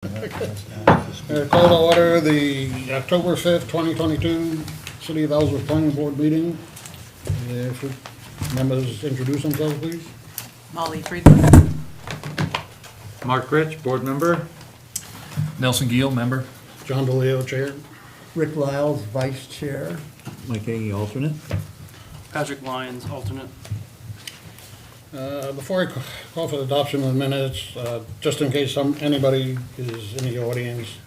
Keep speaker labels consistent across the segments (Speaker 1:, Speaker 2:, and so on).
Speaker 1: Call to order the October 5th, 2022 City of Ellsworth Planning Board meeting. If members introduce themselves, please.
Speaker 2: Molly Friedland.
Speaker 3: Mark Rich, board member.
Speaker 4: Nelson Gill, member.
Speaker 1: John DeLeo, Chair.
Speaker 5: Rick Lyles, Vice Chair.
Speaker 3: Mike Agee, alternate.
Speaker 2: Patrick Lyons, alternate.
Speaker 1: Before I call for the adoption of the minutes, just in case anybody is in the audience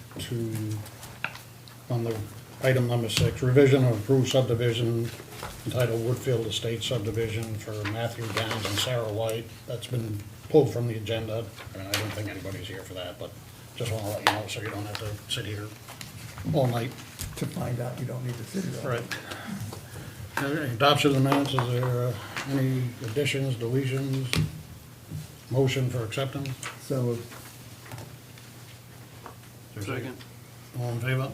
Speaker 1: on the item number 6, revision of approved subdivision entitled Woodfield Estate subdivision for Matthew Downs and Sarah White. That's been pulled from the agenda, and I don't think anybody's here for that, but just want to let you know so you don't have to sit here all night.
Speaker 5: To find out you don't need to sit here.
Speaker 1: Right. Okay, adoption of the minutes, is there any additions, deletions, motion for acceptance?
Speaker 5: So,
Speaker 2: Second.
Speaker 1: All in favor?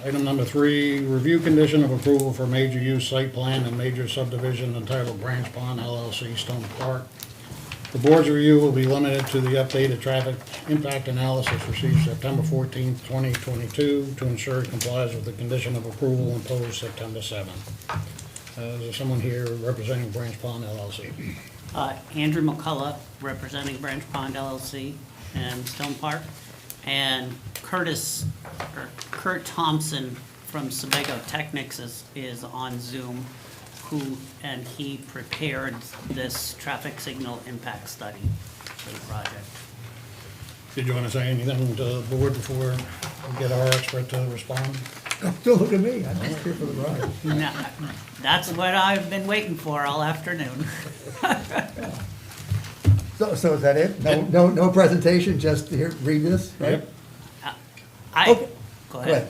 Speaker 1: Item number 3, review condition of approval for major use site plan and major subdivision entitled Branch Pond LLC, Stone Park. The board's review will be limited to the updated traffic impact analysis received September 14th, 2022 to ensure it complies with the condition of approval imposed September 7th. Is there someone here representing Branch Pond LLC?
Speaker 6: Andrew McCullough, representing Branch Pond LLC and Stone Park, and Kurt Thompson from Sebago Technics is on Zoom, and he prepared this traffic signal impact study for the project.
Speaker 1: Did you want to say anything to the board before we get our expert to respond?
Speaker 5: don't look at me, I'm just here for the ride.
Speaker 6: No, that's what I've been waiting for all afternoon.
Speaker 5: So is that it? No presentation, just here, read this, right?
Speaker 1: Yep.
Speaker 5: Okay.
Speaker 6: Go
Speaker 5: Go
Speaker 6: ahead.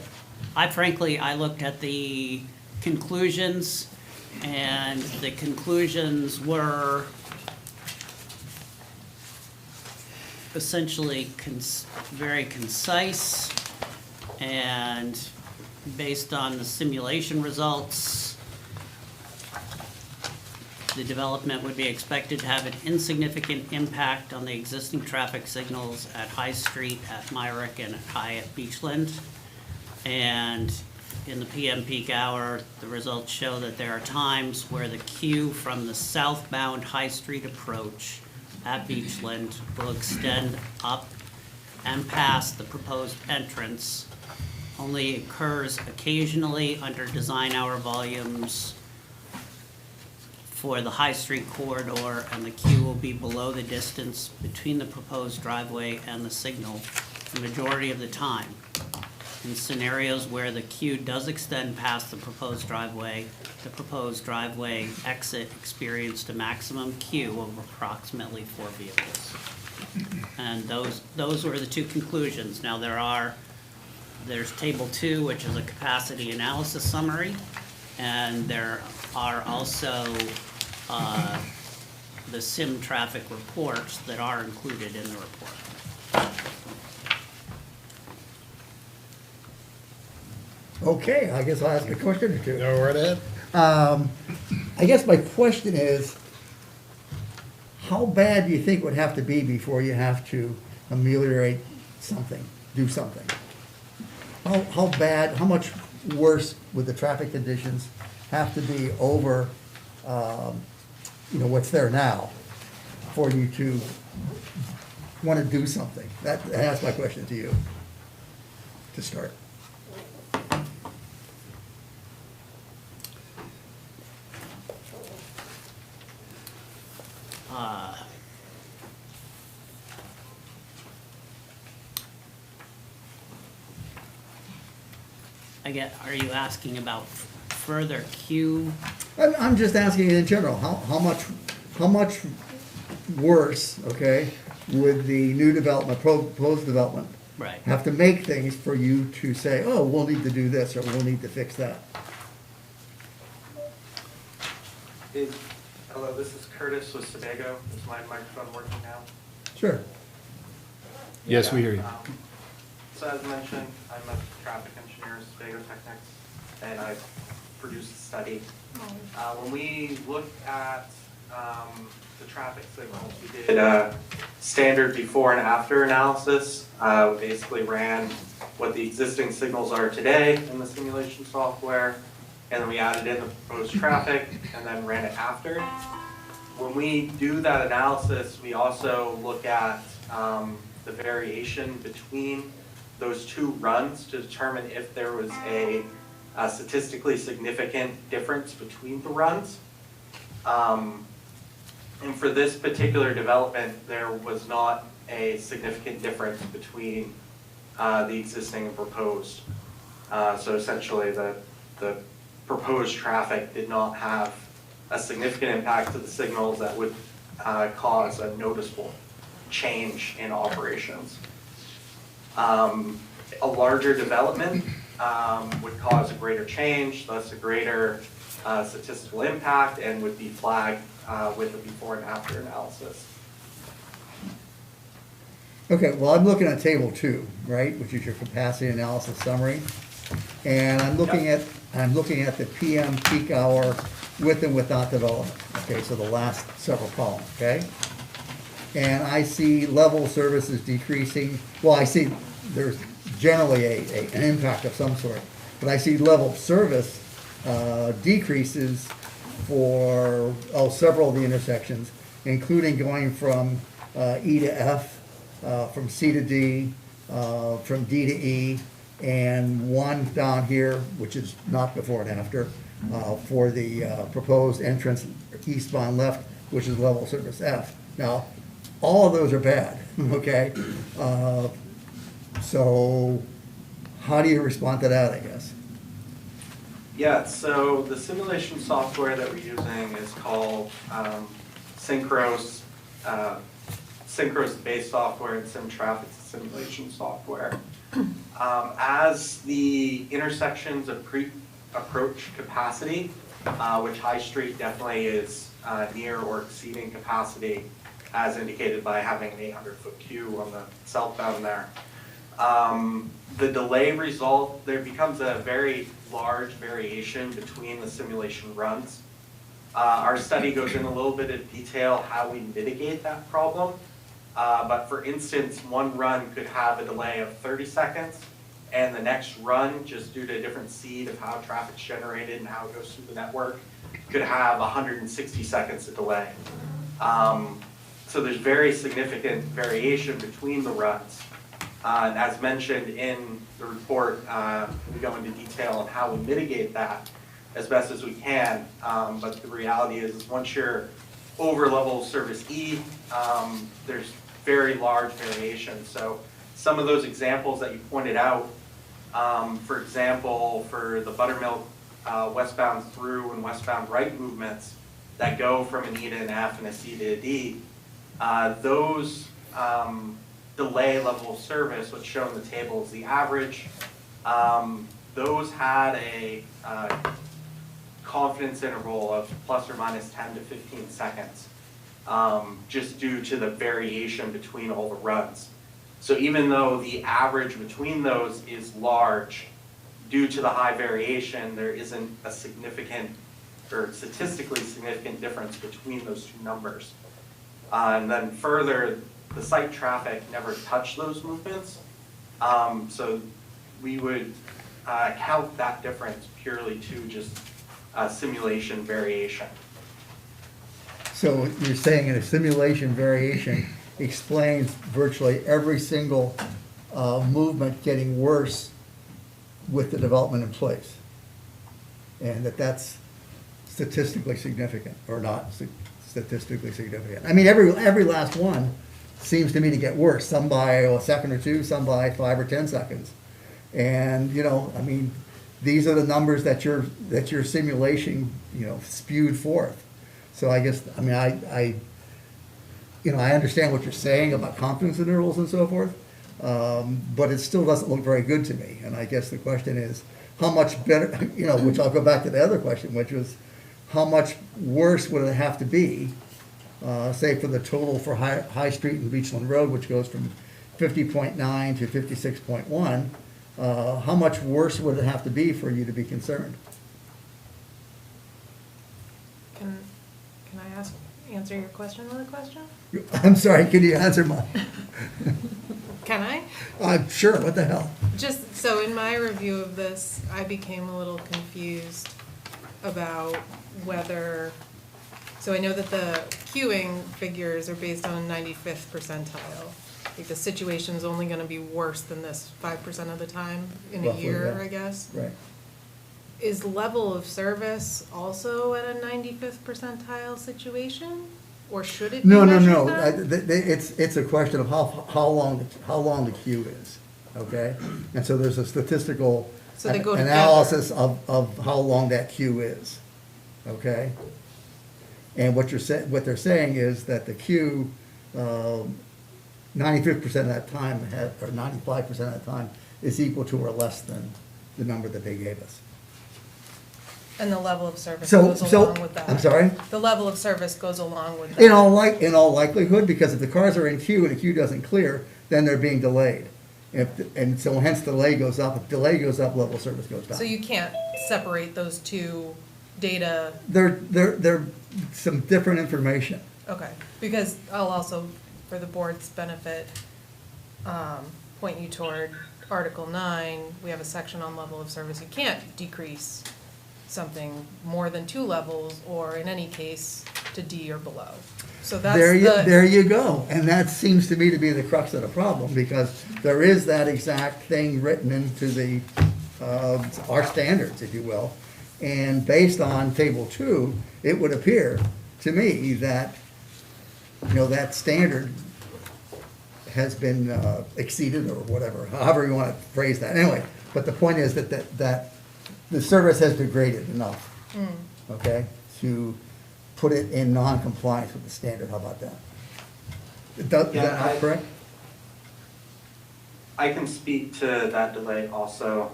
Speaker 5: ahead.
Speaker 6: I looked at the conclusions, and the conclusions were essentially very concise, and based on the simulation results, the development would be expected to have an insignificant impact on the existing traffic signals at High Street, at Myrick, and at Hyatt Beachland. And in the PM peak hour, the results show that there are times where the queue from the southbound High Street approach at Beachland will extend up and past the proposed entrance. Only occurs occasionally under design hour volumes for the High Street corridor, and the queue will be below the distance between the proposed driveway and the signal the majority of the time. In scenarios where the queue does extend past the proposed driveway exit experienced a maximum queue of approximately 4 vehicles. And those were the two conclusions. Now there's table 2, which is a capacity analysis summary, and there are also the sim traffic reports that are included in the report.
Speaker 5: Okay, I guess I'll ask a question or two.
Speaker 1: Go right ahead.
Speaker 5: I guess my question is, how bad do you think it would have to be before you have to ameliorate something, do something? How bad, how much worse would the traffic conditions have to be over, what's there now for you to want to do something? That's my question to you, to start.
Speaker 6: Are you asking about further queue?
Speaker 5: I'm just asking in general, how much worse, okay, would the new development, proposed development,
Speaker 6: Right.
Speaker 5: have to make things for you to say, oh, we'll need to do this, or we'll need to fix that?
Speaker 7: Hello, this is Curtis with Sebago. Is my microphone working now?
Speaker 5: Sure.
Speaker 4: Yes, we hear you.
Speaker 7: So as mentioned, I'm a traffic engineer at Sebago Technics, and I've produced a study. When we looked at the traffic signals. We did a standard before and after analysis. We basically ran what the existing signals are today in the simulation software, and then we added in the proposed traffic and then ran it after. When we do that analysis, we also look at the variation between those two runs to determine if there was a statistically significant difference between the runs. And for this particular development, there was not a significant difference between the existing and proposed. So essentially the proposed traffic did not have a significant impact to the signals that would cause a noticeable change in operations. A larger development would cause a greater change, thus a greater statistical impact, and would be flagged with a before and after analysis.
Speaker 5: Okay, well, I'm looking at table 2, right, which is your capacity analysis summary. And I'm looking at the PM peak hour with and without development. Okay, so the last several columns, okay? And I see level of services decreasing. Well, I see there's generally an impact of some sort, but I see level of service decreases for several of the intersections, including going from E to F, from C to D, from D to E, and one down here, which is not before and after, for the proposed entrance eastbound left, which is level service F. Now, all of those are bad, okay? So how do you respond to that, I guess?
Speaker 7: Yeah, so the simulation software that we're using is called Synchros, Synchros-based software and SimTraffic simulation software. As the intersections approach capacity, which High Street definitely is near or exceeding capacity, as indicated by having an 800-foot queue on the southbound there. The delay result, there becomes a very large variation between the simulation runs. Our study goes in a little bit of detail how we mitigate that problem. But for instance, one run could have a delay of 30 seconds, and the next run, just due to a different seed of how traffic's generated and how it goes through the network, could have 160 seconds of delay. So there's very significant variation between the runs. And as mentioned in the report, we go into detail on how we mitigate that as best as we can. But the reality is once you're over level service E, there's very large variation. So some of those examples that you pointed out, for example, for the buttermilk westbound through and westbound right movements that go from an E to an F and a C to a D, those delay level of service, what's shown in the table is the average. Those had a confidence interval of plus or minus 10 to 15 seconds, just due to the variation between all the runs. So even though the average between those is large, due to the high variation, there isn't a significant or statistically significant difference between those two numbers. And then further, the site traffic never touched those movements. So we would count that difference purely to just simulation variation.
Speaker 5: So you're saying a simulation variation explains virtually every single movement getting worse with the development in place? And that's statistically significant, or not statistically significant? I mean, every last one seems to me to get worse, some by a second or two, some by 5 or 10 seconds. And, you know, I mean, these are the numbers that your simulation, you know, spewed forth. So I guess, I mean, I understand what you're saying about confidence intervals and so forth, but it still doesn't look very good to me. And I guess the question is, how much better, you know, which I'll go back to the other question, which was, how much worse would it have to be, say for the total for High Street and Beachland Road, which goes from 50.9 to 56.1, how much worse would it have to be for you to be concerned?
Speaker 8: Can I ask answer your question with a question?
Speaker 5: I'm sorry, can you answer my,
Speaker 8: Can I?
Speaker 5: sure, what the hell?
Speaker 8: Just, so in my review of this, I became a little confused about whether, so I know that the queuing figures are based on 95th percentile. Like the situation's only gonna be worse than this 5% of the time in a
Speaker 5: Roughly,
Speaker 8: year,
Speaker 5: yeah.
Speaker 8: I guess.
Speaker 5: Right.
Speaker 8: Is level of service also at a 95th percentile situation? Or should it be
Speaker 5: No, no,
Speaker 8: measured
Speaker 5: no,
Speaker 8: that?
Speaker 5: it's a question of how long the queue is, okay? And so there's a statistical
Speaker 8: So they go together.
Speaker 5: analysis of how long that queue is, okay? And what they're saying is that the queue, 95% of that time, or 95% of that time, is equal to or less than the number that they gave us.
Speaker 8: And the level of service
Speaker 5: So,
Speaker 8: goes along with that.
Speaker 5: I'm sorry?
Speaker 8: The level of service goes along with that.
Speaker 5: In all likelihood, because if the cars are in queue and the queue doesn't clear, then they're being delayed. And so hence delay goes up. If delay goes up, level of service goes down.
Speaker 8: So you can't separate those two data,
Speaker 5: They're some different information.
Speaker 8: okay, because I'll also, for the board's benefit, point you toward Article 9, we have a section on level of service. You can't decrease something more than 2 levels, or in any case, to D or below. So that's
Speaker 5: There you go. And that seems to me to be the crux of the problem, because there is that exact thing written into the, our standards, if you will. And based on Table 2, it would appear to me that, that standard has been exceeded, or whatever, however you want to phrase that. Anyway, but the point is that the service has degraded enough, okay, to put it in non-compliance with the standard. How about that? Is that not correct?
Speaker 7: I can speak to that delay also.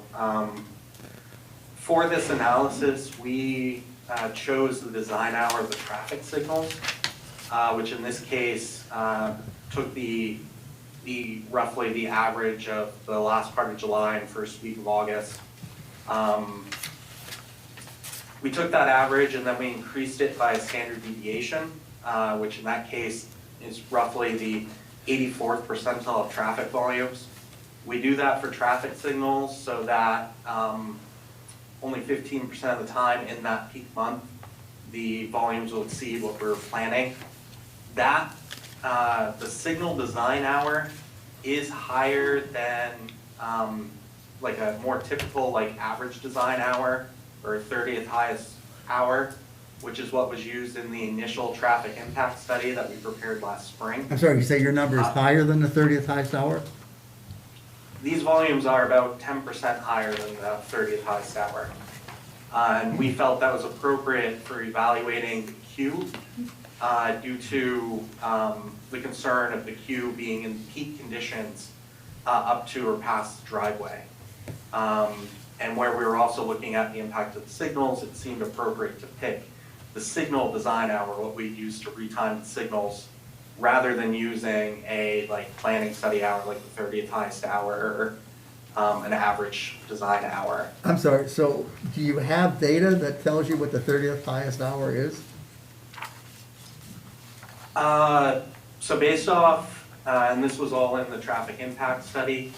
Speaker 7: For this analysis, we chose the design hour of the traffic signals, which in this case took the roughly the average of the last part of July and first week of August. We took that average and then we increased it by a standard deviation, which in that case is roughly the 84th percentile of traffic volumes. We do that for traffic signals so that only 15% of the time in that peak month, the volumes will exceed what we're planning. That, the signal design hour is higher than like a more typical like average design hour or 30th highest hour, which is what was used in the initial traffic impact study that we prepared last spring.
Speaker 5: I'm sorry, you say your number is higher than the 30th highest hour?
Speaker 7: These volumes are about 10% higher than the 30th highest hour. And we felt that was appropriate for evaluating the queue due to the concern of the queue being in peak conditions up to or past the driveway. And where we were also looking at the impact of the signals, it seemed appropriate to pick the signal design hour, what we use to retime the signals, rather than using a like planning study hour like the 30th highest hour or an average design hour.
Speaker 5: I'm sorry, so do you have data that tells you what the 30th highest hour is?
Speaker 7: So based off, and this was all in the traffic impact study,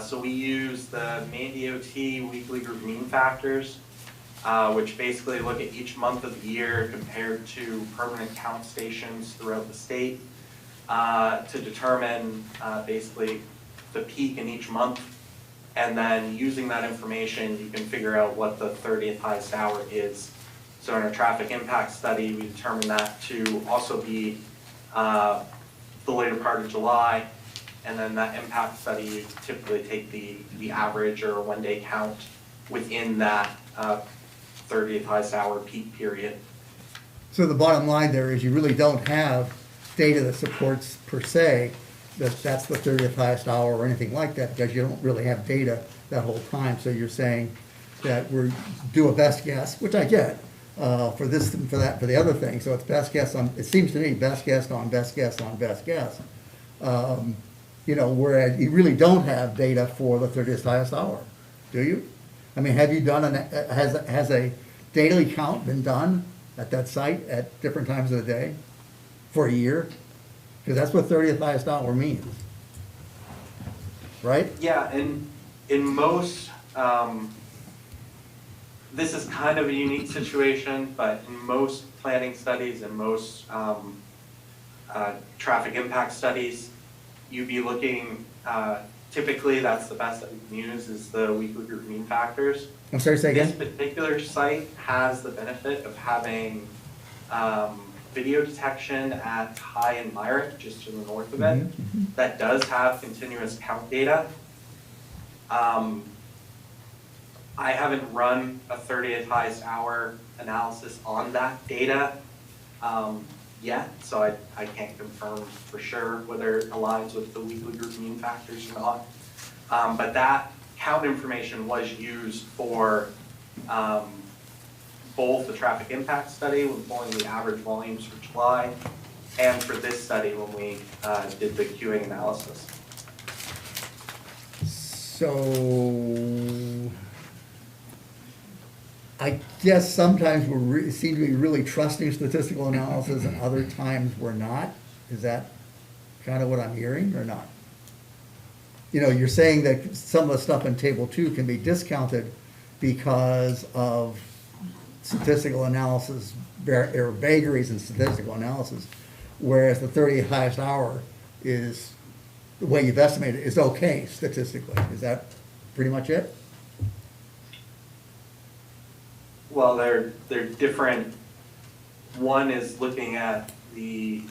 Speaker 7: so we use the Maine DOT weekly group mean factors, which basically look at each month of the year compared to permanent count stations throughout the state to determine basically the peak in each month. And then using that information, you can figure out what the 30th highest hour is. So in our traffic impact study, we determined that to also be the later part of July. And then that impact study, you typically take the average or 1 day count within that 30th highest hour peak period.
Speaker 5: So the bottom line there is you really don't have data that supports per se that that's the 30th highest hour or anything like that, because you don't really have data that whole time. So you're saying that we're do a best guess, which I get, for this and for that, for the other thing. So it's best guess on, it seems to me, best guess on best guess on best guess. Whereas you really don't have data for the 30th highest hour, do you? I mean, have you done, has a daily count been done at that site at different times of the day for a year? Because that's what 30th highest hour means. Right?
Speaker 7: Yeah, and in most, this is kind of a unique situation, but in most planning studies and most traffic impact studies, you'd be looking, typically that's the best that we can use is the weekly group mean factors.
Speaker 5: I'm sorry, say
Speaker 7: This
Speaker 5: again?
Speaker 7: particular site has the benefit of having video detection at High and Myrick, just to the north of it, that does have continuous count data. I haven't run a 30th highest hour analysis on that data yet, so I can't confirm for sure whether it aligns with the weekly group mean factors or not. But that count information was used for both the traffic impact study when pulling the average volumes for July, and for this study when we did the queuing analysis.
Speaker 5: So, I guess sometimes we seem to be really trusting statistical analysis and other times we're not. Is that kind of what I'm hearing or not? You know, you're saying that some of the stuff in table 2 can be discounted because of statistical analysis, or vagaries in statistical analysis, whereas the 30th highest hour is, the way you've estimated it, is okay statistically. Is that pretty much it?
Speaker 7: Well, they're different. One is looking at the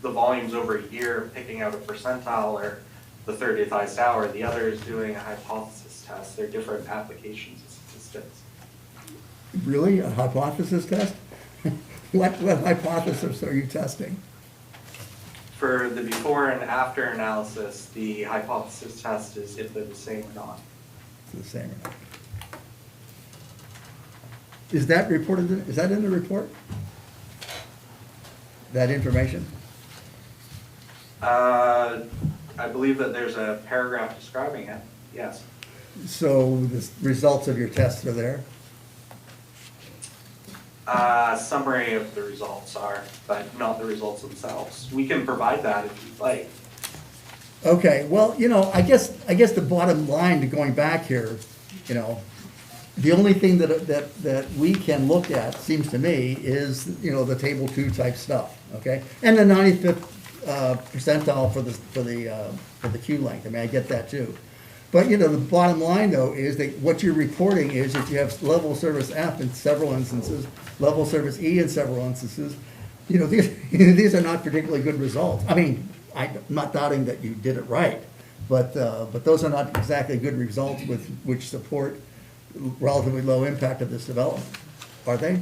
Speaker 7: volumes over a year, picking out a percentile or the 30th highest hour. The other is doing a hypothesis test. They're different applications of statistics.
Speaker 5: Really? A hypothesis test? What hypothesis are you testing?
Speaker 7: For the before and after analysis, the hypothesis test is if they're the same or not.
Speaker 5: It's the same or not? Is that reported, is that in the report? That information?
Speaker 7: I believe that there's a paragraph describing it, yes.
Speaker 5: So the results of your tests are there?
Speaker 7: Summary of the results are, but not the results themselves. We can provide that if you'd like.
Speaker 5: Okay, well, you know, I guess the bottom line to going back here, you know, the only thing that we can look at, seems to me, is, you know, the table 2 type stuff, okay? And the 95th percentile for the queue length, I mean, I get that too. But, you know, the bottom line though is that what you're reporting is if you have level of service F in several instances, level of service E in several instances, you know, these are not particularly good results. I mean, I'm not doubting that you did it right, but those are not exactly good results which support relatively low impact of this development, are they?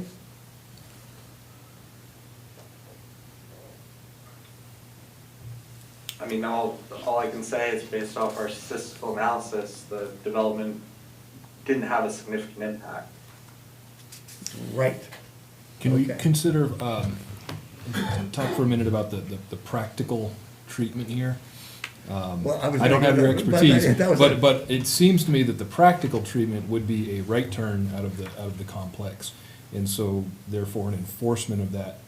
Speaker 7: I mean, all I can say is based off our statistical analysis, the development didn't have a significant impact.
Speaker 5: Right.
Speaker 4: Can we
Speaker 5: Okay.
Speaker 4: consider, talk for a minute about the practical treatment here?
Speaker 5: Well, I was
Speaker 4: I don't have your
Speaker 5: gonna- but
Speaker 4: expertise,
Speaker 5: that was
Speaker 4: but it seems to me that the practical treatment would be a right turn out of the complex. And so therefore an enforcement of that,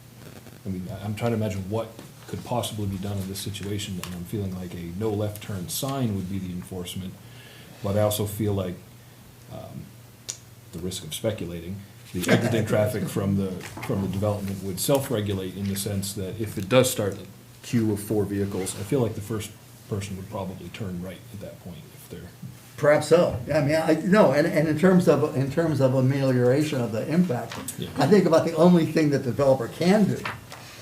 Speaker 4: I mean, I'm trying to imagine what could possibly be done in this situation, and I'm feeling like a no left turn sign would be the enforcement. But I also feel like, the risk of speculating, the exiting traffic from the development would self-regulate in the sense that if it does start a queue of 4 vehicles, I feel like the first person would probably turn right at that point if they're.
Speaker 5: Perhaps so. I mean, no, and in terms of amelioration of the impact,
Speaker 4: Yeah.
Speaker 5: I think about the only thing that the developer can do,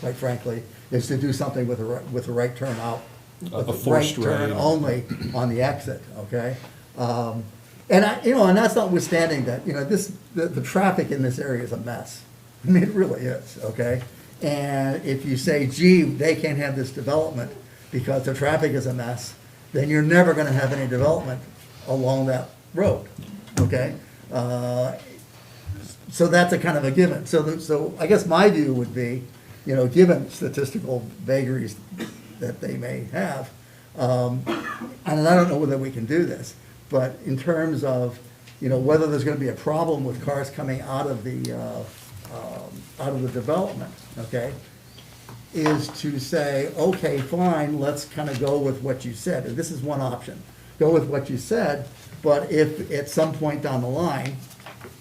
Speaker 5: quite frankly, is to do something with a right turn out.
Speaker 4: A
Speaker 5: with a
Speaker 4: forced
Speaker 5: right turn
Speaker 4: right.
Speaker 5: only on the exit, okay? And that's notwithstanding that, you know, the traffic in this area is a mess. I mean, it really is, okay? And if you say, gee, they can't have this development because the traffic is a mess, then you're never gonna have any development along that road, okay? So that's a kind of a given. So I guess my view would be, you know, given statistical vagaries that they may have, and I don't know whether we can do this, but in terms of you know, whether there's gonna be a problem with cars coming out of the development, okay? Is to say, okay, fine, let's kind of go with what you said, and this is one option. Go with what you said, but if at some point down the line,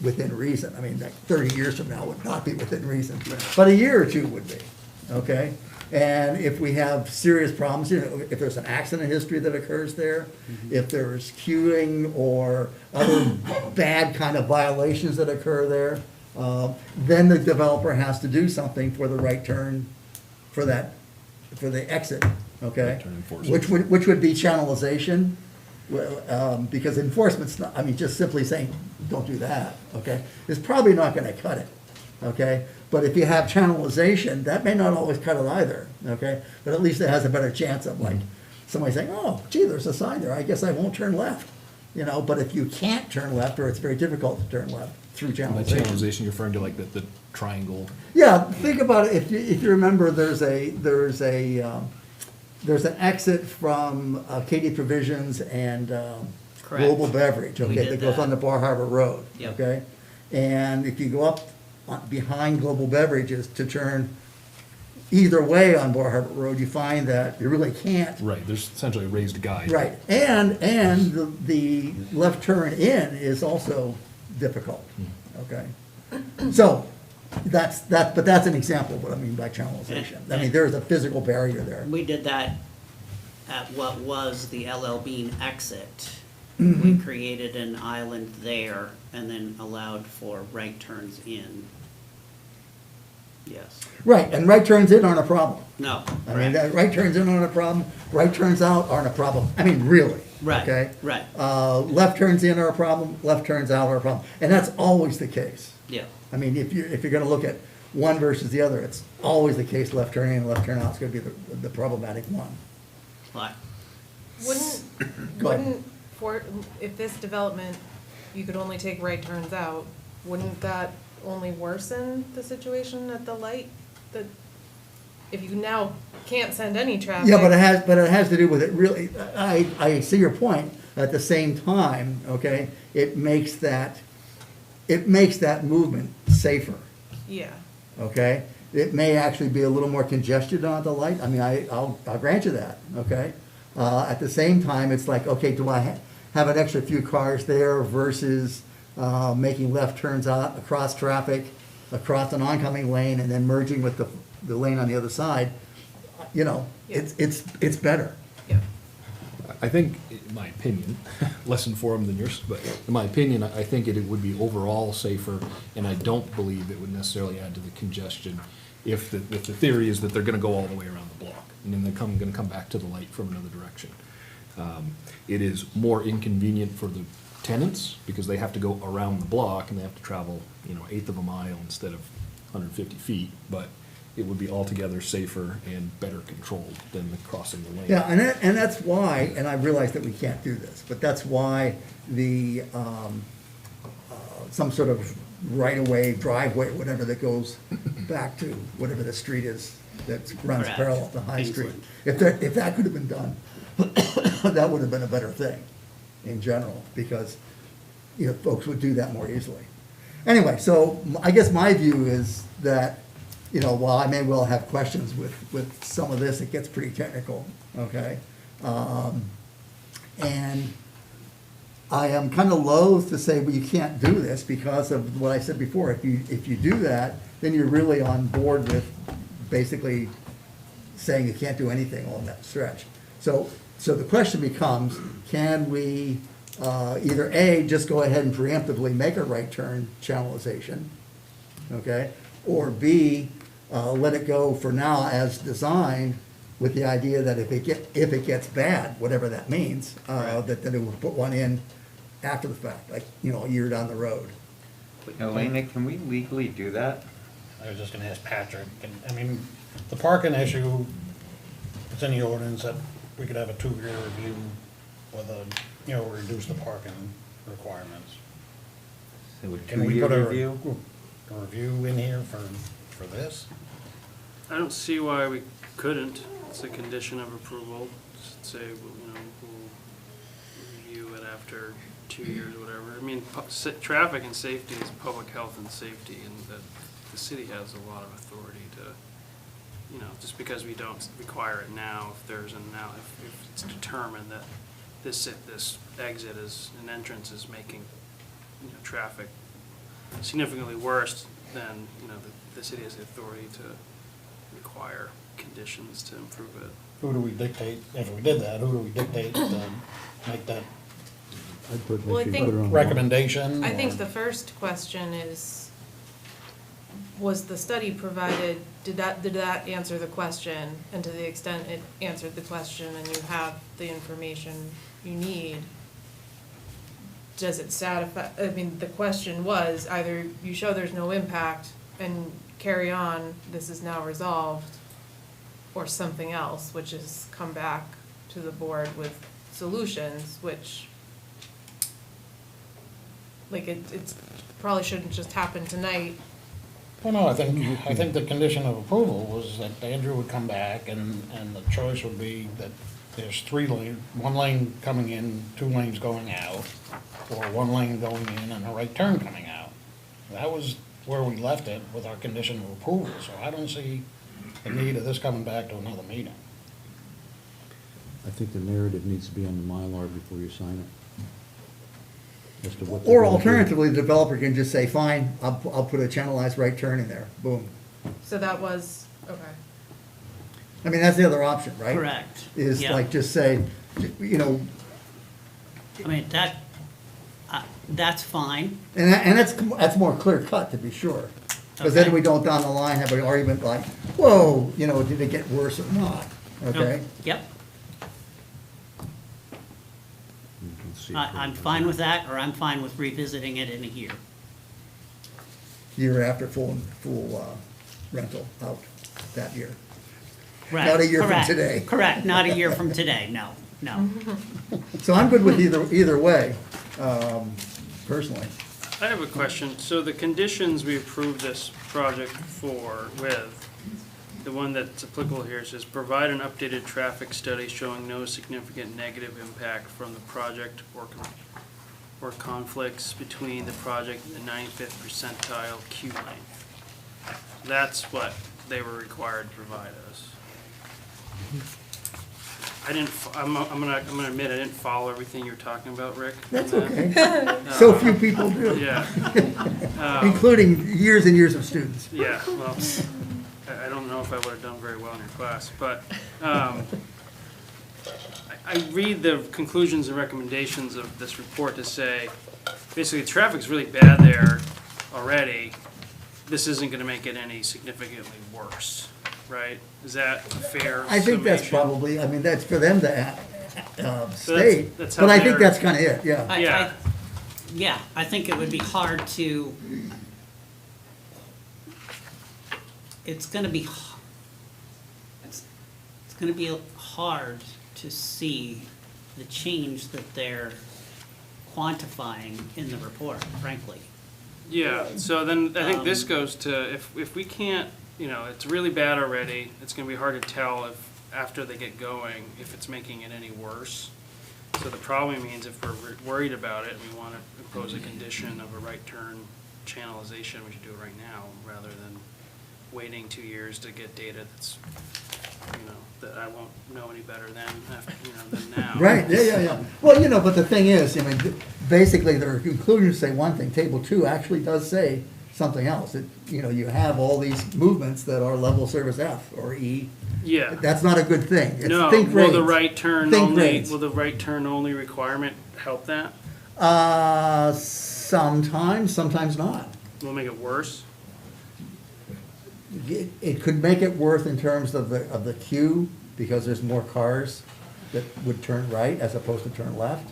Speaker 5: within reason, I mean, like 30 years from now would not be within reason, but a year or two would be, okay? And if we have serious problems, you know, if there's an accident history that occurs there, if there's queuing or other bad kind of violations that occur there, then the developer has to do something for the right turn, for the exit, okay?
Speaker 4: Right turn enforcement.
Speaker 5: Which would be channelization, well, because enforcement's not, I mean, just simply saying, don't do that, okay, is probably not gonna cut it, okay? But if you have channelization, that may not always cut it either, okay? But at least it has a better chance of like, somebody saying, oh, gee, there's a sign there, I guess I won't turn left, you know? But if you can't turn left, or it's very difficult to turn left through
Speaker 4: By
Speaker 5: channelization.
Speaker 4: channelization, you're referring to like the triangle.
Speaker 5: Yeah, think about it, if you remember, there's an exit from Katie Provisions and
Speaker 6: Correct.
Speaker 5: Global Beverage,
Speaker 6: We
Speaker 5: okay,
Speaker 6: did
Speaker 5: that goes
Speaker 6: that.
Speaker 5: on to Bar Harbor Road,
Speaker 6: Yep.
Speaker 5: okay? And if you go up behind Global Beverages to turn either way on Bar Harbor Road, you find that you really can't.
Speaker 4: Right, there's essentially a raised guide.
Speaker 5: Right, and the left turn in is also difficult, okay? So, but that's an example of what I mean by channelization. I mean, there's a physical barrier there.
Speaker 6: We did that at what was the LL Bean exit.
Speaker 5: Mm-hmm.
Speaker 6: We created an island there and then allowed for right turns in. Yes.
Speaker 5: Right, and right turns in aren't a problem.
Speaker 6: No.
Speaker 5: I mean,
Speaker 6: correct.
Speaker 5: that right turns in aren't a problem, right turns out aren't a problem. I mean, really.
Speaker 6: Right,
Speaker 5: Okay?
Speaker 6: right.
Speaker 5: Left turns in are a problem, left turns out are a problem. And that's always the case.
Speaker 6: Yeah.
Speaker 5: I mean, if you're gonna look at one versus the other, it's always the case, left turn in and left turn out is gonna be the problematic one.
Speaker 6: Like,
Speaker 5: Go ahead.
Speaker 8: Wouldn't, if this development, you could only take right turns out, wouldn't that only worsen the situation at the light? That, if you now can't send any traffic.
Speaker 5: Yeah, but it has to do with it really, I see your point. At the same time, okay, it makes that movement safer,
Speaker 8: Yeah,
Speaker 5: okay? It may actually be a little more congested on the light, I mean, I'll grant you that, okay? At the same time, it's like, okay, do I have an extra few cars there versus making left turns out across traffic, across an oncoming lane, and then merging with the lane on the other side? You know, it's better.
Speaker 8: yeah.
Speaker 4: I think, in my opinion, less informed than yours, but in my opinion, I think it would be overall safer, and I don't believe it would necessarily add to the congestion if the theory is that they're gonna go all the way around the block, and then they're gonna come back to the light from another direction. It is more inconvenient for the tenants, because they have to go around the block, and they have to travel, eighth of a mile instead of 150 feet, but it would be altogether safer and better controlled than the crossing the lane.
Speaker 5: Yeah, and that's why, and I realize that we can't do this, but that's why the, some sort of right-of-way, driveway, whatever that goes back to whatever the street is that runs
Speaker 6: Correct.
Speaker 5: parallel to High Street.
Speaker 6: Kingsland.
Speaker 5: If that could have been done, that would have been a better thing in general, because, folks would do that more easily. Anyway, so I guess my view is that, while I may well have questions with some of this, it gets pretty technical, okay? And I am kind of loath to say, well, you can't do this because of what I said before. If you do that, then you're really on board with basically saying you can't do anything on that stretch. So the question becomes, can we either A, just go ahead and preemptively make a right turn channelization, okay? Or B, let it go for now as designed, with the idea that if it gets bad, whatever that means, that then it will put one in after the fact, like, a year down the road.
Speaker 3: Elena, can we legally do that?
Speaker 1: I was just gonna ask Patrick, and, I mean, the parking issue, it's in the ordinance that we could have a 2-year review whether, reduce the parking requirements.
Speaker 3: So a
Speaker 1: Can we
Speaker 3: 2-year
Speaker 1: put a
Speaker 3: review?
Speaker 1: review in here for this?
Speaker 2: I don't see why we couldn't. It's a condition of approval. Just say, we'll review it after 2 years or whatever. I mean, traffic and safety is public health and safety, and the city has a lot of authority to, just because we don't require it now, if it's determined that this exit an entrance is making, traffic significantly worse, then, the city has the authority to require conditions to improve it.
Speaker 1: Who do we dictate, if we did that, who do we dictate to make that
Speaker 9: I'd put,
Speaker 8: Well, I
Speaker 9: make sure you
Speaker 8: think-
Speaker 9: put it on.
Speaker 1: recommendation?
Speaker 8: I
Speaker 1: or-
Speaker 8: think the first question is, was the study provided, did that answer the question? And to the extent it answered the question and you have the information you need, does it satisfy, I mean, the question was either you show there's no impact and carry on, this is now resolved, or something else, which is come back to the board with solutions, which, like, it's probably shouldn't just happen tonight.
Speaker 1: Well, no, I think the condition of approval was that Andrew would come back and the choice would be that there's 3 lanes, 1 lane coming in, 2 lanes going out, or 1 lane going in and a right turn coming out. That was where we left it with our condition of approval, so I don't see the need of this coming back to another meeting.
Speaker 9: I think the narrative needs to be on the Mylar before you sign it. As to what.
Speaker 5: Or
Speaker 9: they're gonna do.
Speaker 5: alternatively, the developer can just say, fine, I'll put a channelized right turn in there, boom.
Speaker 8: So that was, okay.
Speaker 5: I mean, that's the other option, right?
Speaker 6: Correct.
Speaker 5: Is
Speaker 6: Yeah.
Speaker 5: like, just say,
Speaker 6: I mean, that's fine.
Speaker 5: and that's more clear cut, to be sure. Because then
Speaker 6: Okay.
Speaker 5: we don't down the line have an argument like, whoa, did it get worse or not, okay?
Speaker 6: Yep,
Speaker 9: You can see it
Speaker 6: I'm
Speaker 9: from-
Speaker 6: fine with that, or I'm fine with revisiting it in a year.
Speaker 5: Year after full rental out that year.
Speaker 6: Correct,
Speaker 5: Not a year from
Speaker 6: correct,
Speaker 5: today.
Speaker 6: Correct, not a year from today, no.
Speaker 5: So I'm good with either way, personally.
Speaker 2: I have a question. So the conditions we approved this project with, the one that's applicable here says, provide an updated traffic study showing no significant negative impact from the project or conflicts between the project and the 95th percentile queue length. That's what they were required to provide us. I'm gonna admit, I didn't follow everything you were talking about, Rick. on
Speaker 5: That's
Speaker 2: that.
Speaker 5: okay. So few people do,
Speaker 2: Yeah.
Speaker 5: including years and years of students.
Speaker 2: Yeah, well, I don't know if I would have done very well in your class, but I read the conclusions and recommendations of this report to say, basically, traffic's really bad there already. This isn't gonna make it any significantly worse, right? Is that a fair
Speaker 5: I think that's
Speaker 2: summation?
Speaker 5: probably, I mean, that's for them to
Speaker 2: So
Speaker 5: state,
Speaker 2: that's how
Speaker 5: but I think
Speaker 2: they're-
Speaker 5: that's kind of it, yeah.
Speaker 2: Yeah.
Speaker 6: Yeah, I think it would be hard to, it's gonna be, it's gonna be hard to see the change that they're quantifying in the report, frankly.
Speaker 2: Yeah, so then I think this goes to, if we can't, it's really bad already, it's gonna be hard to tell if, after they get going, if it's making it any worse. So the problem means if we're worried about it, and we wanna impose a condition of a right turn channelization, we should do it right now, rather than waiting 2 years to get data that's, that I won't know any better than, than now.
Speaker 5: Right, yeah. Well, but the thing is, I mean, basically, their conclusions say one thing, table 2 actually does say something else. That, you have all these movements that are level service F or E.
Speaker 2: Yeah.
Speaker 5: That's not a good thing. It's
Speaker 2: No,
Speaker 5: think
Speaker 2: will the
Speaker 5: grades.
Speaker 2: right turn
Speaker 5: Think
Speaker 2: only,
Speaker 5: grades.
Speaker 2: will the right turn only requirement help that?
Speaker 5: Sometimes not.
Speaker 2: Will it make it worse?
Speaker 5: It could make it worse in terms of the queue, because there's more cars that would turn right as opposed to turn left.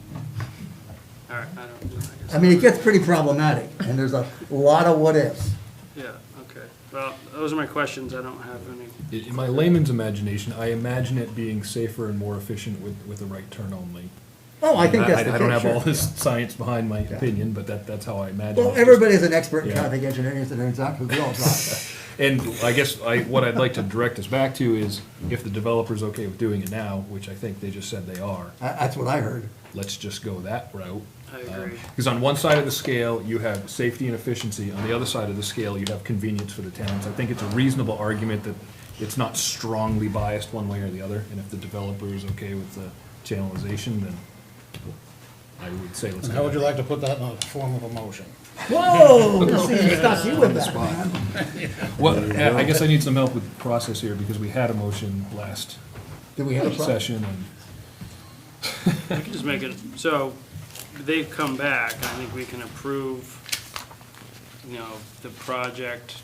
Speaker 2: All right, I don't, I guess.
Speaker 5: I mean, it gets pretty problematic, and there's a lot of what-ifs.
Speaker 2: Yeah, okay. Well, those are my questions. I don't have any.
Speaker 4: In my layman's imagination, I imagine it being safer and more efficient with a right turn only.
Speaker 5: Oh, I think that's the
Speaker 4: I don't
Speaker 5: case,
Speaker 4: have all
Speaker 5: sure,
Speaker 4: this
Speaker 5: yeah.
Speaker 4: science behind my
Speaker 5: Yeah.
Speaker 4: opinion, but that's how I imagine.
Speaker 5: Well,
Speaker 4: it.
Speaker 5: everybody's an expert in
Speaker 4: Yeah.
Speaker 5: traffic engineering, as it turns out, because we all drive.
Speaker 4: And I guess what I'd like to direct us back to is if the developer's okay with doing it now, which I think they just said they are,
Speaker 5: That's what I heard.
Speaker 4: let's just go that route.
Speaker 2: I agree.
Speaker 4: Because on one side of the scale, you have safety and efficiency. On the other side of the scale, you have convenience for the towns. I think it's a reasonable argument that it's not strongly biased one way or the other. And if the developer is okay with the channelization, then I would say let's
Speaker 1: And
Speaker 4: go
Speaker 1: how would you
Speaker 4: that
Speaker 1: like to put that in the form of a motion?
Speaker 5: Whoa, see, stuck you with that, man.
Speaker 4: Well, I guess I need some help with the process here because we had a motion last
Speaker 5: Do we have a problem?
Speaker 4: session and
Speaker 2: We can just make it, so they've come back, and I think we can approve, the project,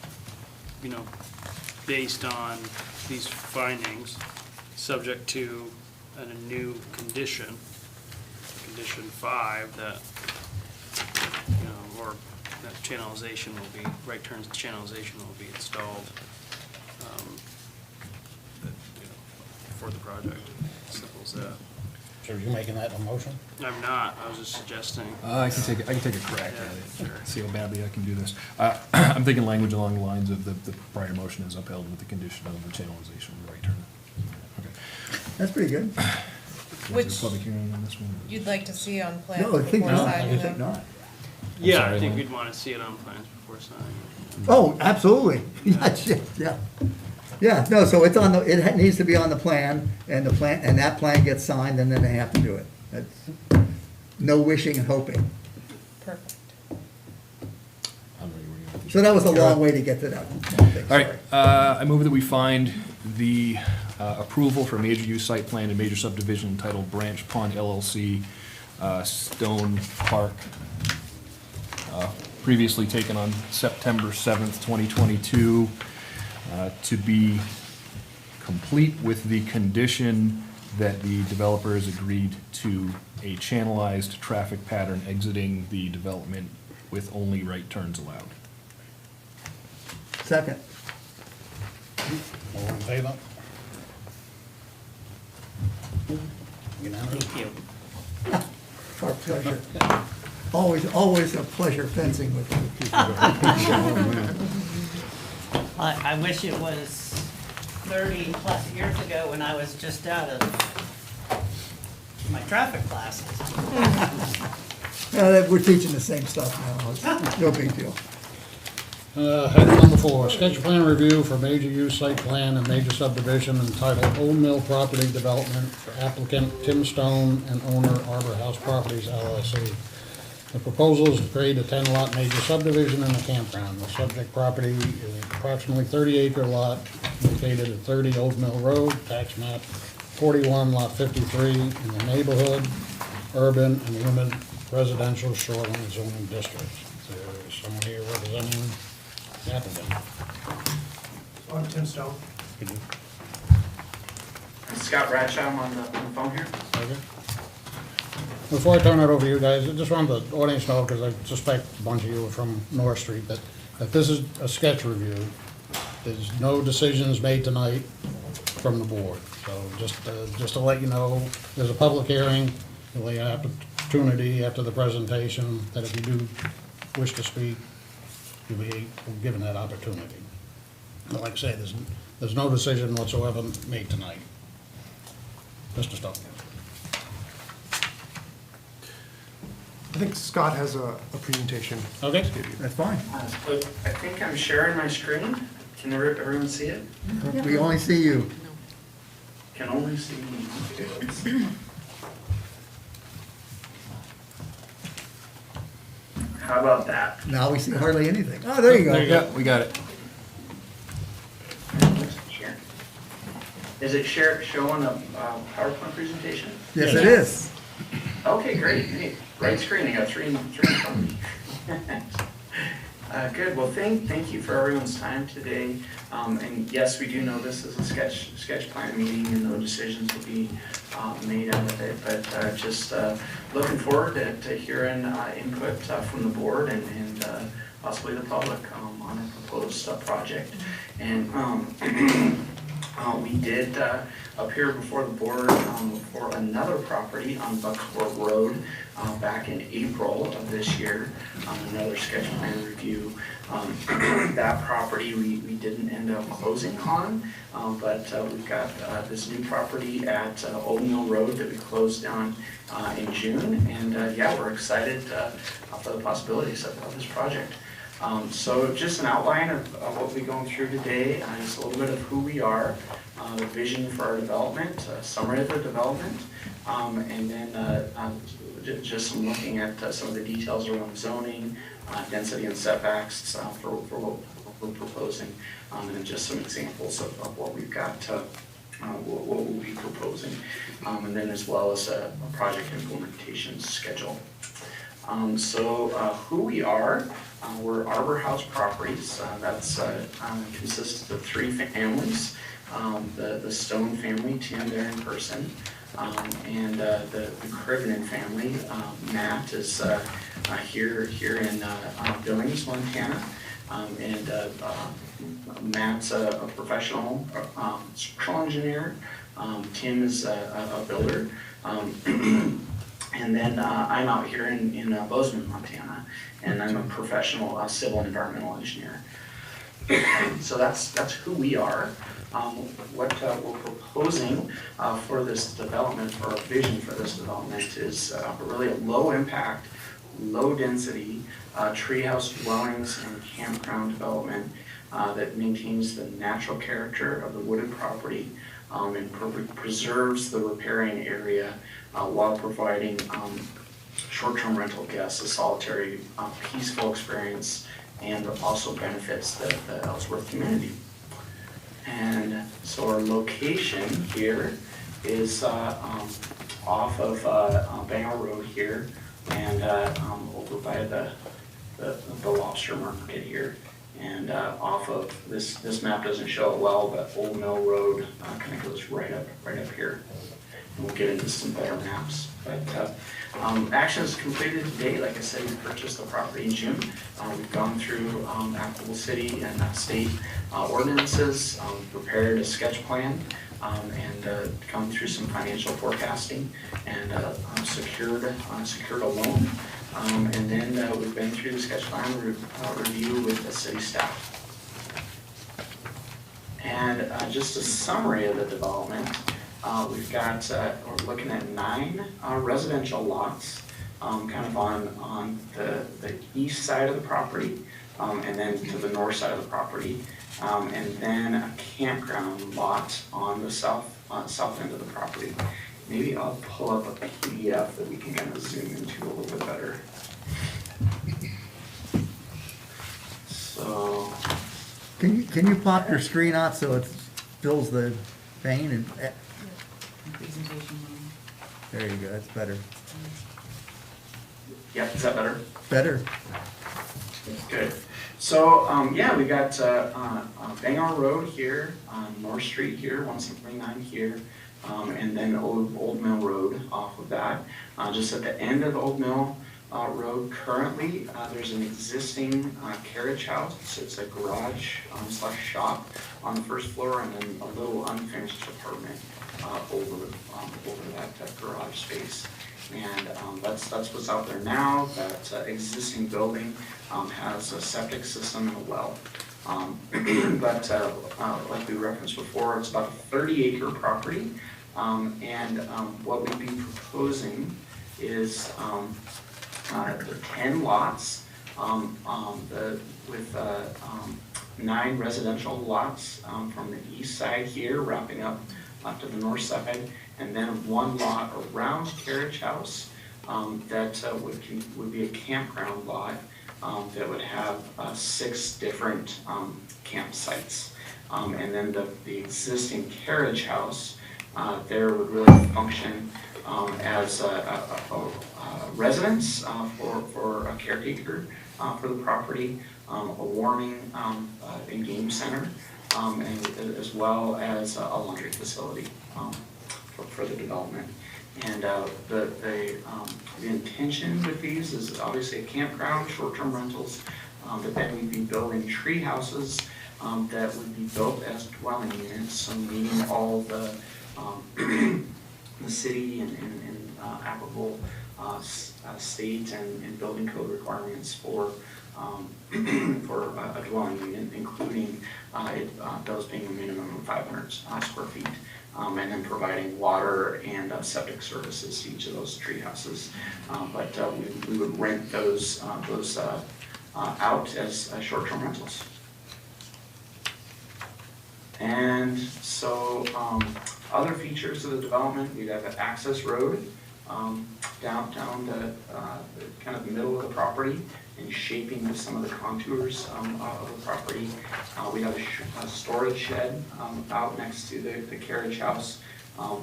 Speaker 2: based on these findings, subject to a new condition, condition 5, that, or that channelization will be, right turns channelization will be installed, for the project. Simple as that.
Speaker 1: So are you making that a motion?
Speaker 2: I'm not, I was just suggesting.
Speaker 4: I can take a crack
Speaker 2: Yeah,
Speaker 4: at it,
Speaker 2: sure.
Speaker 4: see how badly I can do this. I'm thinking language along the lines of the prior motion is upheld with the condition of the channelization of the right turn. Okay.
Speaker 5: That's pretty good.
Speaker 4: Is there a
Speaker 8: Which
Speaker 4: public hearing on this one?
Speaker 8: you'd like to see on plans
Speaker 5: No, I think
Speaker 8: before
Speaker 5: not, I
Speaker 8: signing
Speaker 5: think
Speaker 8: them?
Speaker 5: not.
Speaker 2: Yeah,
Speaker 4: sorry,
Speaker 2: I think
Speaker 4: Lynn.
Speaker 2: we'd want to see it on plans before signing.
Speaker 5: Oh, absolutely. Yeah. Yeah, no, so it's on the, it needs to be on the plan, and the plan, and that plan gets signed, and then they have to do it. That's no wishing and hoping.
Speaker 8: Perfect.
Speaker 4: I'm ready when you are.
Speaker 5: So that was a long way to get to that one thing,
Speaker 4: All right,
Speaker 5: sorry.
Speaker 4: I move that we find the approval for major use site plan and major subdivision entitled Branch Pond LLC, Stone Park, previously taken on September 7th, 2022, to be complete with the condition that the developer has agreed to a channelized traffic pattern exiting the development with only right turns allowed.
Speaker 5: Second.
Speaker 1: All in favor? Unanimous?
Speaker 6: Thank you.
Speaker 5: Our pleasure. Always a pleasure fencing with you.
Speaker 6: I wish it was 30-plus years ago when I was just out of my traffic classes.
Speaker 5: We're teaching the same stuff now, it's no big deal.
Speaker 1: Item number 4, sketch plan review for major use site plan and major subdivision entitled Old Mill Property Development for applicant Tim Stone and owner Arbor House Properties LLC. The proposal is to create a 10-lot major subdivision and a campground. The subject property is approximately 30-acre lot located at 30 Old Mill Road, tax map 41, lot 53, in the neighborhood, urban, and limited residential shoreline zoning districts. Is there someone here representing the applicant?
Speaker 10: I'm Tim Stone.
Speaker 1: Could you-
Speaker 7: Scott Bradshaw, I'm on the phone here.
Speaker 1: Okay. Before I turn it over to you guys, I just wanted the audience to know, because I suspect a bunch of you are from North Street, that this is a sketch review. There's no decisions made tonight from the board. So just to let you know, there's a public hearing, you'll have an opportunity after the presentation, that if you do wish to speak, you'll be given that opportunity. But like I say, there's no decision whatsoever made tonight. Mr. Stone.
Speaker 10: I think Scott has a presentation.
Speaker 1: Okay.
Speaker 5: That's fine.
Speaker 7: I think I'm sharing my screen. Can everyone see it?
Speaker 5: We only see you.
Speaker 7: Can only see me. Okay, let's see. How about that?
Speaker 5: Now we see hardly anything. Oh, there you go.
Speaker 4: Yeah, we got it.
Speaker 7: Share. Is it showing a PowerPoint presentation?
Speaker 5: Yes, it is.
Speaker 7: Okay, great. Hey, right screen. I got three in front of me. Good. Well, thank you for everyone's time today. And yes, we do know this is a sketch plan meeting, and no decisions will be made out of it. But just looking forward to hearing input from the board and possibly the public on our proposed project. And
Speaker 11: We did appear before the board for another property on Bucksport Road back in April of this year, another sketch plan review. That property we didn't end up closing on, but we've got this new property at Old Mill Road that we closed on in June, and yeah, we're excited for the possibilities of this project. So just an outline of what we'll be going through today, just a little bit of who we are, the vision for our development, summary of the development, and then just some looking at some of the details around zoning, density and setbacks for what we're proposing, and then just some examples of what we've got, what we'll be proposing, and then as well as a project implementation schedule. So who we are, we're Arbor House Properties. That's consists of 3 families. The Stone family, Tim there in person, and the Krivenin family. Matt is here in Billings, Montana, and Matt's a professional structural engineer. Tim is a builder. And then I'm out here in Bozeman, Montana, and I'm a professional civil and environmental engineer. So that's who we are. What we're proposing for this development, for our vision for this development, is really a low impact, low density treehouse dwellings and campground development that maintains the natural character of the wooded property and preserves the riparian area while providing short-term rental guests a solitary, peaceful experience, and also benefits the Ellsworth community. And so our location here is off of Bangor Road here, and over by the lobster market here. And off of this map doesn't show it well, but Old Mill Road kind of goes right up here. And we'll get into some better maps. But action is completed today. Like I said, we purchased the property in June. We've gone through applicable city and state ordinances, prepared a sketch plan, and gone through some financial forecasting, and secured a loan. And then we've been through the sketch plan review with the city staff. And just a summary of the development, we've got, we're looking at 9 residential lots, kind of on the east side of the property, and then to the north side of the property, and then a campground lot on the south end of the property. Maybe I'll pull up a PDF that we can kind of zoom into a little bit better. So,
Speaker 5: Can you pop your screen out so it fills the vein and, there you go, that's better.
Speaker 11: yeah, is that better?
Speaker 5: Better.
Speaker 11: Good. So, yeah, we got Bangor Road here, North Street here, 179 here, and then Old Mill Road off of that. Just at the end of Old Mill Road currently, there's an existing carriage house. So it's a garage slash shop on the first floor, and then a little unfinished apartment over that garage space. And that's what's out there now. That existing building has a septic system and a well. But like we referenced before, it's about a 30-acre property. And what we'd be proposing is 10 lots with 9 residential lots from the east side here, wrapping up to the north side, and then 1 lot around Carriage House that would be a campground lot that would have 6 different campsites. And then the existing Carriage House there would really function as a residence for a caretaker for the property, a warming and game center, and as well as a laundry facility for the development. And the intention with these is obviously a campground, short-term rentals, but then we'd be building tree houses that would be built as dwelling units, so meeting all the, the city and applicable state and building code requirements for for a dwelling unit, including those being a minimum of 500 square feet, and then providing water and septic services to each of those tree houses. But we would rent those out as short-term rentals. And so other features of the development, we'd have an access road down the kind of the middle of the property and shaping of some of the contours of the property. We have a storage shed out next to the carriage house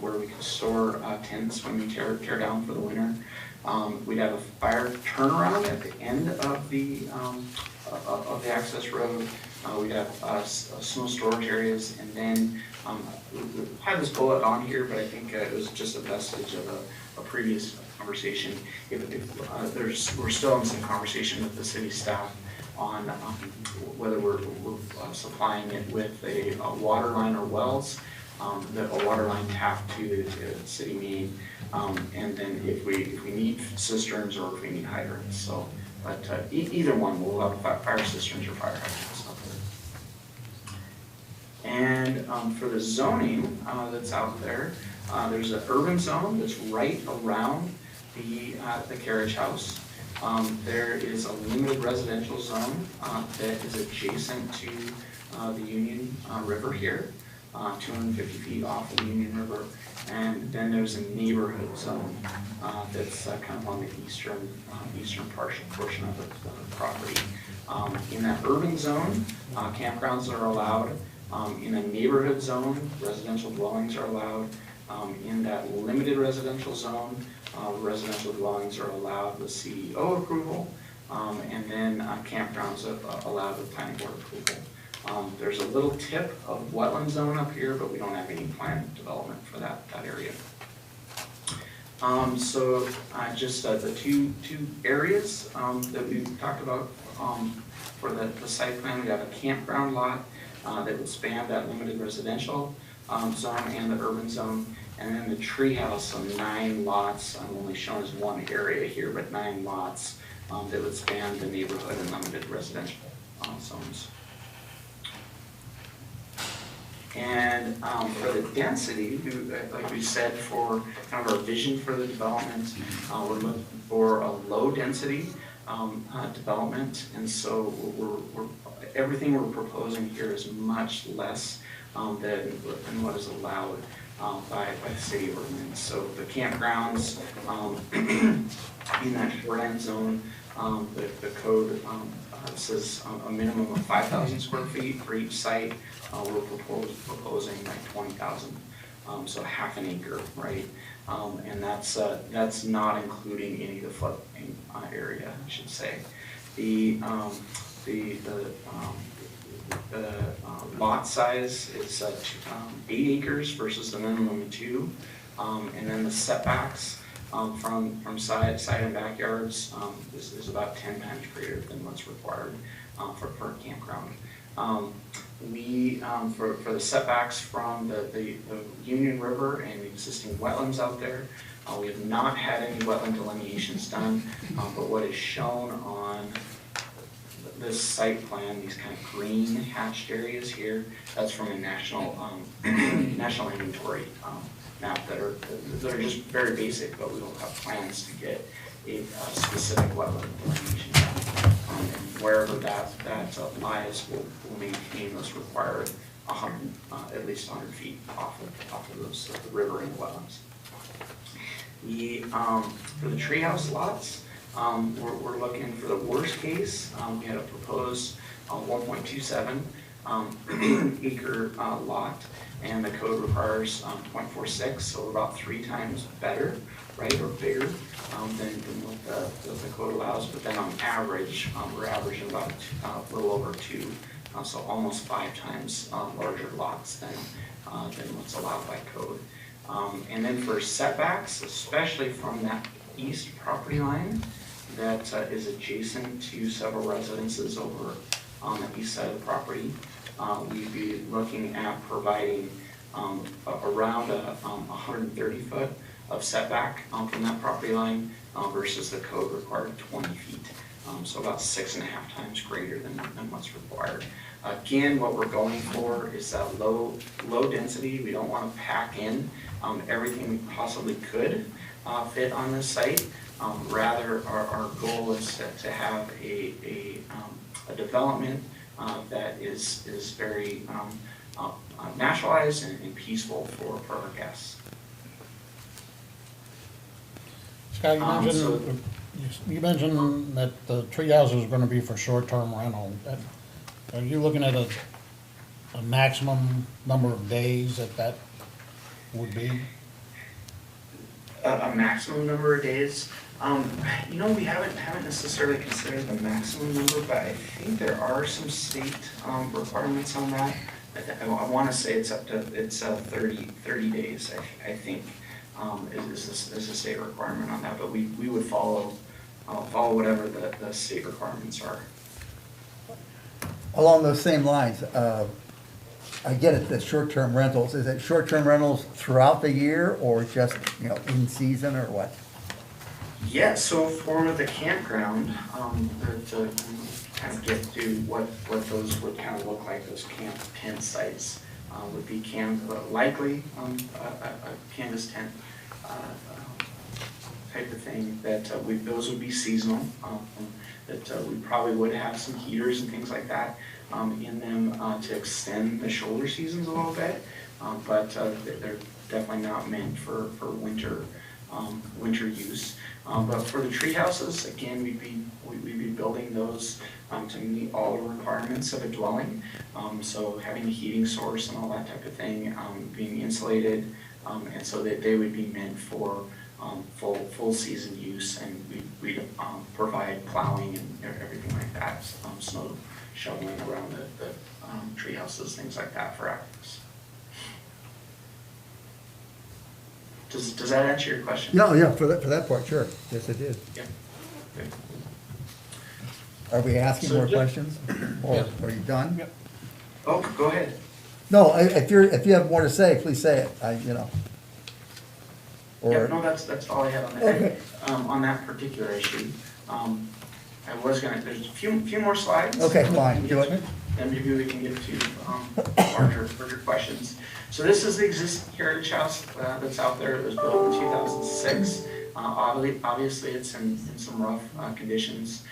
Speaker 11: where we can store tents when we tear down for the winter. We'd have a fire turnaround at the end of the access road. We'd have snow storage areas, and then we had this bullet on here, but I think it was just a vestige of a previous conversation. We're still in some conversation with the city staff on whether we're supplying it with a water line or wells, a water line tapped to the city main, and then if we need cisterns or if we need hydrants. So, but either one, we'll have fire cisterns or fire hydrants out there. And for the zoning that's out there, there's an urban zone that's right around the carriage house. There is a limited residential zone that is adjacent to the Union River here, 250 feet off of the Union River. And then there's a neighborhood zone that's kind of on the eastern portion of the property. In that urban zone, campgrounds are allowed. In a neighborhood zone, residential dwellings are allowed. In that limited residential zone, residential dwellings are allowed with CEO approval, and then campgrounds are allowed with planning board approval. There's a little tip of wetland zone up here, but we don't have any planned development for that area. So just the two areas that we talked about for the site plan, we have a campground lot that would span that limited residential zone and the urban zone, and then the treehouse, so 9 lots. I'm only shown as one area here, but 9 lots that would span the neighborhood and limited residential zones. And for the density, like we said, for kind of our vision for the development, we're looking for a low density development, and so everything we're proposing here is much less than what is allowed by the city ordinance. So the campgrounds in that shoreline zone, the code says a minimum of 5,000 square feet for each site. We're proposing like 20,000, so half an acre, right? And that's not including any of the floodplain area, I should say. The lot size is 8 acres versus the minimum of 2, and then the setbacks from side and backyards is about 10 times greater than what's required for a campground. For the setbacks from the Union River and the existing wetlands out there, we have not had any wetland delineations done, but what is shown on this site plan, these kind of green hatched areas here, that's from a national national inventory map that are just very basic, but we will have plans to get a specific wetland delineation done. And wherever that lies, we'll maintain those required 100, at least 100 feet off of those the river and the wetlands. For the treehouse lots, we're looking for the worst case. We had a proposed 1.27 acre lot, and the code requires 0.46, so about 3 times better, right, or bigger than what the code allows. But then on average, we're averaging about a little over 2, so almost 5 times larger lots than what's allowed by code. And then for setbacks, especially from that east property line that is adjacent to several residences over on the east side of the property, we'd be looking at providing around 130 foot of setback from that property line versus the code required 20 feet. So about 6.5 times greater than what's required. Again, what we're going for is that low density. We don't want to pack in everything we possibly could fit on this site. Rather, our goal is to have a development that is very naturalized and peaceful for our guests.
Speaker 1: Scott,
Speaker 11: So-
Speaker 1: you mentioned that the tree houses are gonna be for short-term rental. Are you looking at a maximum number of days that would be?
Speaker 11: A maximum number of days. You know, we haven't necessarily considered the maximum number, but I think there are some state requirements on that. I want to say it's 30 days, I think, is a state requirement on that, but we would follow whatever the state requirements are.
Speaker 5: Along those same lines, I get it, the short-term rentals, is it short-term rentals throughout the year or just, in season or what?
Speaker 11: Yeah, so for the campground, to kind of get to what those would kind of look like, those camp tent sites, would be likely a canvas tent type of thing, that those would be seasonal, that we probably would have some heaters and things like that in them to extend the shoulder seasons a little bit, but they're definitely not meant for winter use. But for the tree houses, again, we'd be building those to meet all the requirements of a dwelling. So having a heating source and all that type of thing, being insulated, and so that they would be meant for full season use, and we'd provide plowing and everything like that, snow shoveling around the tree houses, things like that for access. Does that answer your question?
Speaker 5: Yeah, for that part, sure. Yes, it did.
Speaker 11: Yeah. Good.
Speaker 5: Are we asking
Speaker 11: So
Speaker 5: more
Speaker 11: ju-
Speaker 5: questions? Or are you done?
Speaker 1: Yep.
Speaker 11: Oh, go ahead.
Speaker 5: No, if you have more to say, please say it,
Speaker 11: Yeah,
Speaker 5: Or,
Speaker 11: no, that's all I had on that.
Speaker 5: Okay.
Speaker 11: On that particular issue. I was there's a few more slides.
Speaker 5: Okay, fine, do it.
Speaker 11: And maybe we can get to larger questions. So this is the existing carriage house that's out there. It was built in 2006. Obviously, it's in some rough conditions.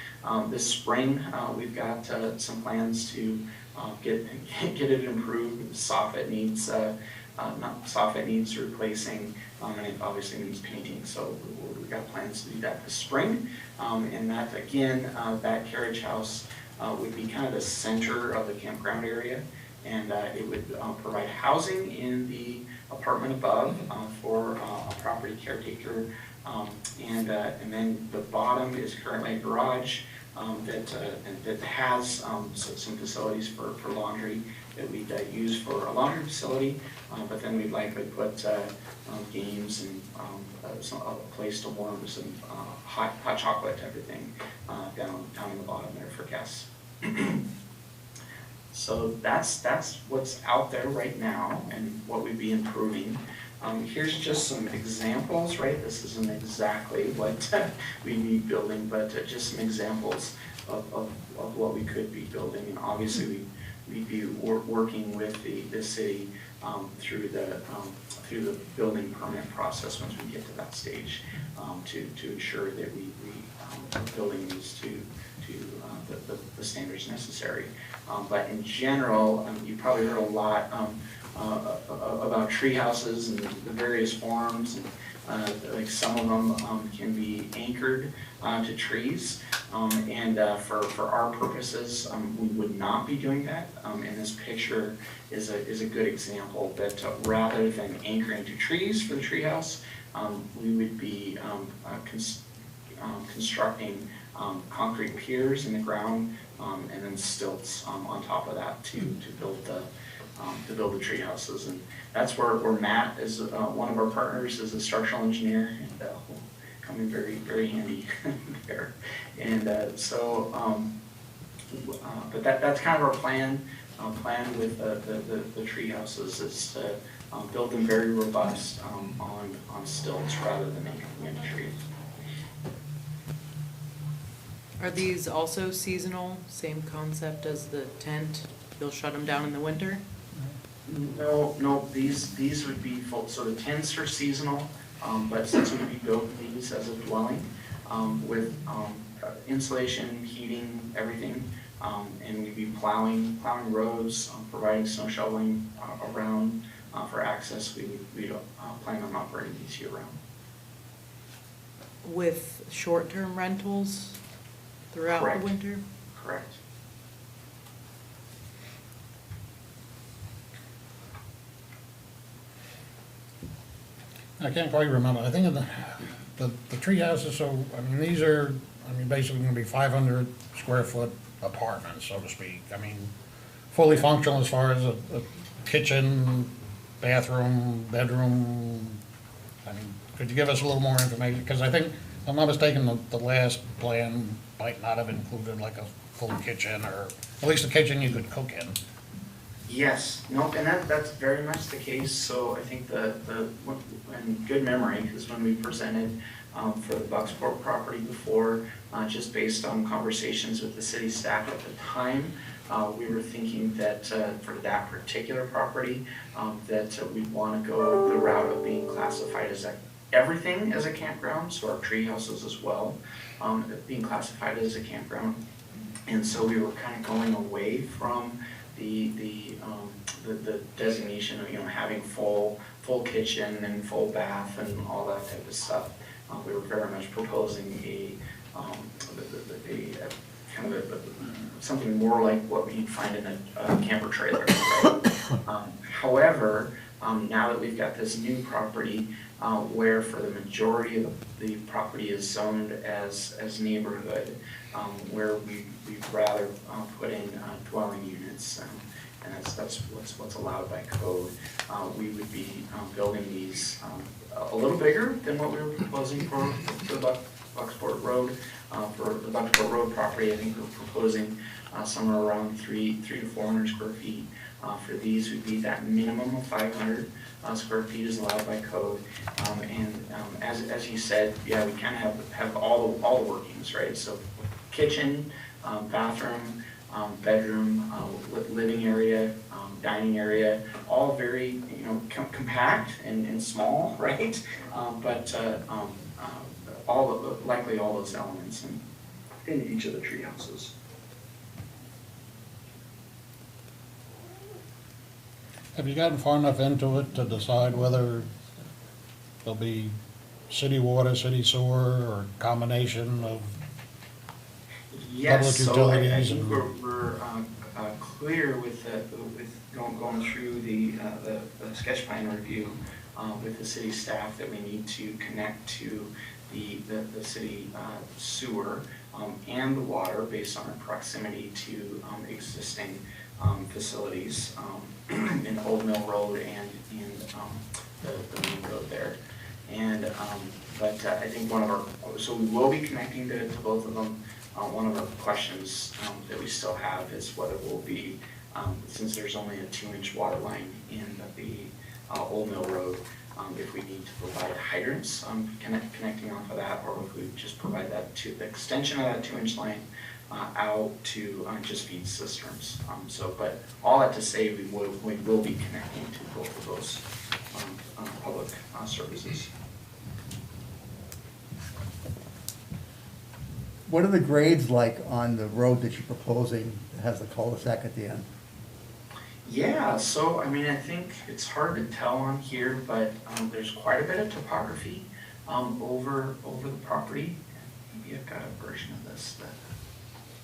Speaker 11: This spring, we've got some plans to get it improved. Soffit needs replacing, and it obviously needs painting. So we've got plans to do that this spring. And that, again, that carriage house would be kind of the center of the campground area, and it would provide housing in the apartment above for a property caretaker, and then the bottom is currently a garage that has some facilities for laundry that we'd use for a laundry facility, but then we'd likely put games and a place to warm some hot chocolate type of thing down in the bottom there for guests. So that's what's out there right now and what we'd be improving. Here's just some examples, right? This isn't exactly what we'd be building, but just some examples of what we could be building. And obviously we'd be working with the city through the building permit process once we get to that stage, to ensure that we are building these to the standards necessary. But in general, you probably heard a lot about tree houses and the various forms, and like some of them can be anchored to trees, and for our purposes, we would not be doing that. And this picture is a good example that rather than anchoring to trees for the tree house, we would be constructing concrete piers in the ground, and then stilts on top of that to build the tree houses. And that's where Matt is one of our partners, is a structural engineer, and will come in very, very handy there. And but that's kind of our plan. plan with the tree houses is to build them very robust on stilts rather than anchoring into trees.
Speaker 12: Are these also seasonal, same concept as the tent? You'll shut them down in the winter?
Speaker 11: No, these would be full, so the tents are seasonal, but since we'd be building these as a dwelling, with insulation, heating, everything, and we'd be plowing roads, providing snow shoveling around for access, we'd plan on operating these year round.
Speaker 12: With short-term rentals throughout
Speaker 11: Correct.
Speaker 12: the winter?
Speaker 11: Correct.
Speaker 1: I can't quite remember, I think in the tree houses, so, I mean, these are, I mean, basically gonna be 500 square foot apartments, so to speak. I mean, fully functional as far as a kitchen, bathroom, bedroom. I mean, could you give us a little more information? Because I think, if I'm not mistaken, the last plan might not have included like a full kitchen, or at least a kitchen you could cook in.
Speaker 11: Yes, no, and that's very much the case, so I think and good memory, because when we presented for the Bucksport property before, just based on conversations with the city staff at the time, we were thinking that for that particular property, that we'd want to go the route of being classified as everything as a campground, so our tree houses as well, being classified as a campground. And so we were kind of going away from the designation of, having full kitchen and full bath and all that type of stuff. We were very much proposing something more like what you'd find in a camper trailer, right? However, now that we've got this new property, where for the majority of the property is zoned as neighborhood, where we'd rather put in dwelling units, and that's what's allowed by code. We would be building these a little bigger than what we were proposing for the Bucksport Road. For the Bucksport Road property, I think we're proposing somewhere around 300 to 400 square feet. For these would be that minimum of 500 square feet is allowed by code. As you said, yeah, we kind of have all the workings, right? So kitchen, bathroom, bedroom, living area, dining area, all very compact and small, right? But likely all those elements in each of the tree houses.
Speaker 1: Have you gotten far enough into it to decide whether there'll be city water, city sewer, or combination of
Speaker 11: Yes,
Speaker 1: public
Speaker 11: so I
Speaker 1: utilities?
Speaker 11: think we're clear with going through the sketch plan review with the city staff that we need to connect to the city sewer and the water based on our proximity to existing facilities in Old Mill Road and in the main road there. And but I think so we will be connecting to both of them. One of our questions that we still have is whether we'll be, since there's only a 2-inch water line in the Old Mill Road, if we need to provide hydrants connecting off of that, or if we just provide that to the extension of that 2-inch line out to just feed cisterns. But all that to say, we will be connecting to both of those public services.
Speaker 5: What are the grades like on the road that you're proposing that has the cul-de-sac at the end?
Speaker 11: Yeah, so I mean, I think it's hard to tell on here, but there's quite a bit of topography over the property. Maybe I've got a version of this that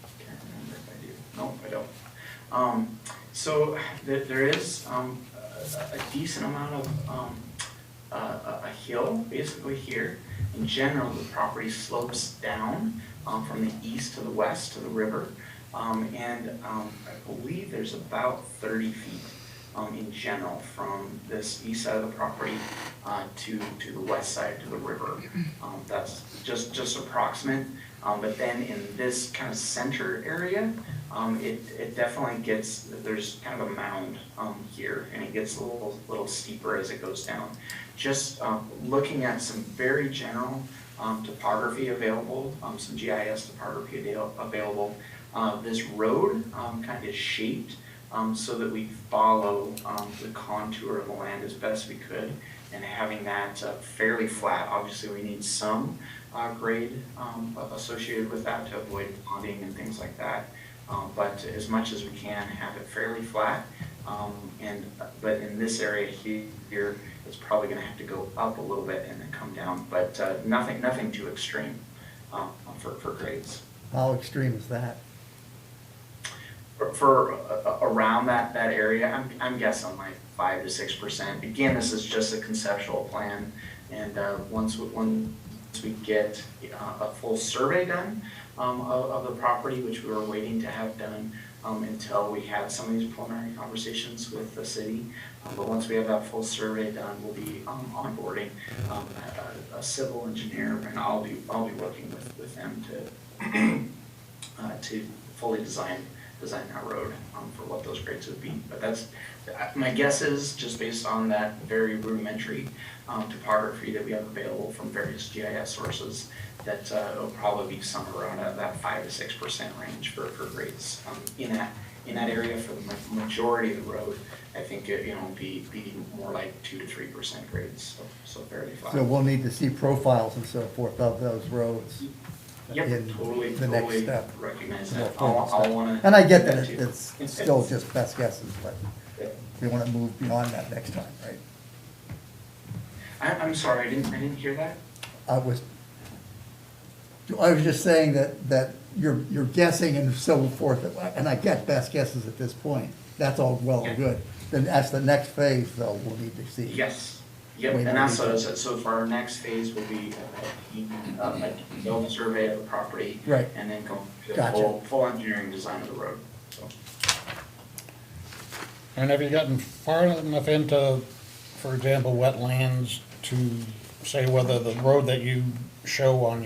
Speaker 11: I can't remember if I do. No, I don't. So there is a decent amount of a hill basically here. In general, the property slopes down from the east to the west to the river. I believe there's about 30 feet in general from this east side of the property to the west side to the river. That's just approximate. But then in this kind of center area, it definitely gets, there's kind of a mound, here, and it gets a little steeper as it goes down. Just, looking at some very general, topography available, some GIS topography available. This road, kind of is shaped, so that we follow, the contour of the land as best we could, and having that, fairly flat. Obviously, we need some, grade, associated with that to avoid ponding and things like that. But as much as we can, have it fairly flat. But in this area here, it's probably gonna have to go up a little bit and then come down, but nothing too extreme for grades.
Speaker 5: How extreme is that?
Speaker 11: For around that area, I'm guessing like 5 to 6%. Again, this is just a conceptual plan, and once we get a full survey done of the property, which we were waiting to have done until we had some of these preliminary conversations with the city. But once we have that full survey done, we'll be onboarding a civil engineer, and I'll be working with them to fully design that road for what those grades would be. But that's, my guess is, just based on that very rudimentary topography that we have available from various GIS sources, that it'll probably be somewhere around that 5 to 6% range for grades in that area. For the majority of the road, I think it, be more like 2 to 3% grades, so fairly flat.
Speaker 5: So we'll need to see profiles and so forth of those roads.
Speaker 11: Yep,
Speaker 5: in
Speaker 11: totally
Speaker 5: the next step.
Speaker 11: recognize
Speaker 5: More
Speaker 11: that.
Speaker 5: formal
Speaker 11: I'll
Speaker 5: step.
Speaker 11: wanna.
Speaker 5: And I get
Speaker 11: do
Speaker 5: that
Speaker 11: too.
Speaker 5: it's still just best guesses, but we want to move beyond that next time, right?
Speaker 11: I'm sorry, I didn't hear that.
Speaker 5: I was just saying that you're guessing and so forth, and I get best guesses at this point. That's all well and good. Then that's the next phase, though, we'll need to see.
Speaker 11: Yes, yep,
Speaker 5: Way
Speaker 11: and
Speaker 5: more
Speaker 11: that's
Speaker 5: detail.
Speaker 11: so for our next phase will be a detailed survey of the property.
Speaker 5: Right.
Speaker 11: And then go to the
Speaker 5: Gotcha.
Speaker 11: full engineering design of the road, so.
Speaker 1: And have you gotten far enough into, for example, wetlands to say whether the road that you show on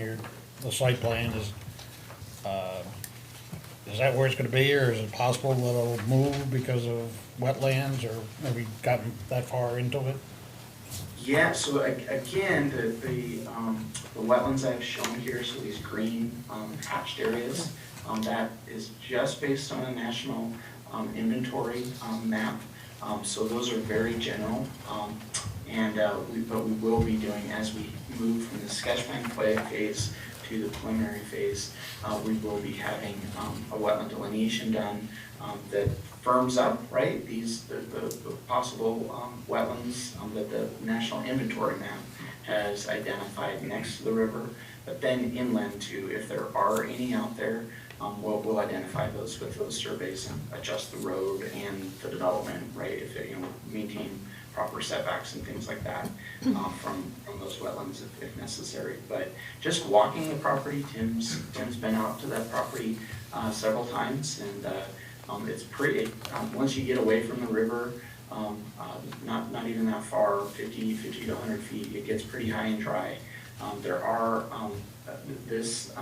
Speaker 1: the site plan is that where it's gonna be, or is it possible that it'll move because of wetlands, or have you gotten that far into it?
Speaker 11: Yeah, so again, the wetlands I've shown here, so these green hatched areas, that is just based on a national inventory map. So those are very general, but we will be doing, as we move from the sketch plan phase to the preliminary phase, we will be having a wetland delineation done that firms up, right, the possible wetlands that the national inventory map has identified next to the river, but then inland too, if there are any out there, we'll identify those with those surveys and adjust the road and the development, right, if it, maintain proper setbacks and things like that from those wetlands if necessary. But just walking the property, Tim's been out to that property several times, and it's pretty, once you get away from the river, not even that far, 50 to 100 feet, it gets pretty high and dry. There are this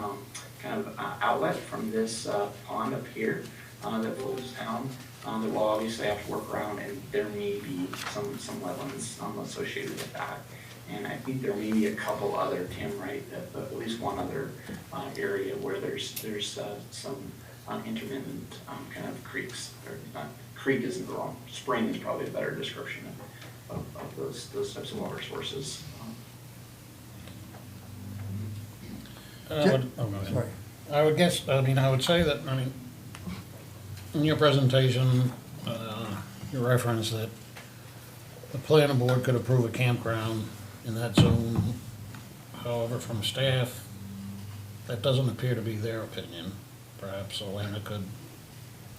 Speaker 11: kind of outlet from this pond up here that flows down that we'll obviously have to work around, and there may be some wetlands associated with that. And I think there may be a couple other, Tim, right, at least one other area where there's some intermittent kind of creeks, or not, creek isn't the wrong, spring is probably a better description of those types of water sources.
Speaker 1: Go ahead.
Speaker 5: Sorry.
Speaker 1: I would guess, I would say that, in your presentation, you referenced that the planning board could approve a campground in that zone. However, from staff, that doesn't appear to be their opinion. Perhaps Elena could.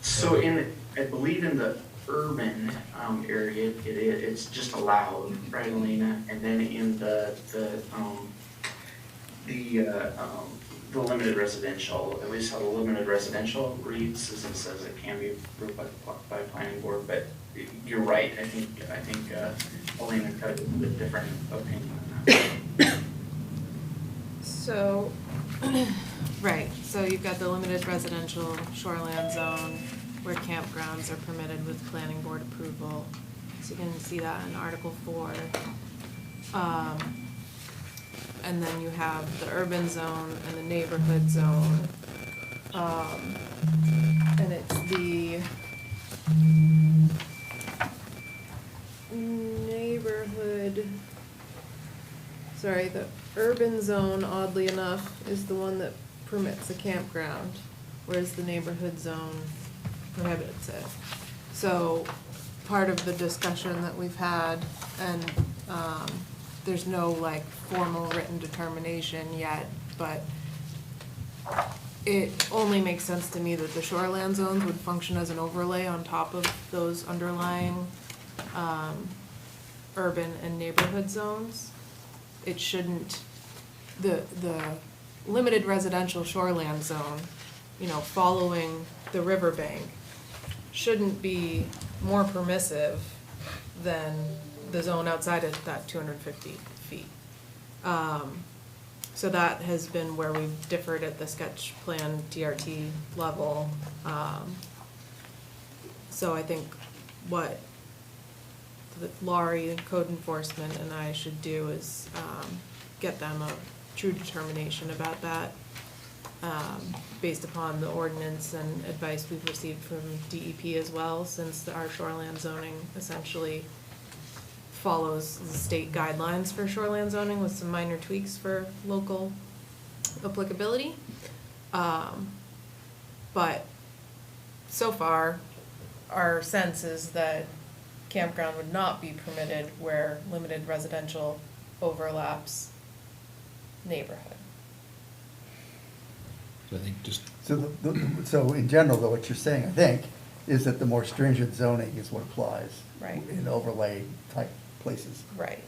Speaker 11: So I believe in the urban area, it's just allowed, right, Elena? And then in the limited residential, at least how the limited residential reads, is it says it can be approved by planning board, but you're right, I think Elena got a bit different opinion on that.
Speaker 8: So, Right, so you've got the limited residential shoreland zone where campgrounds are permitted with planning board approval. So you can see that in Article 4. And then you have the urban zone and the neighborhood zone. And it's the neighborhood, sorry, the urban zone, oddly enough, is the one that permits a campground, whereas the neighborhood zone prohibits it. So, part of the discussion that we've had, and, there's no like formal written determination yet, but it only makes sense to me that the shoreland zones would function as an overlay on top of those underlying, urban and neighborhood zones. It shouldn't, the limited residential shoreland zone, you know, following the riverbank, shouldn't be more permissive than the zone outside of that 250 feet. So that has been where we've differed at the sketch plan TRT level. So I think what Laurie, code enforcement, and I should do is get them a true determination about that, based upon the ordinance and advice we've received from DEP as well, since our shoreland zoning essentially follows the state guidelines for shoreland zoning with some minor tweaks for local applicability. But so far, our sense is that campground would not be permitted where limited residential overlaps neighborhood.
Speaker 4: So I think just,
Speaker 5: So in general, though, what you're saying, I think, is that the more stringent zoning is what applies.
Speaker 8: Right.
Speaker 5: In overlay type places.
Speaker 8: Right.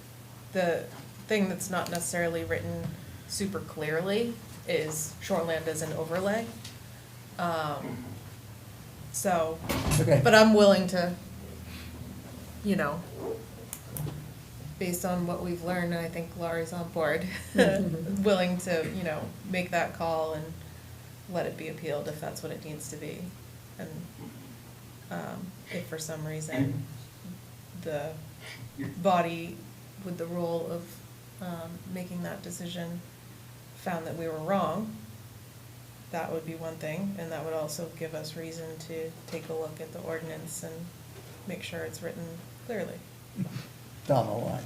Speaker 8: The thing that's not necessarily written super clearly is shoreland as an overlay. So,
Speaker 5: Okay.
Speaker 8: but I'm willing to, you know, based on what we've learned, and I think Laurie's on board, willing to, you know, make that call and let it be appealed if that's what it needs to be. And if for some reason the body with the role of making that decision found that we were wrong, that would be one thing, and that would also give us reason to take a look at the ordinance and make sure it's written clearly.
Speaker 5: Down the line.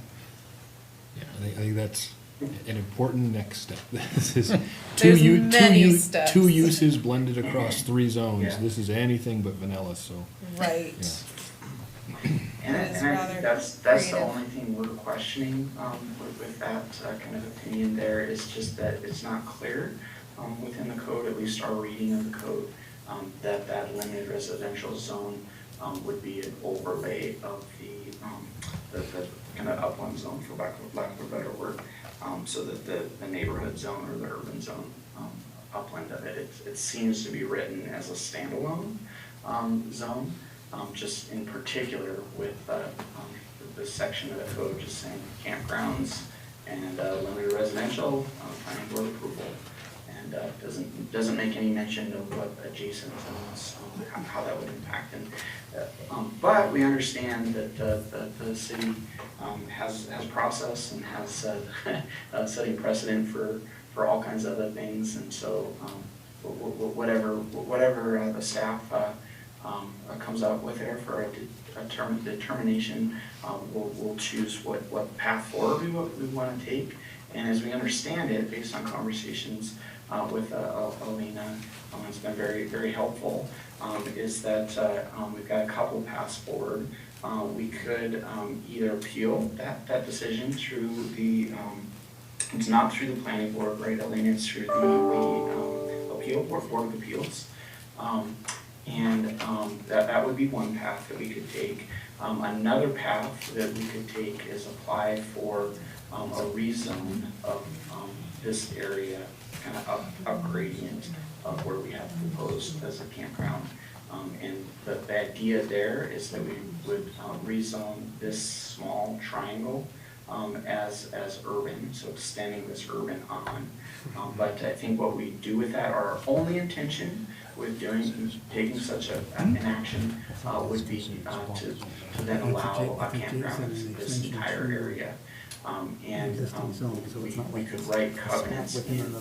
Speaker 4: yeah, I think that's an important next step. This is
Speaker 8: There's many steps.
Speaker 4: two uses blended across 3 zones.
Speaker 11: Yeah.
Speaker 4: This is anything but vanilla, so.
Speaker 8: Right.
Speaker 4: Yeah.
Speaker 11: And
Speaker 8: It is
Speaker 11: I
Speaker 8: rather
Speaker 11: think that's the
Speaker 8: creative.
Speaker 11: only thing we're questioning with that kind of opinion there, is just that it's not clear within the code, at least our reading of the code, that limited residential zone would be an overlay of the kind of upland zone, for lack of a better word, so that the neighborhood zone or the urban zone upland of it seems to be written as a standalone zone. Just in particular with the section of the code just saying campgrounds and limited residential, planning board approval, and doesn't make any mention of what adjacent zones, how that would impact. And but we understand that the city has process and has setting precedent for all kinds of other things, and so whatever the staff comes out with there for a determination, we'll choose what path forward we want to take. And as we understand it, based on conversations with Alina, it's been very, very helpful, is that we've got a couple paths forward. We could either appeal that decision through the, it's not through the planning board, right, Alina, it's through the appeal board, Board of Appeals. And that would be one path that we could take. Another path that we could take is apply for a rezone of this area, kind of up gradient of where we have proposed as a campground. And the idea there is that we would rezone this small triangle as urban, so extending this urban on. But I think what we do with that, our only intention with taking such an action would be to then allow a campground in this entire area. We could write covenants in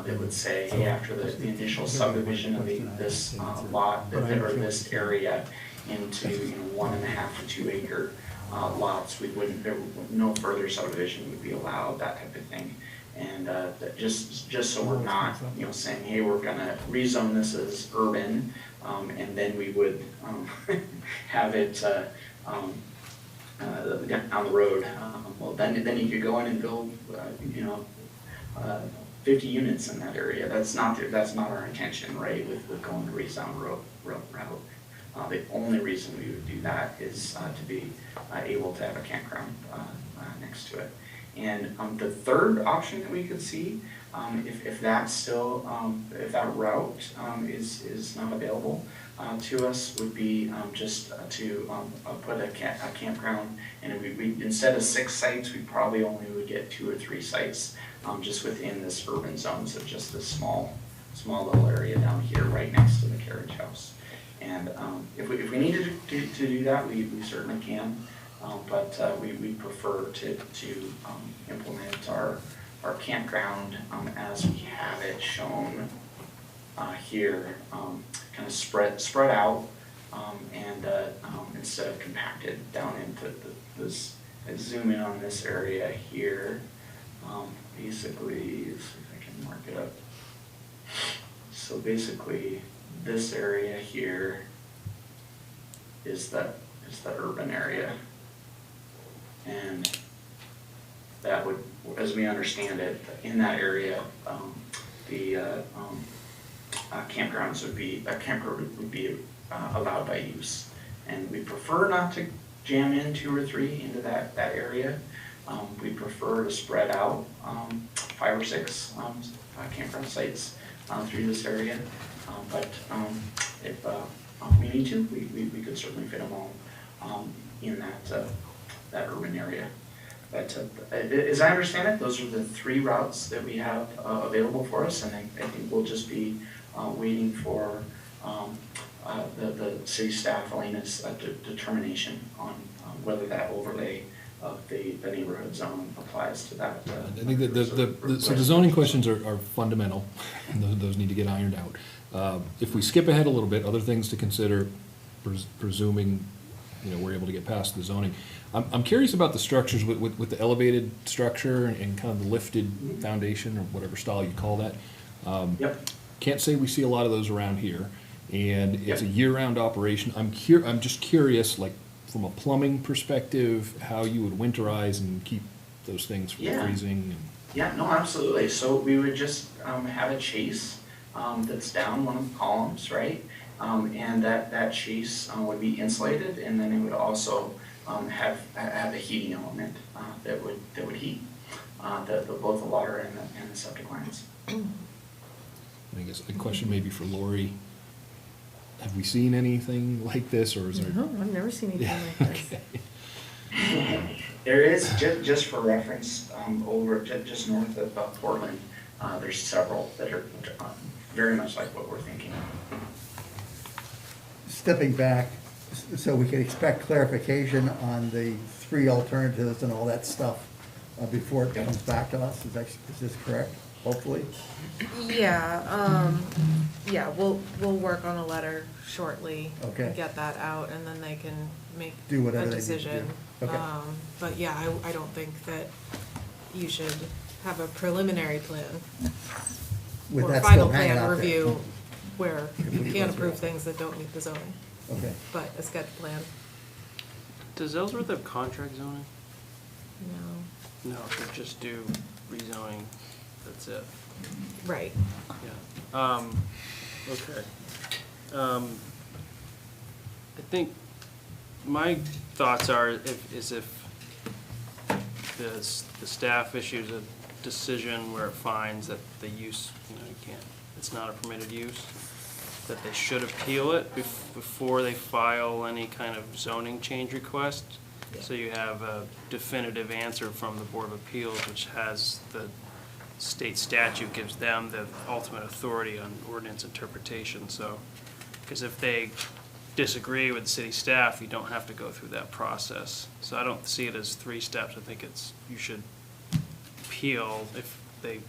Speaker 11: that would say, hey, after the initial subdivision of this lot, or this area into 1.5 to 2 acre lots, no further subdivision would be allowed, that type of thing. And just so we're not, saying, hey, we're gonna rezone this as urban, and then we would have it down the road. Well, then you could go in and build, 50 units in that area. That's not our intention, right? With going the rezone route. The only reason we would do that is to be able to have a campground next to it. And the third option that we could see, if that's still, if that route is not available to us, would be just to put a campground, and we instead of 6 sites, we probably only would get 2 or 3 sites just within this urban zone, so just this small little area down here right next to the carriage house. And if we needed to do that, we certainly can. But we prefer to implement our campground as we have it shown here, kind of spread out, and instead of compacted down into this. I zoom in on this area here. Basically, see if I can mark it up. So basically, this area here is the urban area. And that would, as we understand it, in that area, the campgrounds would be, a camper would be allowed by use. And we prefer not to jam in 2 or 3 into that area. We prefer to spread out 5 or 6 campground sites through this area. But if we need to, we could certainly fit them all in that urban area. But as I understand it, those are the 3 routes that we have available for us, and I think we'll just be waiting for the city staff, Elena's determination on whether that overlay of the neighborhood zone applies to that.
Speaker 4: I think that so the zoning questions are fundamental, and those need to get ironed out. If we skip ahead a little bit, other things to consider, presuming we're able to get past the zoning. I'm curious about the structures with the elevated structure and kind of the lifted foundation, or whatever style you call that.
Speaker 11: Yep.
Speaker 4: Can't say we see a lot of those around here, and it's
Speaker 11: Yep.
Speaker 4: a year-round operation. I'm just curious, like from a plumbing perspective, how you would winterize and keep those things from freezing.
Speaker 11: Yeah, no, absolutely. So we would just have a chase that's down one of the columns, right? And that chase would be insulated, and then it would also have a heating element that would heat both the water and the septic lines.
Speaker 4: I guess a question maybe for Lori. Have we seen anything like this, or is there?
Speaker 13: No, I've never seen anything like this.
Speaker 4: Okay.
Speaker 11: There is, just for reference, over just north of Portland, there's several that are very much like what we're thinking.
Speaker 5: Stepping back, so we can expect clarification on the 3 alternatives and all that stuff before it comes back to us, is this correct, hopefully?
Speaker 8: Yeah, we'll work on a letter shortly.
Speaker 5: Okay.
Speaker 8: Get that out, and then they can make
Speaker 5: Do whatever
Speaker 8: a
Speaker 5: they need to do.
Speaker 8: decision.
Speaker 5: Okay.
Speaker 8: But yeah, I don't think that you should have a preliminary plan
Speaker 5: With
Speaker 8: or
Speaker 5: that
Speaker 8: final
Speaker 5: still hanging
Speaker 8: plan
Speaker 5: out there.
Speaker 8: review where
Speaker 5: If
Speaker 8: you
Speaker 5: we
Speaker 8: can't
Speaker 5: go
Speaker 8: approve
Speaker 5: through it.
Speaker 8: things that don't meet the zoning,
Speaker 5: Okay.
Speaker 8: but a sketch plan,
Speaker 2: Does Ellsworth have contract zoning?
Speaker 8: no.
Speaker 2: No, they just do rezoning, that's it.
Speaker 8: Right.
Speaker 2: Yeah, okay. I think my thoughts are if the staff issues a decision where it finds that the use, you can't, it's not a permitted use, that they should appeal it before they file any kind of zoning change request. So you have a definitive answer from the Board of Appeals, which has the state statute gives them the ultimate authority on ordinance interpretation, so, because if they disagree with the city staff, you don't have to go through that process. So I don't see it as 3 steps, I think it's, you should appeal if they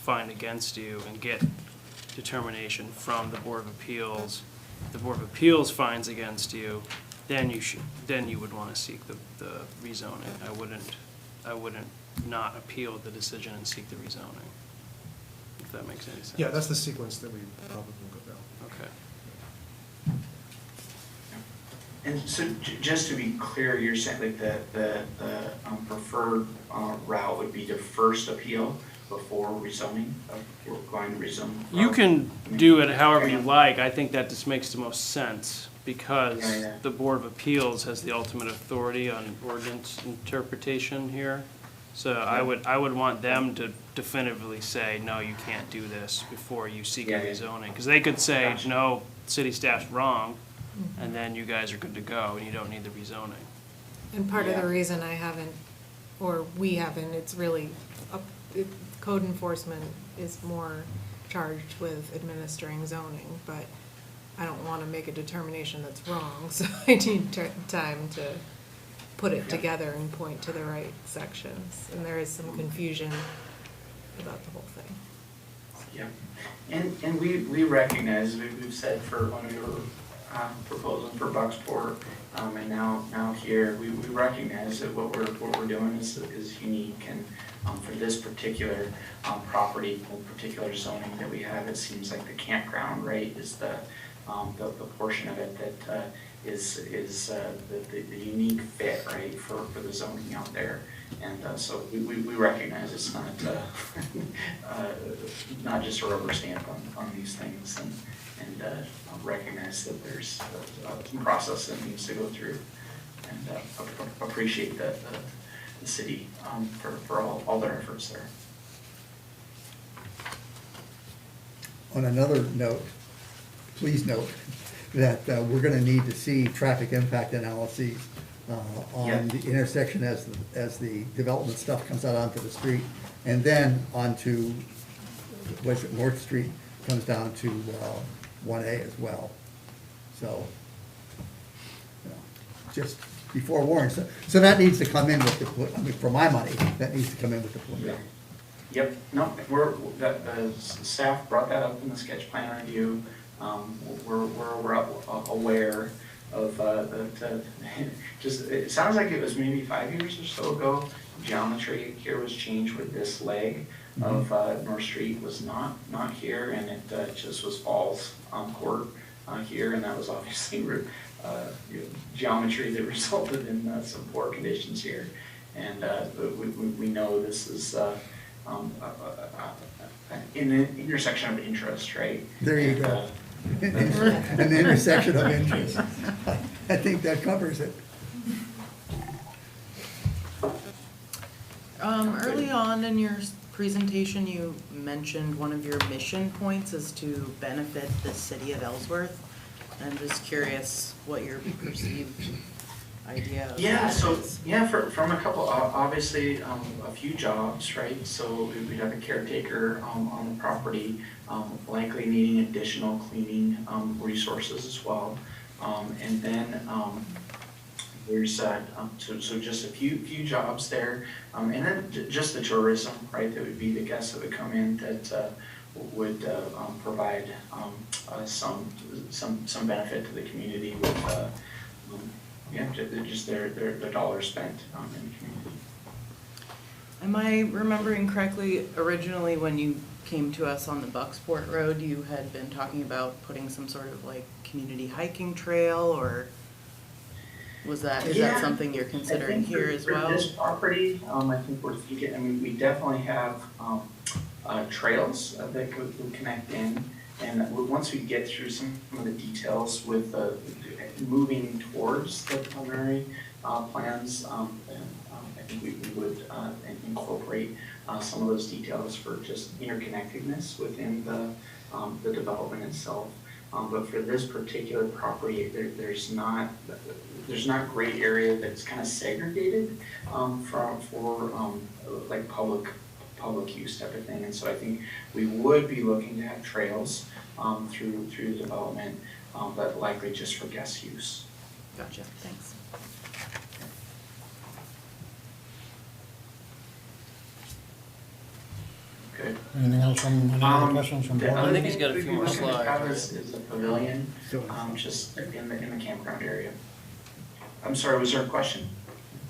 Speaker 2: find against you and get determination from the Board of Appeals. If the Board of Appeals finds against you, then you would want to seek the rezoning. I wouldn't not appeal the decision and seek the rezoning, if that makes any sense.
Speaker 10: Yeah, that's the sequence that we probably will go down.
Speaker 2: Okay.
Speaker 11: And so, just to be clear, you're saying like the preferred route would be to first appeal before rezoning, before going to rezone?
Speaker 2: You can do it however you like. I think that just makes the most sense because the Board of Appeals has the ultimate authority on ordinance interpretation here. So I would want them to definitively say, no, you can't do this before you seek a rezoning. Because they could say, no, city staff's wrong, and then you guys are good to go and you don't need the rezoning.
Speaker 8: And part of the reason I haven't, or we haven't, it's really, code enforcement is more charged with administering zoning, but I don't want to make a determination that's wrong, so I need time to put it together and point to the right sections. And there is some confusion about the whole thing.
Speaker 11: Yeah, and we recognize, we've said for when we were proposing for Bucksport, and now here, we recognize that what we're doing is unique, and for this particular property, the particular zoning that we have, it seems like the campground, right, is the portion of it that is the unique fit, right, for the zoning out there. And so we recognize it's not not just a rubber stamp on these things, and recognize that there's some process that needs to go through, and appreciate the city for all their efforts there.
Speaker 5: On another note, please note that we're gonna need to see traffic impact analyses on the intersection as the development stuff comes out onto the street, and then onto, was it North Street, comes down to 1A as well. So, you know, just be forewarned. So that needs to come in with the, I mean, for my money, that needs to come in with the preliminary.
Speaker 11: Yep, no, the staff brought that up in the sketch plan review. We're aware of just, it sounds like it was maybe 5 years or so ago, geometry here was changed with this leg of North Street was not here, and it just was Falls Court here, and that was obviously geometry that resulted in some poor conditions here. And we know this is in an intersection of interest, right?
Speaker 5: There you go. An intersection of interest. I think that covers it.
Speaker 12: Early on in your presentation, you mentioned one of your mission points is to benefit the city of Ellsworth. I'm just curious what your perceived idea of that is.
Speaker 11: From a couple, obviously, a few jobs, right? So we'd have a caretaker on the property, likely needing additional cleaning resources as well. And then there's so just a few jobs there, and then just the tourism, right? That would be the guests that would come in that would provide some benefit to the community with just their dollars spent in the community.
Speaker 12: Am I remembering correctly, originally when you came to us on the Bucksport Road, you had been talking about putting some sort of like community hiking trail, or is that something you're considering here as well?
Speaker 11: For this property, I think we're thinking, I mean, we definitely have trails that would connect in, and once we get through some of the details with moving towards the preliminary plans, I think we would incorporate some of those details for just interconnectedness within the development itself. But for this particular property, there's not great area that's kind of segregated for like public use type of thing. And so I think we would be looking to have trails through the development, but likely just for guest use.
Speaker 12: Gotcha, thanks.
Speaker 11: Okay.
Speaker 1: Anything else from, any other questions from
Speaker 11: The
Speaker 1: board?
Speaker 11: other
Speaker 2: I think he's
Speaker 11: thing
Speaker 2: got a
Speaker 11: we'd
Speaker 2: few
Speaker 11: be
Speaker 2: more
Speaker 11: looking to have
Speaker 2: slides,
Speaker 11: is a pavilion, just in the campground area. I'm sorry, was there a question?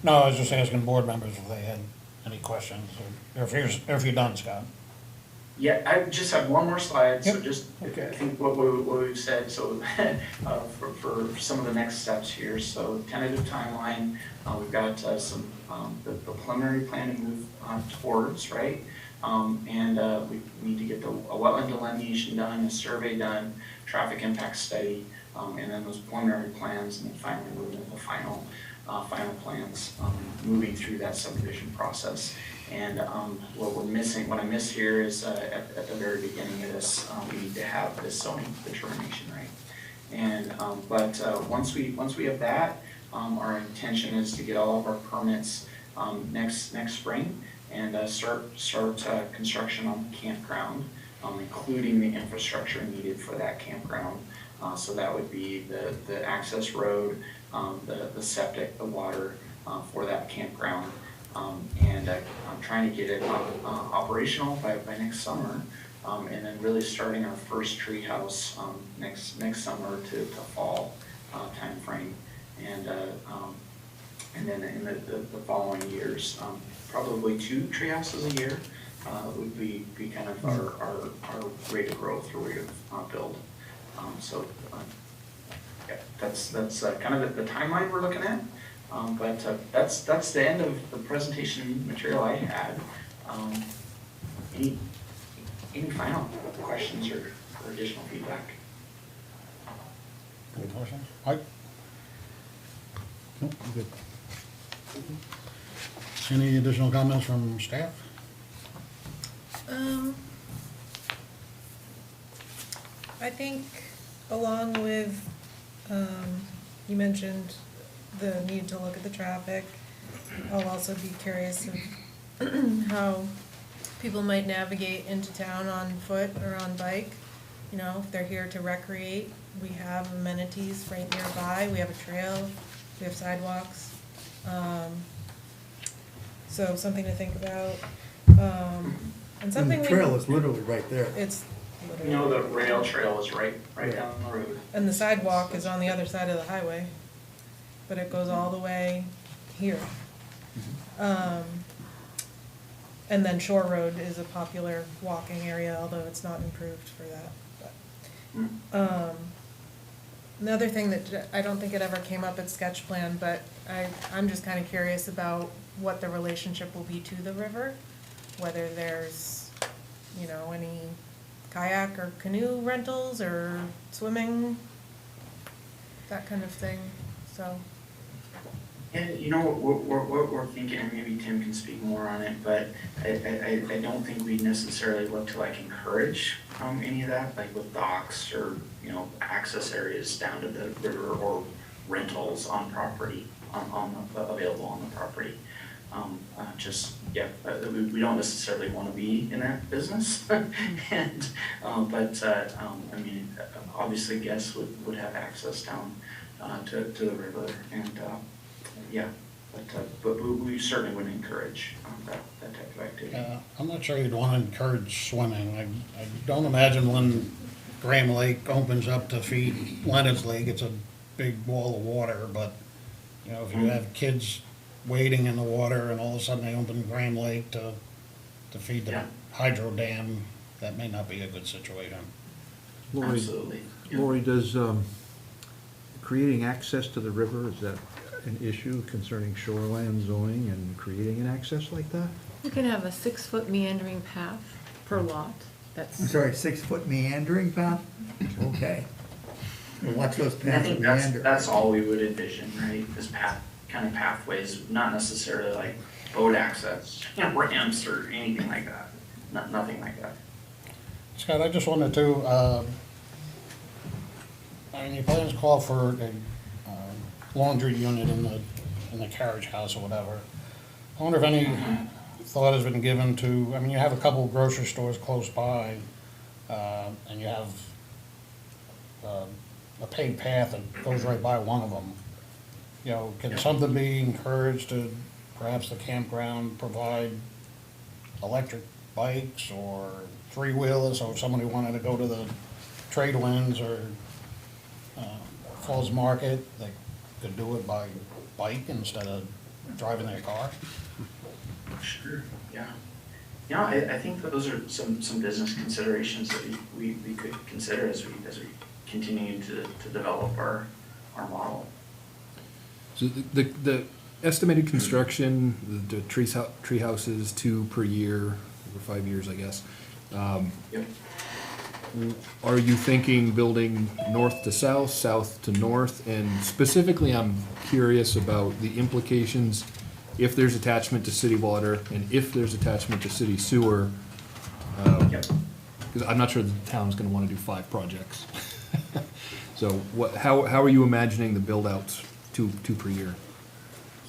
Speaker 1: No, I was just asking board members if they had any questions, or if you're done, Scott.
Speaker 11: Yeah, I just have one more slide, so
Speaker 1: Yep.
Speaker 11: just,
Speaker 1: Okay.
Speaker 11: I think what we've said, so for some of the next steps here, so tentative timeline, we've got some, the preliminary plan to move towards, right? And we need to get a wetland delineation done, a survey done, traffic impact study, and then those preliminary plans, and then finally moving to the final plans, moving through that subdivision process. And what I miss here is at the very beginning of this, we need to have this zoning determination, right? And once we have that, our intention is to get all of our permits next spring and start construction on the campground, including the infrastructure needed for that campground. So that would be the access road, the septic, the water for that campground. And I'm trying to get it operational by next summer, and then really starting our first tree house next summer to fall timeframe, and then in the following years, probably 2 tree houses a year would be kind of our rate of growth or rate of build. Yeah, that's kind of the timeline we're looking at. But that's the end of the presentation material I had. Any final questions or additional feedback?
Speaker 1: Any questions? Mike?
Speaker 9: No, I'm good.
Speaker 1: Any additional comments from staff?
Speaker 8: I think along with, you mentioned the need to look at the traffic, I'll also be curious of how people might navigate into town on foot or on bike. You know, if they're here to recreate, we have amenities right nearby, we have a trail, we have sidewalks. So something to think about. And
Speaker 5: And
Speaker 8: something
Speaker 5: the
Speaker 8: we.
Speaker 5: trail is literally right there.
Speaker 8: It's
Speaker 11: You know, the rail trail is right down the road.
Speaker 8: And the sidewalk is on the other side of the highway, but it goes all the way here. And then Shore Road is a popular walking area, although it's not improved for that. But another thing that I don't think it ever came up at sketch plan, but I'm just kind of curious about what the relationship will be to the river, whether there's, you know, any kayak or canoe rentals or swimming, that kind of thing, so.
Speaker 11: And you know, what we're thinking, and maybe Tim can speak more on it, but I don't think we necessarily look to like encourage any of that, like with docks or, you know, access areas down to the river or rentals on property, available on the property. We don't necessarily want to be in that business. And, I mean, obviously guests would have access down to the river, and but we certainly would encourage that type of activity.
Speaker 1: I'm not sure you'd want to encourage swimming. I don't imagine when Graham Lake opens up to feed Leonard's Lake, it's a big wall of water, but, you know, if you have kids wading in the water and all of a sudden they open Graham Lake to feed the hydro dam, that may not be a good situation.
Speaker 9: Lori,
Speaker 11: Absolutely.
Speaker 9: Lori, does creating access to the river, is that an issue concerning shoreline zoning and creating an access like that?
Speaker 13: You can have a 6-foot meandering path per lot.
Speaker 5: I'm
Speaker 13: That's,
Speaker 5: sorry, 6-foot meandering path? Okay. Well, watch those
Speaker 11: And I
Speaker 5: paths
Speaker 11: think
Speaker 5: meander.
Speaker 11: that's all we would envision, right? Is kind of pathways, not necessarily like boat access, you know, ramps or anything like that. Nothing like that.
Speaker 1: Scott, I just wanted to, I mean, your plans call for a laundry unit in the carriage house or whatever. I wonder if any thought has been given to, I mean, you have a couple of grocery stores close by, and you have a paved path that goes right by one of them. You know, can something be encouraged to perhaps the campground provide electric bikes or three-wheelers, so if somebody wanted to go to the Trade Winds or Falls Market, they could do it by bike instead of driving their car?
Speaker 11: Sure, yeah. Yeah, I think those are some business considerations that we could consider as we continue to develop our model.
Speaker 4: So the estimated construction, the tree houses, 2 per year, over 5 years, I guess.
Speaker 11: Yep.
Speaker 4: Are you thinking building north to south, south to north? And specifically, I'm curious about the implications if there's attachment to city water and if there's attachment to city sewer.
Speaker 11: Yep.
Speaker 4: Because I'm not sure the town's gonna wanna do 5 projects. So how are you imagining the build-outs, two per year?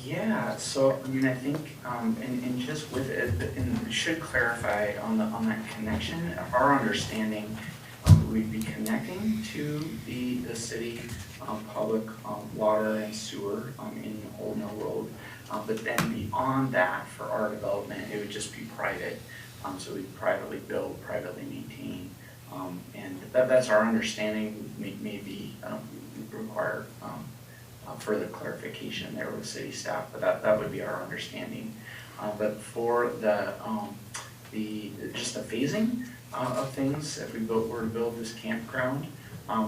Speaker 11: Yeah, so, I mean, I think, and just with it, and we should clarify on that connection, our understanding, we'd be connecting to the city, public, water and sewer, in Old Mill Road. But then beyond that, for our development, it would just be private. So we'd privately build, privately maintain. And that's our understanding, maybe require, further clarification there with city staff, but that would be our understanding. But for just the phasing of things, if we were to build this campground,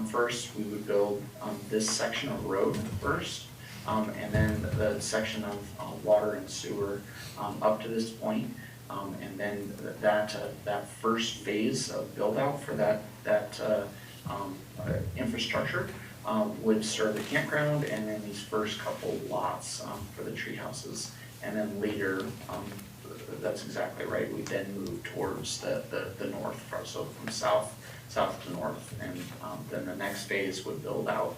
Speaker 11: first we would build this section of road first, and then the section of water and sewer up to this point, and then that first phase of build out for that infrastructure would serve the campground, and then these first couple lots for the tree houses. And then later, that's exactly right, we then move towards the north, so from south to north. And then the next phase would build out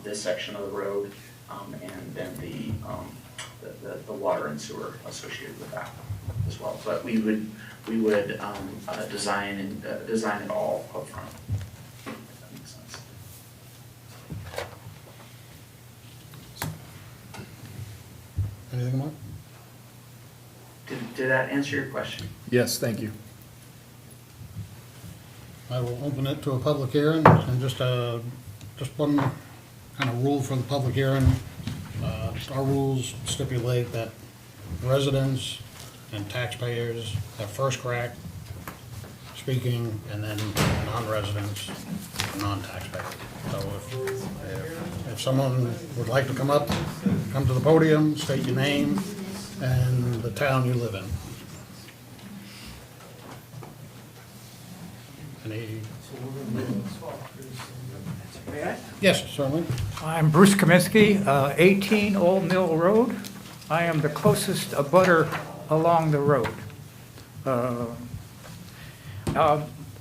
Speaker 11: this section of the road, and then the water and sewer associated with that as well. But we would design it all up front. If that makes sense.
Speaker 1: Anything more?
Speaker 11: Did that answer your question?
Speaker 4: Yes, thank you.
Speaker 1: I will open it to a public hearing, and just one kind of rule for the public hearing. Our rules stipulate that residents and taxpayers have first crack speaking, and then non-residents, non-taxpayers. So if someone would like to come to the podium, state your name and the town you live in. Any? Yes, certainly.
Speaker 14: I'm Bruce Kaminsky, 18 Old Mill Road. I am the closest abutter along the road.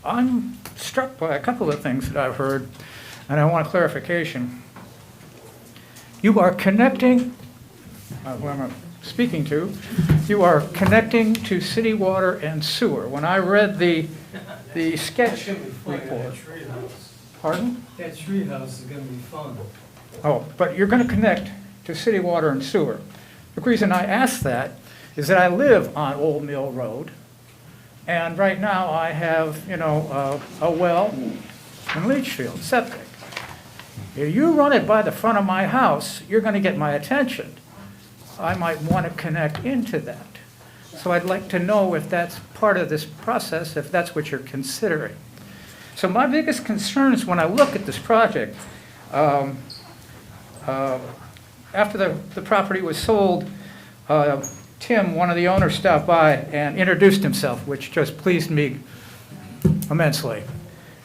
Speaker 14: I'm struck by a couple of things that I've heard, and I want clarification. You are connecting, who am I speaking to? You are connecting to city water and sewer. When I read the sketch report. Pardon?
Speaker 15: That tree house is gonna be fun.
Speaker 14: Oh, but you're gonna connect to city water and sewer. The reason I ask that is that I live on Old Mill Road, and right now I have, a well in Leachfield, septic. If you run it by the front of my house, you're gonna get my attention. I might wanna connect into that. So I'd like to know if that's part of this process, if that's what you're considering. So my biggest concerns when I look at this project, after the property was sold, Tim, one of the owners, stopped by and introduced himself, which just pleased me immensely.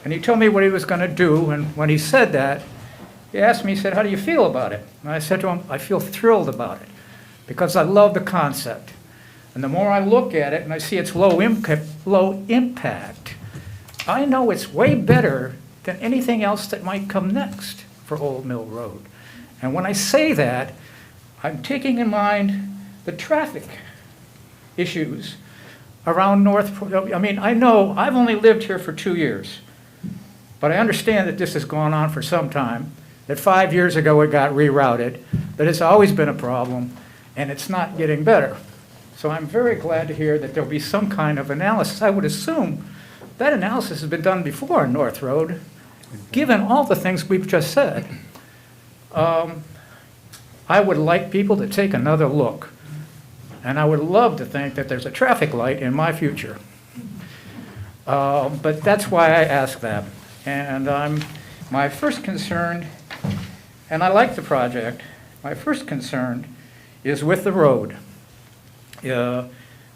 Speaker 14: And he told me what he was going to do, and when he said that, he asked me, he said, "How do you feel about it?" And I said to him, "I feel thrilled about it, because I love the concept. And the more I look at it and I see it's low impact, I know it's way better than anything else that might come next for Old Mill Road. And when I say that, I'm taking in mind the traffic issues around I mean, I know I've only lived here for 2 years, but I understand that this has gone on for some time, that 5 years ago it got rerouted, that it's always been a problem, and it's not getting better. So I'm very glad to hear that there'll be some kind of analysis. I would assume that analysis has been done before on North Road, given all the things we've just said. I would like people to take another look. And I would love to think that there's a traffic light in my future. But that's why I ask that. And my first concern, and I like the project, my first concern is with the road. I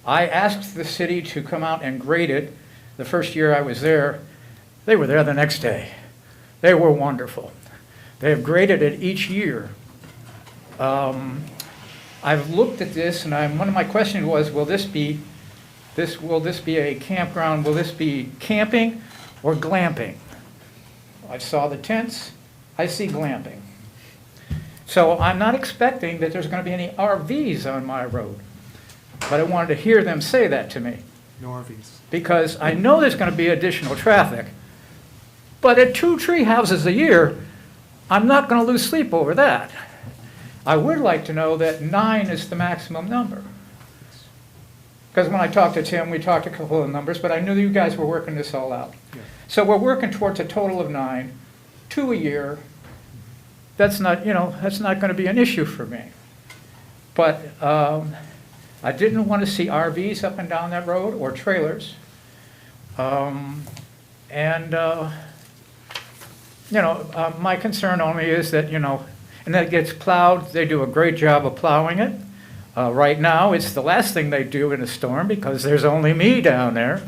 Speaker 14: asked the city to come out and grade it the first year I was there. They were there the next day. They were wonderful. They have graded it each year. I've looked at this, and one of my questions was, will this be a campground? Will this be camping or glamping? I saw the tents. I see glamping. So I'm not expecting that there's going to be any RVs on my road, but I wanted to hear them say that to me.
Speaker 10: No RVs.
Speaker 14: Because I know there's going to be additional traffic, but at 2 tree houses a year, I'm not going to lose sleep over that. I would like to know that 9 is the maximum number. Because when I talked to Tim, we talked a couple of numbers, but I knew that you guys were working this all out.
Speaker 10: Yeah.
Speaker 14: So we're working towards a total of 9, 2 a year. That's not going to be an issue for me. But I didn't want to see RVs up and down that road or trailers. My concern only is that, and that gets plowed. They do a great job of plowing it. Right now, it's the last thing they do in a storm because there's only me down there.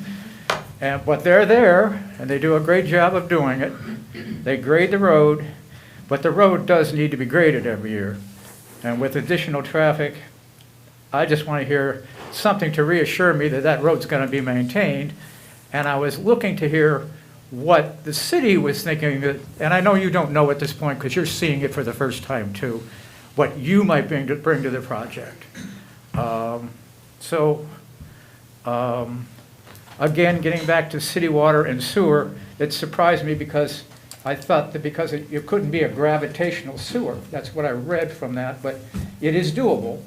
Speaker 14: But they're there, and they do a great job of doing it. They grade the road, but the road does need to be graded every year. And with additional traffic, I just want to hear something to reassure me that that road's going to be maintained. And I was looking to hear what the city was thinking, and I know you don't know at this point because you're seeing it for the first time too, what you might bring to the project. Again, getting back to city water and sewer, it surprised me because I thought that because it couldn't be a gravitational sewer. That's what I read from that, but it is doable.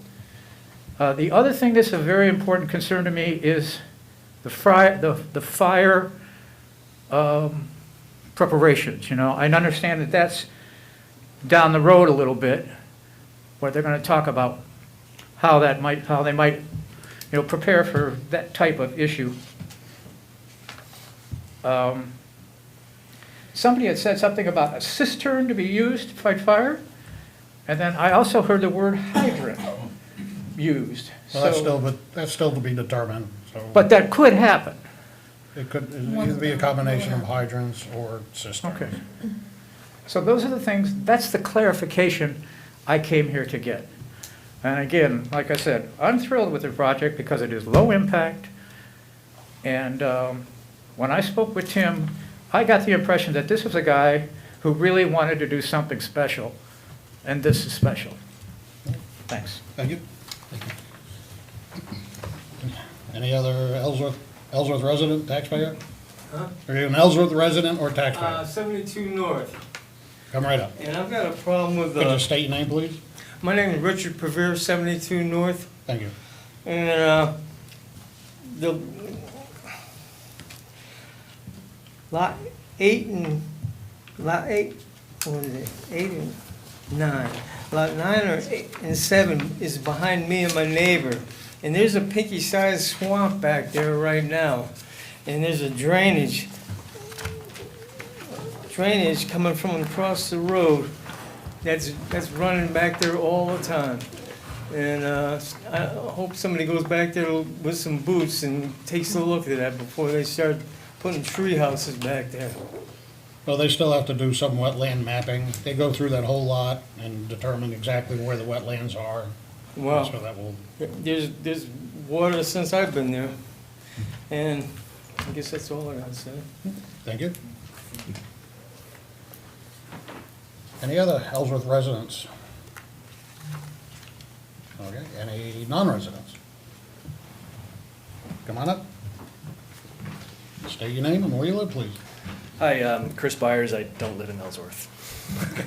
Speaker 14: The other thing that's a very important concern to me is the fire preparations. I understand that that's down the road a little bit, where they're going to talk about how they might prepare for that type of issue. Somebody had said something about a cistern to be used to fight fire, and then I also heard the word hydrant used.
Speaker 1: Well, that's still to be determined, so.
Speaker 14: But that could happen.
Speaker 1: It could either be a combination of hydrants or cisterns.
Speaker 14: Okay. So those are the things, that's the clarification I came here to get. And again, like I said, I'm thrilled with the project because it is low impact. And when I spoke with Tim, I got the impression that this was a guy who really wanted to do something special. And this is special. Thanks.
Speaker 1: Thank you. Any other Ellsworth resident, taxpayer?
Speaker 15: Huh?
Speaker 1: Are you an Ellsworth resident or taxpayer?
Speaker 15: 72 North.
Speaker 1: Come right up.
Speaker 15: And I've got a problem with
Speaker 1: Could you state your name, please?
Speaker 15: my name is Richard Pevere, 72 North.
Speaker 1: Thank you.
Speaker 15: And the lot 8, what is it, 8 and 9. Lot 9 or 8 and 7 is behind me and my neighbor. And there's a pinky-sized swamp back there right now. And there's a drainage coming from across the road that's running back there all the time. And I hope somebody goes back there with some boots and takes a look at that before they start putting tree houses back there.
Speaker 1: Well, they still have to do some wetland mapping. They go through that whole lot and determine exactly where the wetlands are.
Speaker 15: Wow.
Speaker 1: So that will.
Speaker 15: There's water since I've been there. And I guess that's all I gotta say.
Speaker 1: Thank you. Any other Ellsworth residents? Okay, any non-residents? Come on up. State your name and where you live, please.
Speaker 16: Hi, Chris Byers. I don't live in Ellsworth.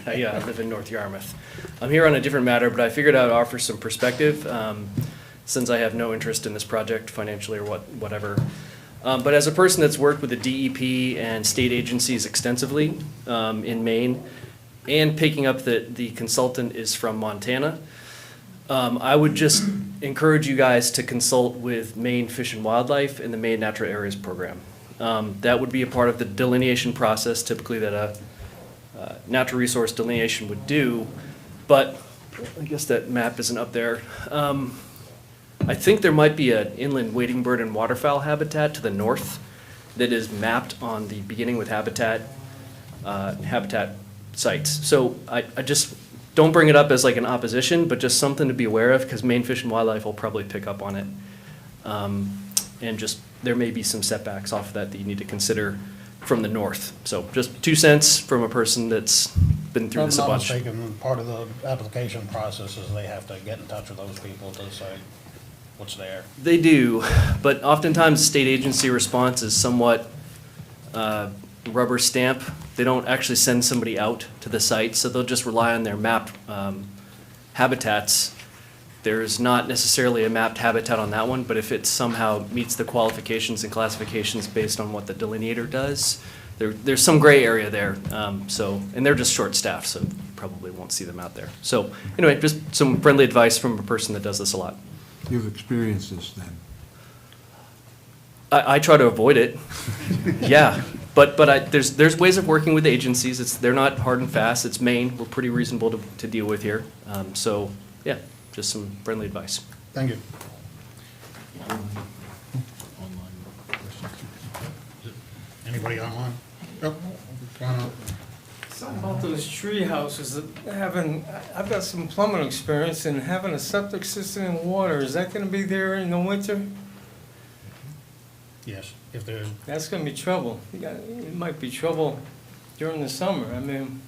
Speaker 16: I live in North Yarmouth. I'm here on a different matter, but I figured I'd offer some perspective since I have no interest in this project financially or whatever. But as a person that's worked with the DEP and state agencies extensively in Maine, and picking up that the consultant is from Montana, I would just encourage you guys to consult with Maine Fish and Wildlife and the Maine Natural Areas Program. That would be a part of the delineation process typically that a natural resource delineation would do, but I guess that map isn't up there. I think there might be an inland wading bird and waterfowl habitat to the north that is mapped on the beginning with habitat sites. So I just don't bring it up as like an opposition, but just something to be aware of because Maine Fish and Wildlife will probably pick up on it. And just there may be some setbacks off of that you need to consider from the north. So just 2 cents from a person that's been through this a bunch.
Speaker 1: If I'm not mistaken, part of the application process is they have to get in touch with those people to say what's there.
Speaker 16: They do, but oftentimes state agency response is somewhat rubber stamp. They don't actually send somebody out to the site, so they'll just rely on their mapped habitats. There's not necessarily a mapped habitat on that one, but if it somehow meets the qualifications and classifications based on what the delineator does, there's some gray area there. And they're just short-staffed, so you probably won't see them out there. So anyway, just some friendly advice from a person that does this a lot.
Speaker 9: You've experienced this then?
Speaker 16: I try to avoid it. Yeah, but there's ways of working with agencies. They're not hard and fast. It's Maine. We're pretty reasonable to deal with here. So yeah, just some friendly advice.
Speaker 1: Thank you. Anybody online? Oh, come on up.
Speaker 15: Something about those tree houses, I've got some plumbing experience and having a septic system and water, is that gonna be there in the winter?
Speaker 1: Yes, if there's,
Speaker 15: That's gonna be trouble. It might be trouble during the summer, I mean,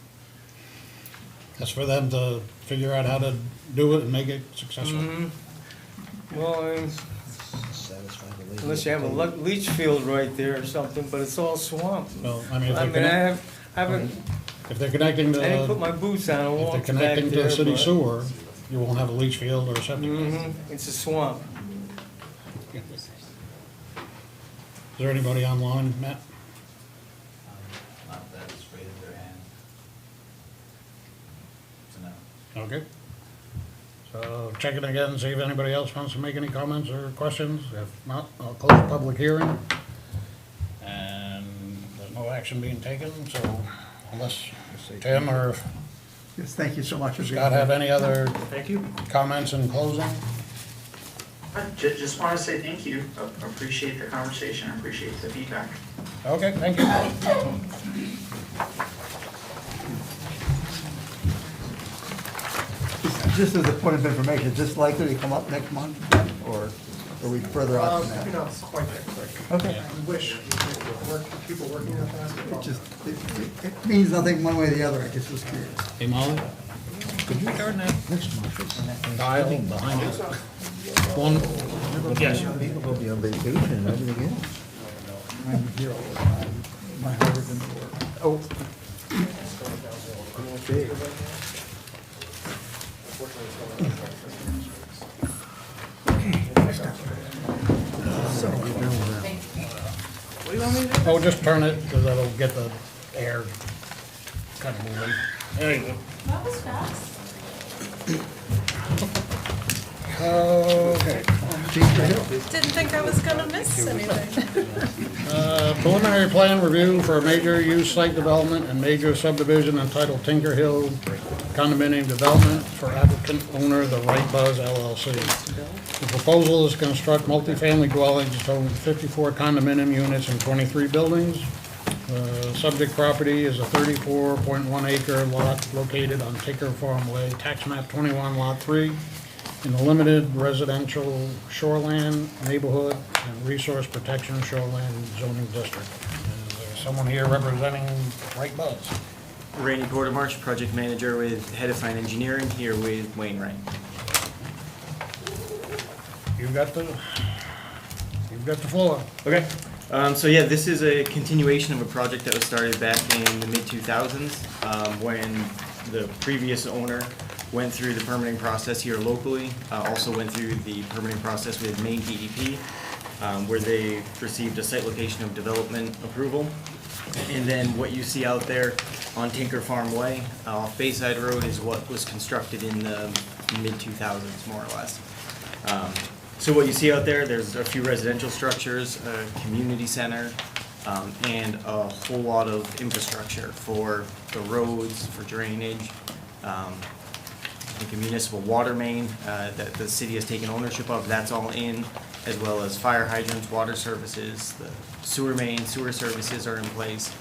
Speaker 1: that's for them to figure out how to do it and make it successful.
Speaker 15: well, unless you have a leach field right there or something, but it's all swamp.
Speaker 1: Well, I mean, if
Speaker 15: I
Speaker 1: they're
Speaker 15: mean, I haven't,
Speaker 1: if they're connecting to,
Speaker 15: I didn't put my boots on and
Speaker 1: if they're
Speaker 15: walked back
Speaker 1: connecting to
Speaker 15: there,
Speaker 1: a city
Speaker 15: but-
Speaker 1: sewer, you won't have a leach field or a septic.
Speaker 15: It's a swamp.
Speaker 1: Is there anybody online, Matt?
Speaker 17: Not that it's raised their hand. So no.
Speaker 1: Okay. So checking again, see if anybody else wants to make any comments or questions. If not, I'll close the public hearing. And there's no action being taken, so unless Tim or
Speaker 5: Yes, thank you so much. for being
Speaker 1: Scott have
Speaker 5: here.
Speaker 1: any other
Speaker 2: Thank you.
Speaker 1: comments in closing?
Speaker 11: I just want to say thank you. Appreciate the conversation. Appreciate the feedback.
Speaker 1: Okay, thank you.
Speaker 5: Just as a point of information, is this likely to come up next month, or are we further out than
Speaker 10: Maybe
Speaker 5: that?
Speaker 10: not quite that quick.
Speaker 5: Okay.
Speaker 10: I wish people working that fast.
Speaker 5: It just, it means nothing one way or the other, I just was curious.
Speaker 1: Hey, Molly, could you turn that dial behind it? One, yes.
Speaker 9: People will be on vacation and everything else.
Speaker 5: I'm here all the time. My heart is in the work.
Speaker 1: Oh. Oh, just turn it, because that'll get the air kind of moving. There you go.
Speaker 8: That was fast.
Speaker 1: Okay.
Speaker 8: Didn't think I was gonna miss anything.
Speaker 1: Preliminary plan review for a major use site development and major subdivision entitled Tinker Hill condominium development for applicant owner The Right Buzz LLC. The proposal is to construct multifamily dwellings totaling 54 condominium units and 23 buildings. Subject property is a 34.1 acre lot located on Tinker Farm Way, tax map 21 lot 3, in the limited residential shoreland neighborhood and resource protection shoreland zoning district. Is there someone here representing Right Buzz?
Speaker 18: Randy Portermarsh, project manager with Head of Fine Engineering, here with Wayne Wright.
Speaker 1: You've got the floor.
Speaker 18: Okay. So yeah, this is a continuation of a project that was started back in the mid-2000s when the previous owner went through the permitting process here locally, also went through the permitting process with Maine DEP, where they received a site location of development approval. And then what you see out there on Tinker Farm Way, off Bayside Road, is what was constructed in the mid-2000s, more or less. So what you see out there, there's a few residential structures, a community center, and a whole lot of infrastructure for the roads, for drainage, I think a municipal water main that the city has taken ownership of, that's all in, as well as fire hydrants, water services, the sewer main, sewer services are in place,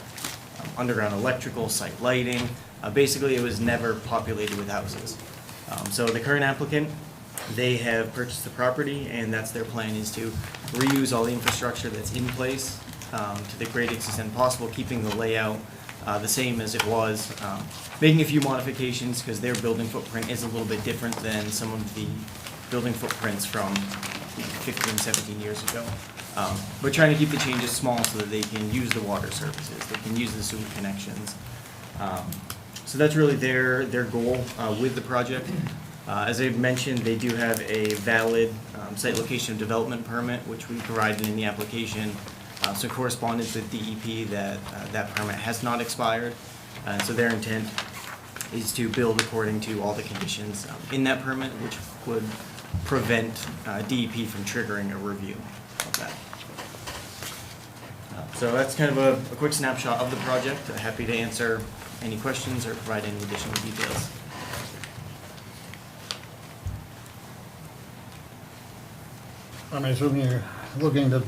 Speaker 18: underground electrical, site lighting. Basically, it was never populated with houses. So the current applicant, they have purchased the property, and that's their plan, is to reuse all the infrastructure that's in place to the greatest extent possible, keeping the layout the same as it was, making a few modifications because their building footprint is a little bit different than some of the building footprints from 15, 17 years ago. But trying to keep the changes small so that they can use the water services, they can use the sewer connections. So that's really their goal with the project. As I mentioned, they do have a valid site location of development permit, which we provided in the application. So correspondence with DEP that that permit has not expired. So their intent is to build according to all the conditions in that permit, which would prevent DEP from triggering a review of that. So that's kind of a quick snapshot of the project. Happy to answer any questions or provide any additional details.
Speaker 1: I'm assuming you're looking to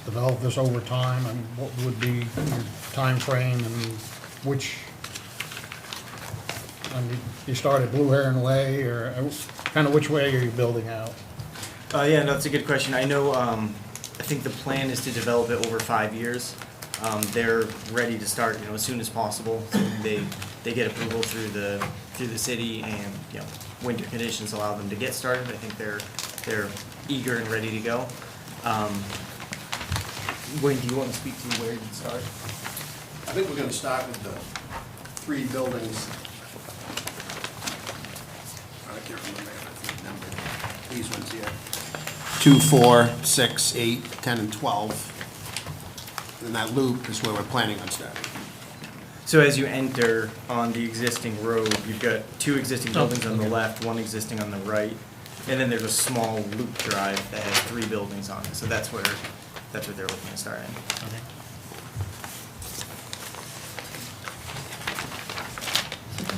Speaker 1: develop this over time, and what would be your time frame and which, I mean, you started Blue Heron Way, or kind of which way are you building out?
Speaker 18: Yeah, no, that's a good question. I know, I think the plan is to develop it over 5 years. They're ready to start, as soon as possible. So they get approval through the city, and, winter conditions allow them to get started. I think they're eager and ready to go. Wayne, do you want to speak to where you'd start?
Speaker 19: I think we're gonna start with the 3 buildings. I can't remember the number. These ones here. 2, 4, 6, 8, 10, and 12. And that loop is where we're planning on starting.
Speaker 18: So as you enter on the existing road, you've got 2 existing buildings on the left, 1 existing on the right, and then there's a small loop drive that has 3 buildings on it. So that's what they're looking to start in.
Speaker 1: Okay.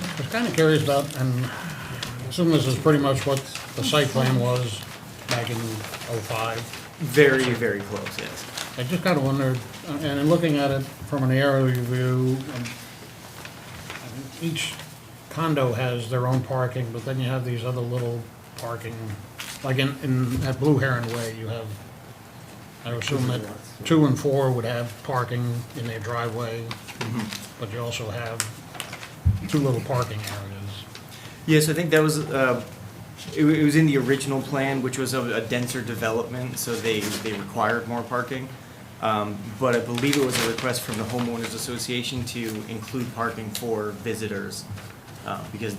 Speaker 1: I was kind of curious about, and I assume this is pretty much what the site plan was back in '05.
Speaker 18: Very, very close, yes.
Speaker 1: I just kind of wondered, and in looking at it from an aerial view, each condo has their own parking, but then you have these other little parking, like at Blue Heron Way, you have, I assume that 2 and 4 would have parking in their driveway, but you also have 2 little parking areas.
Speaker 18: Yes, I think that was, it was in the original plan, which was a denser development, so they required more parking. But I believe it was a request from the homeowners association to include parking for visitors, because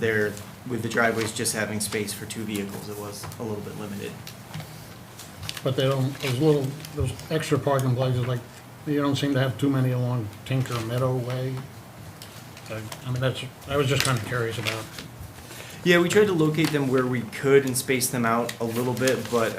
Speaker 18: with the driveways just having space for 2 vehicles, it was a little bit limited.
Speaker 1: But they don't, those extra parking places, like, you don't seem to have too many along Tinker Meadow Way. I mean, I was just kind of curious about.
Speaker 18: Yeah, we tried to locate them where we could and space them out a little bit, but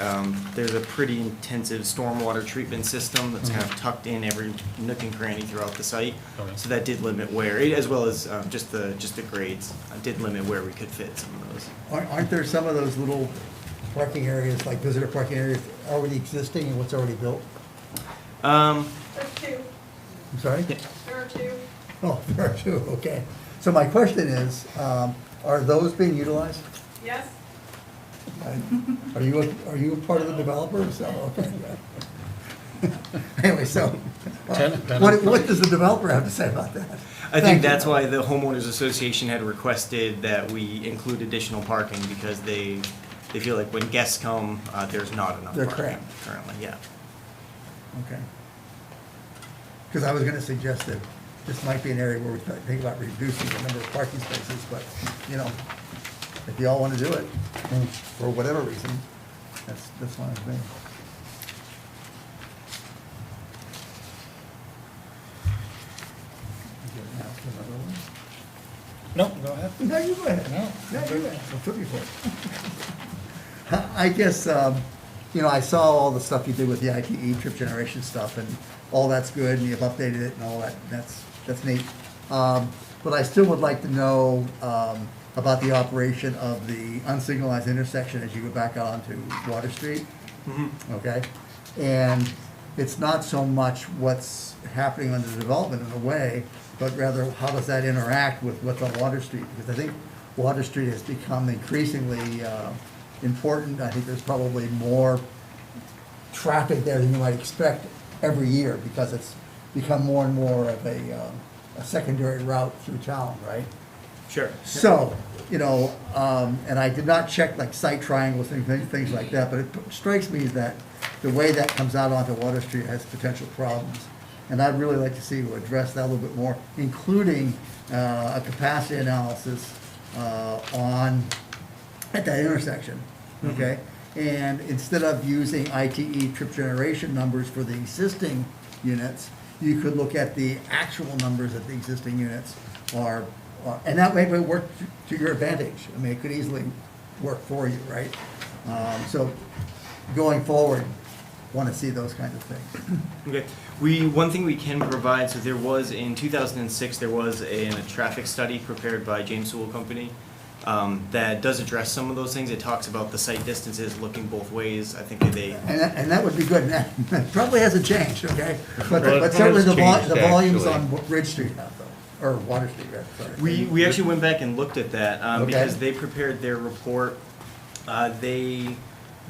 Speaker 18: there's a pretty intensive stormwater treatment system that's kind of tucked in every nook and cranny throughout the site.
Speaker 1: Okay.
Speaker 18: So that did limit where, as well as just the grades, did limit where we could fit some of those.
Speaker 5: Aren't there some of those little parking areas, like visitor parking areas, already existing and what's already built?
Speaker 8: There's 2.
Speaker 5: I'm sorry?
Speaker 8: There are 2.
Speaker 5: Oh, there are 2, okay. So my question is, are those being utilized?
Speaker 8: Yes?
Speaker 5: Are you a part of the developer? So, okay. Anyway, so, What does the developer have to say about that?
Speaker 18: I
Speaker 5: Thank
Speaker 18: think
Speaker 5: you.
Speaker 18: that's why the homeowners association had requested that we include additional parking, because they feel like when guests come, there's not enough
Speaker 5: They're
Speaker 18: parking
Speaker 5: cramped.
Speaker 18: currently, yeah.
Speaker 5: Okay. Because I was gonna suggest that this might be an area where we think about reducing the number of parking spaces, but, you know, if you all wanna do it, for whatever reason, that's fine with me.
Speaker 1: No, go ahead.
Speaker 5: No, you go ahead.
Speaker 1: No.
Speaker 5: No, you go ahead. I'll put you for it. I guess, you know, I saw all the stuff you did with the ITE trip generation stuff, and all that's good, and you've updated it and all that, that's neat. But I still would like to know, about the operation of the unsignalized intersection as you go back out onto Water Street. Okay? And it's not so much what's happening under development in a way, but rather how does that interact with what's on Water Street? Because I think Water Street has become increasingly important. I think there's probably more traffic there than you might expect every year because it's become more and more of a secondary route through town, right?
Speaker 18: Sure.
Speaker 5: So, you know, and I did not check like site triangles and things like that, but it strikes me that the way that comes out onto Water Street has potential problems. And I'd really like to see you address that a little bit more, including a capacity analysis at that intersection, okay? And instead of using ITE trip generation numbers for the existing units, you could look at the actual numbers that the existing units are, and that may work to your advantage. I mean, it could easily work for you, right? So going forward, want to see those kinds of things.
Speaker 18: Okay, one thing we can provide, so there was, in 2006, there was a traffic study prepared by James Sewell Company that does address some of those things. It talks about the site distances looking both ways. I think they.
Speaker 5: And that would be good. That probably hasn't changed, okay? But
Speaker 3: Well, it
Speaker 5: but certainly
Speaker 3: has
Speaker 5: the
Speaker 3: changed,
Speaker 5: volumes
Speaker 3: actually.
Speaker 5: on Ridge Street have though, or Water Street, rather, sorry.
Speaker 18: We actually went back and looked at that
Speaker 5: Okay.
Speaker 18: because they prepared their report.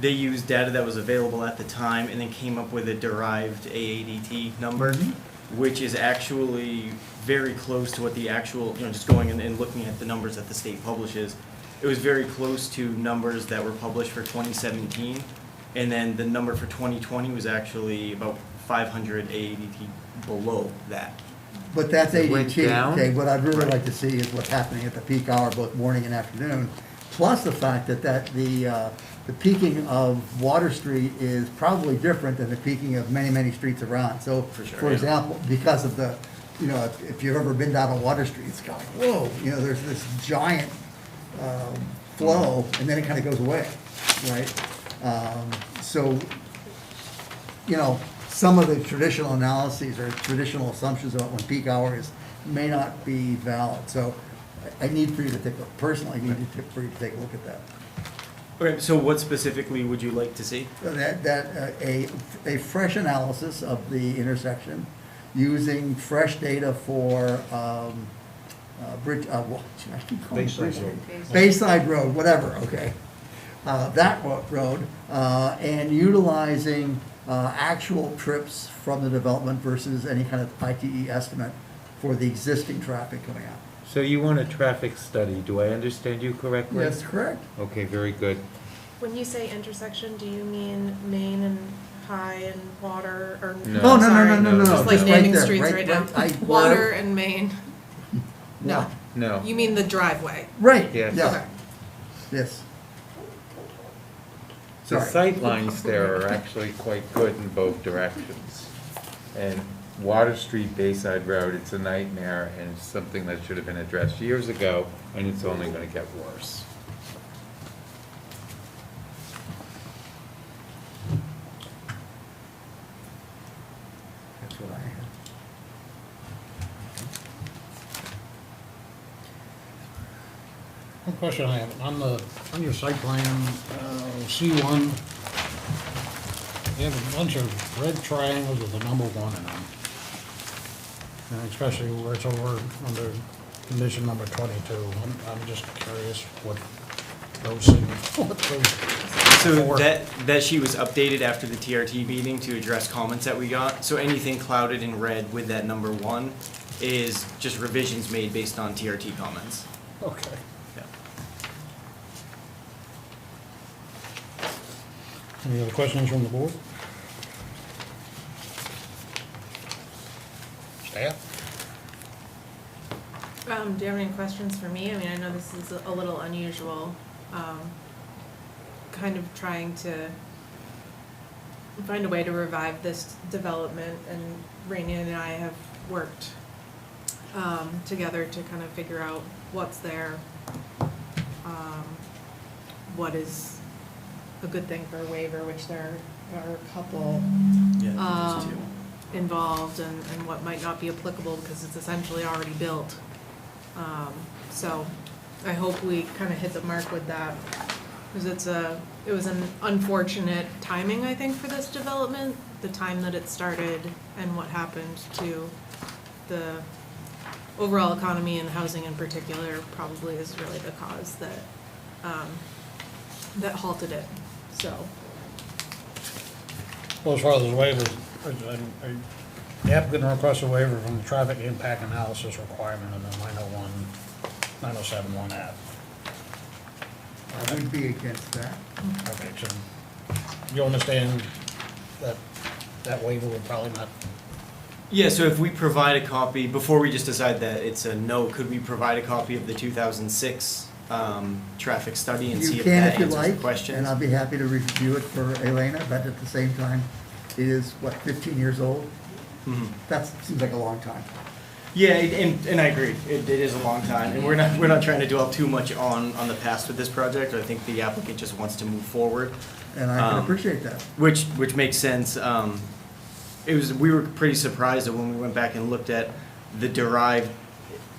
Speaker 18: They used data that was available at the time and then came up with a derived AADT number, which is actually very close to what the actual, you know, just going and looking at the numbers that the state publishes. It was very close to numbers that were published for 2017. And then the number for 2020 was actually about 500 AADT below that.
Speaker 5: But that's
Speaker 3: It went
Speaker 5: ADT,
Speaker 3: down?
Speaker 5: okay, what I'd really like to see is what's happening at the peak hour, both morning and afternoon, plus the fact that the peaking of Water Street is probably different than the peaking of many, many streets around. So,
Speaker 18: For sure,
Speaker 5: for
Speaker 18: yeah.
Speaker 5: example, because of the, you know, if you've ever been down on Water Street, it's kind of, whoa, you know, there's this giant flow, and then it kind of goes away, right? So, you know, some of the traditional analyses or traditional assumptions about when peak hour is may not be valid. So I need for you to take, personally, I need for you to take a look at that.
Speaker 18: Okay, so what specifically would you like to see?
Speaker 5: A fresh analysis of the intersection using fresh data for Bridge, what, I keep calling it Bridge Road. Bayside Road, whatever, okay. That road, and utilizing actual trips from the development versus any kind of ITE estimate for the existing traffic coming out.
Speaker 3: So you want a traffic study, do I understand you correctly?
Speaker 5: That's correct.
Speaker 3: Okay, very good.
Speaker 8: When you say intersection, do you mean Main and High and Water, or?
Speaker 3: No.
Speaker 5: Oh, no,
Speaker 8: sorry,
Speaker 5: no,
Speaker 8: Just like
Speaker 5: just
Speaker 8: naming
Speaker 5: there,
Speaker 8: streets right now. Water and Main. No,
Speaker 3: No.
Speaker 8: you mean the driveway.
Speaker 5: Right,
Speaker 3: Yes.
Speaker 5: yeah,
Speaker 8: Okay.
Speaker 5: yes.
Speaker 3: The
Speaker 5: Sorry.
Speaker 3: sight lines there are actually quite good in both directions. And Water Street, Bayside Road, it's a nightmare, and it's something that should have been addressed years ago, and it's only gonna get worse.
Speaker 5: That's what I had.
Speaker 1: One question I have, on your site plan, C1, you have a bunch of red triangles with the number 1 in them. And especially where it's over under condition number 22. I'm just curious what those signify, what those
Speaker 18: So
Speaker 1: before.
Speaker 18: that sheet was updated after the TRT meeting to address comments that we got. So anything clouded in red with that number 1 is just revisions made based on TRT comments.
Speaker 1: Okay.
Speaker 18: Yeah.
Speaker 1: Any other questions from the board? Staff?
Speaker 8: Do you have any questions for me? I mean, I know this is a little unusual, kind of trying to find a way to revive this development, and Rainey and I have worked together to kind of figure out what's there, what is a good thing for a waiver, which there are a couple involved, and what might not be applicable because it's essentially already built. So I hope we kind of hit the mark with that, because it was an unfortunate timing, I think, for this development, the time that it started and what happened to the overall economy and housing in particular probably is really the cause that halted it, so.
Speaker 1: Well, as far as the waivers, the applicant requests a waiver from the traffic impact analysis requirement of the 9071 app.
Speaker 5: I would be against that.
Speaker 1: Okay, so you understand that waiver would probably not,
Speaker 18: Yeah, so if we provide a copy, before we just decide that it's a no, could we provide a copy of the 2006 traffic study and see
Speaker 5: You
Speaker 18: if
Speaker 5: can
Speaker 18: that
Speaker 5: if you
Speaker 18: answers the
Speaker 5: like,
Speaker 18: questions?
Speaker 5: and I'll be happy to review it for Elena, but at the same time, it is, 15 years old?
Speaker 18: Mhm.
Speaker 5: That seems like a long time.
Speaker 18: Yeah, and I agree. It is a long time, and we're not trying to dwell too much on the past with this project. I think the applicant just wants to move forward.
Speaker 5: And I can appreciate that.
Speaker 18: Which makes sense. We were pretty surprised that when we went back and looked at the derived,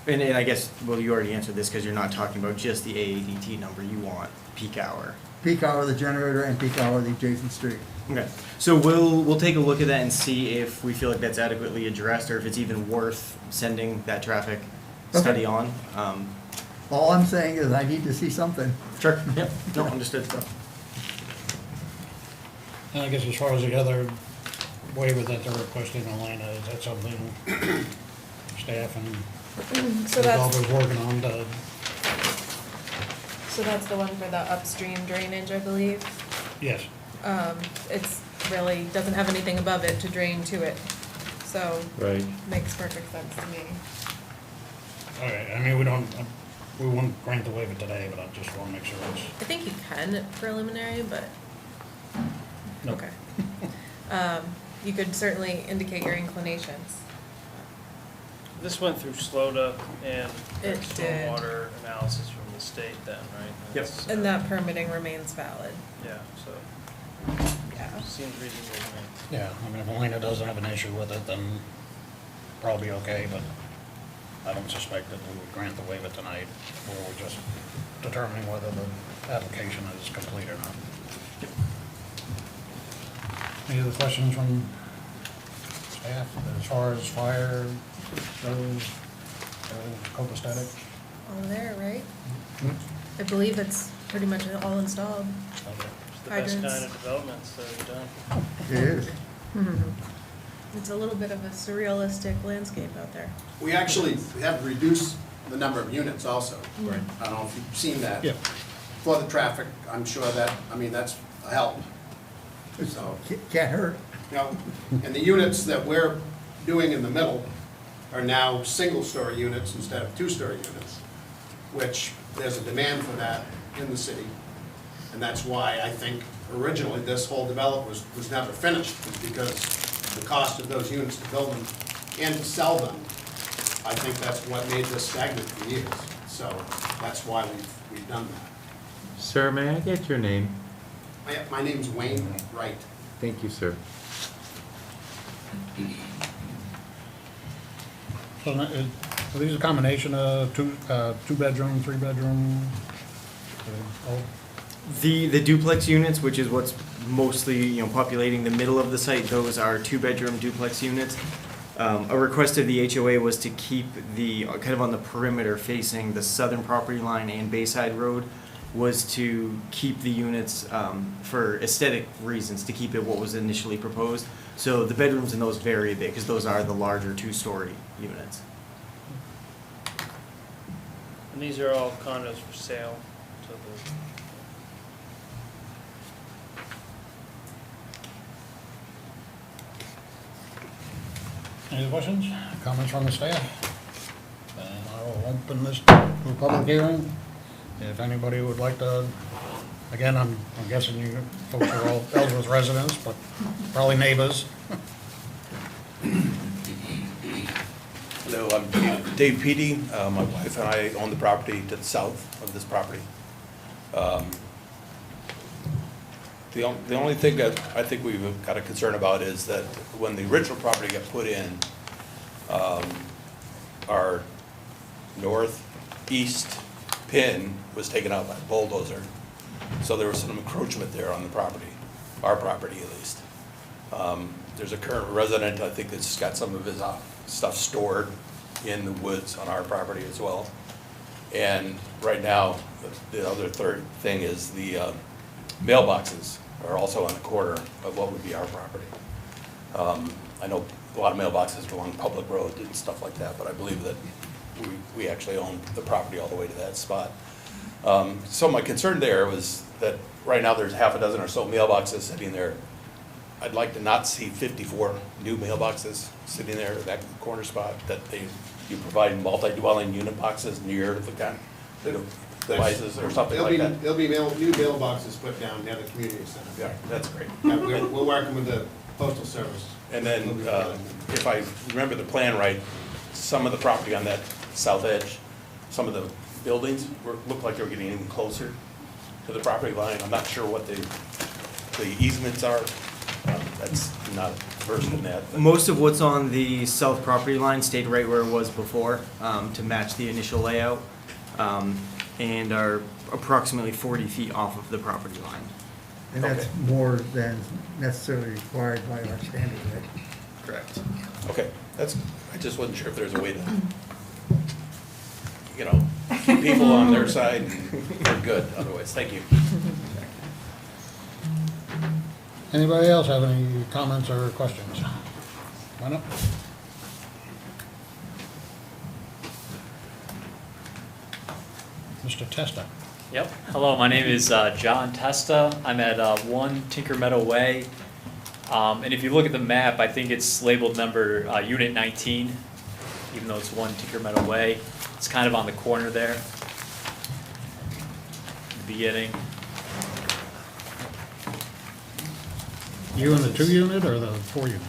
Speaker 18: and I guess, well, you already answered this because you're not talking about just the AADT number. You want peak hour.
Speaker 5: Peak hour of the generator and peak hour of the adjacent street.
Speaker 18: Okay, so we'll take a look at that and see if we feel like that's adequately addressed, or if it's even worth sending that traffic study on.
Speaker 5: All I'm saying is I need to see something.
Speaker 18: Sure, yep, no, understood.
Speaker 1: and I guess as far as the other waiver that they're requesting, Elena, is that something staff and
Speaker 8: So that's,
Speaker 1: developers working on to,
Speaker 8: so that's the one for the upstream drainage, I believe.
Speaker 1: yes.
Speaker 8: It's really, doesn't have anything above it to drain to it, so
Speaker 3: Right.
Speaker 8: makes perfect sense to me.
Speaker 1: Okay, I mean, we wouldn't grant the waiver today, but I just want to make sure it's,
Speaker 8: I think you can at preliminary, but,
Speaker 1: no.
Speaker 8: okay. You could certainly indicate your inclinations.
Speaker 2: This went through SLOTA and
Speaker 8: It did.
Speaker 2: stormwater analysis from the state then, right?
Speaker 18: Yep.
Speaker 2: That's,
Speaker 8: And that permitting remains valid,
Speaker 2: Yeah, so,
Speaker 8: yeah.
Speaker 2: seems reasonable to me.
Speaker 1: Yeah, I mean, if Elena doesn't have an issue with it, then probably okay, but I don't suspect that we would grant the waiver tonight, or we're just determining whether the application is complete or not. Any other questions from staff as far as fire goes, copacetic?
Speaker 8: All there, right?
Speaker 1: Hmm?
Speaker 8: I believe it's pretty much all installed.
Speaker 1: Okay.
Speaker 2: It's the best
Speaker 8: Hydrants.
Speaker 2: kind of developments that are done.
Speaker 5: It is.
Speaker 8: It's a little bit of a surrealistic landscape out there.
Speaker 19: We actually have reduced the number of units also.
Speaker 8: Right.
Speaker 19: I don't know if you've seen that.
Speaker 1: Yeah.
Speaker 19: For the traffic, I'm sure that, I mean, that's a help. So,
Speaker 5: Can't hurt.
Speaker 19: you know, and the units that we're doing in the middle are now single-story units instead of two-story units, which there's a demand for that in the city. And that's why I think originally this whole development was never finished, was because the cost of those units to build them and to sell them, I think that's what made this stagnant for years. So that's why we've done that.
Speaker 3: Sir, may I get your name?
Speaker 19: My name's Wayne Wright.
Speaker 3: Thank you, sir.
Speaker 1: So are these a combination of two-bedroom, three-bedroom? Oh,
Speaker 18: The duplex units, which is what's mostly, populating the middle of the site, those are two-bedroom duplex units. A request of the HOA was to keep the, kind of on the perimeter facing the southern property line and Bayside Road, was to keep the units, for aesthetic reasons, to keep it what was initially proposed. So the bedrooms in those vary a bit, because those are the larger two-story units.
Speaker 2: And these are all condos for sale, so
Speaker 1: Any questions, comments from the staff? I will open this to a public hearing. If anybody would like to, again, I'm guessing you folks are all Ellsworth residents, but probably neighbors.
Speaker 20: Hello, I'm Dave Peaty. My wife and I own the property to the south of this property. The only thing that I think we've got a concern about is that when the original property got put in, our northeast pin was taken out by a bulldozer. So there was some encroachment there on the property, our property at least. There's a current resident, I think, that's got some of his stuff stored in the woods on our property as well. And right now, the other third thing is the mailboxes are also on the corner of what would be our property. I know a lot of mailboxes go on public roads and stuff like that, but I believe that we actually own the property all the way to that spot. So my concern there was that right now there's half a dozen or so mailboxes sitting there. I'd like to not see 54 new mailboxes sitting there at that corner spot, that you provide multi-dwelling unit boxes near the devices or something like that.
Speaker 19: There'll be new mailboxes put down near the community center.
Speaker 20: Yeah, that's great.
Speaker 19: Yeah, we're working with the postal service.
Speaker 20: And then, if I remember the plan right, some of the property on that south edge, some of the buildings looked like they were getting even closer to the property line. I'm not sure what the easements are. That's not versed in that.
Speaker 18: Most of what's on the south property line stayed right where it was before, to match the initial layout, and are approximately 40 feet off of the property line.
Speaker 5: And that's more than necessarily required by our standards, right?
Speaker 20: Correct. Okay, I just wasn't sure if there's a way to, keep people on their side and we're good otherwise. Thank you.
Speaker 1: Anybody else have any comments or questions? Come on up. Mr. Testa.
Speaker 21: Yep. Hello, my name is John Testa. I'm at 1 Tinker Meadow Way. And if you look at the map, I think it's labeled number Unit 19, even though it's 1 Tinker Meadow Way. It's kind of on the corner there, the beginning.
Speaker 1: You in the 2-unit or the 4-unit?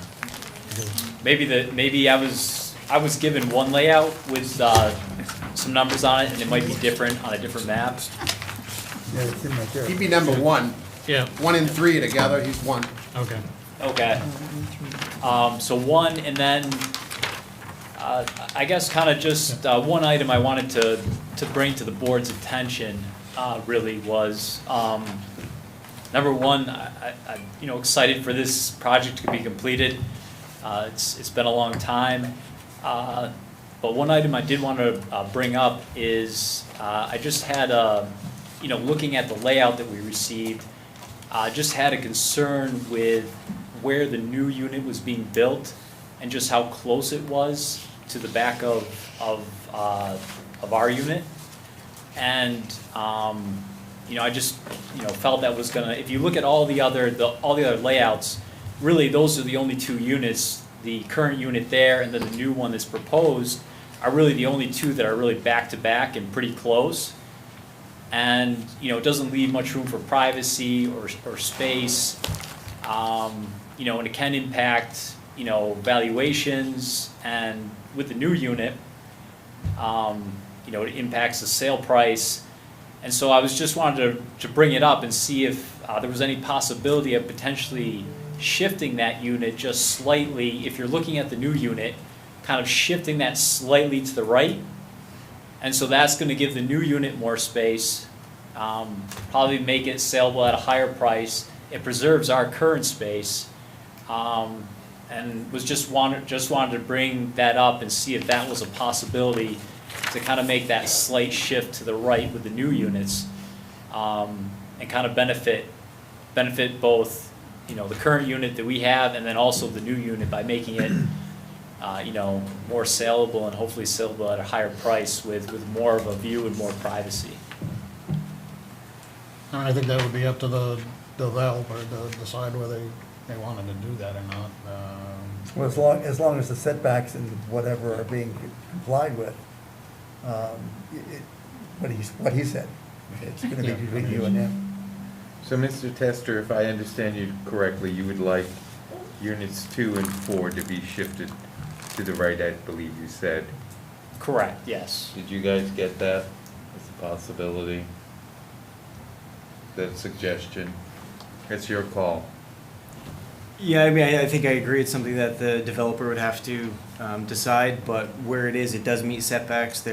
Speaker 21: Maybe I was given one layout with some numbers on it, and it might be different on a different map.
Speaker 5: Yeah, it's in right there.
Speaker 19: He'd be number 1.
Speaker 21: Yeah.
Speaker 19: 1 and 3 together, he's 1.
Speaker 1: Okay.
Speaker 21: Okay. So 1, and then I guess kind of just one item I wanted to bring to the board's attention really was number 1. I'm excited for this project to be completed. It's been a long time. But one item I did want to bring up is I just had looking at the layout that we received, just had a concern with where the new unit was being built and just how close it was to the back of our unit. And I just felt that was gonna, if you look at all the other layouts, really those are the only 2 units. The current unit there and then the new one that's proposed are really the only 2 that are really back to back and pretty close. And it doesn't leave much room for privacy or space. And it can impact valuations, and with the new unit, it impacts the sale price. And so I was just wanted to bring it up and see if there was any possibility of potentially shifting that unit just slightly, if you're looking at the new unit, kind of shifting that slightly to the right. And so that's going to give the new unit more space, probably make it saleable at a higher price. It preserves our current space, and was just wanted to bring that up and see if that was a possibility to kind of make that slight shift to the right with the new units. and kind of benefit both, you know, the current unit that we have and then also the new unit by making it, you know, more saleable and hopefully saleable at a higher price with more of a view and more privacy.
Speaker 1: And I think that would be up to the developer to decide whether they wanted to do that or not.
Speaker 5: Well, as long as the setbacks and whatever are being complied with, what he said, it's gonna be between you and him.
Speaker 3: So, Mr. Tester, if I understand you correctly, you would like units 2 and 4 to be shifted to the right, I believe you said.
Speaker 21: Correct, yes.
Speaker 3: Did you guys get that as a possibility? That suggestion? It's your call.
Speaker 18: Yeah, I mean, I think I agree. It's something that the developer would have to decide, but where it is, it does meet setbacks.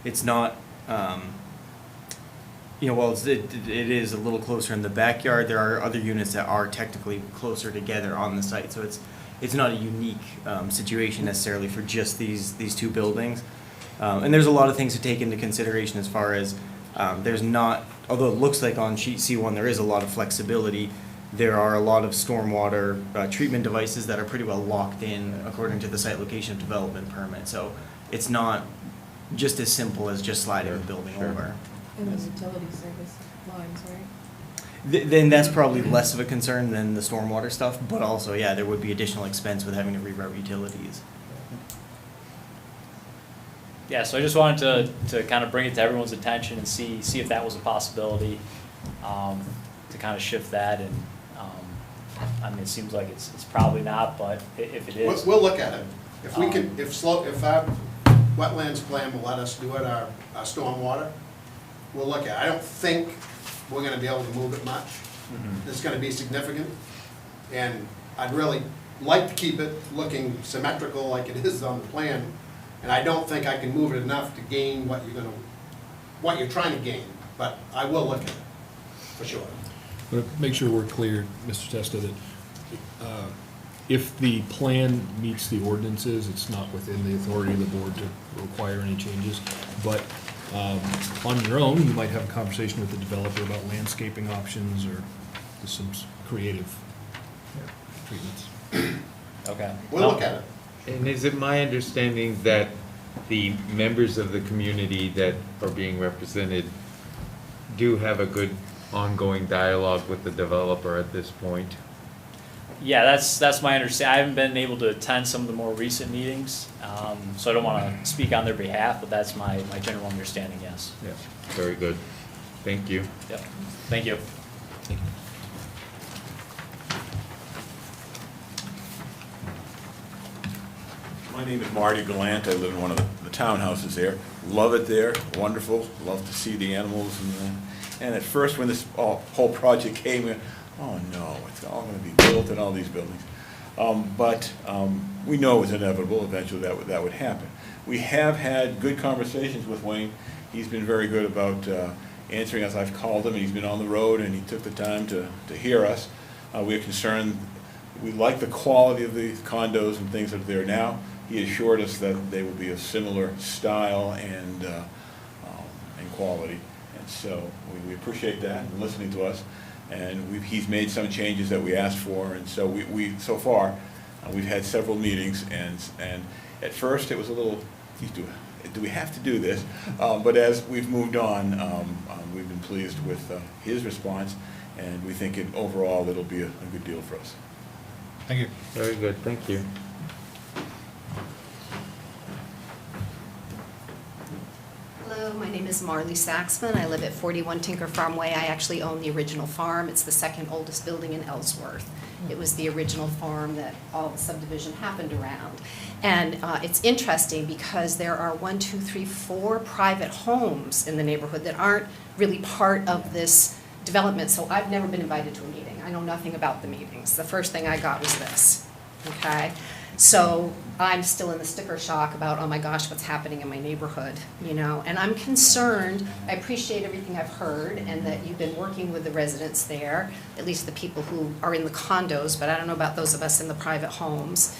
Speaker 18: It's not, you know, well, it is a little closer in the backyard. There are other units that are technically closer together on the site, so it's not a unique situation necessarily for just these two buildings. And there's a lot of things to take into consideration as far as there's not, although it looks like on sheet C1 there is a lot of flexibility, there are a lot of stormwater treatment devices that are pretty well locked in according to the site location of development permit. So it's not just as simple as just sliding the building over.
Speaker 8: And the utility service lines, right?
Speaker 18: Then that's probably less of a concern than the stormwater stuff, but also, yeah, there would be additional expense with having to reroute utilities.
Speaker 21: Yeah, so I just wanted to kind of bring it to everyone's attention and see if that was a possibility, to kind of shift that. And I mean, it seems like it's probably not, but if it is,
Speaker 19: We'll look at it. If we can, if our wetlands plan will let us do it, our stormwater, we'll look at it. I don't think we're gonna be able to move it much. It's gonna be significant, and I'd really like to keep it looking symmetrical like it is on the plan, and I don't think I can move it enough to gain what you're trying to gain, but I will look at it, for sure.
Speaker 4: But make sure we're clear, Mr. Testa, that if the plan meets the ordinances, it's not within the authority of the board to require any changes. But on your own, you might have a conversation with the developer about landscaping options or just some creative treatments.
Speaker 21: okay.
Speaker 19: We'll look at it.
Speaker 3: And is it my understanding that the members of the community that are being represented do have a good ongoing dialogue with the developer at this point?
Speaker 21: Yeah, that's my understanding. I haven't been able to attend some of the more recent meetings, so I don't want to speak on their behalf, but that's my general understanding, yes.
Speaker 3: Yeah, very good. Thank you.
Speaker 21: Yep, thank you.
Speaker 4: Thank you.
Speaker 6: My name is Marty Gallant. I live in one of the townhouses there. Love it there, wonderful. Love to see the animals. And at first when this whole project came, oh no, it's all going to be built and all these buildings. But we know it was inevitable. Eventually that would happen. We have had good conversations with Wayne. He's been very good about answering us. I've called him, and he's been on the road, and he took the time to hear us. We're concerned. We like the quality of the condos and things that are there now. He assured us that they will be of similar style and quality. And so we appreciate that and listening to us. And he's made some changes that we asked for. And so so far, we've had several meetings. And at first it was a little, do we have to do this? But as we've moved on, we've been pleased with his response. And we think overall it'll be a good deal for us.
Speaker 1: Thank you.
Speaker 3: Very good, thank you.
Speaker 22: Hello, my name is Marley Saxman. I live at 41 Tinker Farm Way. I actually own the original farm. It's the second oldest building in Ellsworth. It was the original farm that all the subdivision happened around. And it's interesting because there are 4 private homes in the neighborhood that aren't really part of this development. So I've never been invited to a meeting. I know nothing about the meetings. The first thing I got was this, okay? So I'm still in the sticker shock about, oh my gosh, what's happening in my neighborhood, you know? And I'm concerned. I appreciate everything I've heard and that you've been working with the residents there, at least the people who are in the condos, but I don't know about those of us in the private homes.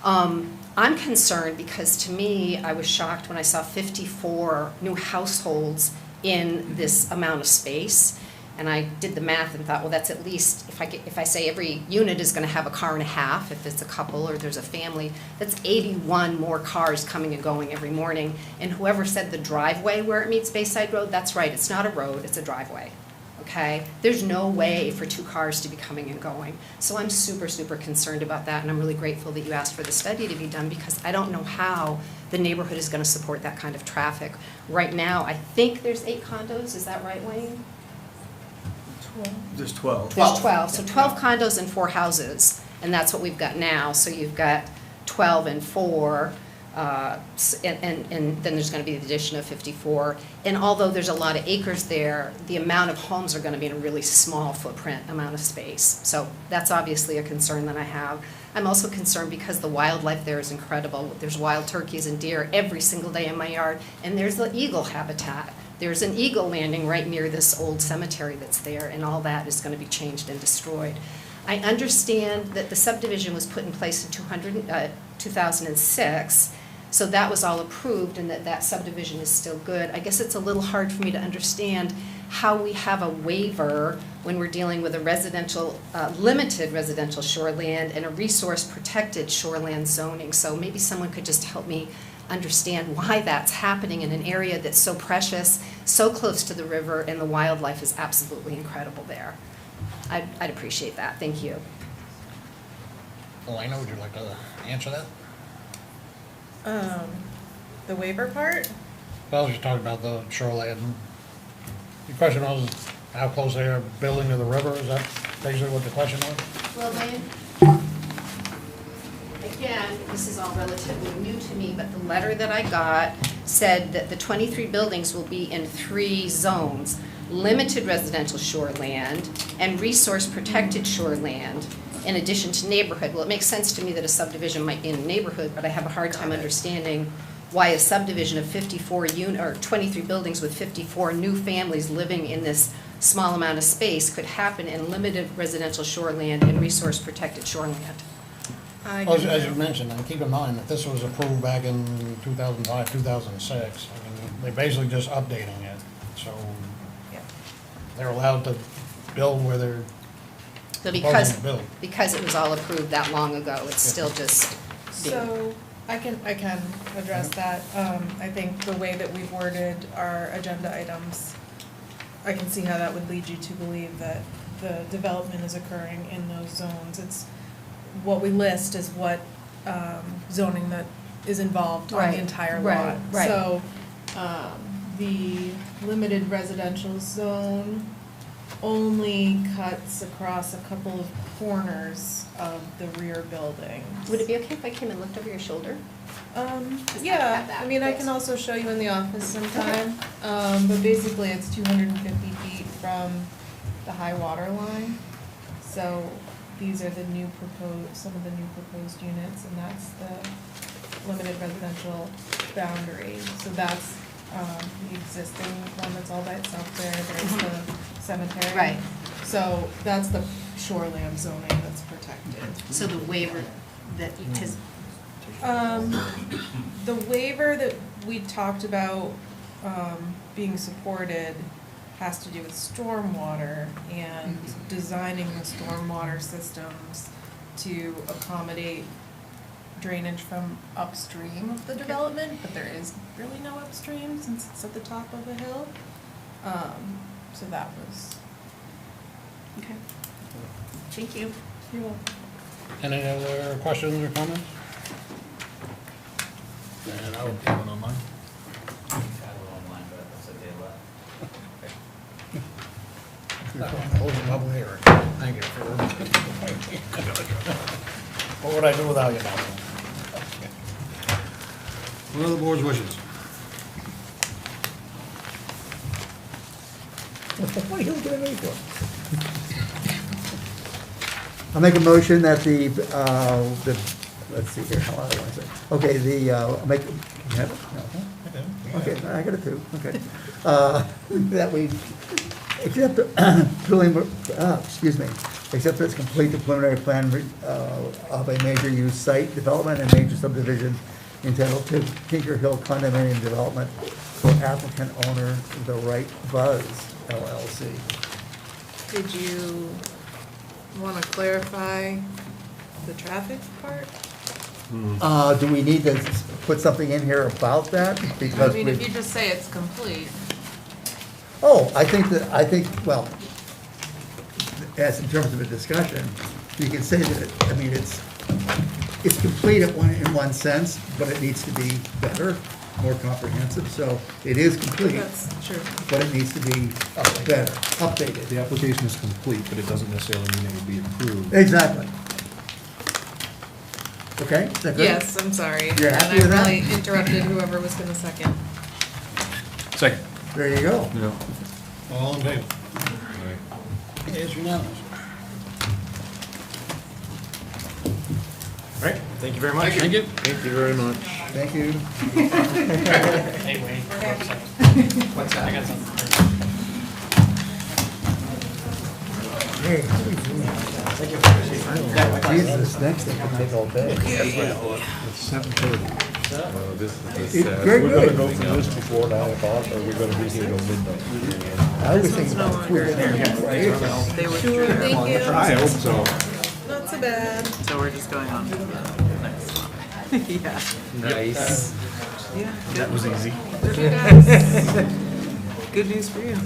Speaker 22: I'm concerned because to me, I was shocked when I saw 54 new households in this amount of space. And I did the math and thought, well, that's at least, if I say every unit is gonna have a car and a half, if it's a couple or there's a family, that's 81 more cars coming and going every morning. And whoever said the driveway where it meets Bayside Road, that's right, it's not a road, it's a driveway, okay? There's no way for 2 cars to be coming and going. So I'm super, super concerned about that, and I'm really grateful that you asked for the study to be done, because I don't know how the neighborhood is gonna support that kind of traffic. Right now, I think there's 8 condos, is that right, Wayne?
Speaker 18: There's 12.
Speaker 22: There's 12, so 12 condos and 4 houses, and that's what we've got now. So you've got 12 and 4, and then there's gonna be the addition of 54. And although there's a lot of acres there, the amount of homes are gonna be in a really small footprint amount of space. So that's obviously a concern that I have. I'm also concerned because the wildlife there is incredible. There's wild turkeys and deer every single day in my yard, and there's the eagle habitat. There's an eagle landing right near this old cemetery that's there, and all that is going to be changed and destroyed. I understand that the subdivision was put in place in 2006, so that was all approved, and that subdivision is still good. I guess it's a little hard for me to understand how we have a waiver when we're dealing with a residential, limited residential shoreland and a resource-protected shoreland zoning. So maybe someone could just help me understand why that's happening in an area that's so precious, so close to the river, and the wildlife is absolutely incredible there. I'd appreciate that. Thank you.
Speaker 1: Elena, would you like to answer that?
Speaker 8: The waiver part?
Speaker 1: Well, I was just talking about the shoreline. The question was how close they are building to the river, is that basically what the question was?
Speaker 22: Well, Wayne, again, this is all relatively new to me, but the letter that I got said that the 23 buildings will be in 3 zones: limited residential shoreland and resource-protected shoreland, in addition to neighborhood. Well, it makes sense to me that a subdivision might be in a neighborhood, but I have a hard time understanding why a subdivision of 23 buildings with 54 new families living in this small amount of space could happen in limited residential shoreland and resource-protected shoreland.
Speaker 1: Well, as you mentioned, and keep in mind that this was approved back in 2005, 2006. I mean, they're basically just updating it, so they're allowed to build where they're
Speaker 22: So
Speaker 1: proposing to build.
Speaker 22: because it was all approved that long ago, it's still just being.
Speaker 8: So, I can address that. I think the way that we've worded our agenda items, I can see how that would lead you to believe that the development is occurring in those zones. It's, what we list is what zoning that is involved on
Speaker 22: Right,
Speaker 8: the entire
Speaker 22: right,
Speaker 8: lot.
Speaker 22: right.
Speaker 8: So, the limited residential zone only cuts across a couple of corners of the rear building.
Speaker 22: Would it be okay if I came and looked over your shoulder?
Speaker 8: Yeah, I mean, I can also show you in the office sometime, but basically it's 250 feet from the high water line. So these are the some of the new proposed units, and that's the limited residential boundary. So that's the existing one that's all by itself there, there's the cemetery.
Speaker 22: Right.
Speaker 8: So that's the shoreland zoning that's protected.
Speaker 22: So the waiver that, because
Speaker 8: The waiver that we talked about being supported has to do with stormwater and designing the stormwater systems to accommodate drainage from upstream of the development, but there is really no upstream since it's at the top of a hill. So that was.
Speaker 22: Okay. Thank you.
Speaker 8: You're welcome.
Speaker 1: Any other questions or comments? And I would have one on mine.
Speaker 17: online, but that's okay,
Speaker 1: Close the public hearing. Thank you for. What would I do without you now? What are the board's wishes?
Speaker 5: What are you looking at me for? I'll make a motion that let's see here, how do I want to say? Okay, make, you have it? No. Okay, I got it too, okay. That we accept, accept this complete the preliminary plan of a major use site development and major subdivision entitled to Tinker Hill condominium development for applicant owner, The Right Buzz LLC.
Speaker 8: Did you want to clarify the traffic part?
Speaker 5: Do we need to put something in here about that?
Speaker 8: I
Speaker 5: Because
Speaker 8: mean,
Speaker 5: we,
Speaker 8: if you just say it's complete.
Speaker 5: oh, I think, well, as in terms of a discussion, you can say that, it's complete in one sense, but it needs to be better, more comprehensive, so it is complete,
Speaker 8: That's true.
Speaker 5: but it needs to be better, updated.
Speaker 4: The application is complete, but it doesn't necessarily mean it would be approved.
Speaker 5: Exactly. Okay, is that good?
Speaker 8: Yes, I'm sorry.
Speaker 5: You're happy
Speaker 8: And
Speaker 5: with that?
Speaker 8: I really interrupted whoever was gonna second.
Speaker 4: Second.
Speaker 5: There you go.
Speaker 1: All in favor? It is unanimous.
Speaker 18: All right, thank you very much.
Speaker 1: Thank you.
Speaker 9: Thank you very much.
Speaker 5: Thank you.
Speaker 2: Hey, Wayne, grab a second. What's that? I got something.
Speaker 5: Hey, Jesus, next thing will take all day.
Speaker 9: It's 7:30.
Speaker 3: This is
Speaker 5: It-
Speaker 3: the sad.
Speaker 5: Very
Speaker 9: We're gonna
Speaker 5: good.
Speaker 9: go from this before 9 o'clock, or we're gonna be here till midnight?
Speaker 5: I was thinking about if we were gonna have right.
Speaker 8: They withdrew. Thank you.
Speaker 9: I hope so.
Speaker 8: Not so bad.
Speaker 2: So we're just going on to the next one.
Speaker 8: Yeah.
Speaker 3: Nice.
Speaker 8: Yeah.
Speaker 18: That was easy.
Speaker 8: Good news for you.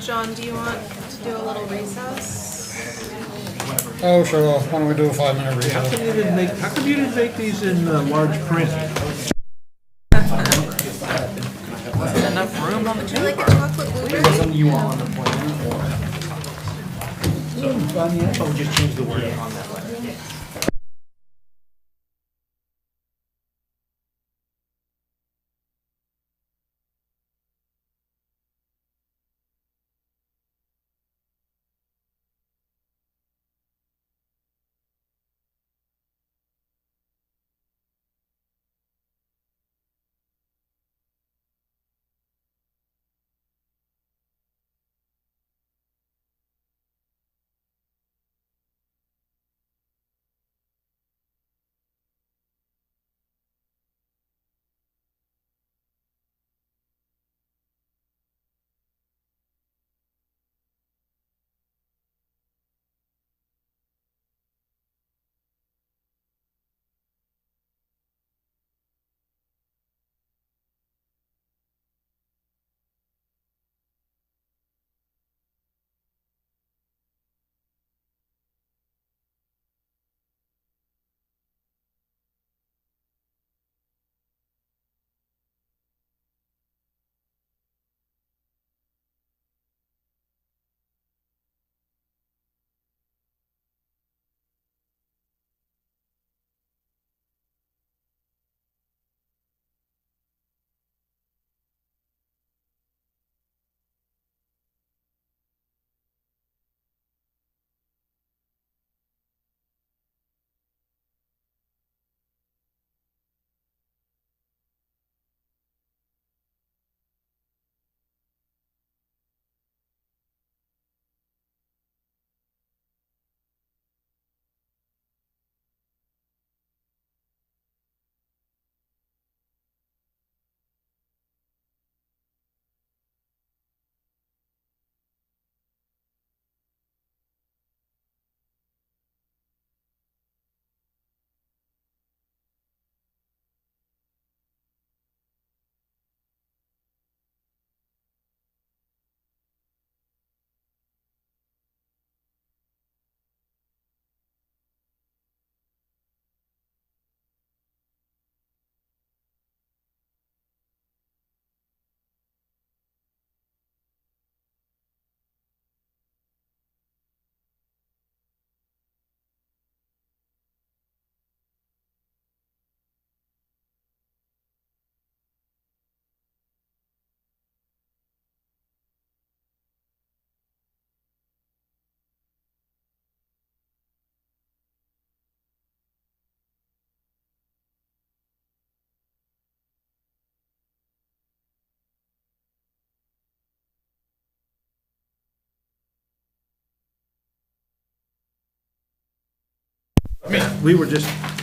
Speaker 8: John, do you want to do a little recess?
Speaker 1: Oh, sure, why don't we do a 5-minute
Speaker 9: How
Speaker 1: recess?
Speaker 9: come you didn't make these in large print?
Speaker 8: Wasn't enough room on the table. Like a chocolate blueberry?
Speaker 18: You all on the plan, or? Oh, just change the wording on that letter.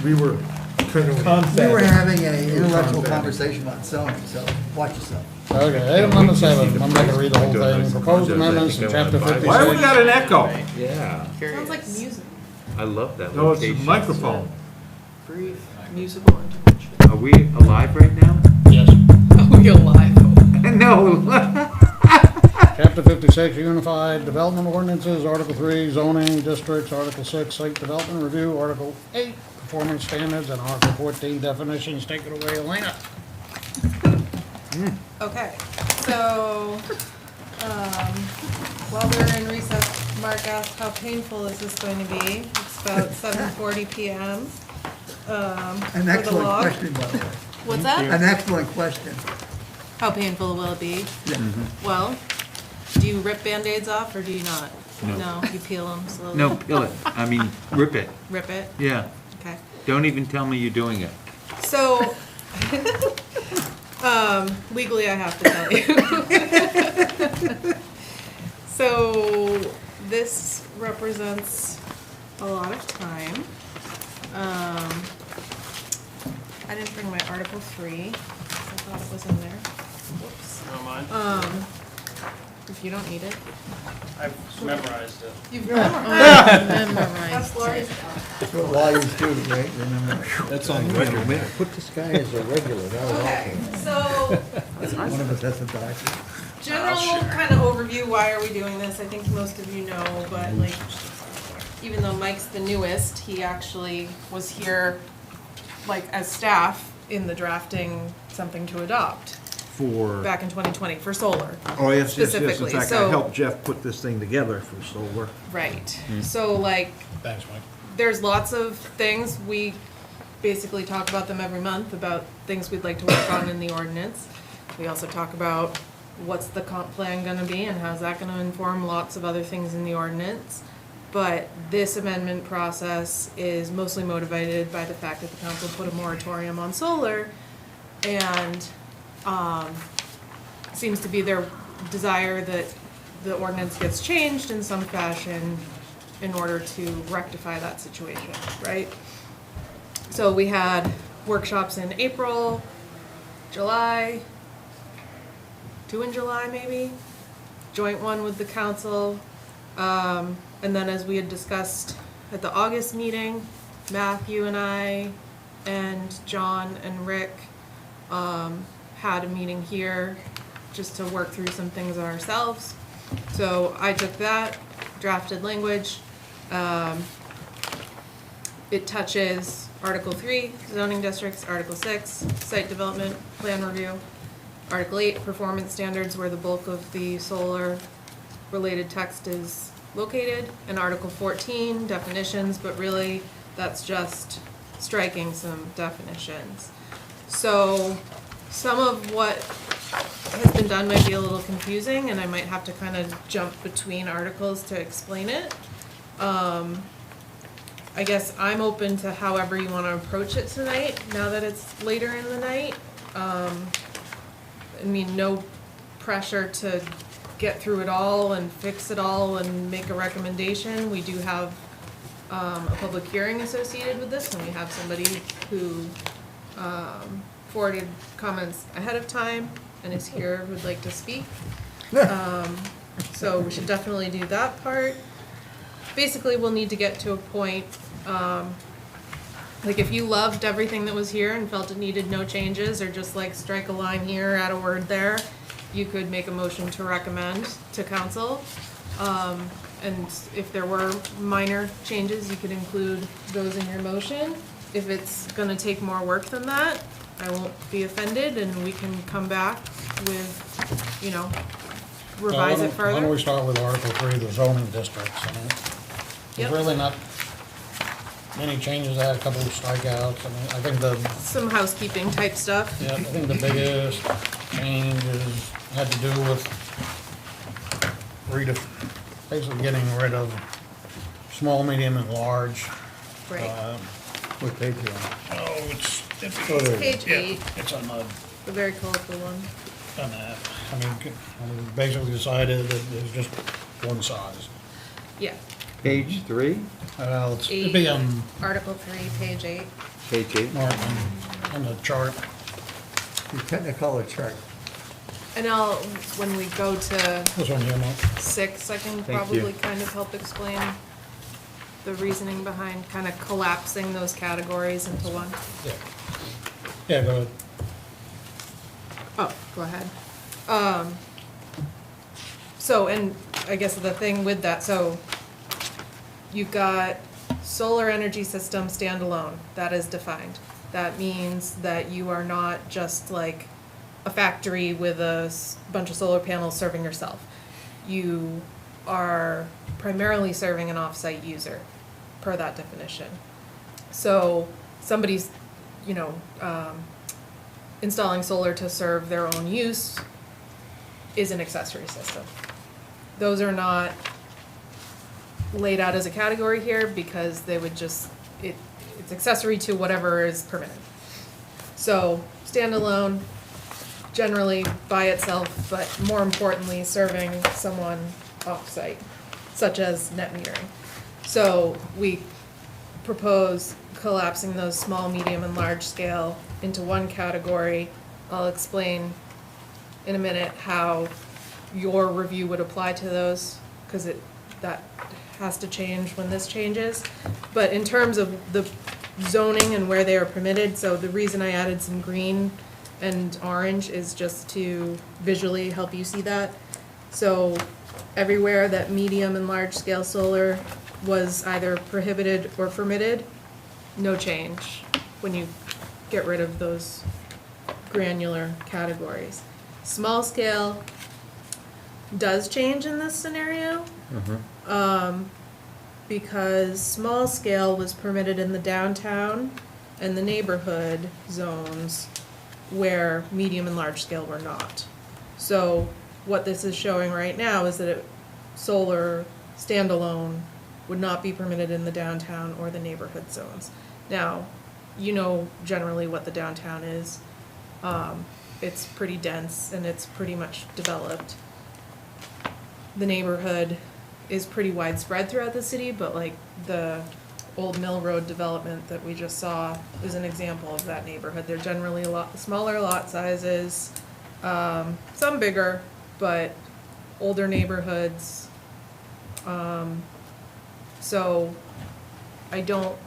Speaker 9: We were
Speaker 5: We were having an intellectual conversation about zoning, so watch yourself.
Speaker 1: Okay, item number 7, I'm not gonna read the whole thing. Proposed amendments to chapter 56.
Speaker 3: Why have we got an echo?
Speaker 9: Yeah.
Speaker 8: Sounds like music.
Speaker 3: I love that
Speaker 9: No, it's a
Speaker 3: location.
Speaker 9: microphone.
Speaker 2: Brief musical intervention.
Speaker 3: Are we alive right now?
Speaker 1: Yes.
Speaker 8: Oh, you're live.
Speaker 3: No.
Speaker 1: Chapter 56, Unified Development Ordinances, Article 3, Zoning Districts, Article 6, Site Development Review, Article 8, Performance Standards, and Article 14, Definitions. Take it away, Elena.
Speaker 8: Okay, so, while we were in recess, Mark asked how painful is this going to be? It's about 7:40 PM.
Speaker 5: An
Speaker 8: For the
Speaker 5: excellent
Speaker 8: log.
Speaker 5: question, by the way.
Speaker 8: What's that?
Speaker 5: An excellent question.
Speaker 8: How painful will it be?
Speaker 5: Yeah.
Speaker 8: Well, do you rip Band-Aids off or do you not?
Speaker 3: No.
Speaker 8: You peel them slowly?
Speaker 3: No, peel it. I mean, rip it.
Speaker 8: Rip it?
Speaker 3: Yeah.
Speaker 8: Okay.
Speaker 3: Don't even tell me you're doing it.
Speaker 8: So, legally I have to tell you. So, this represents a lot of time. I didn't bring my Article 3. I thought it was in there. Whoops.
Speaker 2: Don't mind.
Speaker 8: If you don't need it.
Speaker 2: I've memorized it.
Speaker 8: You've memorized.
Speaker 5: That's what lawyers do, right? Remember.
Speaker 9: That's on the record.
Speaker 10: Put this guy as a regular, that was
Speaker 8: Okay, so
Speaker 5: One of us has to die.
Speaker 8: general kind of overview, why are we doing this? I think most of you know, but like, even though Mike's the newest, he actually was here, like, as staff in the drafting something to adopt
Speaker 9: For,
Speaker 8: back in 2020 for solar.
Speaker 9: oh, yes, yes, yes. In
Speaker 8: specifically.
Speaker 9: fact, I
Speaker 8: So-
Speaker 9: helped Jeff put this thing together for solar.
Speaker 8: Right. So like,
Speaker 1: Thanks, Mike.
Speaker 8: there's lots of things, we basically talk about them every month, about things we'd like to work on in the ordinance. We also talk about what's the comp plan gonna be and how's that gonna inform lots of other things in the ordinance. But this amendment process is mostly motivated by the fact that the council put a moratorium on solar, and seems to be their desire that the ordinance gets changed in some fashion in order to rectify that situation, right? So we had workshops in April, July, 2 in July maybe, joint one with the council. And then as we had discussed at the August meeting, Matthew and I and John and Rick had a meeting here just to work through some things ourselves. So I took that, drafted language. It touches Article 3, zoning districts, Article 6, site development, plan review, Article 8, performance standards, where the bulk of the solar-related text is located, and Article 14, definitions, but really, that's just striking some definitions. So, some of what has been done might be a little confusing, and I might have to kind of jump between articles to explain it. I guess I'm open to however you want to approach it tonight, now that it's later in the night. I mean, no pressure to get through it all and fix it all and make a recommendation. We do have a public hearing associated with this, and we have somebody who forwarded comments ahead of time and is here, would like to speak. So we should definitely do that part. Basically, we'll need to get to a point, like if you loved everything that was here and felt it needed no changes, or just like strike a line here, add a word there, you could make a motion to recommend to council. And if there were minor changes, you could include those in your motion. If it's gonna take more work than that, I won't be offended, and we can come back with, you know, revise it
Speaker 1: Why don't
Speaker 8: further.
Speaker 1: we start with Article 3, the zoning districts? I mean,
Speaker 8: Yep.
Speaker 1: there's really not many changes, I had a couple of strikeouts. I mean, I think
Speaker 8: Some housekeeping type stuff.
Speaker 1: yeah, I think the biggest change had to do with basically getting rid of small, medium, and large.
Speaker 8: Right.
Speaker 5: What page are you on?
Speaker 1: Oh, it's
Speaker 8: Page
Speaker 1: yeah,
Speaker 8: 8,
Speaker 1: it's on
Speaker 8: the very colorful one.
Speaker 1: that. I mean, basically decided that there's just one size.
Speaker 8: Yeah.
Speaker 3: Page 3?
Speaker 1: It'd be on,
Speaker 8: Article 3, page 8.
Speaker 3: Page 8.
Speaker 1: Mark, on the chart.
Speaker 5: The Technicolor chart.
Speaker 8: And when we go to
Speaker 1: This one here, Mark.
Speaker 8: 6, I can
Speaker 3: Thank you.
Speaker 8: probably kind of help explain the reasoning behind kind of collapsing those categories into one.
Speaker 1: Yeah, go ahead.
Speaker 8: Oh, go ahead. So, and I guess the thing with that, so you've got solar energy system standalone, that is defined. That means that you are not just like a factory with a bunch of solar panels serving yourself. You are primarily serving an off-site user, per that definition. So somebody's, installing solar to serve their own use is an accessory system. Those are not laid out as a category here because they would just, it's accessory to whatever is permitted. So standalone, generally by itself, but more importantly, serving someone off-site, such as net metering. So we propose collapsing those small, medium, and large scale into one category. I'll explain in a minute how your review would apply to those, because that has to change when this changes. But in terms of the zoning and where they are permitted, so the reason I added some green and orange is just to visually help you see that. So everywhere that medium and large scale solar was either prohibited or permitted, no change when you get rid of those granular categories. Small scale does change in this scenario. Because small scale was permitted in the downtown and the neighborhood zones where medium and large scale were not. So what this is showing right now is that solar standalone would not be permitted in the downtown or the neighborhood zones. Now, you know generally what the downtown is. It's pretty dense and it's pretty much developed. The neighborhood is pretty widespread throughout the city, but like the Old Mill Road development that we just saw is an example of that neighborhood. They're generally a lot smaller lot sizes, some bigger, but older neighborhoods. So I don't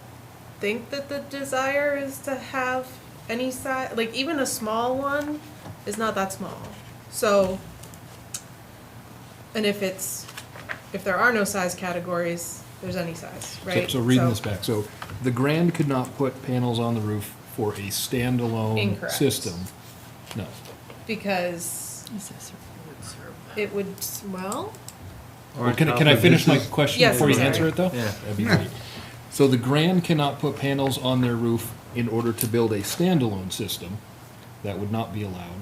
Speaker 8: think that the desire is to have any size, like even a small one is not that small. So, and if there are no size categories, there's any size, right?
Speaker 4: So reading this back, so the Grand could not put panels on the roof for a standalone
Speaker 8: Incorrect.
Speaker 4: system? No.
Speaker 8: Because it would, well,
Speaker 4: Well, can I finish my question
Speaker 8: Yes,
Speaker 4: before you
Speaker 8: sorry.
Speaker 4: answer it, though?
Speaker 3: Yeah.
Speaker 4: That'd be great. So the Grand cannot put panels on their roof in order to build a standalone system. That would not be allowed,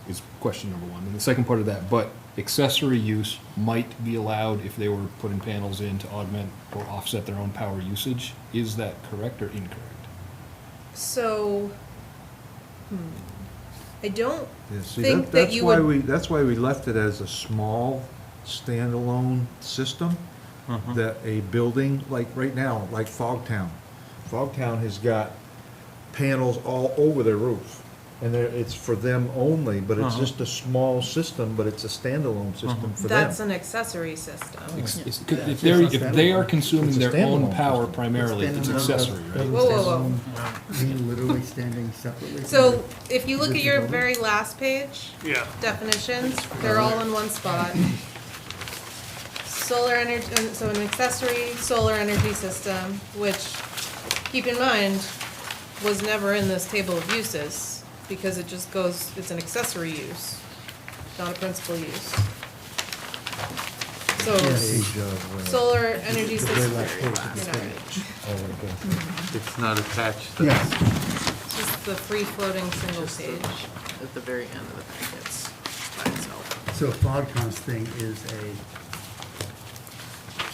Speaker 4: is question number one. And the second part of that, but accessory use might be allowed if they were putting panels in to augment or offset their own power usage. Is that correct or incorrect?
Speaker 8: so, I don't
Speaker 9: Yeah, see,
Speaker 8: think that you would.
Speaker 9: That's why we left it as a small, standalone system, that a building, like right now, like Fogtown. Fogtown has got panels all over their roof, and it's for them only, but it's just a small system, but it's a standalone system for them.
Speaker 8: That's an accessory system.
Speaker 4: If they are consuming
Speaker 9: It's a
Speaker 4: their own
Speaker 9: standalone
Speaker 4: power
Speaker 9: system.
Speaker 4: primarily, it's accessory, right?
Speaker 8: Whoa.
Speaker 5: Being literally standing separately.
Speaker 8: So if you look at your very last page,
Speaker 2: Yeah.
Speaker 8: definitions, they're all in one spot. Solar energy, so an accessory solar energy system, which, keep in mind, was never in this table of uses, because it just goes, it's an accessory use, not a principal use. So, solar energy
Speaker 9: The very
Speaker 8: system,
Speaker 9: last page of the
Speaker 8: you know,
Speaker 9: page. Oh, okay.
Speaker 3: It's not attached to
Speaker 5: Yes.
Speaker 8: it's just the free-floating single page.
Speaker 2: At the very end of the packets by itself.
Speaker 5: So Fogtown's thing is a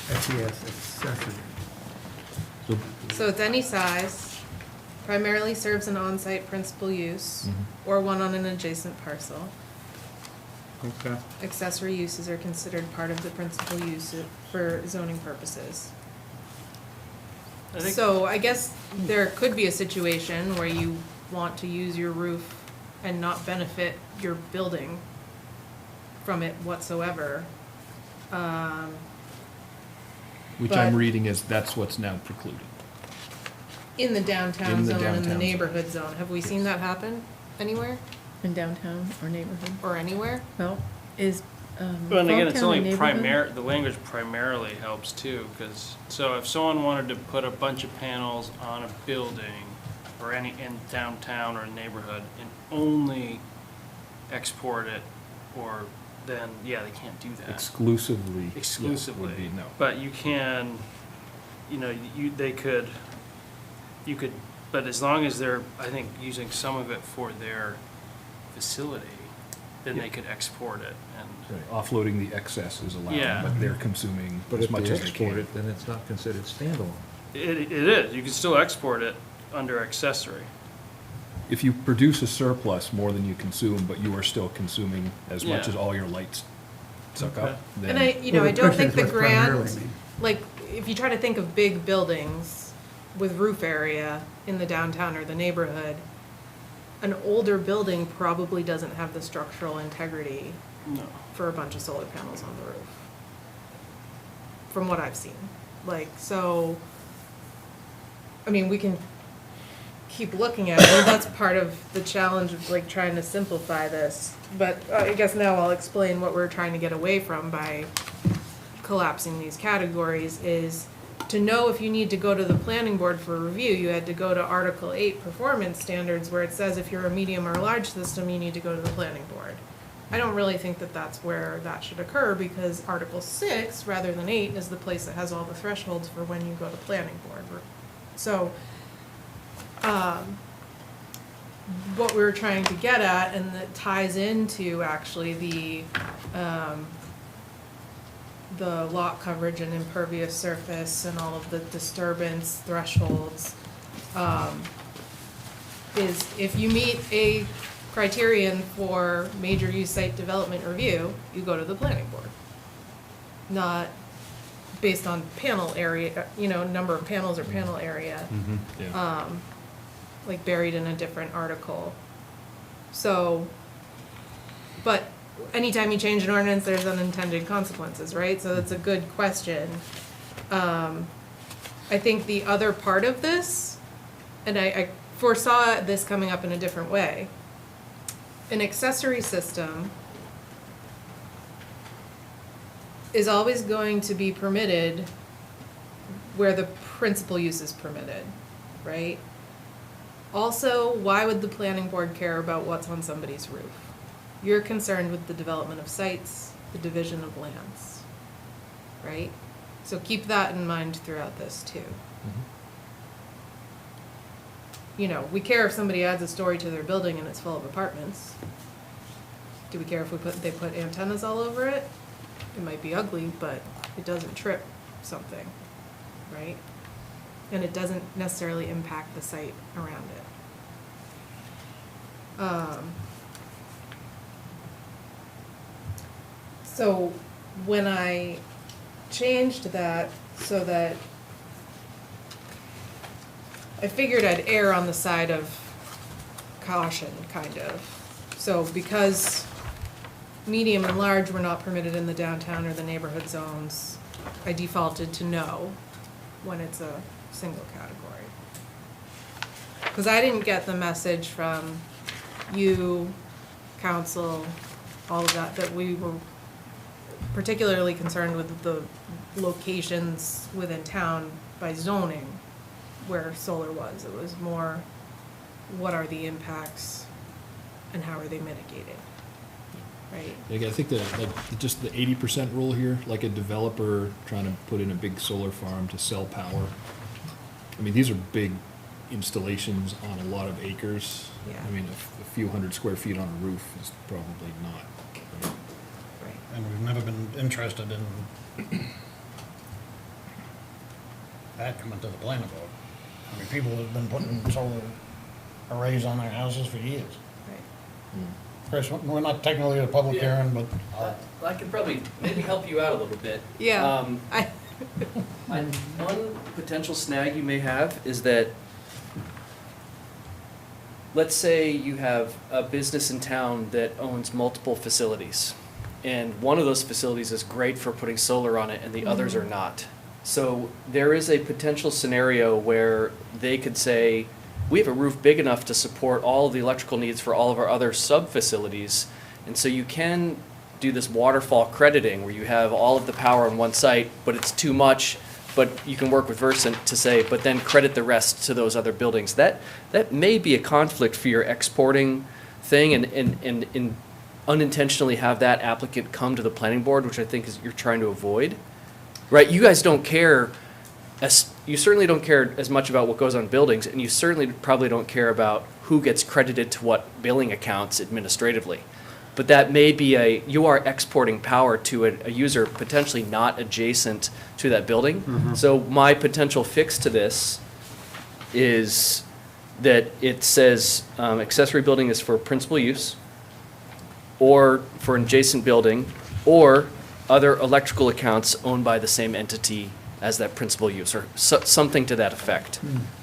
Speaker 5: SES accessory.
Speaker 8: So it's any size, primarily serves an on-site principal use, or one on an adjacent parcel.
Speaker 3: Okay.
Speaker 8: Accessory uses are considered part of the principal use for zoning purposes.
Speaker 2: I think-
Speaker 8: So I guess there could be a situation where you want to use your roof and not benefit your building from it whatsoever.
Speaker 4: Which
Speaker 8: But-
Speaker 4: I'm reading as that's what's now precluded.
Speaker 8: In the downtown
Speaker 4: In the
Speaker 8: zone, in
Speaker 4: downtown
Speaker 8: the
Speaker 4: zone.
Speaker 8: neighborhood zone. Have we seen that happen anywhere
Speaker 13: In downtown or neighborhood?
Speaker 8: or anywhere?
Speaker 13: Well, is,
Speaker 2: Well, and again, it's
Speaker 13: Fogtown a
Speaker 2: only
Speaker 13: neighborhood?
Speaker 2: the language primarily helps too, because, so if someone wanted to put a bunch of panels on a building or in downtown or neighborhood and only export it, or then, yeah, they can't do that.
Speaker 4: Exclusively. yeah,
Speaker 2: Exclusively.
Speaker 4: would be no.
Speaker 2: But you can, you could, but as long as they're, I think, using some of it for their facility, then they could export it and.
Speaker 4: Right, offloading the excess is allowed,
Speaker 2: Yeah.
Speaker 4: but they're consuming
Speaker 9: But
Speaker 4: as
Speaker 9: if
Speaker 4: much
Speaker 9: they
Speaker 4: as they
Speaker 9: export
Speaker 4: can.
Speaker 9: it, then it's not considered standalone.
Speaker 2: It is, you can still export it under accessory.
Speaker 4: If you produce a surplus more than you consume, but you are still consuming as much
Speaker 2: Yeah.
Speaker 4: as all your lights suck
Speaker 2: Okay.
Speaker 4: up,
Speaker 8: And
Speaker 4: then
Speaker 5: Well,
Speaker 8: I
Speaker 5: the
Speaker 8: don't
Speaker 5: question
Speaker 8: think
Speaker 5: is
Speaker 8: the
Speaker 5: what's primarily
Speaker 8: grant,
Speaker 5: mean.
Speaker 8: like, if you try to think of big buildings with roof area in the downtown or the neighborhood, an older building probably doesn't have the structural integrity
Speaker 2: No.
Speaker 8: for a bunch of solar panels on the roof. From what I've seen. Like, so, I mean, we can keep looking at it. And that's part of the challenge of like trying to simplify this. But I guess now I'll explain what we're trying to get away from by collapsing these categories is to know if you need to go to the planning board for review, you had to go to Article 8 performance standards where it says if you're a medium or large system, you need to go to the planning board. I don't really think that that's where that should occur because Article 6, rather than 8, is the place that has all the thresholds for when you go to planning board. So, what we were trying to get at, and that ties into actually the lot coverage and impervious surface and all of the disturbance thresholds, is if you meet a criterion for major use site development review, you go to the planning board. Not based on panel area, number of panels or panel area.
Speaker 4: yeah.
Speaker 8: Like buried in a different article. So, but anytime you change an ordinance, there's unintended consequences, right? So that's a good question. I think the other part of this, and I foresaw this coming up in a different way, an accessory system is always going to be permitted where the principal use is permitted, right? Also, why would the planning board care about what's on somebody's roof? You're concerned with the development of sites, the division of lands, right? So keep that in mind throughout this too. We care if somebody adds a story to their building and it's full of apartments. Do we care if they put antennas all over it? It might be ugly, but it doesn't trip something, right? And it doesn't necessarily impact the site around it. So when I changed that so that I figured I'd err on the side of caution, kind of. So because medium and large were not permitted in the downtown or the neighborhood zones, I defaulted to no when it's a single category. Because I didn't get the message from you, council, all of that, that we were particularly concerned with the locations within town by zoning where solar was. It was more, what are the impacts and how are they mitigated, right?
Speaker 4: Again, I think that like just the 80% rule here, like a developer trying to put in a big solar farm to sell power. I mean, these are big installations on a lot of acres.
Speaker 8: Yeah.
Speaker 4: I mean, a few hundred square feet on a roof is probably not.
Speaker 8: Right.
Speaker 1: And we've never been interested in that coming to the planning board. I mean, people have been putting solar arrays on their houses for years.
Speaker 8: Right.
Speaker 1: Chris, we're not technically a public hearing, but
Speaker 21: I could probably maybe help you out a little bit.
Speaker 8: Yeah.
Speaker 16: One potential snag you may have is that, let's say you have a business in town that owns multiple facilities, and one of those facilities is great for putting solar on it, and the others are not. So there is a potential scenario where they could say, we have a roof big enough to support all of the electrical needs for all of our other sub-facilities, and so you can do this waterfall crediting where you have all of the power on one site, but it's too much, but you can work with Versant to say, but then credit the rest to those other buildings. That may be a conflict for your exporting thing, and unintentionally have that applicant come to the planning board, which I think is you're trying to avoid. Right, you guys don't care, you certainly don't care as much about what goes on buildings, and you certainly probably don't care about who gets credited to what billing accounts administratively. But that may be you are exporting power to a user potentially not adjacent to that building. So my potential fix to this is that it says accessory building is for principal use, or for an adjacent building, or other electrical accounts owned by the same entity as that principal use, or something to that effect.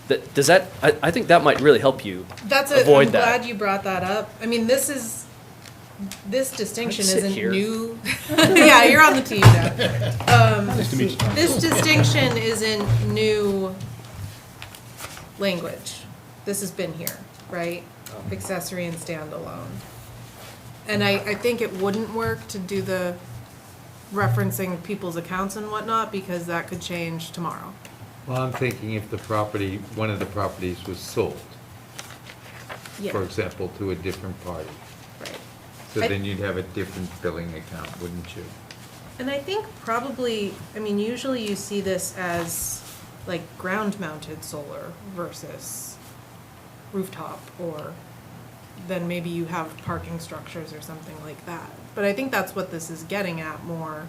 Speaker 16: I think that might really help you avoid
Speaker 8: I'm
Speaker 16: that.
Speaker 8: glad you brought that up. I mean, this distinction
Speaker 16: Sit
Speaker 8: isn't
Speaker 16: here.
Speaker 8: new. Yeah, you're on the team now.
Speaker 4: Nice to meet you.
Speaker 8: This distinction isn't new language. This has been here, right? Accessory and standalone. And I think it wouldn't work to do the referencing people's accounts and whatnot, because that could change tomorrow.
Speaker 3: Well, I'm thinking if the property, one of the properties was sold,
Speaker 8: Yeah.
Speaker 3: for example, to a different party.
Speaker 8: Right.
Speaker 3: So
Speaker 8: I-
Speaker 3: then you'd have a different billing account, wouldn't you?
Speaker 8: And I think probably, I mean, usually you see this as like ground-mounted solar versus rooftop, or then maybe you have parking structures or something like that. But I think that's what this is getting at more.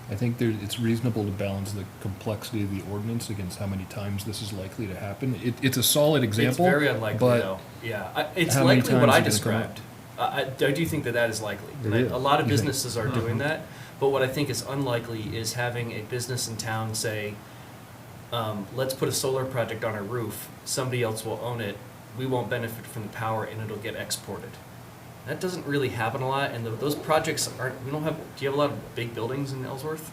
Speaker 4: I think it's reasonable to balance the complexity of the ordinance against how many times this is likely to happen. It's a solid example.
Speaker 16: It's very unlikely,
Speaker 4: but
Speaker 16: though. Yeah, it's
Speaker 4: how many
Speaker 16: likely what I
Speaker 4: times is it gonna come
Speaker 16: described. I do think that is likely.
Speaker 9: It
Speaker 16: Like,
Speaker 9: is.
Speaker 16: a lot of
Speaker 4: You think?
Speaker 16: businesses are doing that, but what I think is unlikely is having a business in town say, let's put a solar project on our roof, somebody else will own it, we won't benefit from the power, and it'll get exported. That doesn't really happen a lot, and those projects aren't, do you have a lot of big buildings in Ellsworth?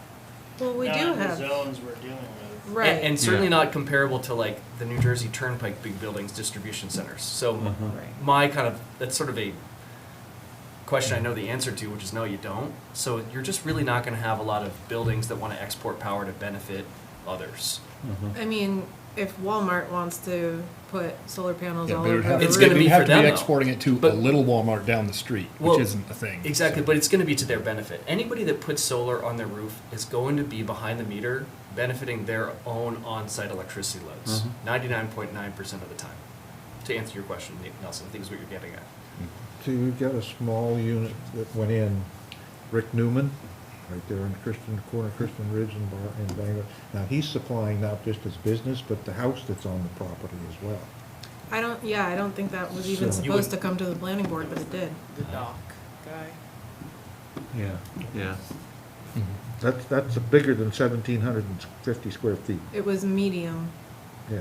Speaker 8: Well, we do have.
Speaker 2: zones we're dealing with.
Speaker 8: Right.
Speaker 16: And certainly not comparable to like the New Jersey Turnpike big buildings, distribution centers. So my that's sort of a question I know the answer to, which is no, you don't. So you're just really not going to have a lot of buildings that want to export power to benefit others.
Speaker 8: I mean, if Walmart wants to put solar panels
Speaker 4: Yeah,
Speaker 8: all
Speaker 4: but it
Speaker 8: over
Speaker 4: would
Speaker 8: the
Speaker 4: have,
Speaker 8: roof.
Speaker 16: It's gonna
Speaker 4: they'd
Speaker 16: be
Speaker 4: have
Speaker 16: for
Speaker 4: to be
Speaker 16: them, though.
Speaker 4: exporting it to a
Speaker 16: But-
Speaker 4: little Walmart down the street,
Speaker 16: Well,
Speaker 4: which isn't a thing.
Speaker 16: Exactly,
Speaker 4: so.
Speaker 16: but it's going to be to their benefit. Anybody that puts solar on their roof is going to be behind the meter, benefiting their own on-site electricity loads, 99.9% of the time. To answer your question, Nelson, I think is what you're getting at.
Speaker 9: So we've got a small unit that went in, Rick Newman, right there in corner of Christian Ridge in Bangor. Now, he's supplying not just his business, but the house that's on the property as well.
Speaker 8: I don't think that was even
Speaker 9: So-
Speaker 8: supposed to come to the planning board, but it did.
Speaker 2: The dock guy.
Speaker 3: Yeah.
Speaker 9: That's bigger than 1,750 square feet,
Speaker 8: It was medium,
Speaker 9: yeah.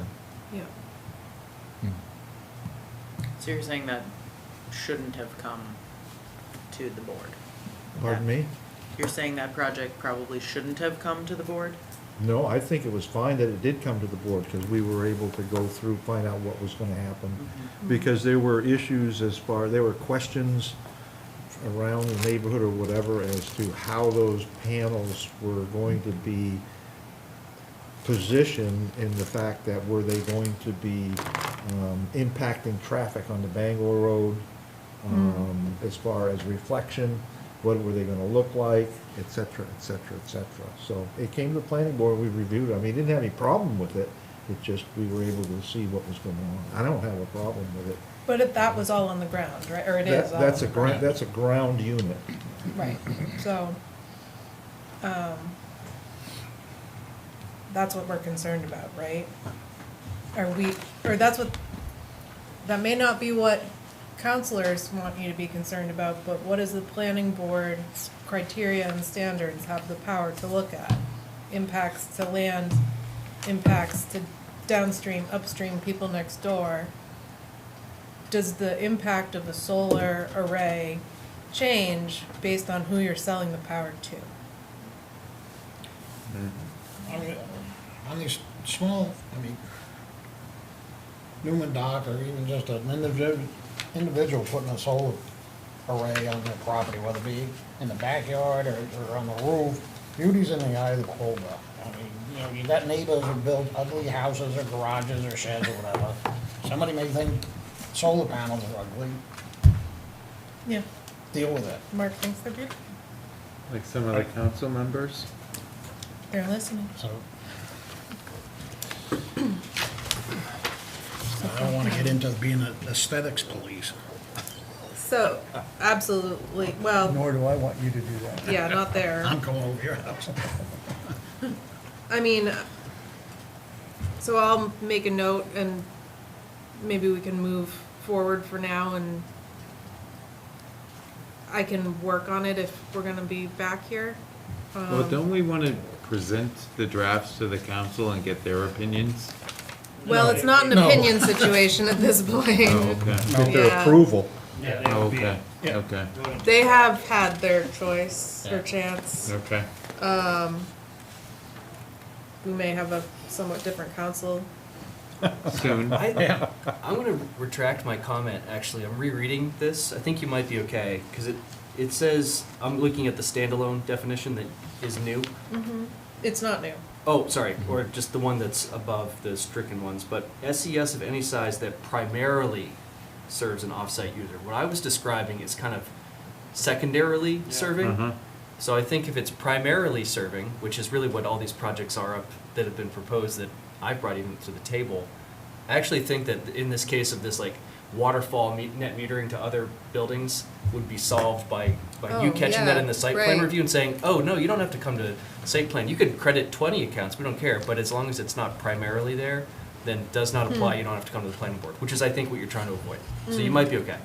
Speaker 8: yeah.
Speaker 17: So you're saying that shouldn't have come to the board?
Speaker 9: Pardon me?
Speaker 17: You're saying that project probably shouldn't have come to the board?
Speaker 9: No, I think it was fine that it did come to the board, because we were able to go through, find out what was gonna happen. Because there were issues there were questions around the neighborhood or whatever as to how those panels were going to be positioned, in the fact that were they going to be impacting traffic on the Bangor Road, as far as reflection, what were they gonna look like, et cetera, et cetera, et cetera. So it came to the planning board, we reviewed it. I mean, he didn't have any problem with it, it just, we were able to see what was going on. I don't have a problem with it.
Speaker 8: But that was all on the ground, right? Or it is all on
Speaker 9: That's
Speaker 8: the
Speaker 9: a
Speaker 8: ground.
Speaker 9: that's a ground unit.
Speaker 8: Right, so, that's what we're concerned about, right? That may not be what counselors want you to be concerned about, but what does the planning board's criteria and standards have the power to look at? Impacts to land, impacts to downstream, upstream, people next door. Does the impact of the solar array change based on who you're selling the power to?
Speaker 1: I mean, on these small, I mean, Newman Dock, or even just an individual putting a solar array on their property, whether it be in the backyard or on the roof, beauty's in the eye of the beholder. I mean, you know, you got neighbors who build ugly houses or garages or sheds or whatever. Somebody may think solar panels are ugly.
Speaker 8: Yeah.
Speaker 1: Deal with it.
Speaker 8: Mark thinks they're beautiful.
Speaker 3: Like some of the council members?
Speaker 8: They're listening.
Speaker 1: So. I don't wanna get into being an aesthetics police.
Speaker 8: So, absolutely, well,
Speaker 5: Nor do I want you to do that.
Speaker 8: yeah, not there.
Speaker 1: I'm coming over your house.
Speaker 8: I mean, so I'll make a note and maybe we can move forward for now and I can work on it if we're gonna be back here.
Speaker 3: Well, don't we want to present the drafts to the council and get their opinions?
Speaker 8: Well, it's not an
Speaker 1: No.
Speaker 8: opinion situation at this point.
Speaker 3: Oh, okay.
Speaker 9: Get their
Speaker 8: Yeah.
Speaker 9: approval.
Speaker 17: Yeah, they
Speaker 3: Oh,
Speaker 17: would be.
Speaker 3: okay,
Speaker 1: Yeah.
Speaker 3: okay,
Speaker 8: They have had their choice or
Speaker 1: Yeah.
Speaker 8: chance.
Speaker 3: okay.
Speaker 8: We may have a somewhat different council.
Speaker 3: Soon.
Speaker 16: I'm going to retract my comment, actually. I'm rereading this. I think you might be okay, because it says, I'm looking at the standalone definition that is new.
Speaker 8: It's not new.
Speaker 16: Oh, sorry, or just the one that's above the stricken ones, but SES of any size that primarily serves an off-site user. What I was describing is kind of secondarily serving.
Speaker 3: Uh-huh.
Speaker 16: So I think if it's primarily serving, which is really what all these projects are up that have been proposed that I brought even to the table, I actually think that in this case of this like waterfall net metering to other buildings would be solved by you
Speaker 8: Oh,
Speaker 16: catching that
Speaker 8: yeah,
Speaker 16: in the site plan
Speaker 8: right.
Speaker 16: review and saying, oh, no, you don't have to come to site plan. You could credit 20 accounts, we don't care, but as long as it's not primarily there, then it does not apply, you don't have to come to the planning board, which is I think what you're trying to avoid. So you might be okay.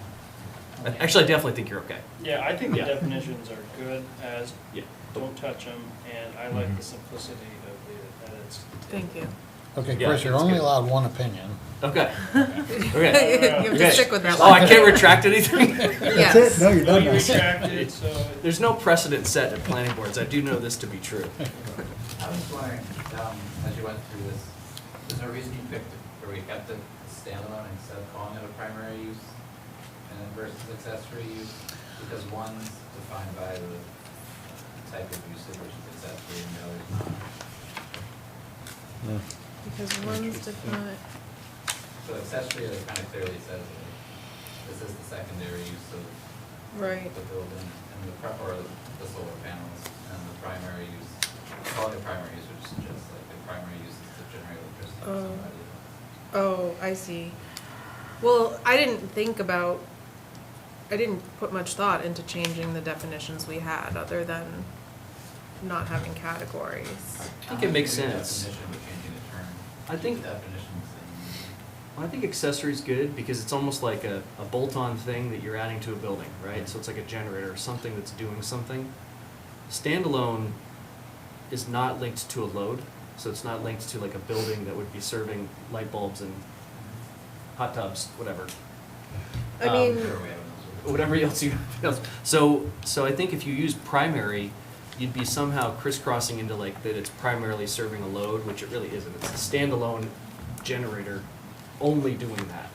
Speaker 16: Actually, I definitely think you're okay.
Speaker 2: Yeah, I think the
Speaker 16: Yeah.
Speaker 2: definitions are good as,
Speaker 16: Yeah.
Speaker 2: don't touch them, and I like the simplicity of the edits.
Speaker 8: Thank you.
Speaker 1: Okay,
Speaker 16: Yeah,
Speaker 1: Chris, you're
Speaker 16: that's
Speaker 1: only
Speaker 16: good.
Speaker 1: allowed one opinion.
Speaker 16: Okay.
Speaker 8: You
Speaker 16: Okay.
Speaker 8: have to
Speaker 16: Okay.
Speaker 8: stick with that
Speaker 16: Oh,
Speaker 8: one.
Speaker 16: I can't retract anything?
Speaker 8: Yes.
Speaker 5: That's it? No, you're
Speaker 2: Well,
Speaker 5: done
Speaker 2: you
Speaker 5: now.
Speaker 2: retracted, so.
Speaker 16: There's no precedent set at planning boards. I do know this to be true.
Speaker 7: I was wondering, as you went through this, is there a reason you picked it, or we kept it standalone instead of calling it a primary use and versus accessory use? Because one's defined by the type of usage, which is accessory, and the other's not.
Speaker 8: Because one's different.
Speaker 7: So accessory, it kind of clearly says that this is the secondary use of
Speaker 8: Right.
Speaker 7: the building and or the solar panels, and the primary use, calling it primary use, which suggests like the primary use is to generate electricity for somebody.
Speaker 8: Oh, I see. Well, I didn't put much thought into changing the definitions we had, other than not having categories.
Speaker 16: I think it makes sense.
Speaker 7: Definition, but changing the term.
Speaker 16: I think
Speaker 7: Definitions.
Speaker 16: Well, I think accessory is good because it's almost like a bolt-on thing that you're adding to a building, right? So it's like a generator or something that's doing something. Standalone is not linked to a load, so it's not linked to like a building that would be serving light bulbs and hot tubs, whatever.
Speaker 8: I mean,
Speaker 16: Whatever else you else. So I think if you use primary, you'd be somehow crisscrossing into like that it's primarily serving a load, which it really isn't. It's a standalone generator only doing that.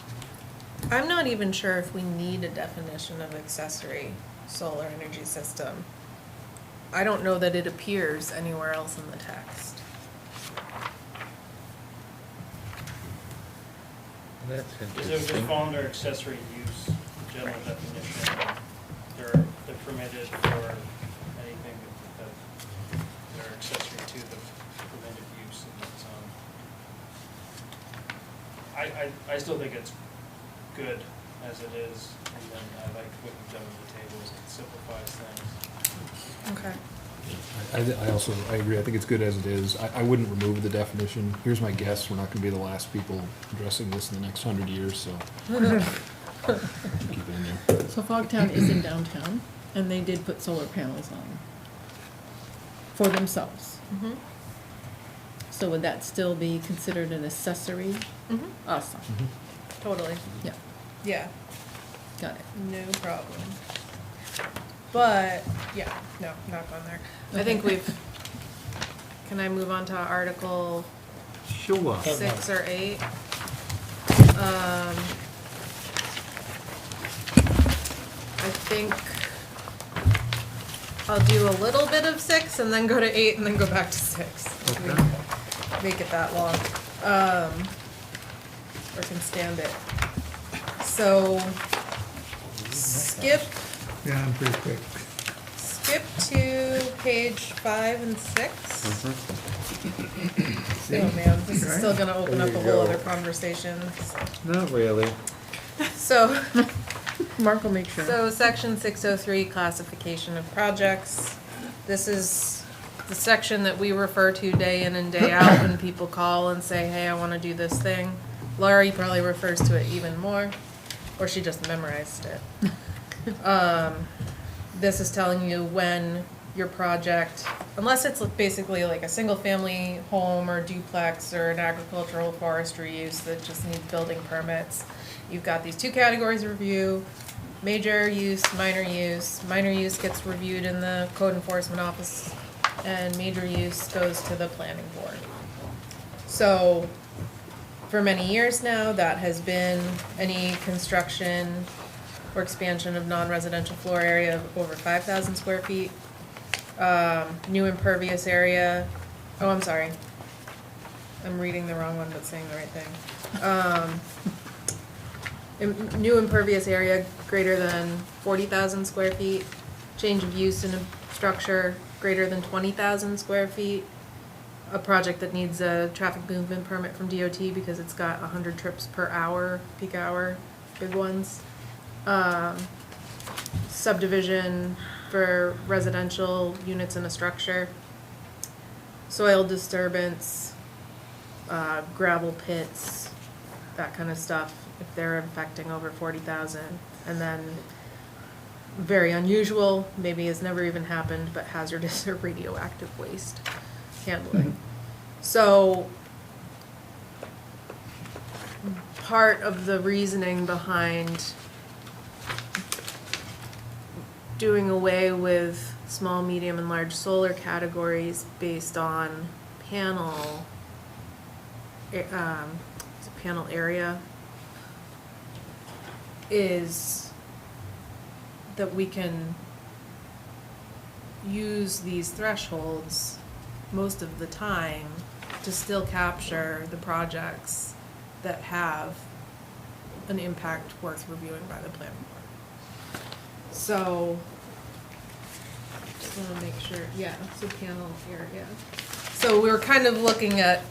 Speaker 8: I'm not even sure if we need a definition of accessory solar energy system. I don't know that it appears anywhere else in the text.
Speaker 3: That's
Speaker 2: Is it
Speaker 3: interesting.
Speaker 2: just fall under accessory use, general definition? They're permitted for anything that they're accessory to the permitted use in that zone. I still think it's good as it is, and then I like what you've done with the tables, it simplifies things.
Speaker 8: Okay.
Speaker 4: I agree, I think it's good as it is. I wouldn't remove the definition. Here's my guess, we're not gonna be the last people addressing this in the next 100 years, so keep it
Speaker 13: So Fogtown is in downtown, and they did put solar panels on for themselves.
Speaker 8: Mhm.
Speaker 13: So would that still be considered an accessory?
Speaker 8: Mhm.
Speaker 13: Awesome.
Speaker 8: Totally.
Speaker 13: Yeah,
Speaker 8: Yeah,
Speaker 13: got it.
Speaker 8: no problem. But, yeah, no, not going there. I think
Speaker 13: Okay.
Speaker 8: we've, can I move on to Article
Speaker 9: Sure.
Speaker 8: 6 or 8? I think I'll do a little bit of 6 and then go to 8 and then go back to 6. If we
Speaker 9: Okay.
Speaker 8: make it that long. Or can stand it. So, skip
Speaker 5: Yeah, I'm pretty quick.
Speaker 8: Skip to page 5 and 6. Oh man, this is still gonna open
Speaker 3: There
Speaker 8: up a
Speaker 3: you
Speaker 8: whole
Speaker 3: go.
Speaker 8: other conversation.
Speaker 3: Not really.
Speaker 8: So,
Speaker 13: Mark will make sure.
Speaker 8: so section 603, classification of projects. This is the section that we refer to day in and day out when people call and say, hey, I wanna do this thing. Laurie probably refers to it even more, or she just memorized it. This is telling you when your project, unless it's basically like a single-family home or duplex or an agricultural forestry use that just needs building permits, you've got these 2 categories of review, major use, minor use. Minor use gets reviewed in the code enforcement office, and major use goes to the planning board. So, for many years now, that has been any construction or expansion of non-residential floor area of over 5,000 square feet. New impervious area, oh, I'm sorry. I'm reading the wrong one, but saying the right thing. New impervious area greater than 40,000 square feet. Change of use in a structure greater than 20,000 square feet. A project that needs a traffic movement permit from DOT because it's got 100 trips per hour, peak hour, big ones. Subdivision for residential units in a structure. Soil disturbance, gravel pits, that kind of stuff, if they're affecting over 40,000. And then, very unusual, maybe has never even happened, but hazardous or radioactive waste handling. So, part of the reasoning behind doing away with small, medium, and large solar categories based on panel, panel area is that we can use these thresholds most of the time to still capture the projects that have an impact worth reviewing by the planning board. So, just wanna make sure, yeah, so panel area. So we were kind of looking at,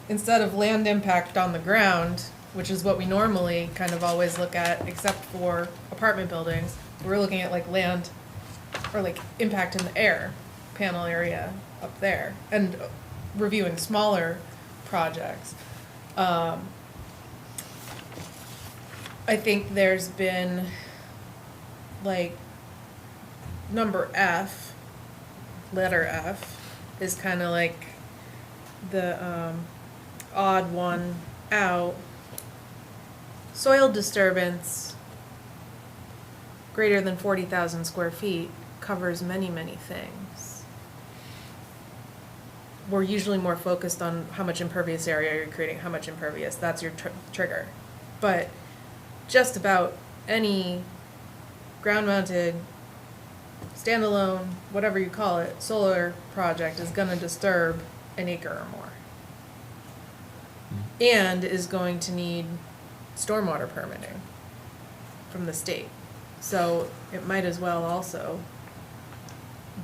Speaker 8: instead of land impact on the ground, which is what we normally kind of always look at, except for apartment buildings, we're looking at like land, or like impact in the air, panel area up there, and reviewing smaller projects. I think there's been, like, number F, letter F, is kind of like the odd one out. Soil disturbance greater than 40,000 square feet covers many, many things. We're usually more focused on how much impervious area you're creating, how much impervious, that's your trigger. But just about any ground-mounted, standalone, whatever you call it, solar project is gonna disturb an acre or more. And is going to need stormwater permitting from the state. So it might as well also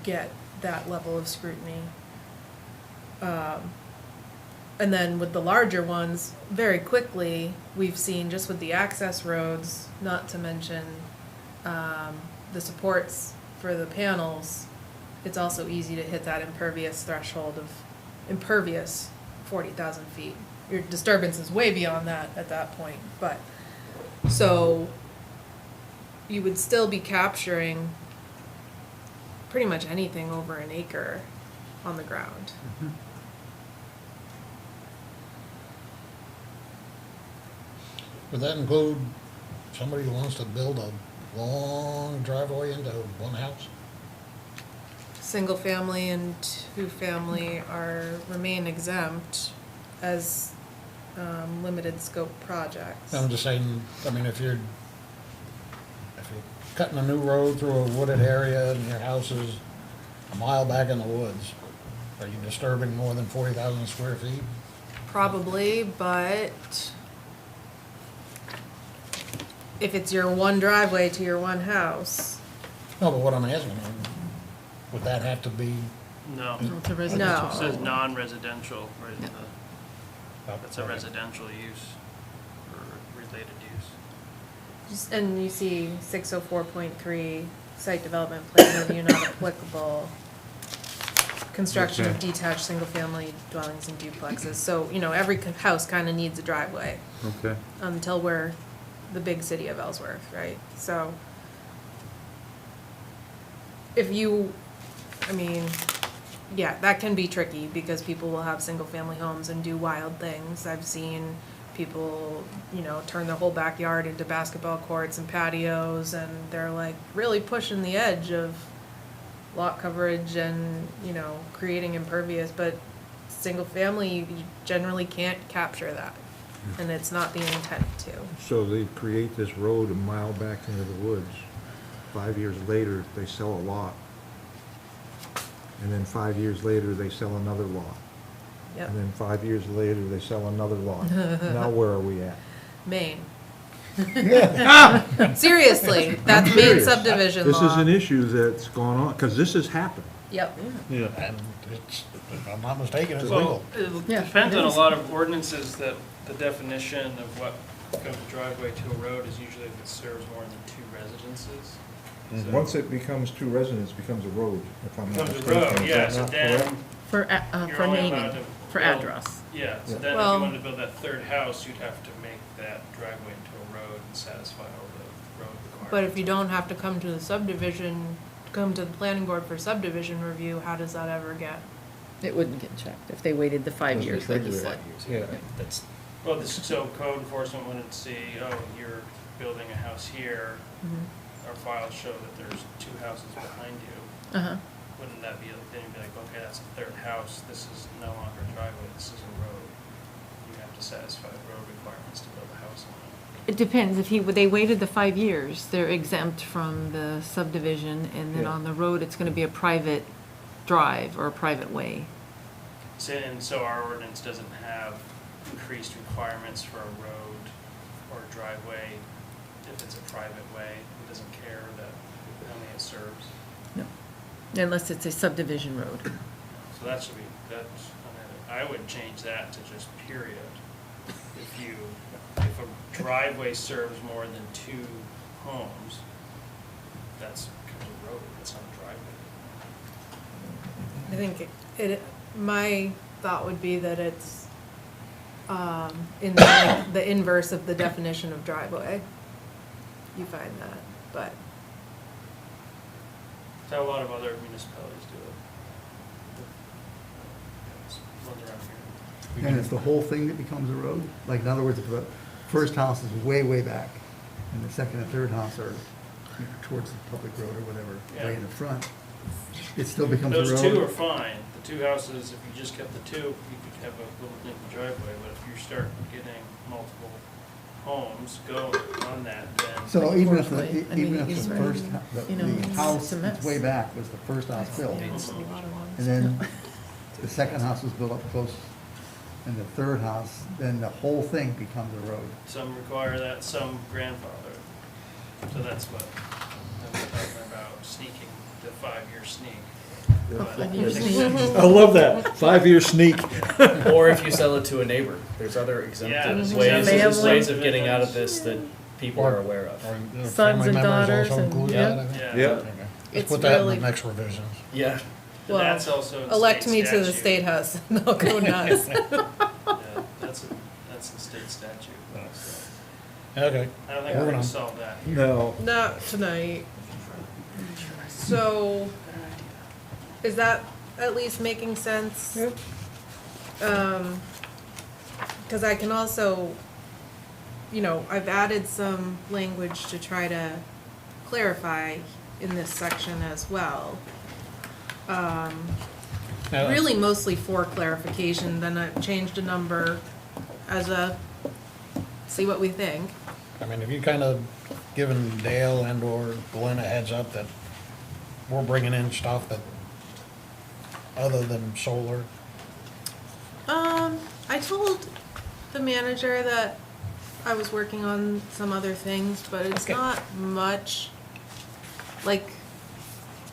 Speaker 8: get that level of scrutiny. And then with the larger ones, very quickly, we've seen just with the access roads, not to mention the supports for the panels, it's also easy to hit that impervious threshold of impervious 40,000 feet. Your disturbance is way beyond that at that point, but, so you would still be capturing pretty much anything over an acre on the ground.
Speaker 1: Would that include somebody who wants to build a long driveway into one house?
Speaker 8: Single family and two family remain exempt as limited scope projects.
Speaker 1: I'm just saying, I mean, if you're cutting a new road through a wooded area and your house is a mile back in the woods, are you disturbing more than 40,000 square feet?
Speaker 8: Probably, but if it's your one driveway to your one house,
Speaker 1: No, but what I'm asking, would that have to be?
Speaker 2: No.
Speaker 13: No, it's a residential.
Speaker 2: It says non-residential, right in that's a residential use or related use.
Speaker 8: and you see 604.3 site development plan review not applicable. Construction of
Speaker 9: Okay.
Speaker 8: detached single-family dwellings and duplexes. So, every house kind of needs a driveway
Speaker 9: Okay.
Speaker 8: until we're the big city of Ellsworth, right? So, yeah, that can be tricky because people will have single-family homes and do wild things. I've seen people, turn their whole backyard into basketball courts and patios, and they're like really pushing the edge of lot coverage and, creating impervious, but single-family, you generally can't capture that, and it's not the intent to.
Speaker 9: So they create this road a mile back into the woods. 5 years later, they sell a lot. And then 5 years later, they sell another lot.
Speaker 8: Yep.
Speaker 9: And then 5 years later, they sell another lot. Now where are we at?
Speaker 8: Maine. Seriously, that's Maine
Speaker 9: Serious.
Speaker 8: subdivision
Speaker 9: This is
Speaker 8: law.
Speaker 9: an issue that's gone on, because this has happened.
Speaker 8: Yep.
Speaker 9: Yeah.
Speaker 1: And it's, if I'm not mistaken, it's
Speaker 2: Well,
Speaker 1: legal.
Speaker 2: it depends on a lot of ordinances that the definition of what becomes a driveway to a road is usually if it serves more than two residences. So-
Speaker 9: Once it becomes two residents, it becomes a road, if I'm not
Speaker 2: Becomes a
Speaker 9: mistaken.
Speaker 2: road,
Speaker 9: Is
Speaker 2: yeah,
Speaker 9: that
Speaker 2: so
Speaker 9: not
Speaker 2: then.
Speaker 9: correct?
Speaker 2: you're
Speaker 13: For
Speaker 2: only
Speaker 13: naming,
Speaker 2: allowed to
Speaker 13: for
Speaker 2: build-
Speaker 13: address.
Speaker 2: Yeah, so
Speaker 9: Yeah.
Speaker 2: then if
Speaker 8: Well-
Speaker 2: you wanted to build that third house, you'd have to make that driveway into a road and satisfy all the road requirements.
Speaker 8: But if you don't have to come to the planning board for subdivision review, how does that ever get?
Speaker 13: It wouldn't get checked if they waited the 5 years like you said.
Speaker 16: That's,
Speaker 2: Well, so code enforcement wouldn't see, oh, you're building a house here, our files show that there's two houses behind you.
Speaker 13: Uh-huh.
Speaker 2: Wouldn't that be, then you'd be like, okay, that's a third house, this is no longer a driveway, this is a road. You have to satisfy road requirements to build a house on it.
Speaker 13: It depends. If they waited the 5 years, they're exempt from the subdivision, and then
Speaker 9: Yeah.
Speaker 13: on the road, it's gonna be a private drive or a private way.
Speaker 2: And so our ordinance doesn't have increased requirements for a road or a driveway if it's a private way. It doesn't care that how many it serves.
Speaker 13: No. Unless it's a subdivision road.
Speaker 2: So that should be, I would change that to just period. If a driveway serves more than two homes, that's kind of a road, that's not a driveway.
Speaker 8: I think my thought would be that it's in the inverse of the definition of driveway. You find that, but
Speaker 2: That's how a lot of other municipalities do it. Ones around here.
Speaker 5: And it's the whole thing that becomes a road? Like, in other words, if the first house is way, way back, and the second and third house are towards the public road or whatever, way in the front, it still becomes a road?
Speaker 2: Those two are fine. The two houses, if you just kept the two, you could have a little mini driveway, but if you start getting multiple homes go on that, then.
Speaker 5: So even if the,
Speaker 13: Unfortunately, I mean,
Speaker 5: even if
Speaker 13: it's
Speaker 5: the
Speaker 13: very,
Speaker 5: first, the house
Speaker 13: it's a
Speaker 5: that's
Speaker 13: mess.
Speaker 5: way back was the first house built,
Speaker 8: it's a lot of ones.
Speaker 5: and then the second house was built up close, and the third house, then the whole thing becomes a road.
Speaker 2: Some require that, some grandfather. So that's what I was talking about, sneaking, the 5-year sneak.
Speaker 4: I love that, 5-year sneak.
Speaker 16: or if you sell it to a neighbor, there's other
Speaker 2: Yeah, there's
Speaker 16: ways of getting out of this that people are aware of.
Speaker 1: Or
Speaker 13: Sons
Speaker 1: family
Speaker 13: and
Speaker 1: members
Speaker 13: daughters
Speaker 1: also
Speaker 13: and-
Speaker 1: include
Speaker 13: yeah.
Speaker 1: that, I think?
Speaker 2: Yeah.
Speaker 1: Okay. Let's
Speaker 8: It's
Speaker 1: put that in
Speaker 8: really-
Speaker 1: the next revisions.
Speaker 16: Yeah.
Speaker 8: Well,
Speaker 2: That's also in
Speaker 8: elect
Speaker 2: state
Speaker 8: me to the
Speaker 2: statute.
Speaker 8: state house, and they'll go nuts.
Speaker 2: Yeah, that's the state statute. So.
Speaker 1: Okay.
Speaker 2: I don't think
Speaker 1: Moving
Speaker 2: we're gonna
Speaker 1: on.
Speaker 2: solve that.
Speaker 9: No.
Speaker 8: Not tonight. So, is that at least making sense? Cause I can also, I've added some language to try to clarify in this section as well.
Speaker 1: Yeah.
Speaker 8: Really mostly for clarification, then I've changed a number as see what we think.
Speaker 1: I mean, have you kind of given Dale and or Glenn a heads up that we're bringing in stuff that, other than solar?
Speaker 8: I told the manager that I was working on some other things, but it's
Speaker 1: Okay.
Speaker 8: not much, like.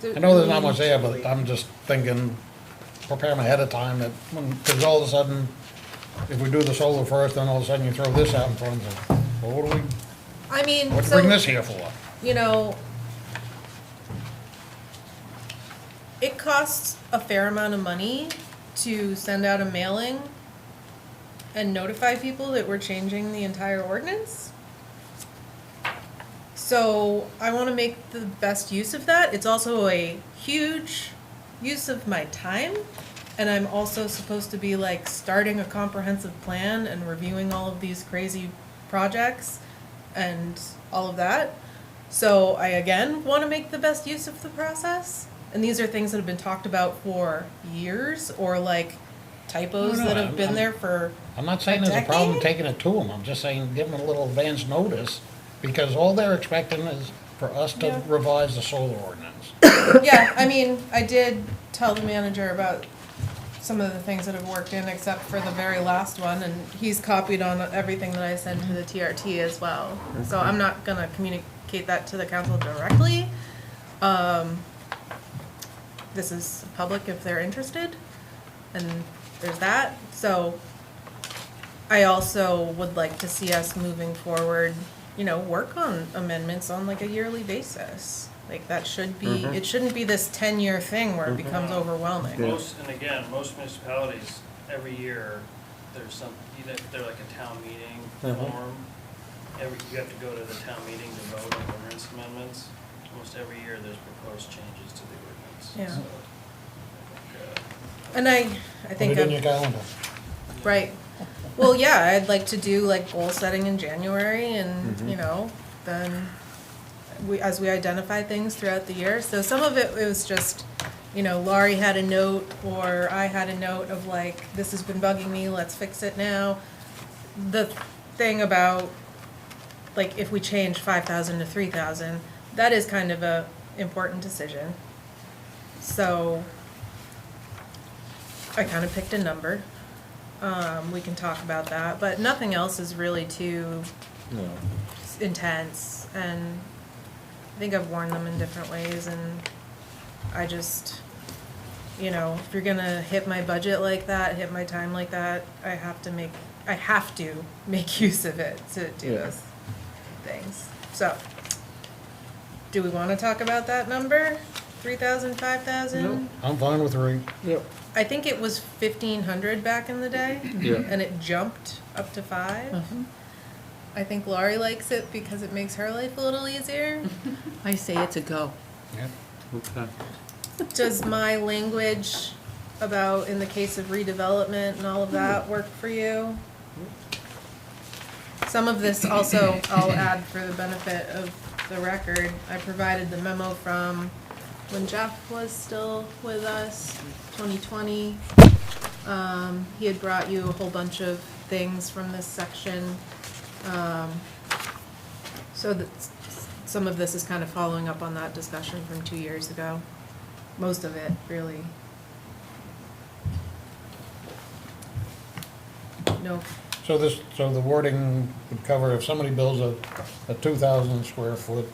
Speaker 1: I know there's not much there, but I'm just thinking, prepare them ahead of time that, because all of a sudden, if we do the solar first, then all of a sudden you throw this out in front of them. Well, what do we,
Speaker 8: I mean,
Speaker 1: what
Speaker 8: so,
Speaker 1: bring this here for?
Speaker 8: It costs a fair amount of money to send out a mailing and notify people that we're changing the entire ordinance. So I want to make the best use of that. It's also a huge use of my time. And I'm also supposed to be like starting a comprehensive plan and reviewing all of these crazy projects and all of that. So I again want to make the best use of the process. And these are things that have been talked about for years, or like typos
Speaker 1: No,
Speaker 8: that have been
Speaker 1: I'm-
Speaker 8: there for
Speaker 1: I'm not saying there's a problem
Speaker 8: decade?
Speaker 1: taking it to them, I'm just saying give them a little advance notice, because all they're expecting is for us to
Speaker 8: Yeah.
Speaker 1: revise the solar ordinance.
Speaker 8: Yeah, I mean, I did tell the manager about some of the things that have worked in, except for the very last one, and he's copied on everything that I sent to the TRT as well. So I'm not gonna communicate that to the council directly. This is public if they're interested, and there's that. So I also would like to see us moving forward, work on amendments on like a yearly basis. Like that should be, it shouldn't be this 10-year thing where it becomes overwhelming.
Speaker 2: Most municipalities, every year, there's if they're like a town meeting form, you have to go to the town meeting to vote on ordinance amendments. Almost every year, there's proposed changes to the ordinance.
Speaker 8: Yeah.
Speaker 2: So,
Speaker 8: And I think
Speaker 1: Put it in your calendar.
Speaker 8: right. Well, yeah, I'd like to do like goal setting in January and, then as we identify things throughout the year. So some of it was just, Laurie had a note or I had a note of like, this has been bugging me, let's fix it now. The thing about like if we change 5,000 to 3,000, that is kind of a important decision. So I kind of picked a number. We can talk about that, but nothing else is really too intense. And I think I've warned them in different ways, and I just, if you're gonna hit my budget like that, hit my time like that, I have to make use of it to do those things. So, do we want to talk about that number? 3,000, 5,000?
Speaker 1: I'm fine with 3.
Speaker 9: Yep.
Speaker 8: I think it was 1,500 back in the day.
Speaker 9: Yeah.
Speaker 8: And it jumped up to 5. I think Laurie likes it because it makes her life a little easier.
Speaker 13: I say it's a go.
Speaker 1: Yep.
Speaker 9: Okay.
Speaker 8: Does my language about in the case of redevelopment and all of that work for you? Some of this also I'll add for the benefit of the record. I provided the memo from when Jeff was still with us, 2020. He had brought you a whole bunch of things from this section. So that some of this is kind of following up on that discussion from 2 years ago. Most of it, really. No.
Speaker 1: So the wording would cover if somebody builds a 2,000 square foot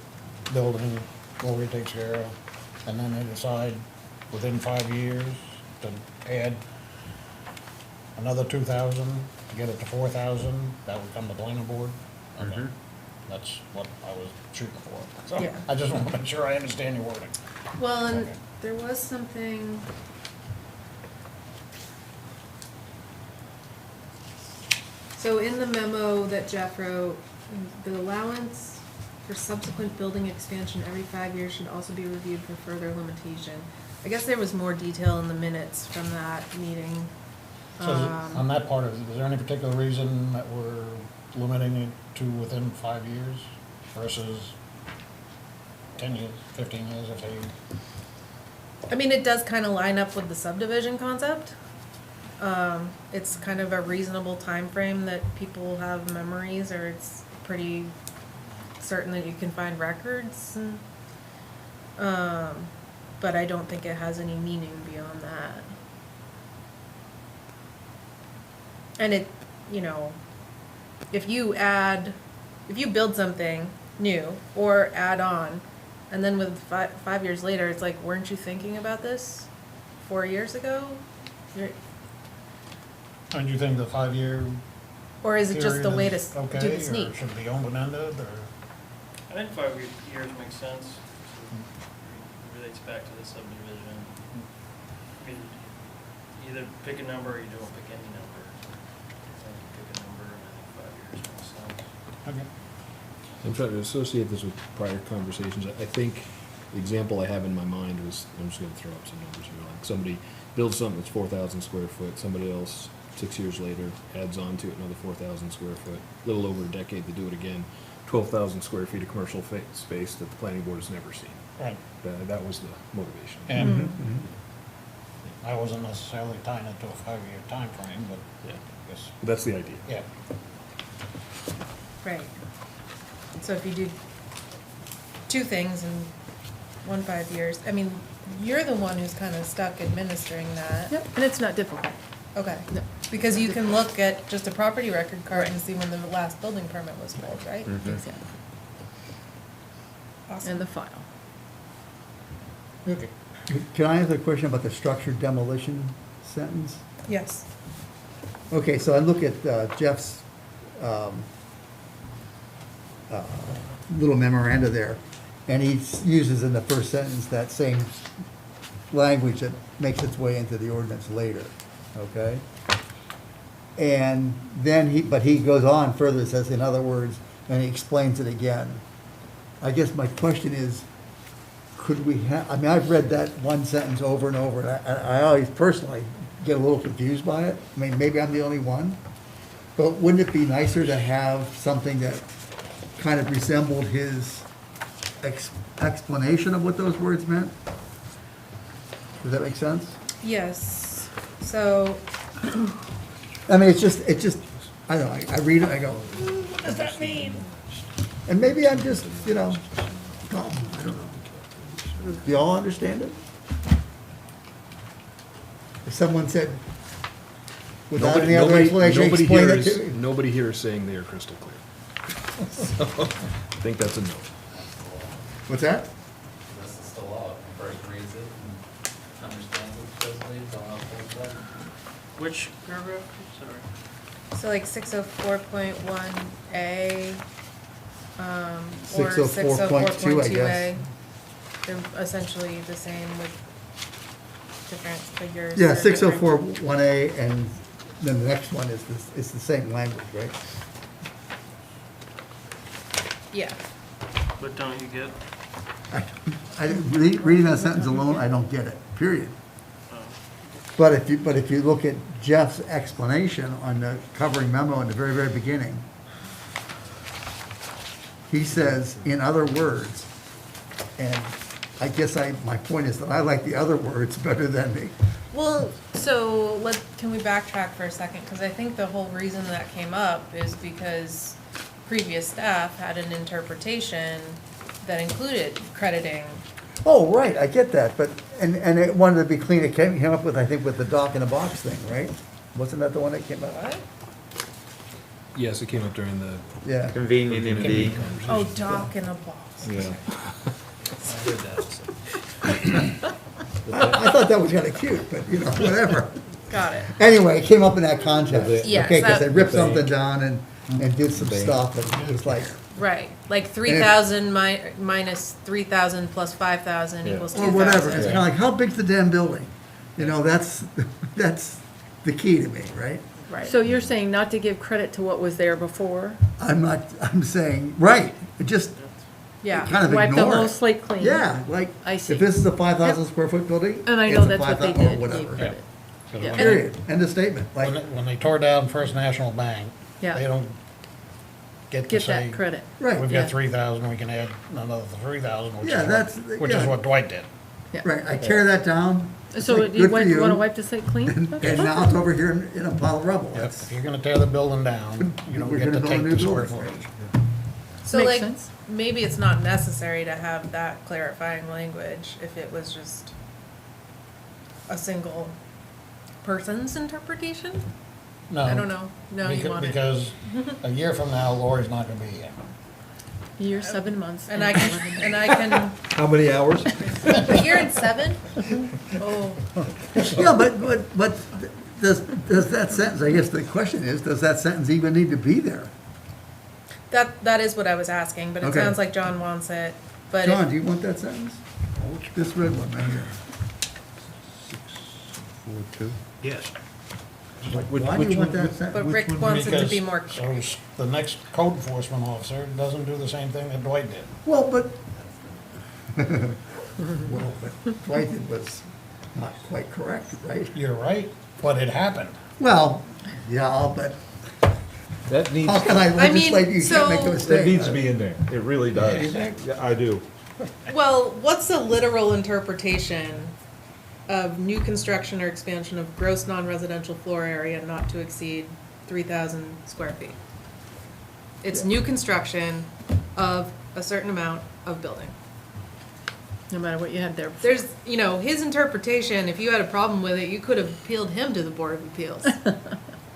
Speaker 1: building, Lori takes care of, and then they decide within 5 years to add another 2,000, to get it to 4,000, that would come to planning board? Okay. That's what I was shooting for. So
Speaker 8: Yeah.
Speaker 1: I just want to make sure I understand your wording.
Speaker 8: Well, and
Speaker 1: Okay.
Speaker 8: there was something. So in the memo that Jeff wrote, The allowance for subsequent building expansion every 5 years should also be reviewed for further limitation. I guess there was more detail in the minutes from that meeting.
Speaker 1: So on that part, is there any particular reason that we're limiting it to within 5 years versus 10 years, 15 years if they?
Speaker 8: I mean, it does kind of line up with the subdivision concept. It's kind of a reasonable time frame that people have memories, or it's pretty certain that you can find records. But I don't think it has any meaning beyond that. And it, you know, if you build something new or add on, and then with 5 years later, it's like, weren't you thinking about this 4 years ago?
Speaker 1: And you think the 5 year?
Speaker 8: Or is it just the way to
Speaker 1: okay,
Speaker 8: do the sneak?
Speaker 1: or should it be open-ended, or?
Speaker 2: I think 5 years makes sense. It relates back to the subdivision. I mean, either pick a number or you don't pick any number. I think you pick a number, and I think 5 years makes sense.
Speaker 1: Okay.
Speaker 4: I'm trying to associate this with prior conversations. I think the example I have in my mind was, I'm just gonna throw up some numbers here, like somebody builds something that's 4,000 square foot, somebody else 6 years later adds on to it another 4,000 square foot, a little over a decade to do it again, 12,000 square feet of commercial space that the planning board has never seen.
Speaker 1: Right.
Speaker 4: That was the motivation.
Speaker 1: And I wasn't necessarily tying it to a 5 year time frame, but
Speaker 4: Yeah.
Speaker 1: I guess,
Speaker 4: But that's the idea.
Speaker 1: yeah.
Speaker 8: Right. So if you do two things in 5 years, I mean, you're the one who's kind of stuck administering that.
Speaker 13: Yep, and it's not difficult.
Speaker 8: Okay.
Speaker 13: No.
Speaker 8: Because you can look at just a property record card and see when the last building permit was pulled, right?
Speaker 13: Exactly.
Speaker 8: Awesome.
Speaker 13: And the file.
Speaker 1: Okay.
Speaker 5: Can I ask a question about the structured demolition sentence?
Speaker 8: Yes.
Speaker 5: Okay, so I look at Jeff's little memoranda there, and he uses in the first sentence that same language that makes its way into the ordinance later, okay? And then he goes on further, says, in other words, and he explains it again. I guess my question is, could we have, I mean, I've read that one sentence over and over, and I always personally get a little confused by it. I mean, maybe I'm the only one, but wouldn't it be nicer to have something that kind of resembled his explanation of what those words meant? Does that make sense?
Speaker 8: Yes. So,
Speaker 5: I mean, it's just, I don't know, I read it, I go, what does that mean? And maybe I'm just, you know, dumb, I don't know. Do you all understand it? If someone said, without any other explanation, explain it to me.
Speaker 4: Nobody here is saying they are crystal clear. So, I think that's a no.
Speaker 5: What's that?
Speaker 7: This is the law. When a person reads it and understands it, supposedly, it's all else done.
Speaker 2: Which paragraph? Sorry.
Speaker 8: so like 604.1A, or
Speaker 5: 604.2, I
Speaker 8: 604.2A.
Speaker 5: guess.
Speaker 8: They're essentially the same with different figures.
Speaker 5: Yeah,
Speaker 8: They're different.
Speaker 5: 604.1A, and then the next one is the same language, right?
Speaker 8: Yeah.
Speaker 2: But don't you get?
Speaker 5: Reading that sentence alone, I don't get it, period.
Speaker 2: Oh.
Speaker 5: But if you look at Jeff's explanation on the covering memo in the very, very beginning, he says, in other words, and I guess my point is that I like the other words better than the,
Speaker 8: Well, so can we backtrack for a second? Because I think the whole reason that came up is because previous staff had an interpretation that included crediting.
Speaker 5: oh, right, I get that, but, and it wanted to be clean, it came up with, I think, with the dock in a box thing, right? Wasn't that the one that came up?
Speaker 8: What?
Speaker 4: Yes, it came up during the.
Speaker 5: Yeah.
Speaker 3: Convenient MD.
Speaker 8: Oh, dock in a box.
Speaker 4: Yeah.
Speaker 2: I heard that.
Speaker 5: I thought that was kinda cute, but, you know, whatever.
Speaker 8: Got it.
Speaker 5: Anyway, it came up in that context.
Speaker 8: Yes,
Speaker 5: Okay, because they
Speaker 8: that-
Speaker 5: ripped something down and did some stuff, and it was like,
Speaker 8: Right, like 3,000 minus 3,000 plus 5,000
Speaker 4: Yeah.
Speaker 8: equals
Speaker 5: or
Speaker 8: 2,000.
Speaker 5: whatever, it's kinda like, how big's the damn building? You know, that's the key to me, right?
Speaker 13: Right. So you're saying not to give credit to what was there before?
Speaker 5: I'm saying, right, it just
Speaker 13: Yeah.
Speaker 5: kind of
Speaker 13: Wipe the
Speaker 5: ignore
Speaker 13: whole
Speaker 5: it.
Speaker 13: slate clean.
Speaker 5: Yeah, like,
Speaker 13: I see.
Speaker 5: if this is a 5,000 square foot building,
Speaker 13: And I
Speaker 5: it's
Speaker 13: know
Speaker 5: a
Speaker 13: that's what they
Speaker 5: 5,000 or
Speaker 13: did,
Speaker 5: whatever.
Speaker 13: gave credit.
Speaker 1: So
Speaker 13: Yeah.
Speaker 1: when-
Speaker 5: Period, end of statement, like,
Speaker 1: When they tore down First National Bank,
Speaker 13: Yeah.
Speaker 1: they don't get to
Speaker 13: Get
Speaker 1: say.
Speaker 13: that credit.
Speaker 5: Right.
Speaker 1: We've
Speaker 13: Yeah.
Speaker 1: got 3,000, we can add another 3,000,
Speaker 5: Yeah,
Speaker 1: which is
Speaker 5: yeah.
Speaker 1: what Dwight did.
Speaker 13: Yeah.
Speaker 5: right, I tear that down. it's
Speaker 13: So
Speaker 5: like,
Speaker 13: do you
Speaker 5: good for
Speaker 13: want to wipe the slate clean?
Speaker 5: And
Speaker 13: Okay.
Speaker 5: now it's over here in a pile of rubble.
Speaker 1: Yep,
Speaker 5: That's-
Speaker 1: if you're gonna tear the building down, you don't
Speaker 5: We're
Speaker 1: get
Speaker 5: gonna
Speaker 1: to
Speaker 5: build a
Speaker 1: take
Speaker 5: new
Speaker 1: the square
Speaker 5: building.
Speaker 1: footage.
Speaker 8: So
Speaker 13: Makes
Speaker 8: like,
Speaker 13: sense.
Speaker 8: maybe it's not necessary to have that clarifying language if it was just a single person's interpretation?
Speaker 1: No.
Speaker 8: I don't know. No, you want it.
Speaker 1: Because a year from now, Lori's not gonna be here.
Speaker 13: Year, 7 months.
Speaker 8: And I can,
Speaker 9: How many hours?
Speaker 8: a year and 7? Oh,
Speaker 5: Yeah, but does that sentence, I guess the question is, does that sentence even need to be there?
Speaker 8: that is what I was asking, but it
Speaker 5: Okay.
Speaker 8: sounds like John wants it, but.
Speaker 5: John, do you want that sentence? This red one right here.
Speaker 9: 642.
Speaker 19: Yes.
Speaker 5: Why do you want that sentence?
Speaker 8: But Rick wants it to be
Speaker 1: Because-
Speaker 8: more
Speaker 1: so
Speaker 8: clear.
Speaker 1: the next code enforcement officer doesn't do the same thing that Dwight did.
Speaker 5: Well, but, well, but Dwight did was not quite correct, right?
Speaker 1: You're right, but it happened.
Speaker 5: Well, yeah, but
Speaker 9: That needs,
Speaker 5: how can I
Speaker 8: I mean,
Speaker 5: legislate you can't make a
Speaker 8: so-
Speaker 5: mistake?
Speaker 9: that needs to be in there. It really does. Yeah, I do.
Speaker 8: Well, what's the literal interpretation of new construction or expansion of gross non-residential floor area not to exceed 3,000 square feet? It's new construction of a certain amount of building.
Speaker 13: No matter what you had there.
Speaker 8: There's, his interpretation, if you had a problem with it, you could have appealed him to the Board of Appeals.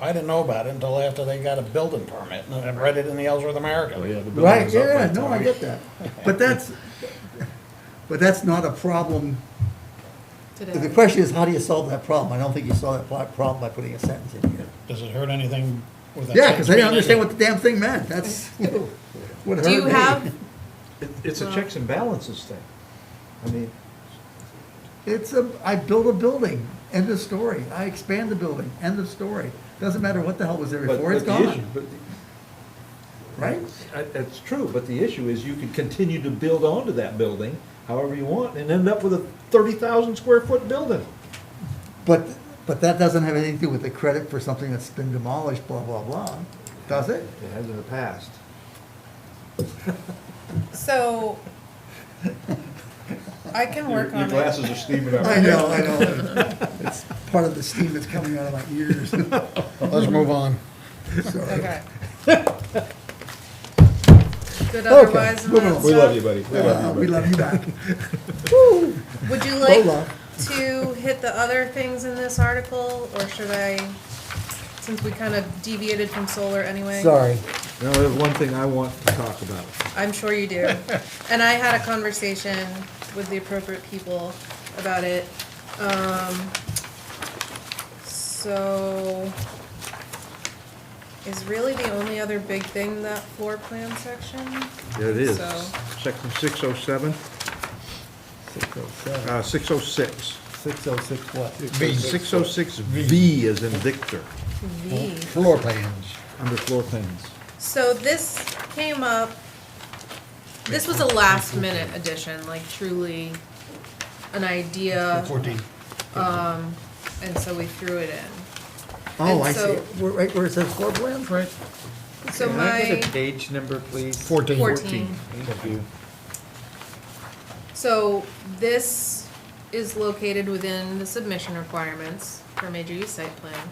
Speaker 1: I didn't know about it until after they got a building permit, and I read it in the Ellsworth American.
Speaker 9: Oh, yeah, the building
Speaker 5: Right,
Speaker 9: is up
Speaker 5: yeah,
Speaker 9: by
Speaker 5: no, I
Speaker 9: time.
Speaker 5: get that. But that's not a problem. The
Speaker 8: Today.
Speaker 5: question is, how do you solve that problem? I don't think you solve that problem by putting a sentence in here.
Speaker 1: Does it hurt anything with that?
Speaker 5: Yeah, because I didn't
Speaker 1: sentence
Speaker 5: understand
Speaker 1: being
Speaker 5: what the damn thing meant. That's what hurt
Speaker 8: Do you
Speaker 5: me.
Speaker 8: have,
Speaker 9: It's a checks and balances thing. I mean,
Speaker 5: I build a building, end of story. I expand the building, end of story. Doesn't matter what the hell was there
Speaker 9: but
Speaker 5: before, it's
Speaker 9: the issue,
Speaker 5: gone,
Speaker 9: but
Speaker 5: right?
Speaker 9: that's true, but the issue is you can continue to build onto that building however you want and end up with a 30,000 square foot building.
Speaker 5: But that doesn't have anything to do with the credit for something that's been demolished, blah, blah, blah, does it?
Speaker 9: It has in the past.
Speaker 8: so, I can work
Speaker 9: Your
Speaker 8: on it.
Speaker 9: glasses are steaming up.
Speaker 5: I know. It's part of the steam that's coming out of my ears.
Speaker 1: Let's move on.
Speaker 5: Sorry.
Speaker 8: Okay. Good otherwise in
Speaker 5: moving
Speaker 8: that
Speaker 5: on.
Speaker 9: We love
Speaker 8: stuff?
Speaker 9: you, buddy. We love you, buddy.
Speaker 5: We love you back. Woo.
Speaker 8: Would you like
Speaker 5: Hola.
Speaker 8: to hit the other things in this article, or should I, since we kind of deviated from solar anyway?
Speaker 5: Sorry.
Speaker 9: Now, there's one thing I want to talk about.
Speaker 8: I'm sure you do. And I had a conversation with the appropriate people about it. So, is really the only other big thing that floor plan section?
Speaker 9: There it is.
Speaker 8: So,
Speaker 9: Section 607,
Speaker 5: 607.
Speaker 9: 606.
Speaker 5: 606 what?
Speaker 9: 606V as in Victor,
Speaker 8: V.
Speaker 1: Floor plans.
Speaker 9: under floor plans.
Speaker 8: So this came up, this was a last minute addition, like truly an idea,
Speaker 1: 14.
Speaker 8: and so we threw it in.
Speaker 5: Oh,
Speaker 8: And
Speaker 5: I see.
Speaker 8: so-
Speaker 5: Right where it says floor plans, right?
Speaker 8: So
Speaker 3: Can I get
Speaker 8: my,
Speaker 3: a page number, please?
Speaker 1: 14.
Speaker 8: 14.
Speaker 3: Thank you.
Speaker 8: So this is located within the submission requirements for major use site plan.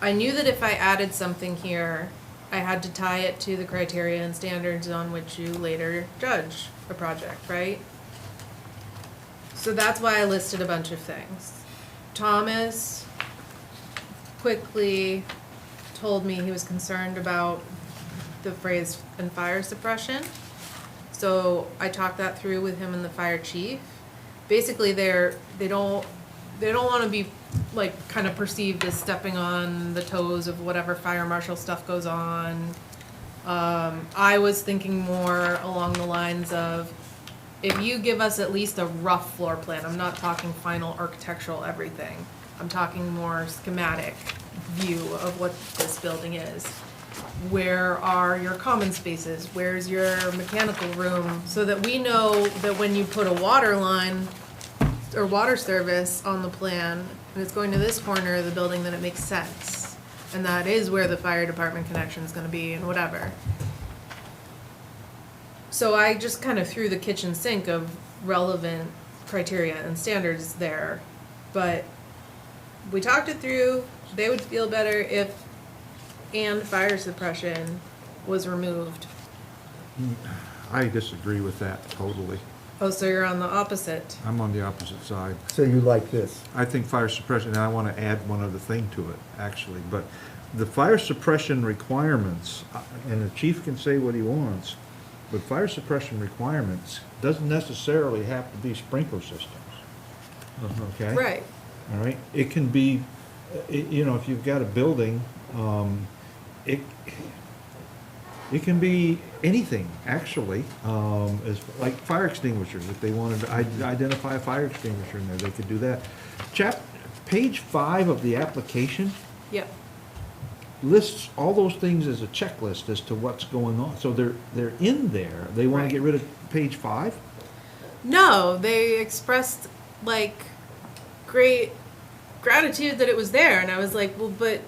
Speaker 8: I knew that if I added something here, I had to tie it to the criteria and standards on which you later judge a project, right? So that's why I listed a bunch of things. Thomas quickly told me he was concerned about the phrase "and fire suppression." So I talked that through with him and the fire chief. Basically, they don't want to be like kind of perceived as stepping on the toes of whatever fire marshal stuff goes on. I was thinking more along the lines of, if you give us at least a rough floor plan, I'm not talking final architectural everything, I'm talking more schematic view of what this building is. Where are your common spaces? Where's your mechanical room? So that we know that when you put a water line or water service on the plan, and it's going to this corner of the building, then it makes sense. And that is where the fire department connection is gonna be and whatever. So I just kind of threw the kitchen sink of relevant criteria and standards there. But we talked it through. They would feel better if and fire suppression was removed.
Speaker 9: I disagree with that totally.
Speaker 8: Oh, so you're on the opposite.
Speaker 9: I'm on the opposite side.
Speaker 5: So you like this?
Speaker 9: I think fire suppression, and I want to add one other thing to it, actually, but the fire suppression requirements, and the chief can say what he wants, but fire suppression requirements doesn't necessarily have to be sprinkler systems. Okay?
Speaker 8: Right.
Speaker 9: All right? It can be, you know, if you've got a building, it can be anything, actually, as, like fire extinguishers. If they wanted to identify a fire extinguisher in there, they could do that. Page 5 of the application
Speaker 8: Yep.
Speaker 9: lists all those things as a checklist as to what's going on. So they're in there. They want
Speaker 8: Right.
Speaker 9: to get rid of page 5?
Speaker 8: No, they expressed like great gratitude that it was there, and I was like, well, but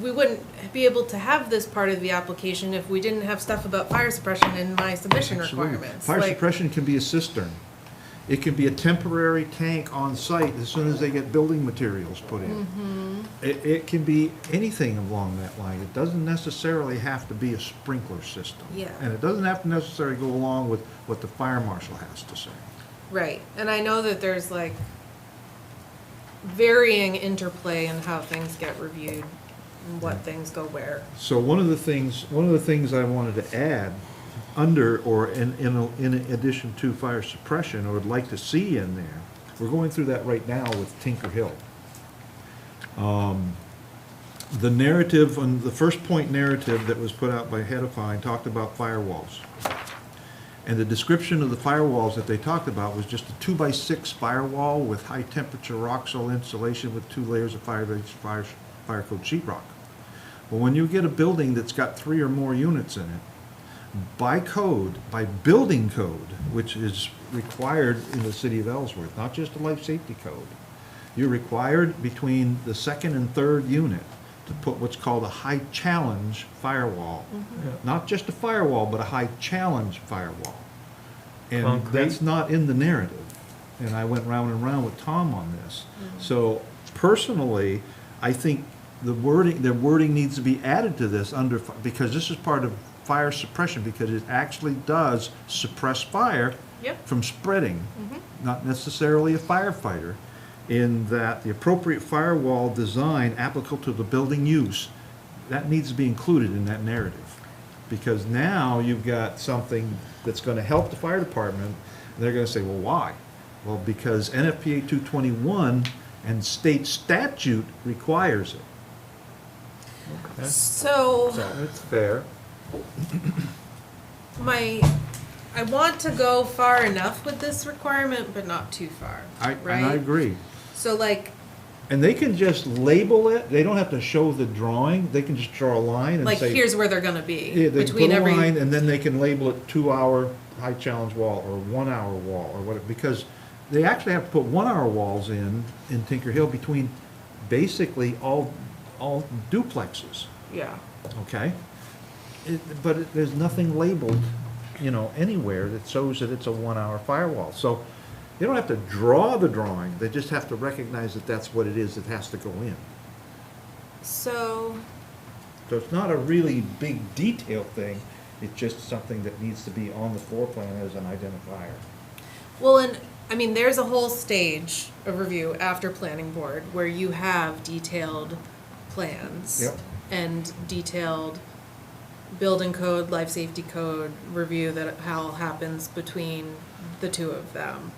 Speaker 8: we wouldn't be able to have this part of the application if we didn't have stuff about fire suppression in my submission
Speaker 9: Absolutely.
Speaker 8: requirements.
Speaker 9: Fire
Speaker 8: Like,
Speaker 9: suppression can be a cistern. It can be a temporary tank on site as soon as they get building materials put in. It can be anything along that line. It doesn't necessarily have to be a sprinkler system.
Speaker 8: Yeah.
Speaker 9: And it doesn't have to necessarily go along with what the fire marshal has to say.
Speaker 8: Right, and I know that there's like varying interplay in how things get reviewed and what things go where.
Speaker 9: So one of the things I wanted to add under or in addition to fire suppression, or would like to see in there, we're going through that right now with Tinker Hill. The narrative, on the first point narrative that was put out by Hedifine talked about firewalls. And the description of the firewalls that they talked about was just a 2x6 firewall with high temperature rock salt insulation with 2 layers of fire code sheetrock. Well, when you get a building that's got 3 or more units in it, by code, by building code, which is required in the city of Ellsworth, not just a life safety code, you're required between the second and third unit to put what's called a high challenge firewall. Not just a firewall, but a high challenge firewall. And
Speaker 3: Concrete?
Speaker 9: that's not in the narrative. And I went round and round with Tom on this. So personally, I think the wording needs to be added to this because this is part of fire suppression, because it actually does suppress fire
Speaker 8: Yep.
Speaker 9: from spreading, not necessarily a firefighter, in that the appropriate firewall design applicable to the building use, that needs to be included in that narrative. Because now you've got something that's going to help the fire department, and they're going to say, well, why? Well, because NFPA 221 and state statute requires it. Okay.
Speaker 8: So
Speaker 9: It's fair.
Speaker 8: I want to go far enough with this requirement, but not too far,
Speaker 9: And
Speaker 8: right?
Speaker 9: I agree.
Speaker 8: So like,
Speaker 9: And they can just label it, they don't have to show the drawing, they can just draw a line and
Speaker 8: like
Speaker 9: say.
Speaker 8: here's where they're gonna be
Speaker 9: Yeah, they
Speaker 8: between
Speaker 9: put a
Speaker 8: every.
Speaker 9: line, and then they can label it 2-hour high challenge wall, or 1-hour wall, or whatever, because they actually have to put 1-hour walls in Tinker Hill between basically all duplexes,
Speaker 8: Yeah.
Speaker 9: okay? But there's nothing labeled, anywhere that shows that it's a 1-hour firewall, so they don't have to draw the drawing, they just have to recognize that that's what it is that has to go in.
Speaker 8: So
Speaker 9: So it's not a really big detail thing, it's just something that needs to be on the floor plan as an identifier.
Speaker 8: well, and I mean, there's a whole stage of review after planning board where you have detailed plans
Speaker 9: Yep.
Speaker 8: and detailed building code, life safety code review that how happens between the two of them.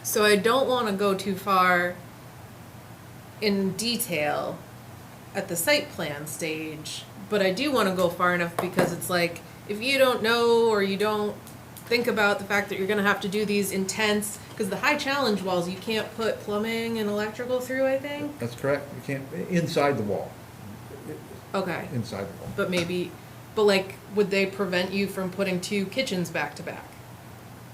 Speaker 8: So I don't want to go too far in detail at the site plan stage, but I do want to go far enough because it's like, if you don't know or you don't think about the fact that you're gonna have to do these intense, because the high challenge walls, you can't put plumbing and electrical through, I think?
Speaker 9: That's correct. You can't, inside the wall,
Speaker 8: Okay,
Speaker 9: inside the wall.
Speaker 8: but maybe, but like, would they prevent you from putting 2 kitchens back to back?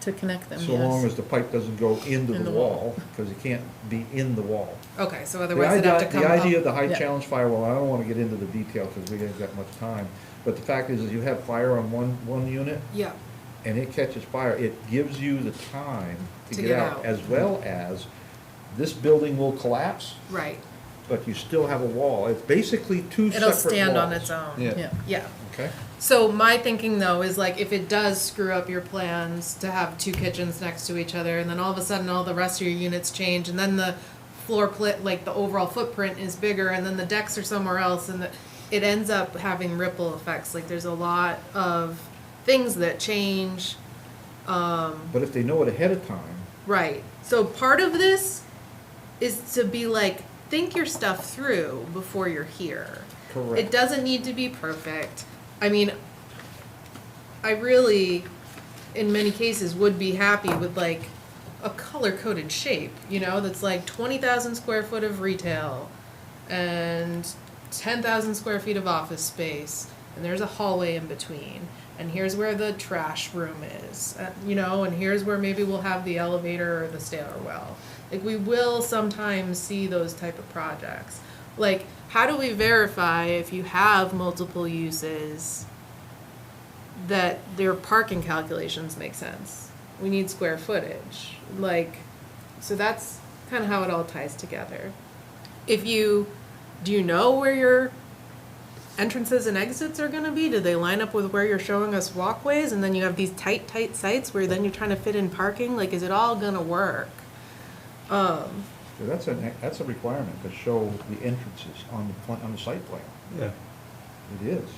Speaker 13: To connect them,
Speaker 9: So long
Speaker 13: yes.
Speaker 9: as the pipe doesn't go into
Speaker 13: In
Speaker 9: the
Speaker 13: the wall.
Speaker 9: wall, because it can't be in the wall.
Speaker 8: Okay, so
Speaker 9: The
Speaker 8: otherwise they'd have to come
Speaker 9: the
Speaker 8: up.
Speaker 9: idea of the high
Speaker 13: Yeah.
Speaker 9: challenge firewall, I don't wanna get into the details, because we haven't got much time, but the fact is you have fire on one unit,
Speaker 8: Yeah,
Speaker 9: and it catches fire, it gives you the time to
Speaker 8: To
Speaker 9: get
Speaker 8: get
Speaker 9: out,
Speaker 8: out.
Speaker 9: as well as this building will collapse,
Speaker 8: right.
Speaker 9: but you still have a wall. It's basically two separate
Speaker 8: It'll
Speaker 9: walls.
Speaker 8: stand on its own.
Speaker 9: Yeah.
Speaker 8: Yeah.
Speaker 9: Okay?
Speaker 8: So my thinking though is like if it does screw up your plans to have 2 kitchens next to each other and then all of a sudden all the rest of your units change and then the floor plate, like the overall footprint is bigger and then the decks are somewhere else and it ends up having ripple effects. Like there's a lot of things that change.
Speaker 9: But if they know it ahead of time,
Speaker 8: Right. So part of this is to be like, think your stuff through before you're here.
Speaker 9: correct.
Speaker 8: It doesn't need to be perfect. I mean, I really, in many cases, would be happy with like a color-coded shape, you know, that's like 20,000 square foot of retail and 10,000 square feet of office space, and there's a hallway in between. And here's where the trash room is, you know, and here's where maybe we'll have the elevator or the stairwell. Like, we will sometimes see those type of projects. Like, how do we verify if you have multiple uses that their parking calculations make sense? We need square footage. Like, so that's kind of how it all ties together. Do you know where your entrances and exits are gonna be? Do they line up with where you're showing us walkways? And then you have these tight sites where then you're trying to fit in parking? Like, is it all gonna work?
Speaker 9: So that's a requirement to show the entrances on the site plan.
Speaker 3: Yeah.
Speaker 9: It is.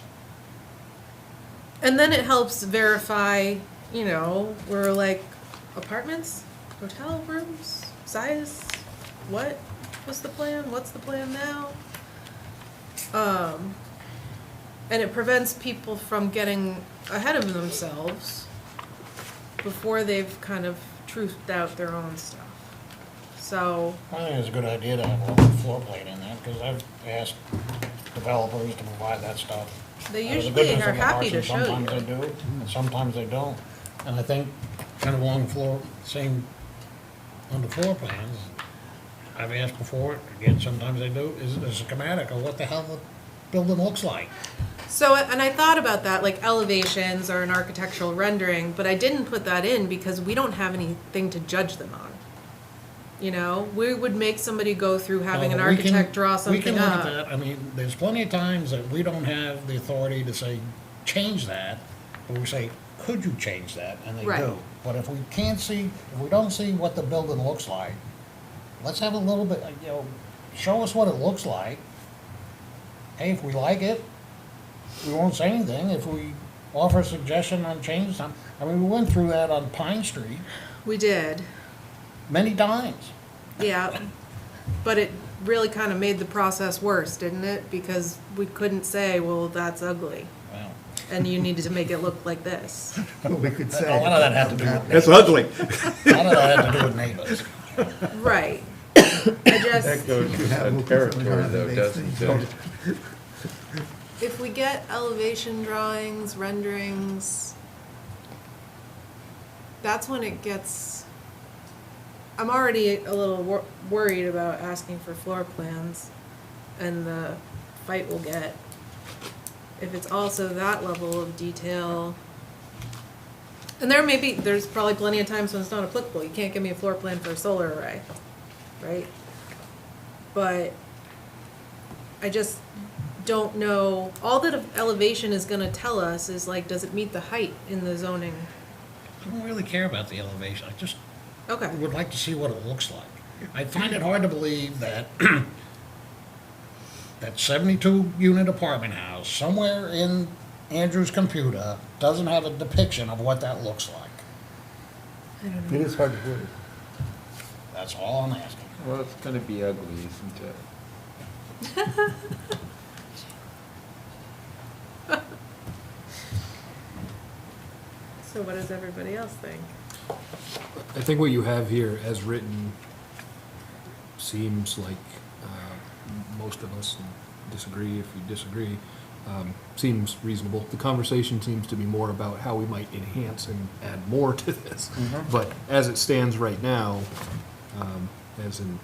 Speaker 8: And then it helps verify, you know, we're like apartments, hotel rooms, size, what was the plan? What's the plan now? And it prevents people from getting ahead of themselves before they've kind of truthed out their own stuff. So,
Speaker 1: I think it's a good idea to have a little floor plate in there, because I've asked developers to provide that stuff.
Speaker 8: they
Speaker 1: Out of the
Speaker 8: usually
Speaker 1: goodness
Speaker 8: are
Speaker 1: of their
Speaker 8: happy
Speaker 1: hearts,
Speaker 8: to
Speaker 1: and
Speaker 8: show you.
Speaker 1: sometimes they do, and sometimes they don't. And I think kind of along the floor, same on the floor plans, I've asked before, again, sometimes they do, is a schematic of what the hell the building looks like.
Speaker 8: So, and I thought about that, like elevations or an architectural rendering, but I didn't put that in because we don't have anything to judge them on. You know, we would make somebody go through having an
Speaker 1: Well, we can-
Speaker 8: architect draw something
Speaker 1: We can look at
Speaker 8: up.
Speaker 1: that, I mean, there's plenty of times that we don't have the authority to say, change that, but we say, could you change that? And they
Speaker 8: Right.
Speaker 1: do. But if we can't see, if we don't see what the building looks like, let's have a little bit, you know, show us what it looks like. Hey, if we like it, we won't say anything. If we offer a suggestion on changes, I mean, we went through that on Pine Street
Speaker 8: We did,
Speaker 1: many times.
Speaker 8: yeah. But it really kind of made the process worse, didn't it? Because we couldn't say, well, that's ugly.
Speaker 1: Well,
Speaker 8: And you needed to make it look like this.
Speaker 5: Well, we could say.
Speaker 1: a lot of that had to do with
Speaker 9: That's ugly.
Speaker 1: A lot of that had to do with neighbors.
Speaker 8: Right. I just,
Speaker 3: That goes
Speaker 5: You
Speaker 3: with
Speaker 5: have
Speaker 3: that
Speaker 5: more
Speaker 3: territory
Speaker 5: people
Speaker 3: though,
Speaker 5: around
Speaker 3: doesn't
Speaker 5: the
Speaker 3: it?
Speaker 8: if we get elevation drawings, renderings, that's when it gets, I'm already a little worried about asking for floor plans and the fight we'll get. If it's also that level of detail, and there's probably plenty of times when it's not applicable. You can't give me a floor plan for a solar array, right? But I just don't know, all that elevation is gonna tell us is like, does it meet the height in the zoning?
Speaker 1: I don't really care about the elevation, I just
Speaker 8: Okay,
Speaker 1: would like to see what it looks like. I find it hard to believe that that 72-unit apartment house, somewhere in Andrew's computer, doesn't have a depiction of what that looks like.
Speaker 8: I don't
Speaker 5: It
Speaker 8: know.
Speaker 5: is hard to believe.
Speaker 1: That's all I'm asking.
Speaker 3: Well, it's gonna be ugly, isn't it?
Speaker 8: So what does everybody else think?
Speaker 4: I think what you have here as written seems like most of us disagree, if you disagree, seems reasonable. The conversation seems to be more about how we might enhance and add more to this. But as it stands right now, as an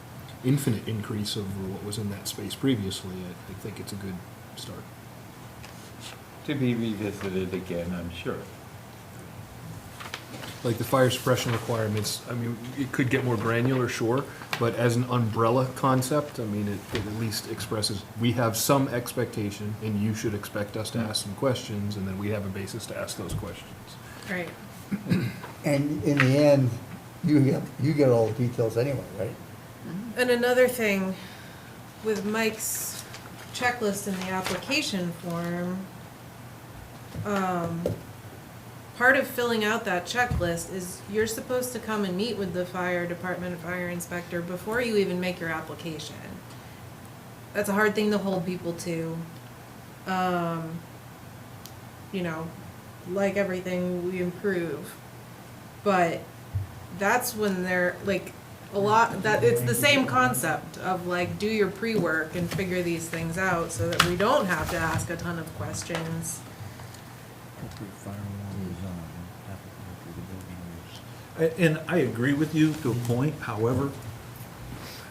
Speaker 4: infinite increase over what was in that space previously, I think it's a good start.
Speaker 3: To be revisited again, I'm sure.
Speaker 4: Like the fire suppression requirements, I mean, it could get more granular, sure, but as an umbrella concept, I mean, it at least expresses, we have some expectation, and you should expect us to ask some questions, and then we have a basis to ask those questions.
Speaker 8: Right.
Speaker 5: And in the end, you get all the details anyway, right?
Speaker 8: And another thing, with Mike's checklist in the application form, part of filling out that checklist is you're supposed to come and meet with the fire department, fire inspector, before you even make your application. That's a hard thing to hold people to. You know, like everything, we improve. But that's when they're, like, a lot, that, it's the same concept of, like, do your pre-work and figure these things out so that we don't have to ask a ton of questions.
Speaker 9: And I agree with you to a point, however,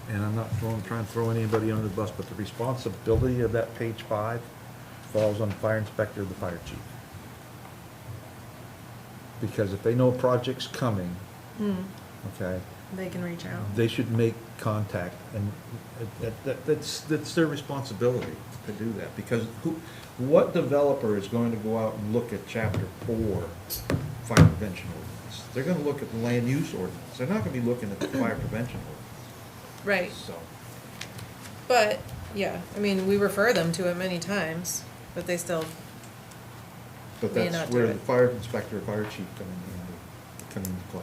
Speaker 9: and I'm not trying to throw anybody under the bus, but the responsibility of that page 5 falls on the fire inspector or the fire chief. Because if they know a project's coming, okay,
Speaker 8: They can reach out.
Speaker 9: they should make contact, and that's their responsibility to do that. Because what developer is going to go out and look at chapter 4 fire prevention ordinance? They're gonna look at the land use ordinance. They're not gonna be looking at the fire prevention ordinance.
Speaker 8: Right.
Speaker 9: So,
Speaker 8: But, yeah, I mean, we refer them to it many times, but they still
Speaker 9: but
Speaker 8: may not
Speaker 9: that's
Speaker 8: do
Speaker 9: where
Speaker 8: it.
Speaker 9: the fire inspector, fire chief come into play.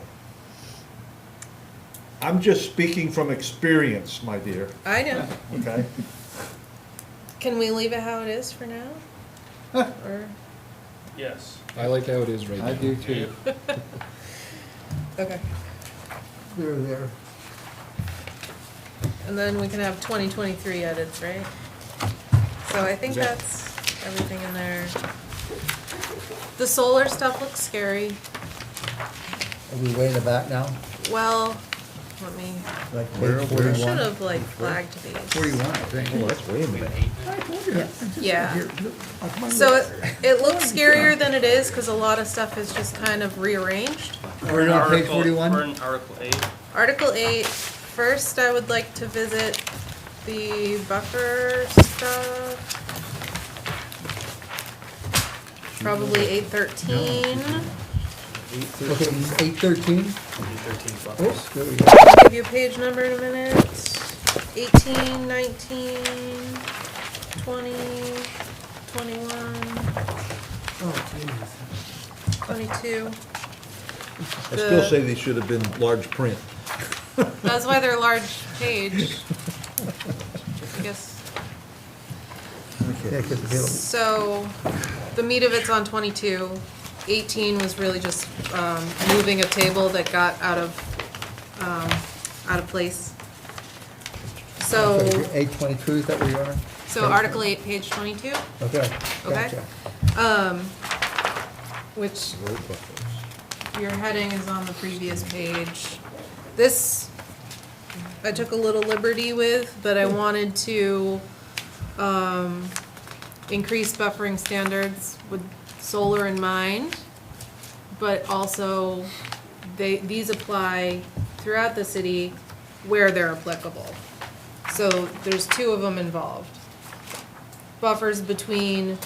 Speaker 9: I'm just speaking from experience, my dear,
Speaker 8: I know.
Speaker 9: okay?
Speaker 8: Can we leave it how it is for now? Or,
Speaker 2: Yes.
Speaker 4: I like how it is right now.
Speaker 3: I do too.
Speaker 8: okay.
Speaker 5: There.
Speaker 8: And then we can have 2023 edits, right? So I think that's everything in there. The solar stuff looks scary.
Speaker 5: Are we way in the back now?
Speaker 8: Well, let me,
Speaker 5: Like
Speaker 9: Where-
Speaker 5: page
Speaker 9: where-
Speaker 8: I
Speaker 5: 41?
Speaker 8: should have like flagged these.
Speaker 5: 41, I think.
Speaker 9: Oh, that's way in the back.
Speaker 8: Yeah. So it looks scarier than it is because a lot of stuff is just kind of rearranged.
Speaker 5: We're on page 41?
Speaker 2: We're in Article 8.
Speaker 8: Article 8, first I would like to visit the buffer stuff. Probably 813.
Speaker 5: Okay, 813?
Speaker 2: 813
Speaker 5: Oh,
Speaker 2: buffers.
Speaker 5: there we go.
Speaker 8: I'll give you a page number in a minute. 18, 19, 20, 21,
Speaker 5: Oh, Jesus.
Speaker 8: 22.
Speaker 9: I still say they should have been large print.
Speaker 8: That's why they're large page. I guess.
Speaker 5: Yeah, 'cause available.
Speaker 8: So, the meat of it's on 22. 18 was really just moving a table that got out of place. So,
Speaker 5: 822, is that where you are?
Speaker 8: so Article 8, page 22,
Speaker 5: Okay,
Speaker 8: Okay.
Speaker 5: gotcha.
Speaker 8: which your heading is on the previous page. This, I took a little liberty with, but I wanted to increase buffering standards with solar in mind, but also these apply throughout the city where they're applicable. So there's 2 of them involved. Buffers between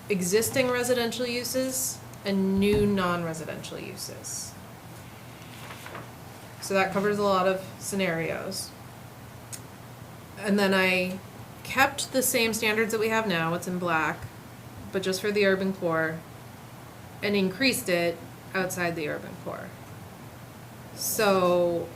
Speaker 8: existing residential uses and new non-residential uses. So that covers a lot of scenarios. And then I kept the same standards that we have now, it's in black, but just for the urban core, and increased it outside the urban core. So,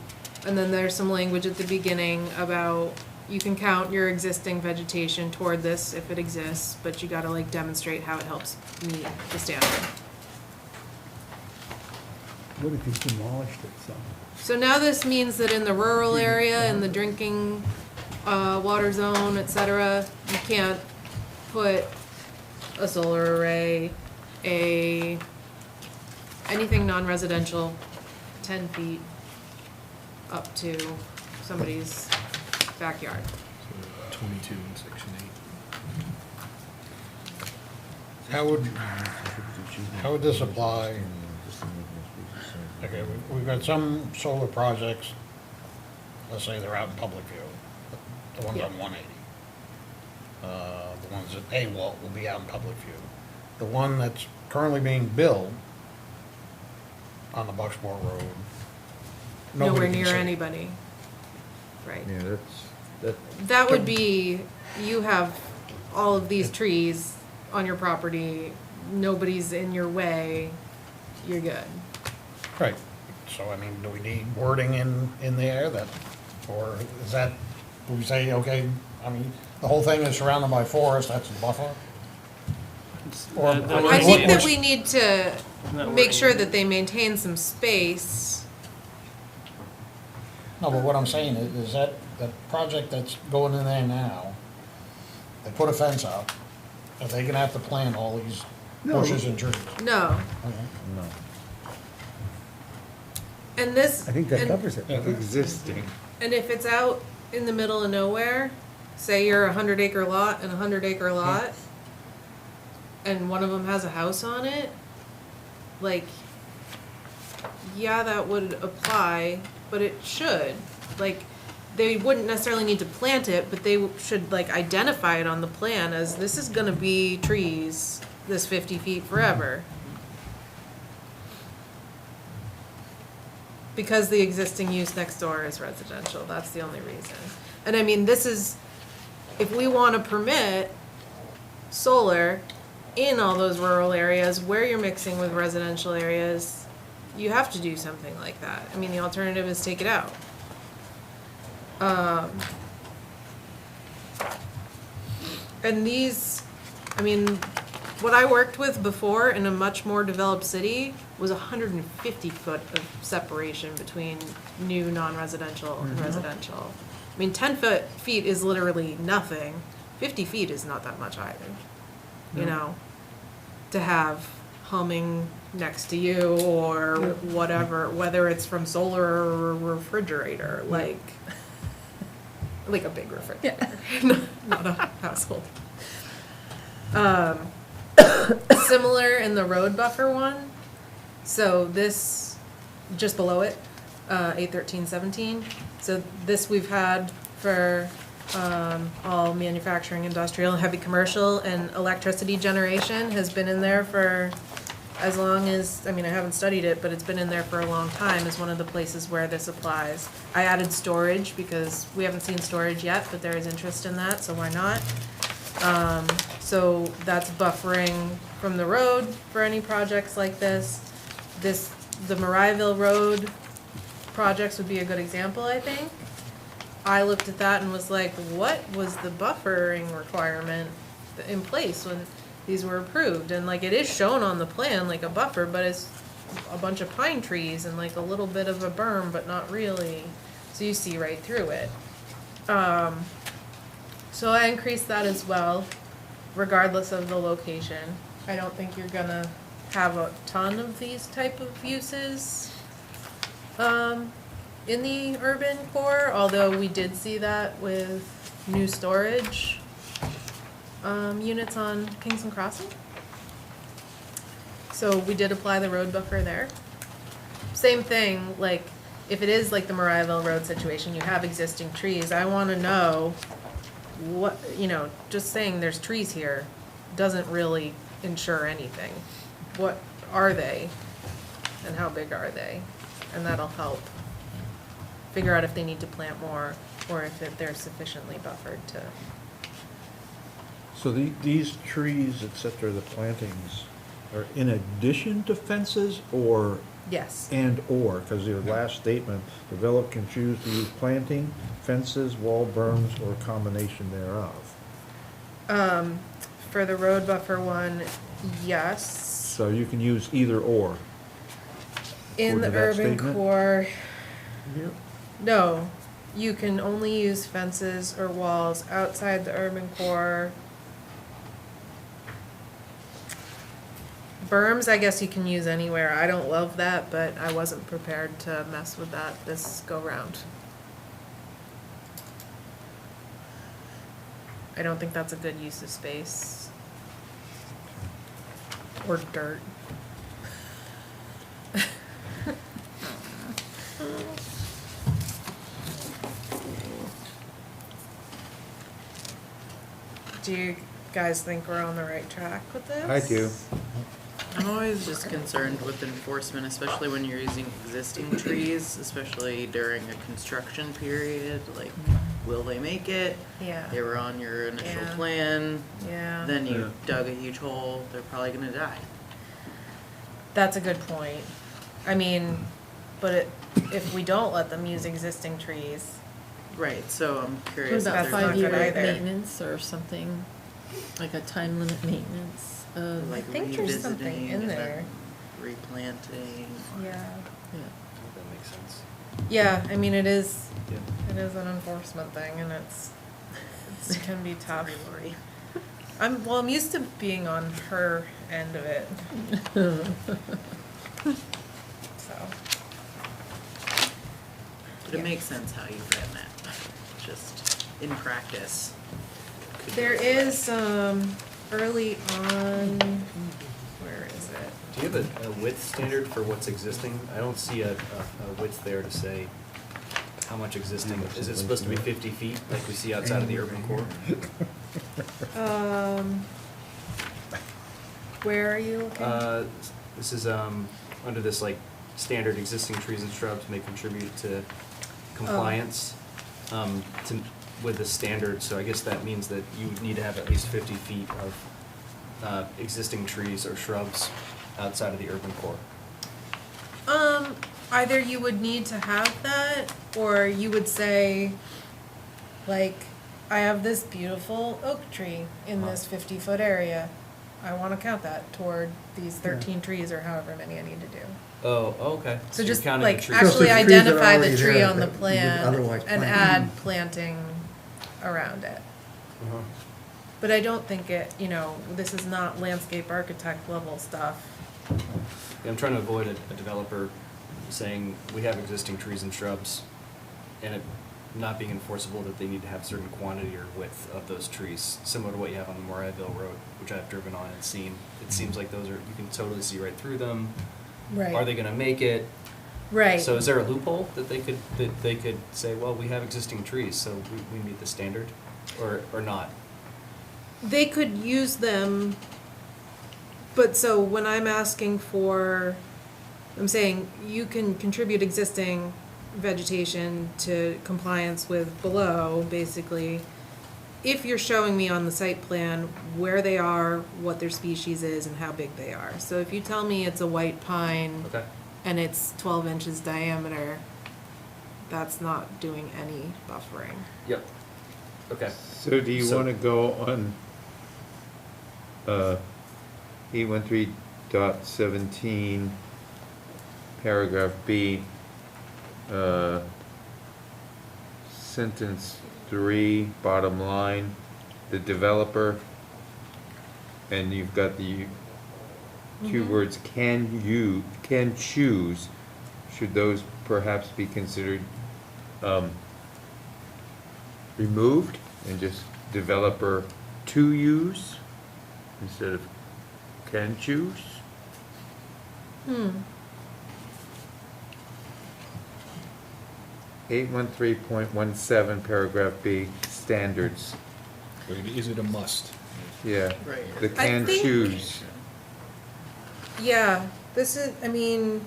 Speaker 8: and then there's some language at the beginning about you can count your existing vegetation toward this if it exists, but you gotta like demonstrate how it helps meet the standard.
Speaker 5: What if you demolished it, so?
Speaker 8: So now this means that in the rural area, in the drinking, water zone, et cetera, you can't put a solar array, anything non-residential, 10 feet up to somebody's backyard.
Speaker 4: 22 in section 8.
Speaker 1: How would this apply? Okay, we've got some solar projects, let's say they're out in public view, the ones on 180. The ones at AWALT will be out in public view. The one that's currently being built on the Bucksport Road,
Speaker 8: Nowhere
Speaker 1: nobody can
Speaker 8: near
Speaker 1: see.
Speaker 8: anybody. Right.
Speaker 9: Yeah, that.
Speaker 8: That would be, you have all of these trees on your property, nobody's in your way, you're good.
Speaker 1: Right, so I mean, do we need wording in there that, or is that, do we say, okay, I mean, the whole thing is surrounded by forest, that's a buffer? Or-
Speaker 8: I think that we need to
Speaker 2: That
Speaker 8: make
Speaker 2: wording.
Speaker 8: sure that they maintain some space.
Speaker 1: No, but what I'm saying is that the project that's going in there now, they put a fence up, are they gonna have to plant all these
Speaker 5: No.
Speaker 1: bushes and trees?
Speaker 8: No,
Speaker 1: Okay.
Speaker 9: No.
Speaker 8: and this.
Speaker 5: I think that
Speaker 8: and-
Speaker 5: covers it.
Speaker 3: Existing.
Speaker 8: And if it's out in the middle of nowhere, say you're a 100-acre lot and a 100-acre lot, and one of them has a house on it, like, yeah, that would apply, but it should. Like, they wouldn't necessarily need to plant it, but they should, like, identify it on the plan as this is gonna be trees, this 50 feet forever. Because the existing use next door is residential, that's the only reason. And I mean, this is, if we wanna permit solar in all those rural areas where you're mixing with residential areas, you have to do something like that. I mean, the alternative is take it out. And these, I mean, what I worked with before in a much more developed city was 150 foot of separation between new non-residential and residential. I mean, 10 feet is literally nothing. 50 feet is not that much either, you know, to have humming next to you or whatever, whether it's from solar or a refrigerator, like a big refrigerator, not a household. Similar in the road buffer one. So this, just below it, 81317. So this we've had for all manufacturing, industrial, heavy commercial, and electricity generation has been in there for as long as, I mean, I haven't studied it, but it's been in there for a long time as one of the places where this applies. I added storage because we haven't seen storage yet, but there is interest in that, so why not? So that's buffering from the road for any projects like this. The Mariahville Road projects would be a good example, I think. I looked at that and was like, what was the buffering requirement in place when these were approved? And like, it is shown on the plan like a buffer, but it's a bunch of pine trees and like a little bit of a berm, but not really. So you see right through it. So I increased that as well, regardless of the location. I don't think you're gonna have a ton of these type of uses in the urban core, although we did see that with new storage units on Kingston Crossing. So we did apply the road buffer there. Same thing, like, if it is like the Mariahville Road situation, you have existing trees, I wanna know what, you know, just saying there's trees here doesn't really ensure anything. What are they? And how big are they? And that'll help figure out if they need to plant more or if they're sufficiently buffered to.
Speaker 9: So these trees, et cetera, the plantings are in addition to fences or?
Speaker 8: Yes.
Speaker 9: And/or, because your last statement, develop can choose to use planting, fences, wall berms, or a combination thereof.
Speaker 8: For the road buffer one, yes.
Speaker 9: So you can use either or.
Speaker 8: In the
Speaker 9: to that
Speaker 8: urban
Speaker 9: statement?
Speaker 8: core, no, you can only use fences or walls outside the urban core. Berms, I guess you can use anywhere. I don't love that, but I wasn't prepared to mess with that this go round. I don't think that's a good use of space. Or dirt. Do you guys think we're on the right track with this?
Speaker 3: I do.
Speaker 17: I'm always just concerned with enforcement, especially when you're using existing trees, especially during a construction period, like, will they make it?
Speaker 8: Yeah.
Speaker 17: They were on your initial
Speaker 8: Yeah.
Speaker 17: plan.
Speaker 8: Yeah.
Speaker 17: Then you dug a huge hole, they're probably gonna die.
Speaker 8: That's a good point. I mean, but if we don't let them use existing trees,
Speaker 17: Right, so I'm
Speaker 13: What
Speaker 17: curious if
Speaker 13: about
Speaker 17: there's
Speaker 8: not good
Speaker 13: 5-year
Speaker 8: either.
Speaker 13: maintenance or something, like a time limit maintenance of,
Speaker 17: like
Speaker 8: I think there's something
Speaker 17: revisiting
Speaker 8: in
Speaker 17: and
Speaker 8: there.
Speaker 17: then replanting. or-
Speaker 8: yeah.
Speaker 13: yeah.
Speaker 16: That makes sense.
Speaker 8: Yeah, I mean, it is
Speaker 16: Yeah.
Speaker 8: an enforcement thing and it can be tough. I'm used to being on her end of it. So,
Speaker 17: But it makes sense how you ran that, just in practice. could
Speaker 8: there
Speaker 17: go away.
Speaker 8: is, early on, where is it?
Speaker 16: Do you have a width standard for what's existing? I don't see a width there to say how much existing. Is it supposed to be 50 feet like we see outside of the urban core?
Speaker 8: Where are you looking?
Speaker 16: This is under this like standard existing trees and shrubs may contribute to compliance with the standard. So I guess that means that you would need to have at least 50 feet of existing trees or shrubs outside of the urban core.
Speaker 8: Either you would need to have that, or you would say, like, I have this beautiful oak tree in this 50-foot area. I want to count that toward these 13 trees or however many I need to do.
Speaker 16: Oh, okay.
Speaker 8: So
Speaker 16: you're
Speaker 8: just
Speaker 16: counting the
Speaker 8: like
Speaker 16: trees.
Speaker 5: Just
Speaker 8: actually
Speaker 5: the trees that are
Speaker 8: identify the
Speaker 5: already
Speaker 8: tree
Speaker 5: there
Speaker 8: on the
Speaker 5: that you would
Speaker 8: plan
Speaker 5: otherwise
Speaker 8: and
Speaker 5: plant.
Speaker 8: add planting around it.
Speaker 16: Uh-huh.
Speaker 8: But I don't think it, this is not landscape architect level stuff.
Speaker 16: Yeah, I'm trying to avoid a developer saying we have existing trees and shrubs and it not being enforceable that they need to have certain quantity or width of those trees, similar to what you have on the Moriahville Road, which I've driven on and seen. It seems like those are, you can totally see right through them.
Speaker 8: Right.
Speaker 16: Are they gonna make it?
Speaker 8: Right.
Speaker 16: So is there a loophole that they could say, well, we have existing trees, so we meet the standard, or not?
Speaker 8: They could use them, but so when I'm asking for, I'm saying you can contribute existing vegetation to compliance with below, basically, if you're showing me on the site plan where they are, what their species is, and how big they are. So if you tell me it's a white pine
Speaker 16: Okay.
Speaker 8: and it's 12 inches diameter, that's not doing any buffering.
Speaker 16: Yep. Okay.
Speaker 3: So do you wanna go on, 813.17, paragraph B, sentence 3, bottom line, the developer, and you've got the two words, can choose, should those perhaps be considered, removed, and just developer to use, instead of can choose? 813.17, paragraph B, standards.
Speaker 4: Is it a must?
Speaker 3: Yeah,
Speaker 17: Right.
Speaker 3: the can
Speaker 8: think-
Speaker 3: choose.
Speaker 8: Yeah, this is, I mean,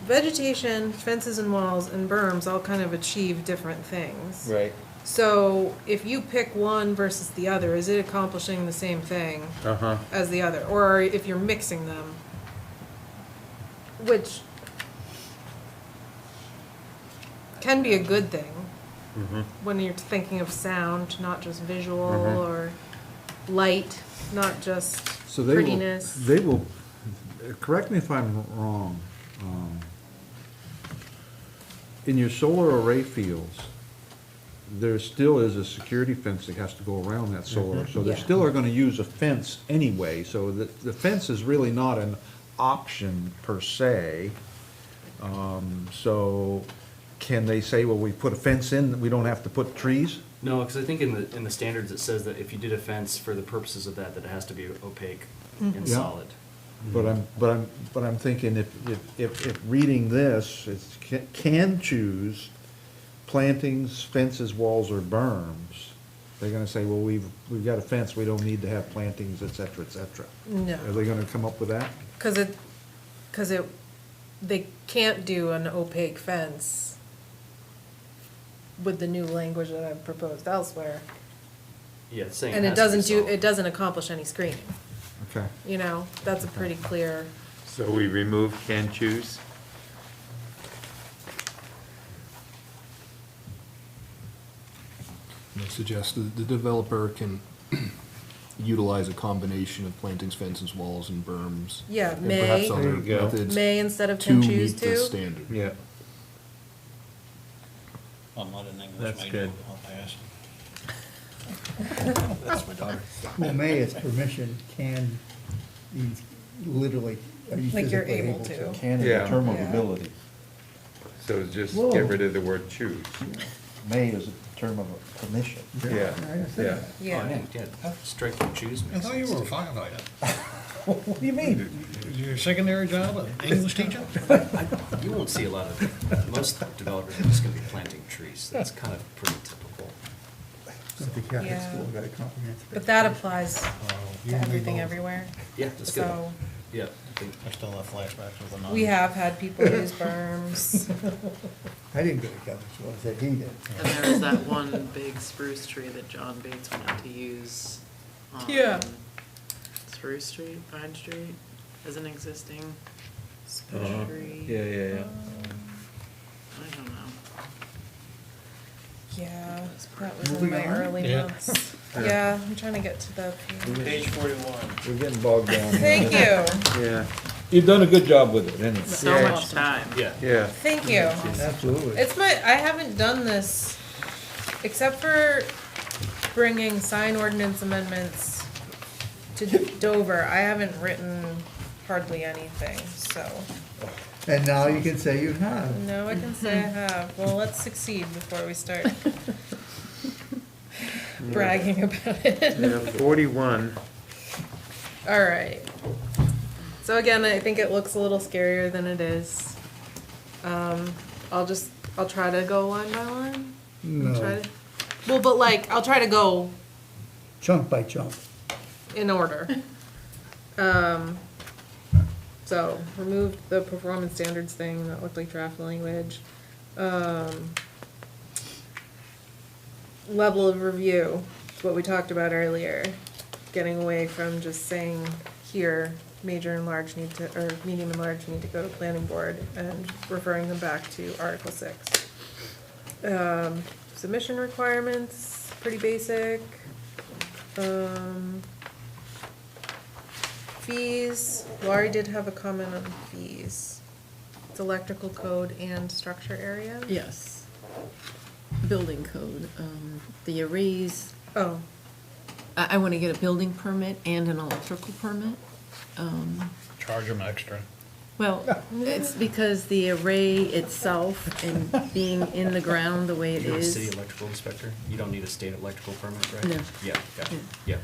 Speaker 8: vegetation, fences and walls, and berms all kind of achieve different things.
Speaker 3: Right.
Speaker 8: So if you pick one versus the other, is it accomplishing the same thing
Speaker 3: Uh-huh.
Speaker 8: as the other? Or if you're mixing them, which can be a good thing
Speaker 3: Mm-hmm.
Speaker 8: when you're thinking of sound, not just visual,
Speaker 3: Mhm.
Speaker 8: or light, not just
Speaker 9: So they
Speaker 8: prettiness.
Speaker 9: will, correct me if I'm wrong, in your solar array fields, there still is a security fence that has to go around that solar, so they
Speaker 8: Yeah.
Speaker 9: still are gonna use a fence anyway, so the fence is really not an option per se. So can they say, well, we put a fence in, we don't have to put trees?
Speaker 16: No, because I think in the standards, it says that if you did a fence for the purposes of that it has to be opaque and
Speaker 9: Yeah.
Speaker 16: solid.
Speaker 9: But I'm thinking if reading this, it's can choose plantings, fences, walls, or berms, they're gonna say, well, we've got a fence, we don't need to have plantings, et cetera, et cetera.
Speaker 8: No.
Speaker 9: Are they gonna come up with that?
Speaker 8: Cause they can't do an opaque fence with the new language that I've proposed elsewhere.
Speaker 16: Yeah, it's saying
Speaker 8: And it
Speaker 16: has to be
Speaker 8: doesn't
Speaker 16: solid.
Speaker 8: it doesn't accomplish any screening,
Speaker 9: Okay.
Speaker 8: you know, that's a pretty clear,
Speaker 3: So we remove can choose?
Speaker 4: I suggest that the developer can utilize a combination of plantings, fences, walls, and berms.
Speaker 8: Yeah,
Speaker 4: and
Speaker 8: may.
Speaker 4: perhaps other
Speaker 3: There you go.
Speaker 4: methods
Speaker 8: may instead of
Speaker 4: to
Speaker 8: can choose
Speaker 4: meet the
Speaker 8: to.
Speaker 4: standard.
Speaker 3: Yeah.
Speaker 12: I'm not an English
Speaker 3: That's
Speaker 12: major,
Speaker 3: good.
Speaker 12: I'll pass. That's my daughter.
Speaker 5: Well, may is permission, can means literally, are you
Speaker 8: Like you're
Speaker 5: physically
Speaker 8: able
Speaker 5: able
Speaker 8: to.
Speaker 5: to?
Speaker 9: Can
Speaker 3: is a term
Speaker 8: of Yeah.
Speaker 9: ability.
Speaker 3: So just
Speaker 5: Whoa.
Speaker 3: get rid of the word choose.
Speaker 9: May is a term of permission.
Speaker 3: Yeah, yeah.
Speaker 8: Yeah.
Speaker 16: Strike and choose.
Speaker 1: I thought you were a firefighter.
Speaker 9: What do you mean?
Speaker 1: Your secondary job, an English teacher?
Speaker 16: You won't see a lot of, most developers are just gonna be planting trees. That's kind of pretty typical.
Speaker 5: If the Catholic
Speaker 8: Yeah.
Speaker 5: school got a comprehensive.
Speaker 8: But that applies
Speaker 1: you
Speaker 8: to
Speaker 1: and me
Speaker 8: everything
Speaker 1: both.
Speaker 8: everywhere.
Speaker 16: Yeah, that's good.
Speaker 8: So,
Speaker 16: Yeah, I think
Speaker 12: I still have flashbacks with the nuns.
Speaker 8: we have had people use berms.
Speaker 5: I didn't go to Catholic school, I said he did.
Speaker 17: And there was that one big spruce tree that John Bates wanted to use on
Speaker 8: Yeah.
Speaker 17: Spruce Street, Vine Street, as an existing
Speaker 8: Spruce tree.
Speaker 3: Yeah, yeah, yeah.
Speaker 17: I don't know.
Speaker 8: Yeah, that was in
Speaker 5: Moving
Speaker 8: my
Speaker 5: on?
Speaker 8: early
Speaker 1: Yeah.
Speaker 8: months. Yeah, I'm trying to get to the page.
Speaker 12: Page 41.
Speaker 9: We're getting bogged down.
Speaker 8: Thank you,
Speaker 3: Yeah,
Speaker 9: You've done a good job with it, anyway.
Speaker 17: So
Speaker 3: Yeah.
Speaker 17: much time.
Speaker 16: yeah.
Speaker 3: yeah.
Speaker 8: thank you.
Speaker 5: Absolutely.
Speaker 8: It's I haven't done this, except for bringing sign ordinance amendments to Dover, I haven't written hardly anything, so.
Speaker 5: And now you can say you have.
Speaker 8: No, I can say I have. Well, let's succeed before we start bragging about it.
Speaker 3: Yeah, 41.
Speaker 8: All right. So again, I think it looks a little scarier than it is. I'll try to go line by line.
Speaker 5: No,
Speaker 8: Well, but like, I'll try to go
Speaker 5: chunk by chunk.
Speaker 8: in order. So, removed the performance standards thing, that looked like draft language. Level of review, what we talked about earlier. Getting away from just saying here, major and large need to, or medium and large need to go to planning board, and referring them back to Article 6. Submission requirements, pretty basic. Fees, Laurie did have a comment on fees. It's electrical code and structure area?
Speaker 13: Yes. Building code, the arrays,
Speaker 8: Oh,
Speaker 13: I wanna get a building permit and an electrical permit.
Speaker 1: Charge them extra.
Speaker 13: Well, it's because the array itself and being in the ground the way it
Speaker 16: You're a city
Speaker 13: is,
Speaker 16: electrical inspector? You don't need a state electrical permit, right?
Speaker 13: No.
Speaker 16: Yeah, gotcha, yeah.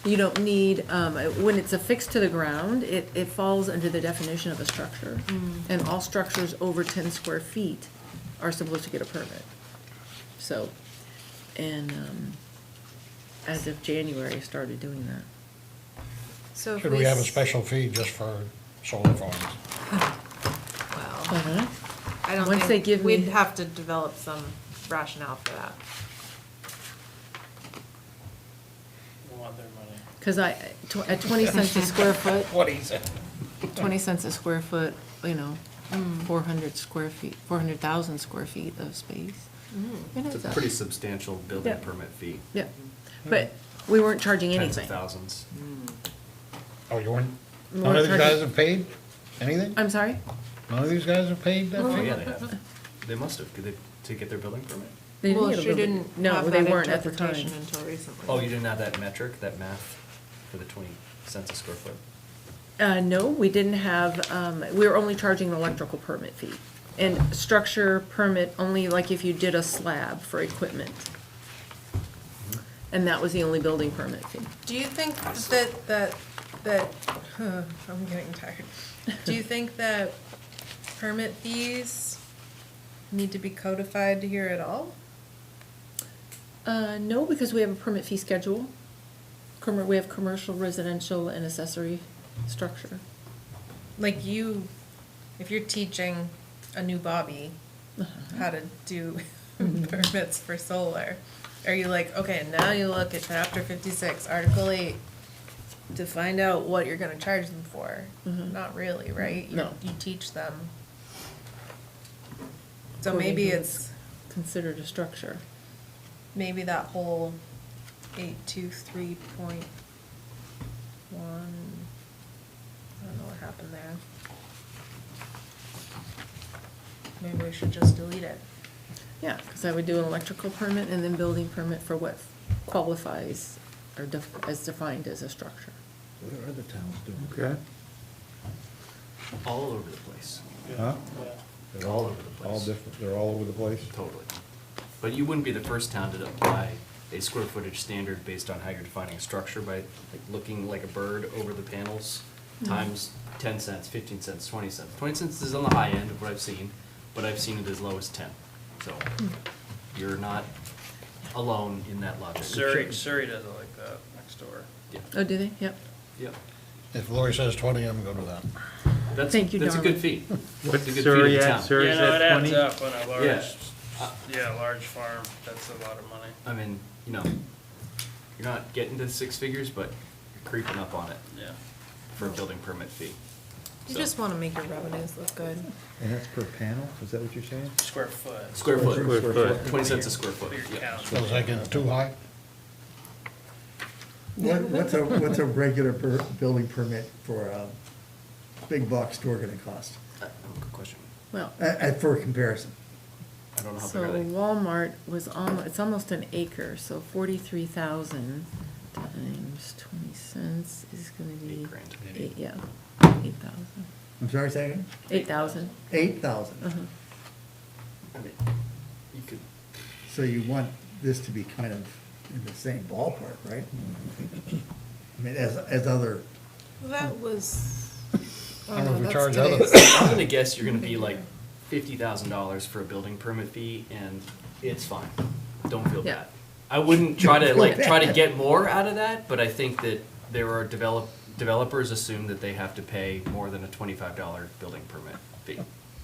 Speaker 13: you don't need, when it's affixed to the ground, it falls under the definition of a structure. And all structures over 10 square feet are supposed to get a permit. So, and, as of January, I started doing that.
Speaker 8: so if
Speaker 1: Should we have a special fee just for solar farms?
Speaker 8: Well, I don't
Speaker 13: Once they
Speaker 8: think,
Speaker 13: give
Speaker 8: we'd
Speaker 13: me-
Speaker 8: have to develop some rationale for that.
Speaker 12: They want their money.
Speaker 13: Cause at 20 cents a square foot,
Speaker 1: What he said.
Speaker 13: 20 cents a square foot, 400 square feet, 400,000 square feet of space. It
Speaker 16: It's
Speaker 13: adds
Speaker 16: a
Speaker 13: up.
Speaker 16: pretty substantial building
Speaker 13: Yeah.
Speaker 16: permit fee.
Speaker 13: Yeah, but we weren't charging
Speaker 16: Tens of
Speaker 13: anything.
Speaker 16: thousands.
Speaker 1: Oh, you weren't?
Speaker 13: We
Speaker 1: None of
Speaker 13: weren't
Speaker 1: these
Speaker 13: charging-
Speaker 1: guys have paid? Anything?
Speaker 13: I'm sorry?
Speaker 1: None of these guys have paid that
Speaker 16: Oh,
Speaker 1: fee?
Speaker 16: yeah, they have. They must have, to get their building permit.
Speaker 13: They
Speaker 8: Well,
Speaker 13: get a
Speaker 8: she
Speaker 13: building-
Speaker 8: didn't
Speaker 13: no,
Speaker 8: have
Speaker 13: they
Speaker 8: that
Speaker 13: weren't at the time.
Speaker 8: interpretation until recently.
Speaker 16: Oh, you didn't have that metric, that math for the 20 cents a square foot?
Speaker 13: No, we didn't have, we were only charging an electrical permit fee. And structure permit only like if you did a slab for equipment. And that was the only building permit fee.
Speaker 8: Do you think I'm getting tired. Do you think that permit fees need to be codified here at all?
Speaker 13: No, because we have a permit fee schedule. We have commercial, residential, and accessory structure.
Speaker 8: Like if you're teaching a new Bobby how to do permits for solar, are you like, okay, now you look at chapter 56, article 8, to find out what you're gonna charge them for? Not really, right?
Speaker 13: No.
Speaker 8: You teach them. So
Speaker 13: According
Speaker 8: maybe
Speaker 13: to
Speaker 8: it's,
Speaker 13: considered a structure.
Speaker 8: maybe that whole 823.1, I don't know what happened there. Maybe we should just delete it.
Speaker 13: Yeah, because I would do an electrical permit and then building permit for what qualifies or as defined as a structure.
Speaker 9: What are other towns doing?
Speaker 3: Okay.
Speaker 16: All over the place.
Speaker 9: Huh? They're all,
Speaker 16: All over the place.
Speaker 9: all different, they're all over the place?
Speaker 16: Totally. But you wouldn't be the first town to apply a square footage standard based on how you're defining a structure by like looking like a bird over the panels times 10 cents, 15 cents, 20 cents. 20 cents is on the high end of what I've seen, but I've seen it as low as 10. So you're not alone in that logic.
Speaker 12: Surrey does it like that next door.
Speaker 16: Yeah.
Speaker 13: Oh, do they? Yep.
Speaker 16: Yep.
Speaker 1: If Lori says 20, I'm gonna go to that.
Speaker 13: Thank you,
Speaker 16: That's a
Speaker 13: darling.
Speaker 16: good fee.
Speaker 3: What's
Speaker 16: That's a good
Speaker 3: Surrey
Speaker 16: fee to the
Speaker 3: at?
Speaker 16: town.
Speaker 3: Surrey's
Speaker 12: Yeah, no,
Speaker 3: at
Speaker 12: it adds
Speaker 3: 20?
Speaker 12: up on a large,
Speaker 16: Yeah.
Speaker 12: large farm, that's a lot of money.
Speaker 16: I mean, you know, you're not getting to 6 figures, but you're creeping up on it
Speaker 12: Yeah.
Speaker 16: for a building permit fee.
Speaker 8: You
Speaker 16: So-
Speaker 8: just wanna make your revenues look good.
Speaker 9: And that's per panel, is that what you're saying?
Speaker 12: Square foot.
Speaker 16: Square foot.
Speaker 9: Square foot.
Speaker 16: 20 cents a square foot.
Speaker 12: Your
Speaker 16: Yeah.
Speaker 12: count.
Speaker 1: So is that getting too high?
Speaker 5: What's a regular building permit for a big box store gonna cost?
Speaker 16: Good question.
Speaker 13: Well,
Speaker 5: For comparison.
Speaker 16: I don't know how big
Speaker 13: so
Speaker 16: are they.
Speaker 13: Walmart was it's almost an acre, so 43,000 times 20 cents is gonna be.
Speaker 16: $8,000 maybe.
Speaker 13: Yeah, 8,000.
Speaker 5: I'm sorry, say again?
Speaker 13: 8,000.
Speaker 5: 8,000.
Speaker 13: Uh-huh.
Speaker 16: I mean, you could,
Speaker 5: So you want this to be kind of in the same ballpark, right? I mean, as other,
Speaker 8: That was.
Speaker 1: I don't know if we
Speaker 8: that's
Speaker 1: charge
Speaker 8: today's-
Speaker 1: other-
Speaker 16: I'm gonna guess you're gonna be like $50,000 for a building permit fee, and it's fine. Don't feel
Speaker 13: Yeah.
Speaker 16: bad. I wouldn't try to
Speaker 5: Don't feel
Speaker 16: like, try to
Speaker 5: bad.
Speaker 16: get more out of that, but I think that there are developers assume that they have to pay more than a $25 building permit fee.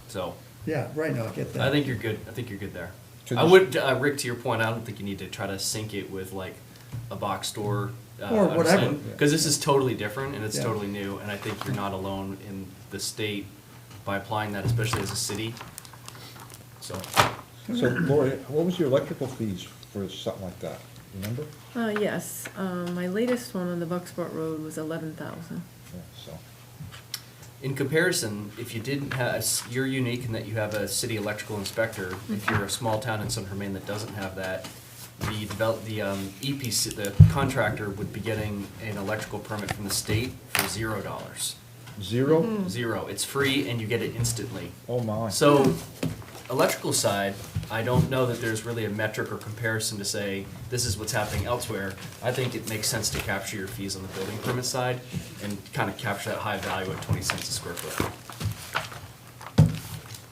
Speaker 16: So,
Speaker 5: yeah, right, no, I get that.
Speaker 16: I think you're good, I think you're good there.
Speaker 9: So
Speaker 16: I
Speaker 9: this-
Speaker 16: would, Rick, to your point, I don't think you need to try to sync it with like a box store.
Speaker 5: Or whatever.
Speaker 16: Because this is totally different and it's
Speaker 5: Yeah.
Speaker 16: totally new, and I think you're not alone in the state by applying that, especially as a city. So,
Speaker 9: So Lori, what was your electrical fees for something like that, remember?
Speaker 13: Yes, my latest one on the Bucksport Road was 11,000.
Speaker 9: Yeah, so,
Speaker 16: in comparison, if you didn't have, you're unique in that you have a city electrical inspector. If you're a small town in Southern Maine that doesn't have that, the EPC, the contractor would be getting an electrical permit from the state for $0.
Speaker 9: zero?
Speaker 16: Zero. It's free and you get it instantly.
Speaker 9: Oh my.
Speaker 16: So, electrical side, I don't know that there's really a metric or comparison to say, this is what's happening elsewhere. I think it makes sense to capture your fees on the building permit side and kind of capture that high value at 20 cents a square foot.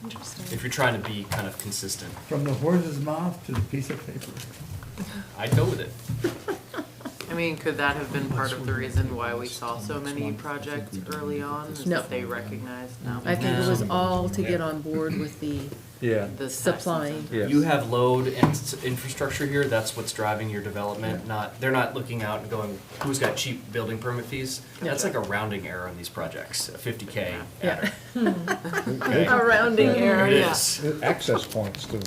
Speaker 8: Interesting.
Speaker 16: If you're trying to be kind of consistent.
Speaker 5: From the horse's mouth to the piece of paper.
Speaker 16: I'd go with it.
Speaker 17: I mean, could that have been part of the reason why we saw so many projects early on? Is
Speaker 13: No.
Speaker 17: that they recognized? No.
Speaker 13: I think it was all to get on board with the
Speaker 3: Yeah.
Speaker 17: The tax
Speaker 13: supplying.
Speaker 17: incentive.
Speaker 16: You have load and infrastructure here, that's what's driving your development, they're not looking out and going, who's got cheap building permit fees? That's like a rounding error on these projects, a 50K adder. Okay.
Speaker 13: A rounding error,
Speaker 16: It
Speaker 13: yeah.
Speaker 16: is.
Speaker 9: Access points to.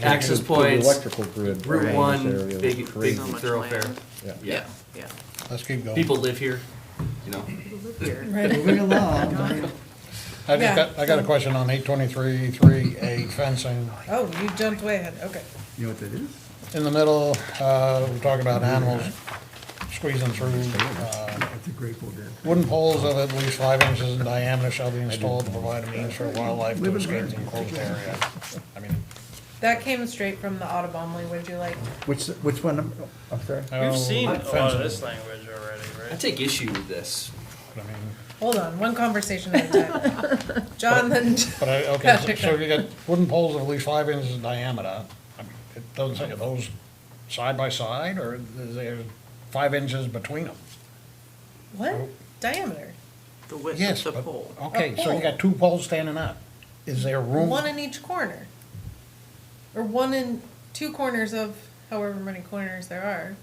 Speaker 16: Access
Speaker 9: to the
Speaker 16: points.
Speaker 9: electrical grid.
Speaker 16: Route
Speaker 9: around
Speaker 16: one,
Speaker 9: this area
Speaker 16: big,
Speaker 9: is
Speaker 16: big
Speaker 9: crazy.
Speaker 17: So much
Speaker 16: thoroughfare.
Speaker 17: land.
Speaker 9: Yeah.
Speaker 16: Yeah.
Speaker 1: Let's keep going.
Speaker 16: People live here, you know.
Speaker 5: Moving along, I mean,
Speaker 1: I just
Speaker 8: Yeah.
Speaker 1: I got a question on 823-3A fencing.
Speaker 8: Oh, you jumped way ahead, okay.
Speaker 5: You know what that is?
Speaker 1: In the middle, we talk about animals squeezing through.
Speaker 5: That's a grateful dead.
Speaker 1: Wooden poles of at least 5 inches in diameter shall be installed to provide a means for wildlife to escape the enclosed area. I mean,
Speaker 8: That came straight from the Audubon language, you like?
Speaker 5: Which one, I'm sorry?
Speaker 12: We've seen a lot
Speaker 1: fencing.
Speaker 12: of this language already, right?
Speaker 16: I take issue with this.
Speaker 1: I mean,
Speaker 8: Hold on, one conversation at a time. John, then
Speaker 1: but okay,
Speaker 8: Patrick.
Speaker 1: so you got wooden poles of at least 5 inches in diameter. I mean, it doesn't say, are those side by side, or is there 5 inches between them?
Speaker 8: What? Diameter?
Speaker 17: The width
Speaker 1: Yes,
Speaker 17: of the
Speaker 1: but,
Speaker 17: pole.
Speaker 1: okay,
Speaker 8: A
Speaker 1: so
Speaker 8: pole.
Speaker 1: you got 2 poles standing up. Is there room?
Speaker 8: One in each corner. Or one in 2 corners of however many corners there are.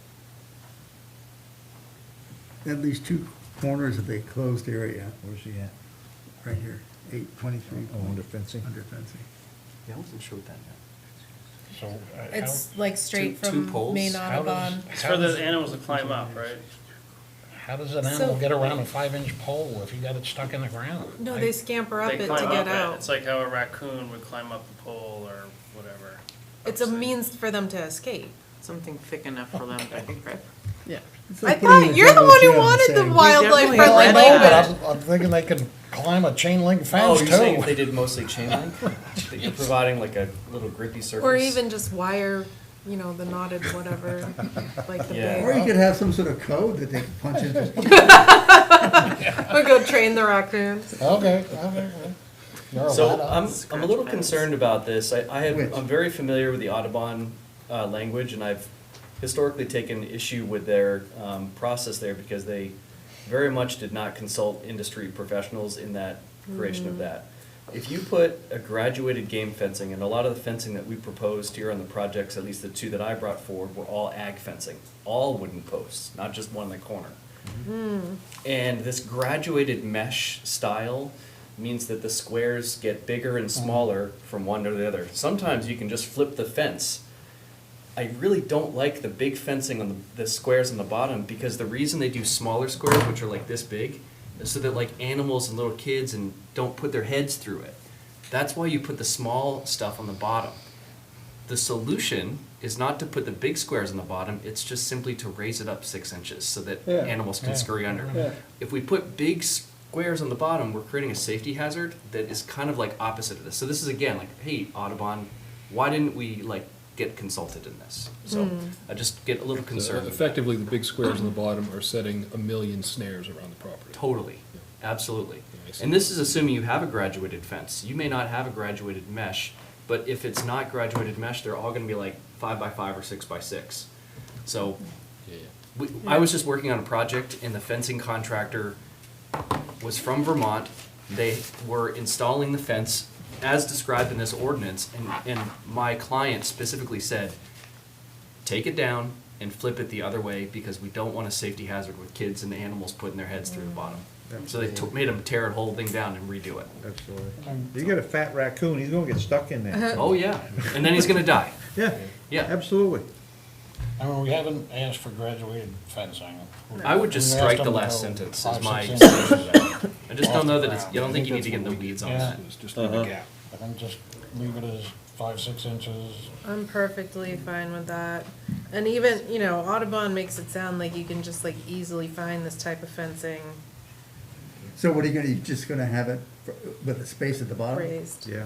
Speaker 5: At least 2 corners of a closed area,
Speaker 9: Where's he at?
Speaker 5: right here, 823.
Speaker 9: Oh, under fencing?
Speaker 5: Under fencing.
Speaker 16: Yeah, I wasn't sure what that meant.
Speaker 1: So,
Speaker 8: It's like straight
Speaker 16: Two
Speaker 8: from
Speaker 16: poles?
Speaker 8: main
Speaker 1: How does-
Speaker 8: Audubon.
Speaker 12: It's for the animals to climb up, right?
Speaker 1: how does an animal
Speaker 8: So-
Speaker 1: get around a 5-inch pole if you got it stuck in the ground?
Speaker 8: No, they scamper up
Speaker 12: They
Speaker 8: it to
Speaker 12: climb
Speaker 8: get
Speaker 12: up it.
Speaker 8: out.
Speaker 12: It's like how a raccoon would climb up the pole or whatever.
Speaker 8: It's a means for them to escape.
Speaker 17: Something thick enough for them to grip.
Speaker 13: Yeah.
Speaker 5: It's
Speaker 8: I
Speaker 5: like putting
Speaker 8: thought
Speaker 5: in
Speaker 8: you're the
Speaker 5: jungle
Speaker 8: one who
Speaker 5: gym and
Speaker 8: wanted the
Speaker 5: saying,
Speaker 8: wildlife
Speaker 17: definitely
Speaker 8: friendly
Speaker 17: have
Speaker 1: I know, but
Speaker 8: language.
Speaker 1: I'm thinking they could climb a chain link
Speaker 16: Oh,
Speaker 1: fence
Speaker 16: you're saying if
Speaker 1: too.
Speaker 16: they did mostly chain link? That you're providing like a little grippy surface?
Speaker 8: Or even just wire, you know, the knotted whatever, like the
Speaker 16: Yeah.
Speaker 5: Or you
Speaker 8: big.
Speaker 5: could have some sort of code that they can punch into.
Speaker 8: Or go train the raccoons.
Speaker 1: Okay. You're
Speaker 16: So
Speaker 1: allowed.
Speaker 16: I'm a little concerned about this.
Speaker 5: Which?
Speaker 16: I'm very familiar with the Audubon language, and I've historically taken issue with their process there because they very much did not consult industry professionals in that creation of that. If you put a graduated game fencing, and a lot of the fencing that we proposed here on the projects, at least the 2 that I brought forward, were all ag fencing, all wooden posts, not just one in the corner. And this graduated mesh style means that the squares get bigger and smaller from one to the other. Sometimes you can just flip the fence. I really don't like the big fencing on the squares on the bottom, because the reason they do smaller squares, which are like this big, is so that like animals and little kids and don't put their heads through it. That's why you put the small stuff on the bottom. The solution is not to put the big squares on the bottom, it's just simply to raise it up 6 inches so that
Speaker 3: Yeah.
Speaker 16: animals can
Speaker 1: Yeah.
Speaker 16: scurry under.
Speaker 3: Yeah.
Speaker 16: If we put big squares on the bottom, we're creating a safety hazard that is kind of like opposite of this. So this is again like, hey, Audubon, why didn't we like get consulted in this? So I just get a little
Speaker 4: So
Speaker 16: concerned. with that.
Speaker 4: effectively, the big squares on the bottom are setting 1,000,000 snares around the property.
Speaker 16: Totally, absolutely.
Speaker 4: I see.
Speaker 16: And this is assuming you have a graduated fence. You may not have a graduated mesh, but if it's not graduated mesh, they're all gonna be like 5 by 5 or 6 by 6. So
Speaker 4: Yeah, yeah.
Speaker 16: I was just working on a project, and the fencing contractor was from Vermont. They were installing the fence as described in this ordinance, and my client specifically said, take it down and flip it the other way, because we don't want a safety hazard with kids and animals putting their heads through the bottom. So they made him tear the whole thing down and redo it.
Speaker 9: Absolutely. You get a fat raccoon, he's gonna get stuck in there.
Speaker 16: Oh, yeah, and then he's gonna die.
Speaker 9: Yeah,
Speaker 16: Yeah,
Speaker 9: absolutely.
Speaker 1: I mean, we haven't asked for graduated fencing.
Speaker 16: I would just
Speaker 1: We
Speaker 16: strike
Speaker 1: asked
Speaker 16: the
Speaker 1: them to
Speaker 16: last
Speaker 1: go
Speaker 16: sentence, is
Speaker 1: 5,
Speaker 16: my
Speaker 1: 6 inches.
Speaker 16: explanation of that. I just don't know that it's, I don't think you need to get in the weeds on
Speaker 1: Yeah.
Speaker 16: that.
Speaker 4: It's just in the gap.
Speaker 1: I think just leave it as 5, 6 inches.
Speaker 8: I'm perfectly fine with that. And even, you know, Audubon makes it sound like you can just like easily find this type of fencing
Speaker 5: So what are you gonna, you just gonna have it with a space at the bottom?
Speaker 8: raised.
Speaker 9: Yeah.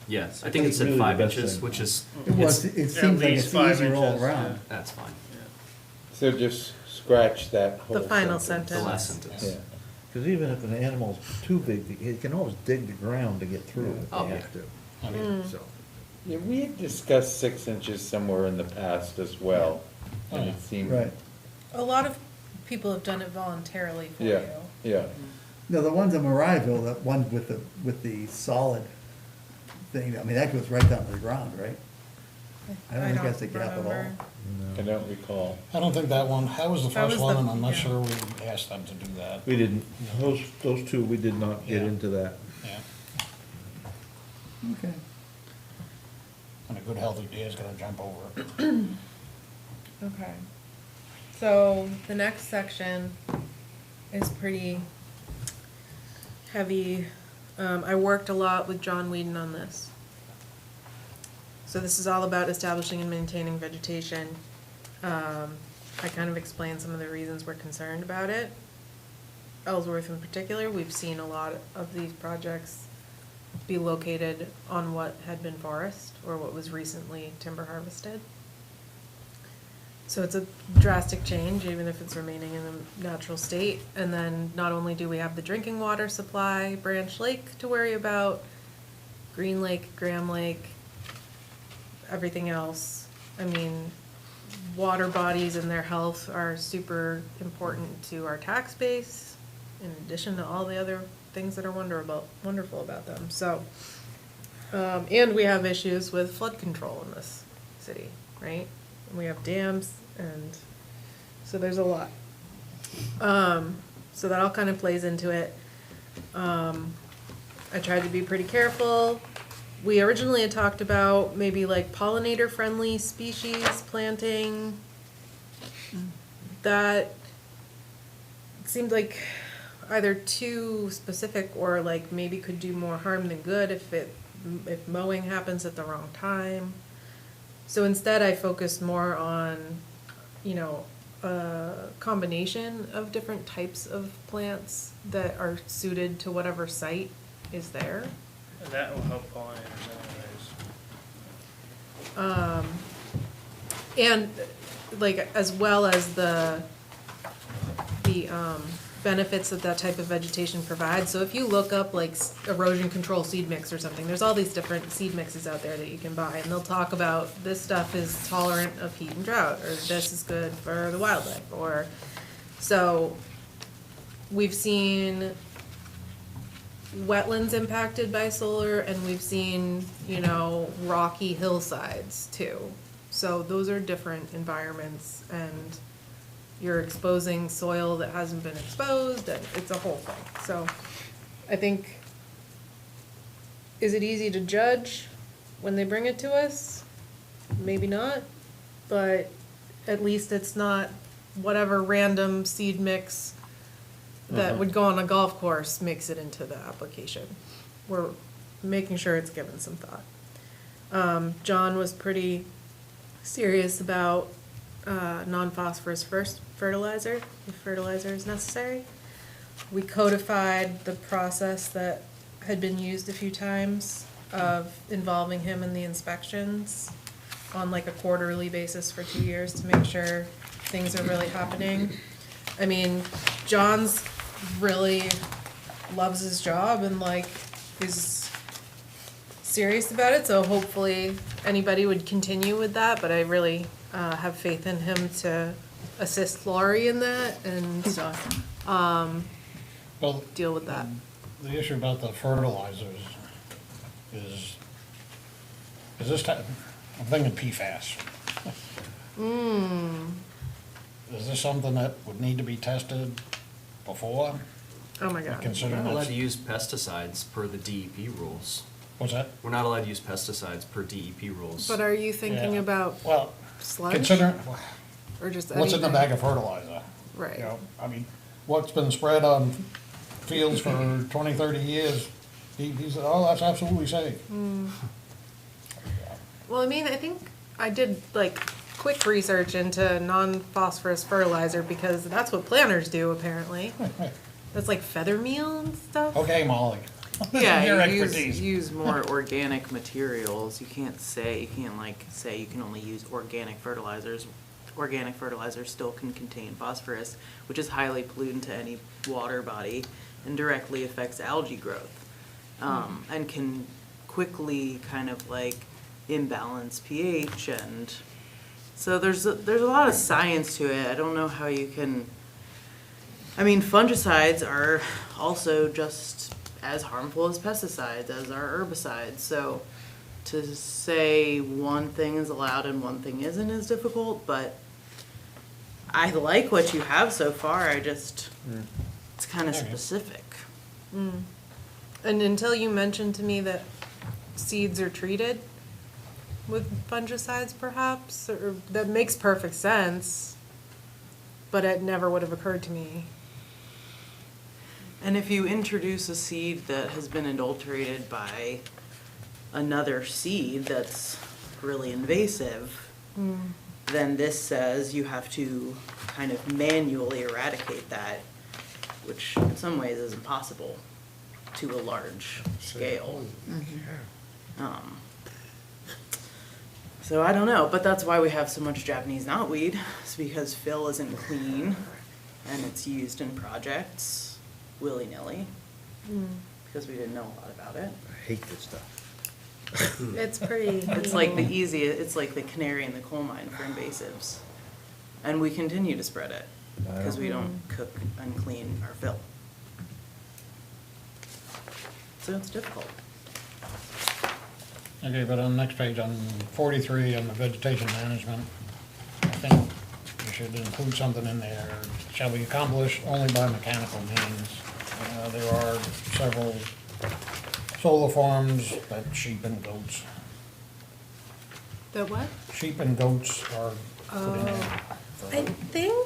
Speaker 16: Yes, I think it
Speaker 9: That's
Speaker 16: said
Speaker 9: really the
Speaker 16: 5
Speaker 9: best
Speaker 16: inches,
Speaker 9: thing.
Speaker 16: which is,
Speaker 5: Well,
Speaker 16: it's,
Speaker 5: it seems like
Speaker 12: least
Speaker 5: it's
Speaker 12: 5
Speaker 5: easier all
Speaker 12: inches,
Speaker 5: around.
Speaker 16: that's fine.
Speaker 3: So just scratch that whole
Speaker 8: The final
Speaker 3: sentence.
Speaker 16: The last
Speaker 8: sentence.
Speaker 16: sentence.
Speaker 9: Yeah, because even if an animal's too big, it can always dig the ground to get through if
Speaker 16: Oh,
Speaker 9: they
Speaker 16: yeah.
Speaker 9: have to.
Speaker 1: I mean,
Speaker 9: So,
Speaker 3: Yeah, we had discussed 6 inches somewhere in the past as well, and it seemed.
Speaker 5: Right.
Speaker 8: A lot of people have done it voluntarily for
Speaker 3: Yeah,
Speaker 8: you.
Speaker 3: yeah.
Speaker 5: No, the ones in Mariahville, that one with the solid thing, I mean, that goes right down to the ground, right? I don't think that's a gap at all.
Speaker 8: remember.
Speaker 3: I don't recall.
Speaker 1: I don't think that one, that was the
Speaker 8: That was
Speaker 1: first one,
Speaker 8: the-
Speaker 1: and I'm not
Speaker 8: yeah.
Speaker 1: sure we asked them to do that.
Speaker 9: we didn't, those two, we did not get
Speaker 1: Yeah.
Speaker 9: into that.
Speaker 1: Yeah,
Speaker 5: Okay.
Speaker 1: and a good healthy deer is gonna jump over it.
Speaker 8: Okay. So the next section is pretty heavy I worked a lot with John Whedon on this. So this is all about establishing and maintaining vegetation. I kind of explained some of the reasons we're concerned about it. Ellsworth in particular, we've seen a lot of these projects be located on what had been forest or what was recently timber harvested. So it's a drastic change, even if it's remaining in the natural state. And then not only do we have the drinking water supply, Branch Lake to worry about, Green Lake, Graham Lake, everything else. I mean, water bodies and their health are super important to our tax base, in addition to all the other things that are wonderful about them. So, and we have issues with flood control in this city, right? And we have dams, and so there's a lot. So that all kind of plays into it. I tried to be pretty careful. We originally had talked about maybe like pollinator-friendly species planting. That seemed like either too specific or like maybe could do more harm than good if mowing happens at the wrong time. So instead I focused more on, you know, a combination of different types of plants that are suited to whatever site is there.
Speaker 12: And that will help pollinators anyways.
Speaker 8: And like as well as the benefits that that type of vegetation provides. So if you look up like erosion control seed mix or something, there's all these different seed mixes out there that you can buy, and they'll talk about this stuff is tolerant of heat and drought, or this is good for the wildlife, or so we've seen wetlands impacted by solar, and we've seen, you know, rocky hillsides too. So those are different environments, and you're exposing soil that hasn't been exposed, and it's a whole thing. So I think, is it easy to judge when they bring it to us? Maybe not, but at least it's not whatever random seed mix that would go on a golf course makes it into the application. We're making sure it's given some thought. John was pretty serious about non-phosphorus fertilizer, if fertilizer is necessary. We codified the process that had been used a few times of involving him in the inspections on like a quarterly basis for 2 years to make sure things are really happening. I mean, John's really loves his job and like is serious about it, so hopefully anybody would continue with that, but I really have faith in him to assist Lori in that and
Speaker 13: He's awesome.
Speaker 1: Well,
Speaker 8: deal with that.
Speaker 1: the issue about the fertilizers is this type, I'm thinking PFAS. Is this something that would need to be tested before?
Speaker 8: Oh my God.
Speaker 1: Considering
Speaker 14: We're not allowed
Speaker 1: it's-
Speaker 14: to use pesticides per the DEP rules.
Speaker 1: What's that?
Speaker 14: We're not allowed to use pesticides per DEP rules.
Speaker 8: But are you thinking
Speaker 1: Yeah.
Speaker 8: about
Speaker 1: Well,
Speaker 8: sludge?
Speaker 1: considering,
Speaker 8: Or just
Speaker 1: what's in the
Speaker 8: anything?
Speaker 1: bag of fertilizer?
Speaker 8: Right.
Speaker 1: You know, I mean, what's been spread on fields for 20, 30 years, he said, oh, that's absolutely safe.
Speaker 8: Well, I mean, I think I did like quick research into non-phosphorus fertilizer because that's what planters do apparently. That's like feather meal and stuff.
Speaker 1: Okay, Molly. Your
Speaker 17: Yeah, you
Speaker 1: expertise.
Speaker 17: use more organic materials. You can't say you can only use organic fertilizers. Organic fertilizers still can contain phosphorus, which is highly pollutant to any water body and directly affects algae growth, and can quickly kind of like imbalance pH, and so there's a lot of science to it. I don't know how you can. I mean, fungicides are also just as harmful as pesticides, as are herbicides. So to say one thing is allowed and one thing isn't is difficult, but I like what you have so far. It's kind of specific.
Speaker 8: And until you mentioned to me that seeds are treated with fungicides perhaps, or that makes perfect sense, but it never would have occurred to me.
Speaker 17: And if you introduce a seed that has been adulterated by another seed that's really invasive, then this says you have to kind of manually eradicate that, which in some ways is impossible to a large scale. So I don't know, but that's why we have so much Japanese knotweed. It's because fill isn't clean and it's used in projects willy-nilly because we didn't know a lot about it.
Speaker 9: I hate this stuff.
Speaker 8: It's pretty.
Speaker 17: It's like the easiest, it's like the canary in the coal mine for invasives. And we continue to spread it because we don't cook and clean our fill. So it's difficult.
Speaker 1: Okay, but on the next page, on 43, on the vegetation management, I think you should include something in there. Shall be accomplished only by mechanical means. There are several solar farms that sheep and goats.
Speaker 8: The what?
Speaker 1: Sheep and goats are put in there.
Speaker 8: I think,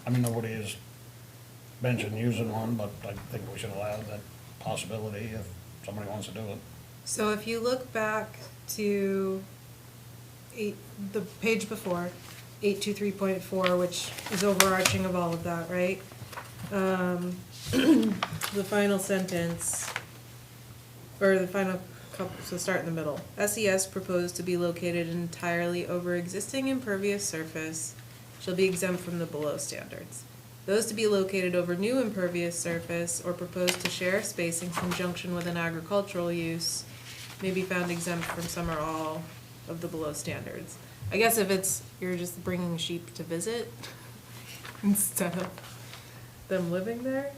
Speaker 1: I mean, nobody has mentioned using one, but I think we should allow that possibility if somebody wants to do it.
Speaker 8: so if you look back to the page before, 823.4, which is overarching of all of that, right? The final sentence, or the final couple, so start in the middle. SES proposed to be located entirely over existing impervious surface shall be exempt from the below standards. Those to be located over new impervious surface or proposed to share space in conjunction with an agricultural use may be found exempt from some or all of the below standards. I guess if it's, you're just bringing sheep to visit instead of them living there.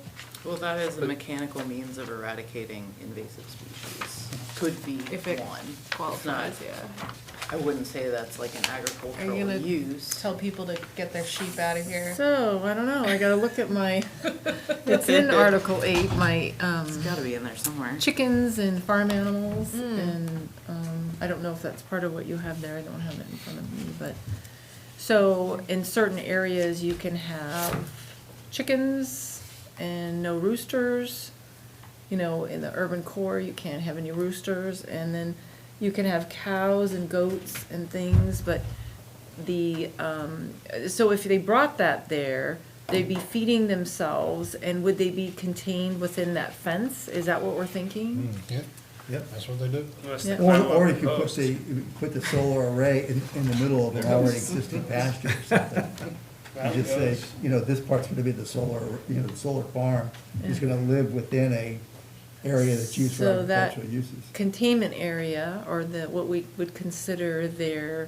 Speaker 17: Well, that is a mechanical means of eradicating invasive species. Could be
Speaker 8: If it
Speaker 17: one.
Speaker 8: qualifies,
Speaker 17: It's not-
Speaker 8: yeah.
Speaker 17: I wouldn't say that's like an
Speaker 8: Are
Speaker 17: agricultural
Speaker 8: you gonna
Speaker 17: use.
Speaker 8: tell people to get their sheep out of here?
Speaker 13: So, I don't know, I gotta look at my, it's in Article 8, my,
Speaker 17: It's gotta be in there somewhere.
Speaker 13: chickens and farm animals, and, I don't know if that's part of what you have there, I don't have it in front of me, but, so, in certain areas, you can have chickens and no roosters. You know, in the urban core, you can't have any roosters, and then you can have cows and goats and things, but the, so if they brought that there, they'd be feeding themselves, and would they be contained within that fence? Is that what we're thinking?
Speaker 1: Yeah,
Speaker 5: Yep.
Speaker 1: that's what they do.
Speaker 13: Yeah.
Speaker 5: Or you could put the solar array in the middle of an already existing pasture or something. You just say, this part's gonna be the solar, the solar farm is gonna live within a area that's used for
Speaker 13: So that
Speaker 5: agricultural uses.
Speaker 13: containment area, or what we would consider their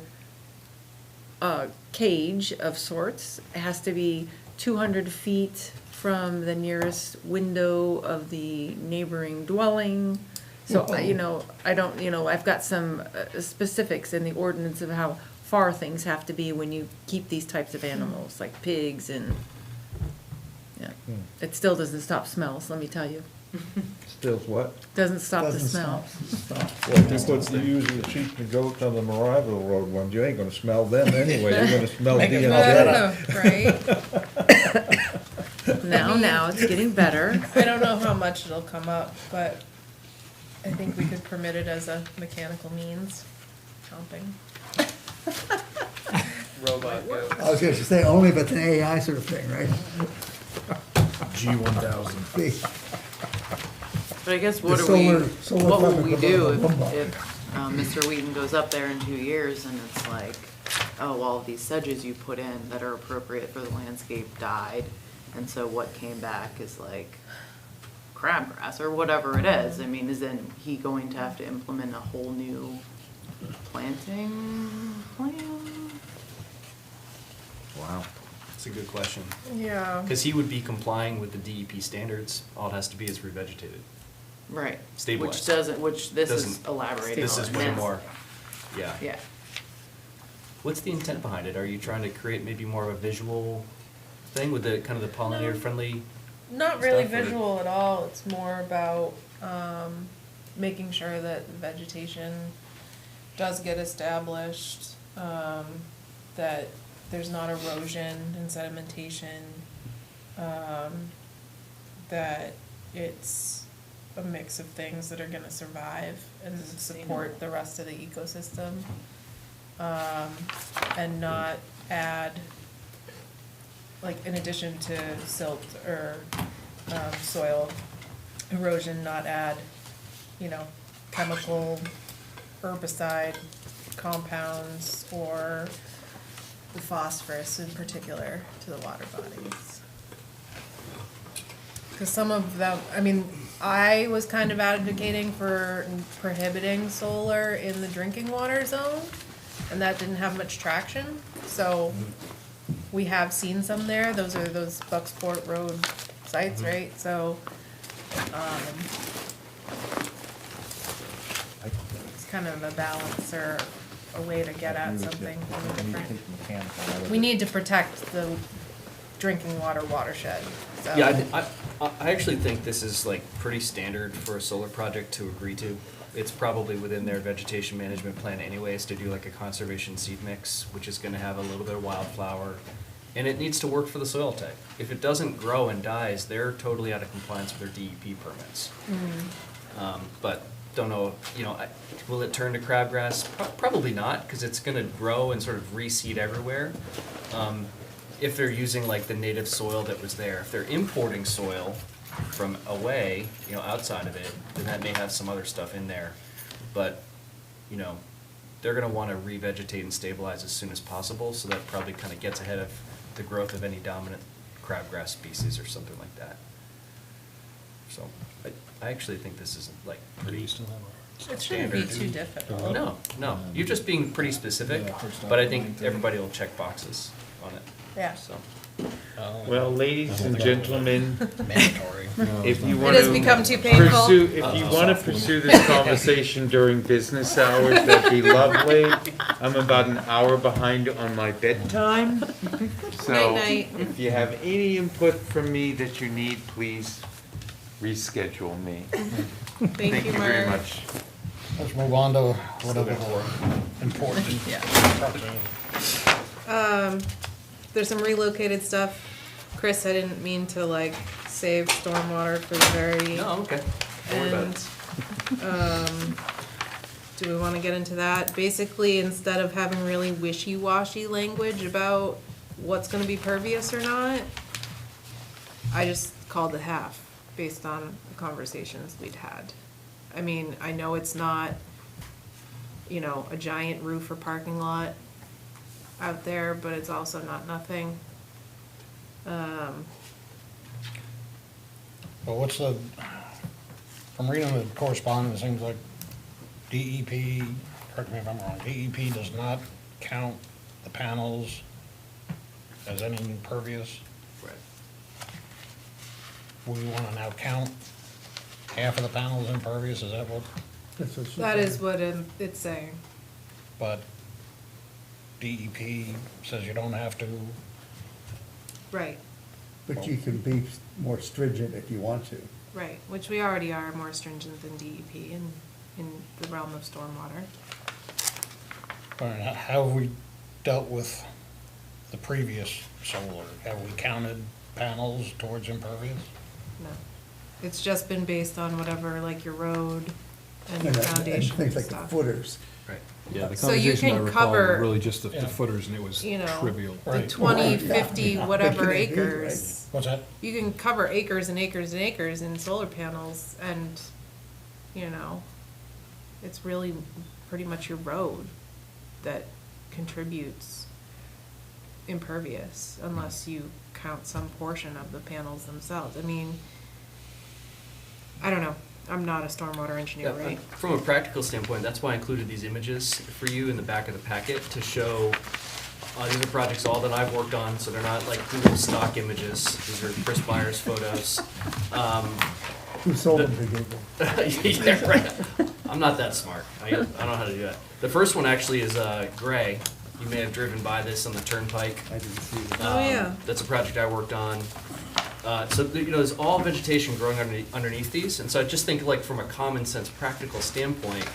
Speaker 13: cage of sorts, has to be 200 feet from the nearest window of the neighboring dwelling. So, I don't, I've got some specifics in the ordinance of how far things have to be when you keep these types of animals, like pigs and, yeah. It still doesn't stop smells, let me tell you.
Speaker 9: Still what?
Speaker 13: Doesn't stop the
Speaker 5: Doesn't
Speaker 13: smell.
Speaker 5: stop.
Speaker 9: Well, if you put using the sheep and goats on the Maryville Road ones, you ain't gonna smell them anyway, you're gonna smell DNR.
Speaker 13: Now, it's getting better.
Speaker 8: I don't know how much it'll come up, but I think we could permit it as a mechanical means, chomping.
Speaker 12: Robot goat.
Speaker 5: I was gonna say, only if it's an AI sort of thing, right?
Speaker 4: G1000.
Speaker 17: But I guess
Speaker 5: The
Speaker 17: what
Speaker 5: solar
Speaker 17: would we
Speaker 5: farm
Speaker 17: do
Speaker 5: equivalent of a
Speaker 17: if Mr. Wheaton goes up there in 2 years and it's like, oh, all these sedges you put in that are appropriate for the landscape died, and so what came back is like crabgrass or whatever it is. I mean, isn't he going to have to implement a whole new planting plan?
Speaker 14: Wow. That's a good question.
Speaker 8: Yeah.
Speaker 14: Because he would be complying with the DEP standards. All it has to be is revegetated.
Speaker 17: Right.
Speaker 14: Stabilized.
Speaker 17: Which this is
Speaker 14: Doesn't-
Speaker 17: elaborating
Speaker 14: This
Speaker 17: on.
Speaker 14: is way more, yeah.
Speaker 17: Yeah.
Speaker 14: What's the intent behind it? Are you trying to create maybe more of a visual thing with the kind of the pollinator friendly?
Speaker 8: Not really
Speaker 14: stuff, or-
Speaker 8: visual at all, it's more about, making sure that vegetation does get established, that there's not erosion and sedimentation, that it's a mix of things that are gonna survive and support the rest of the ecosystem. And not add, like, in addition to silt or, soil erosion, not add, you know, chemical herbicide compounds or the phosphorus in particular to the water bodies. Because some of them, I mean, I was kind of advocating for prohibiting solar in the drinking water zone, and that didn't have much traction, so we have seen some there, those are those Bucksport Road sites, right, so, it's kind of a balance or a way to get at something. We need to protect the drinking water watershed, so.
Speaker 16: Yeah, I actually think this is like pretty standard for a solar project to agree to. It's probably within their vegetation management plan anyways to do like a conservation seed mix, which is gonna have a little bit of wildflower. And it needs to work for the soil type. If it doesn't grow and dies, they're totally out of compliance with their DEP permits. But don't know, you know, will it turn to crabgrass? Probably not, because it's gonna grow and sort of reseed everywhere. If they're using like the native soil that was there. If they're importing soil from away, you know, outside of it, then that may have some other stuff in there. But, you know, they're gonna wanna revegetate and stabilize as soon as possible, so that probably kinda gets ahead of the growth of any dominant crabgrass species or something like that. So, I actually think this is like pretty
Speaker 8: It shouldn't be too difficult.
Speaker 16: No, you're just being pretty specific, but I think everybody will check boxes on it.
Speaker 8: Yeah.
Speaker 16: So.
Speaker 3: Well, ladies and gentlemen,
Speaker 12: Mandatory.
Speaker 3: if you
Speaker 8: It
Speaker 3: want
Speaker 8: has become too painful.
Speaker 3: if you want to pursue this conversation during business hours, that'd be lovely. I'm about an hour behind on my bedtime. So
Speaker 8: Night, night.
Speaker 3: if you have any input from me that you need, please reschedule me.
Speaker 8: Thank you,
Speaker 3: very
Speaker 8: Mark.
Speaker 3: much.
Speaker 1: Let's move on to whatever important.
Speaker 8: There's some relocated stuff. Chris, I didn't mean to like save stormwater for the very
Speaker 16: No, okay. Don't worry about
Speaker 8: end. Do we wanna get into that? Basically, instead of having really wishy-washy language about what's gonna be pervious or not, I just called it half, based on the conversations we'd had. I mean, I know it's not, you know, a giant roof or parking lot out there, but it's also not nothing.
Speaker 1: Well, what's the, from reading the correspondence, it seems like DEP, correct me if I'm wrong, DEP does not count the panels as any impervious.
Speaker 16: Right.
Speaker 1: We wanna now count half of the panels impervious, is that what?
Speaker 8: That is what it's saying.
Speaker 1: But DEP says you don't have to.
Speaker 8: Right,
Speaker 5: But you can be more stringent if you want to.
Speaker 8: right, which we already are more stringent than DEP in the realm of stormwater.
Speaker 1: How have we dealt with the previous solar? Have we counted panels towards impervious?
Speaker 8: No. It's just been based on whatever, like your road and
Speaker 5: And
Speaker 8: foundation
Speaker 5: things
Speaker 8: and
Speaker 5: like the
Speaker 8: stuff.
Speaker 5: footers.
Speaker 16: Right.
Speaker 4: Yeah, the
Speaker 8: So you
Speaker 4: conversation I
Speaker 8: can
Speaker 4: recall were
Speaker 8: cover,
Speaker 4: really just the
Speaker 1: Yeah.
Speaker 4: footers, and it was
Speaker 8: you know,
Speaker 4: trivial.
Speaker 8: the
Speaker 1: Right.
Speaker 8: 20,
Speaker 5: Right, yeah.
Speaker 8: 50,
Speaker 5: Yeah.
Speaker 8: whatever
Speaker 5: What can it be,
Speaker 8: acres.
Speaker 1: What's that?
Speaker 8: You can cover acres and acres and acres in solar panels and, you know, it's really pretty much your road that contributes impervious unless you count some portion of the panels themselves. I mean, I don't know. I'm not a stormwater engineer,
Speaker 16: Yeah,
Speaker 8: right?
Speaker 16: from a practical standpoint, that's why I included these images for you in the back of the packet to show, these are projects all that I've worked on, so they're not like Google stock images. These are Chris Byers photos.
Speaker 5: Who sold them to Google?
Speaker 16: Yeah, right. I'm not that smart. I don't know how to do that. The first one actually is gray. You may have driven by this on the turnpike.
Speaker 5: I didn't see that.
Speaker 8: Oh, yeah.
Speaker 16: That's a project I worked on. So, you know, there's all vegetation growing underneath these, and so I just think like from a common sense practical standpoint,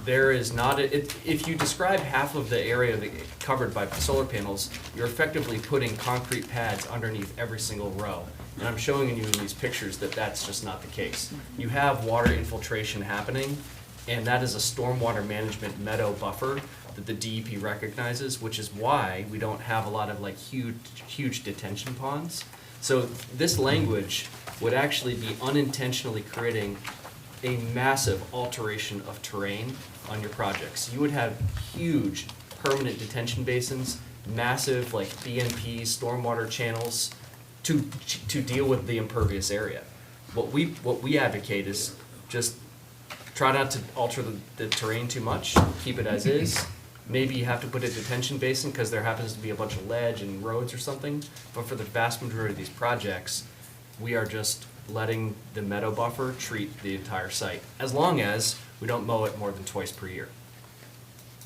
Speaker 16: there is not, if you describe half of the area covered by solar panels, you're effectively putting concrete pads underneath every single row. And I'm showing you in these pictures that that's just not the case. You have water infiltration happening, and that is a stormwater management meadow buffer that the DEP recognizes, which is why we don't have a lot of like huge detention ponds. So this language would actually be unintentionally creating a massive alteration of terrain on your projects. You would have huge permanent detention basins, massive like BNP stormwater channels to deal with the impervious area. What we advocate is just try not to alter the terrain too much, keep it as is. Maybe you have to put a detention basin because there happens to be a bunch of ledge and roads or something, but for the vast majority of these projects, we are just letting the meadow buffer treat the entire site, as long as we don't mow it more than twice per year.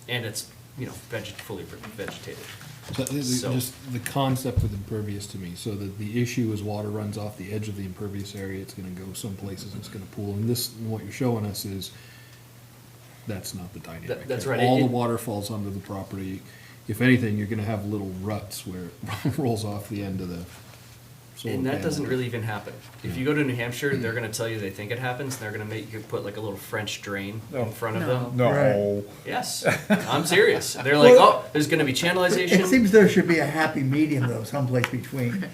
Speaker 16: And it's, fully vegetated.
Speaker 4: So just the concept of impervious to me, so that the issue is water runs off the edge of the impervious area, it's gonna go some places, it's gonna pool, and what you're showing us is, that's not the dynamic.
Speaker 16: That's right.
Speaker 4: All the water falls onto the property. If anything, you're gonna have little ruts where it rolls off the end of the solar
Speaker 16: And that
Speaker 4: panel.
Speaker 16: doesn't really even happen. If you go to New Hampshire, they're gonna tell you they think it happens, and they're gonna make you put like a little French drain in front of them.
Speaker 9: No.
Speaker 16: Yes, I'm serious. They're like, oh, there's gonna be
Speaker 5: It
Speaker 16: channelization.
Speaker 5: seems there should be a happy medium though, someplace between,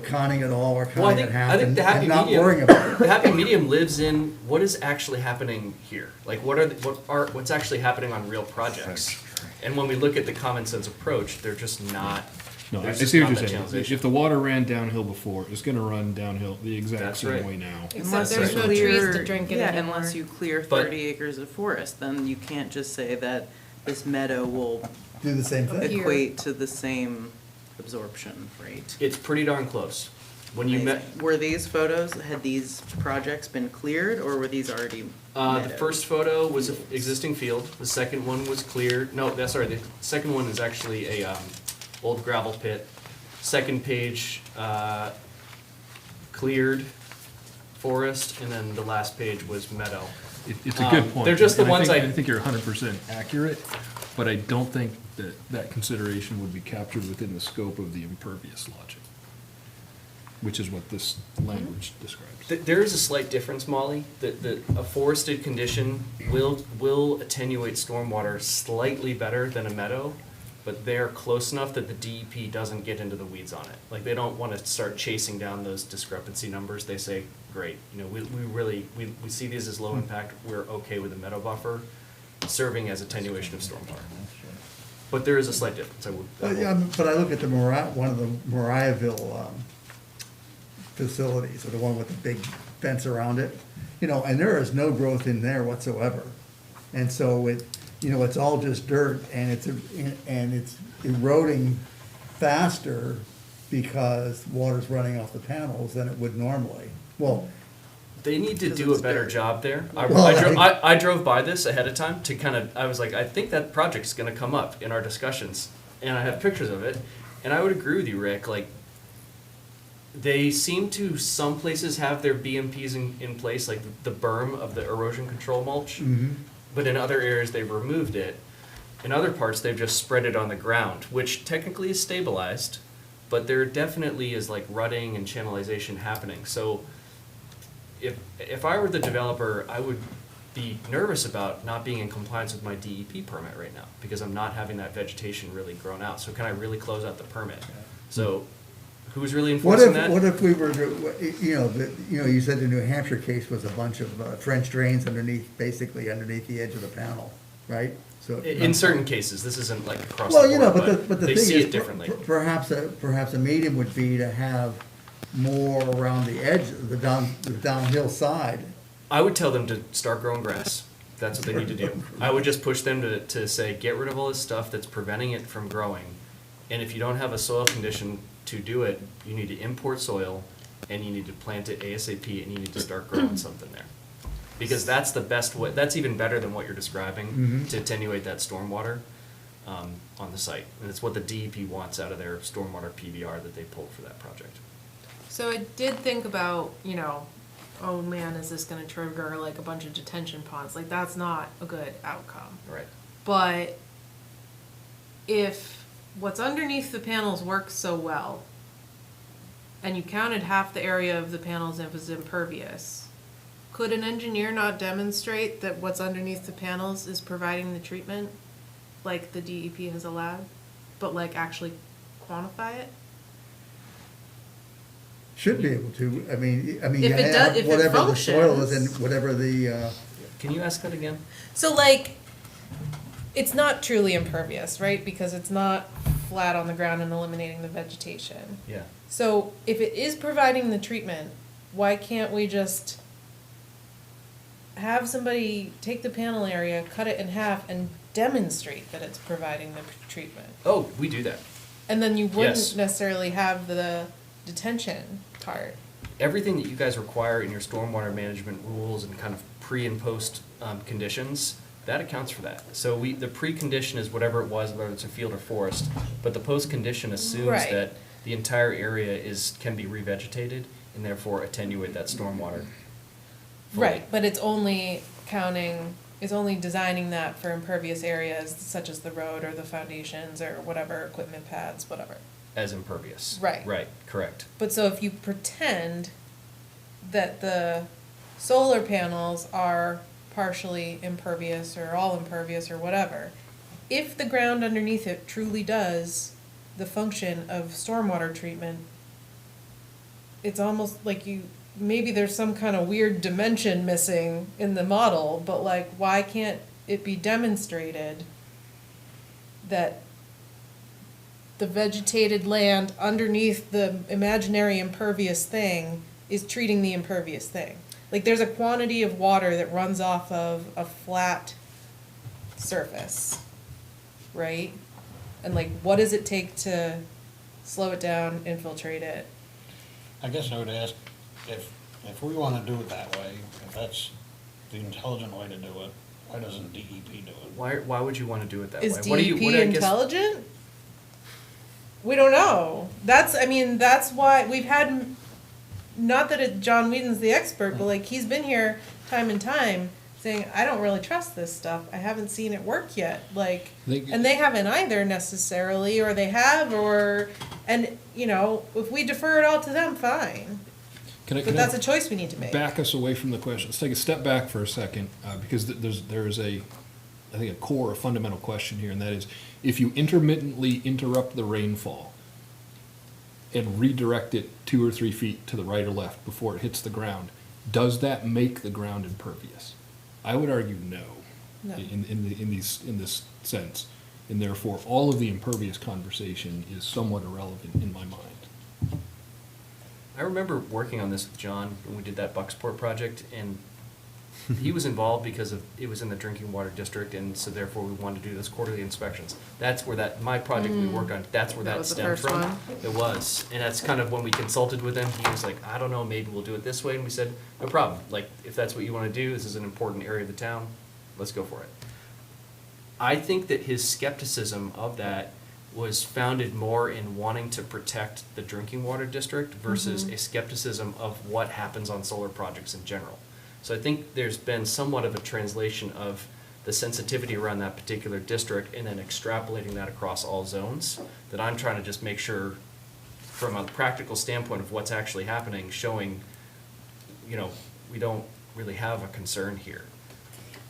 Speaker 5: conning it all or
Speaker 16: Well, I
Speaker 5: conning it
Speaker 16: think,
Speaker 5: half
Speaker 16: I think
Speaker 5: and
Speaker 16: the happy
Speaker 5: not
Speaker 16: medium,
Speaker 5: worrying about it.
Speaker 16: the happy medium lives in what is actually happening here. Like, what's actually happening on real projects. And when we look at the common sense approach, they're just not.
Speaker 4: No, I
Speaker 16: there's
Speaker 4: see
Speaker 16: just
Speaker 4: what
Speaker 16: not
Speaker 4: you're
Speaker 16: that
Speaker 4: saying.
Speaker 16: channelization.
Speaker 4: If the water ran downhill before, it's gonna run downhill the exact
Speaker 16: That's
Speaker 4: same
Speaker 16: right.
Speaker 4: way now.
Speaker 8: Except there's no trees to drink it
Speaker 17: Yeah,
Speaker 8: anymore.
Speaker 17: unless you clear
Speaker 16: But-
Speaker 17: 30 acres of forest, then you can't just say that this meadow will
Speaker 5: Do the same thing.
Speaker 17: equate to the same absorption rate.
Speaker 16: It's pretty darn close. When you met,
Speaker 17: Were these photos, had these projects been cleared, or were these already
Speaker 16: the
Speaker 17: meadows?
Speaker 16: first photo was an existing field, the second one was cleared, no, the second one is actually a, old gravel pit. Second page, cleared forest, and then the last page was meadow.
Speaker 4: It's a good point.
Speaker 16: They're just the
Speaker 4: And
Speaker 16: ones
Speaker 4: I think you're 100% accurate, but I don't think that consideration would be captured within the scope of the impervious logic, which is what this language describes.
Speaker 16: There is a slight difference, Molly, that a forested condition will attenuate stormwater slightly better than a meadow, but they're close enough that the DEP doesn't get into the weeds on it. Like, they don't want to start chasing down those discrepancy numbers. They say, great, we see these as low impact, we're okay with a meadow buffer serving as attenuation of stormwater. But there is a slight difference, I will.
Speaker 5: But I look at one of the Mariahville facilities, or the one with the big fence around it, and there is no growth in there whatsoever. And so it's all just dirt, and it's eroding faster because water's running off the panels than it would normally. Well,
Speaker 16: They need to do a better job there.
Speaker 5: Well,
Speaker 16: I drove by this ahead of time to I was like, I think that project's gonna come up in our discussions, and I have pictures of it, and I would agree with you, Rick, like, they seem to, some places have their BMPs in place, like the berm of the erosion control mulch, but in other areas they've removed it. In other parts, they've just spread it on the ground, which technically is stabilized, but there definitely is like rutting and channelization happening. So if I were the developer, I would be nervous about not being in compliance with my DEP permit right now, because I'm not having that vegetation really grown out. So can I really close out the permit? So who's really enforcing that?
Speaker 5: What if we were, you said the New Hampshire case was a bunch of French drains basically underneath the edge of the panel, right? So
Speaker 16: In certain cases, this isn't like across
Speaker 5: Well,
Speaker 16: the board,
Speaker 5: but the
Speaker 16: they
Speaker 5: thing
Speaker 16: see
Speaker 5: is,
Speaker 16: it differently.
Speaker 5: perhaps a medium would be to have more around the edge, the downhill side.
Speaker 16: I would tell them to start growing grass. That's what they need to do. I would just push them to say, get rid of all this stuff that's preventing it from growing. And if you don't have a soil condition to do it, you need to import soil, and you need to plant it ASAP, and you need to start growing something there. Because that's the best way, that's even better than what you're describing, to attenuate that stormwater on the site. And it's what the DEP wants out of their stormwater PBR that they pulled for that project.
Speaker 8: So I did think about, oh man, is this gonna trigger like a bunch of detention ponds? Like, that's not a good outcome.
Speaker 14: Right.
Speaker 8: But if what's underneath the panels works so well, and you counted half the area of the panels as impervious, could an engineer not demonstrate that what's underneath the panels is providing the treatment, like the DEP has allowed, but like actually quantify it?
Speaker 5: Should be able to, I mean,
Speaker 8: If
Speaker 5: you
Speaker 8: it
Speaker 5: have
Speaker 8: does- if it
Speaker 5: whatever the soil is and
Speaker 8: functions.
Speaker 5: whatever the,
Speaker 14: Can you ask that again?
Speaker 8: So like, it's not truly impervious, right? Because it's not flat on the ground and eliminating the vegetation.
Speaker 14: Yeah.
Speaker 8: So if it is providing the treatment, why can't we just have somebody take the panel area, cut it in half, and demonstrate that it's providing the treatment?
Speaker 14: Oh, we do that.
Speaker 8: And then you wouldn't
Speaker 14: Yes.
Speaker 8: necessarily have the detention part.
Speaker 14: Everything that you guys require in your stormwater management rules and kind of pre and post conditions, that accounts for that. So the precondition is whatever it was, whether it's a field or forest, but the post condition assumes
Speaker 8: Right.
Speaker 14: that the entire area can be revegetated and therefore attenuate that stormwater. fully.
Speaker 8: Right, but it's only only designing that for impervious areas such as the road or the foundations or whatever, equipment pads, whatever.
Speaker 14: As impervious.
Speaker 8: Right.
Speaker 14: Right, correct.
Speaker 8: But so if you pretend that the solar panels are partially impervious or all impervious or whatever, if the ground underneath it truly does the function of stormwater treatment, it's almost like maybe there's some kind of weird dimension missing in the model, but like, why can't it be demonstrated that the vegetated land underneath the imaginary impervious thing is treating the impervious thing? Like, there's a quantity of water that runs off of a flat surface, right? And like, what does it take to slow it down, infiltrate it?
Speaker 1: I guess I would ask, if we wanna do it that way, if that's the intelligent way to do it, why doesn't DEP do it?
Speaker 14: Why would you want to do it that
Speaker 8: Is
Speaker 14: way? What do you-
Speaker 8: DEP
Speaker 14: what I guess-
Speaker 8: intelligent? We don't know. That's why we've had, not that John Whedon's the expert, but like, he's been here time and time saying, I don't really trust this stuff. I haven't seen it work yet. Like, and they haven't either necessarily, or they have, and you know, if we defer it all to them, fine. But that's a choice we need to make.
Speaker 4: Back us away from the question. Let's take a step back for a second, because there is I think a core, a fundamental question here, and that is, if you intermittently interrupt the rainfall and redirect it 2 or 3 feet to the right or left before it hits the ground, does that make the ground impervious? I would argue no.
Speaker 8: No.
Speaker 4: In this sense, and therefore all of the impervious conversation is somewhat irrelevant in my mind.
Speaker 14: I remember working on this with John when we did that Bucksport project, and he was involved because it was in the drinking water district, and so therefore we wanted to do those quarterly inspections. That's where my project we worked on, that's where
Speaker 8: That
Speaker 14: that
Speaker 8: was the
Speaker 14: stemmed
Speaker 8: first
Speaker 14: from.
Speaker 8: one?
Speaker 14: It was, and that's kind of when we consulted with him, he was like, I don't know, maybe we'll do it this way, and we said, no problem. Like, if that's what you want to do, this is an important area of the town, let's go for it. I think that his skepticism of that was founded more in wanting to protect the drinking water district versus a skepticism of what happens on solar projects in general. So I think there's been somewhat of a translation of the sensitivity around that particular district and then extrapolating that across all zones, that I'm trying to just make sure from a practical standpoint of what's actually happening, showing, you know, we don't really have a concern here.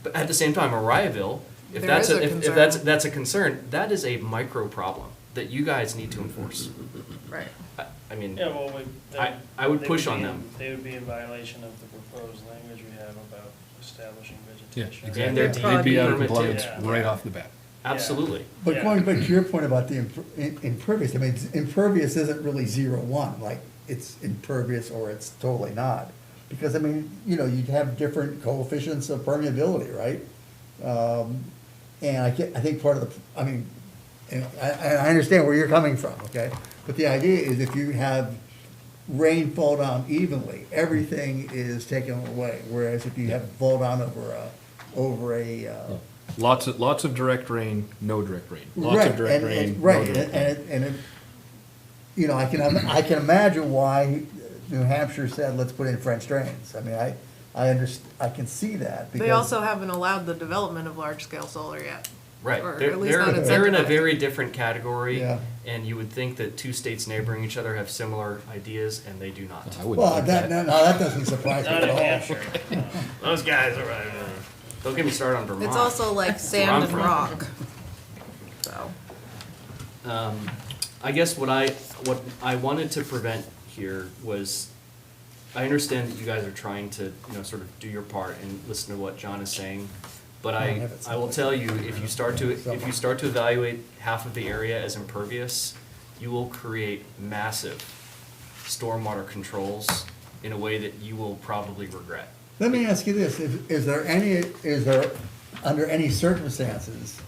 Speaker 14: But at the same time, Mariahville, if
Speaker 8: There
Speaker 14: that's
Speaker 8: is a
Speaker 14: if
Speaker 8: concern.
Speaker 14: that's a concern, that is a micro problem that you guys need to enforce.
Speaker 8: Right.
Speaker 14: I mean,
Speaker 12: Yeah, well,
Speaker 14: I would
Speaker 12: they
Speaker 14: push
Speaker 12: be
Speaker 14: on
Speaker 12: in-
Speaker 14: them.
Speaker 12: They would be in violation of the proposed language we have about establishing
Speaker 4: Yeah,
Speaker 12: vegetation.
Speaker 4: exactly.
Speaker 14: And their
Speaker 4: They'd be out of
Speaker 14: permit too.
Speaker 4: compliance
Speaker 12: Yeah.
Speaker 4: right off the bat.
Speaker 14: Absolutely.
Speaker 5: but
Speaker 12: Yeah.
Speaker 5: going back to your point about the impervious, I mean, impervious isn't really 0-1, like, it's impervious or it's totally not. Because, I mean, you know, you'd have different coefficients of permeability, right? And I think part of the, I mean, and I understand where you're coming from, okay? But the idea is if you have rain fall down evenly, everything is taken away. Whereas if you have fall down over a
Speaker 4: Lots of direct rain, no direct rain. Lots
Speaker 5: right,
Speaker 4: of direct rain, no
Speaker 5: right,
Speaker 4: direct rain.
Speaker 5: you know, I can imagine why New Hampshire said, let's put in French drains. I mean, I can see that.
Speaker 8: They
Speaker 5: because-
Speaker 8: also haven't allowed the development of large-scale solar yet.
Speaker 14: Right,
Speaker 8: Or
Speaker 14: they're,
Speaker 8: at least not
Speaker 14: they're in a
Speaker 8: incentivized.
Speaker 14: very different category,
Speaker 5: Yeah.
Speaker 14: and you would think that two states neighboring each other have similar ideas, and they do not.
Speaker 4: I wouldn't
Speaker 5: Well,
Speaker 4: think
Speaker 5: that,
Speaker 4: that.
Speaker 5: no, that doesn't surprise me
Speaker 12: Not
Speaker 5: at
Speaker 12: in
Speaker 5: all.
Speaker 12: Hampshire. No.
Speaker 14: Those guys are, don't get me started on Vermont.
Speaker 8: It's also like
Speaker 14: That's where
Speaker 8: sand
Speaker 14: I'm
Speaker 8: and
Speaker 14: from.
Speaker 8: rock, so.
Speaker 14: I guess what I wanted to prevent here was, I understand that you guys are trying to, sort of do your part and listen to what John is saying. But I will tell you, if you start to evaluate half of the area as impervious, you will create massive stormwater controls in a way that you will probably regret.
Speaker 5: Let me ask you this, is there, under any circumstances,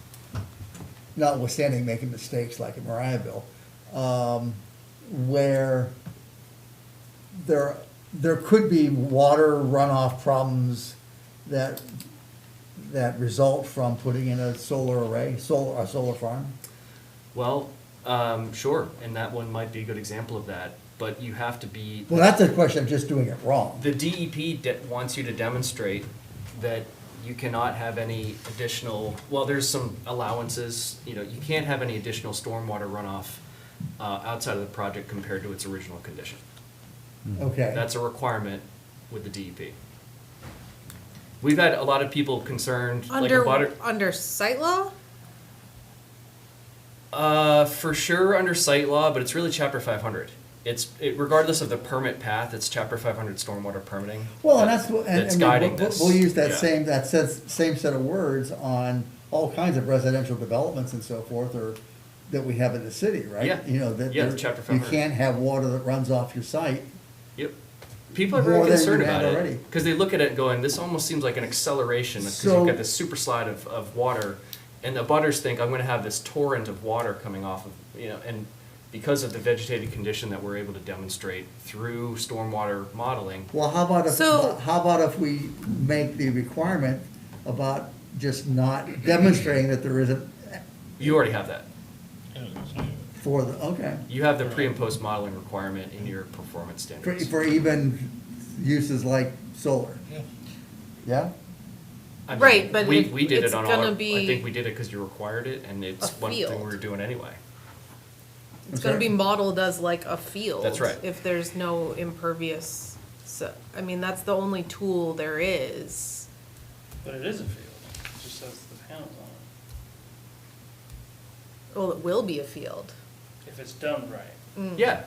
Speaker 5: notwithstanding making mistakes like in Mariahville, where there could be water runoff problems that result from putting in a solar array, a solar farm?
Speaker 14: Well, sure, and that one might be a good example of that, but you have to be.
Speaker 5: Well, that's a question of just doing it wrong.
Speaker 14: The DEP wants you to demonstrate that you cannot have any additional, well, there's some allowances, you can't have any additional stormwater runoff outside of the project compared to its original condition.
Speaker 5: Okay.
Speaker 14: That's a requirement with the DEP. We've had a lot of people concerned, like about it.
Speaker 8: Under site law?
Speaker 14: For sure under site law, but it's really chapter 500. Regardless of the permit path, it's chapter 500 stormwater permitting.
Speaker 5: Well, and that's what,
Speaker 14: that's
Speaker 5: and
Speaker 14: guiding
Speaker 5: we'll
Speaker 14: this.
Speaker 5: use that
Speaker 14: Yeah.
Speaker 5: same set of words on all kinds of residential developments and so forth, or that we have in the city, right?
Speaker 14: Yeah.
Speaker 5: That
Speaker 14: Yeah,
Speaker 5: there-
Speaker 14: chapter
Speaker 5: you
Speaker 14: 500.
Speaker 5: can't have water that runs off your site.
Speaker 14: Yep. People are
Speaker 5: More
Speaker 14: very
Speaker 5: than
Speaker 14: concerned
Speaker 5: you had
Speaker 14: about
Speaker 5: already.
Speaker 14: it because they look at it going, this almost seems like an acceleration because
Speaker 5: So-
Speaker 14: you've got this super slide of water, and the butters think I'm going to have this torrent of water coming off of and because of the vegetated condition that we're able to demonstrate through stormwater modeling.
Speaker 5: Well, how about
Speaker 8: So-
Speaker 5: if we make the requirement about just not demonstrating that there isn't
Speaker 14: You already have that.
Speaker 5: for the, okay,
Speaker 14: You have the pre and post modeling requirement in your performance
Speaker 5: for,
Speaker 14: standards.
Speaker 5: for even uses like solar? Yeah?
Speaker 14: I mean,
Speaker 8: Right, but
Speaker 14: we
Speaker 8: if
Speaker 14: did
Speaker 8: it's
Speaker 14: it on
Speaker 8: gonna
Speaker 14: I
Speaker 8: be
Speaker 14: think we did it because you required it, and it's
Speaker 8: a
Speaker 14: one thing
Speaker 8: field.
Speaker 14: we were doing anyway.
Speaker 8: It's gonna be modeled as like a field.
Speaker 14: That's right.
Speaker 8: If there's no impervious, I mean, that's the only tool there is.
Speaker 12: But it is a field, it just has the panels on
Speaker 8: Well, it will be a field.
Speaker 12: it, if it's done right.
Speaker 14: Yeah,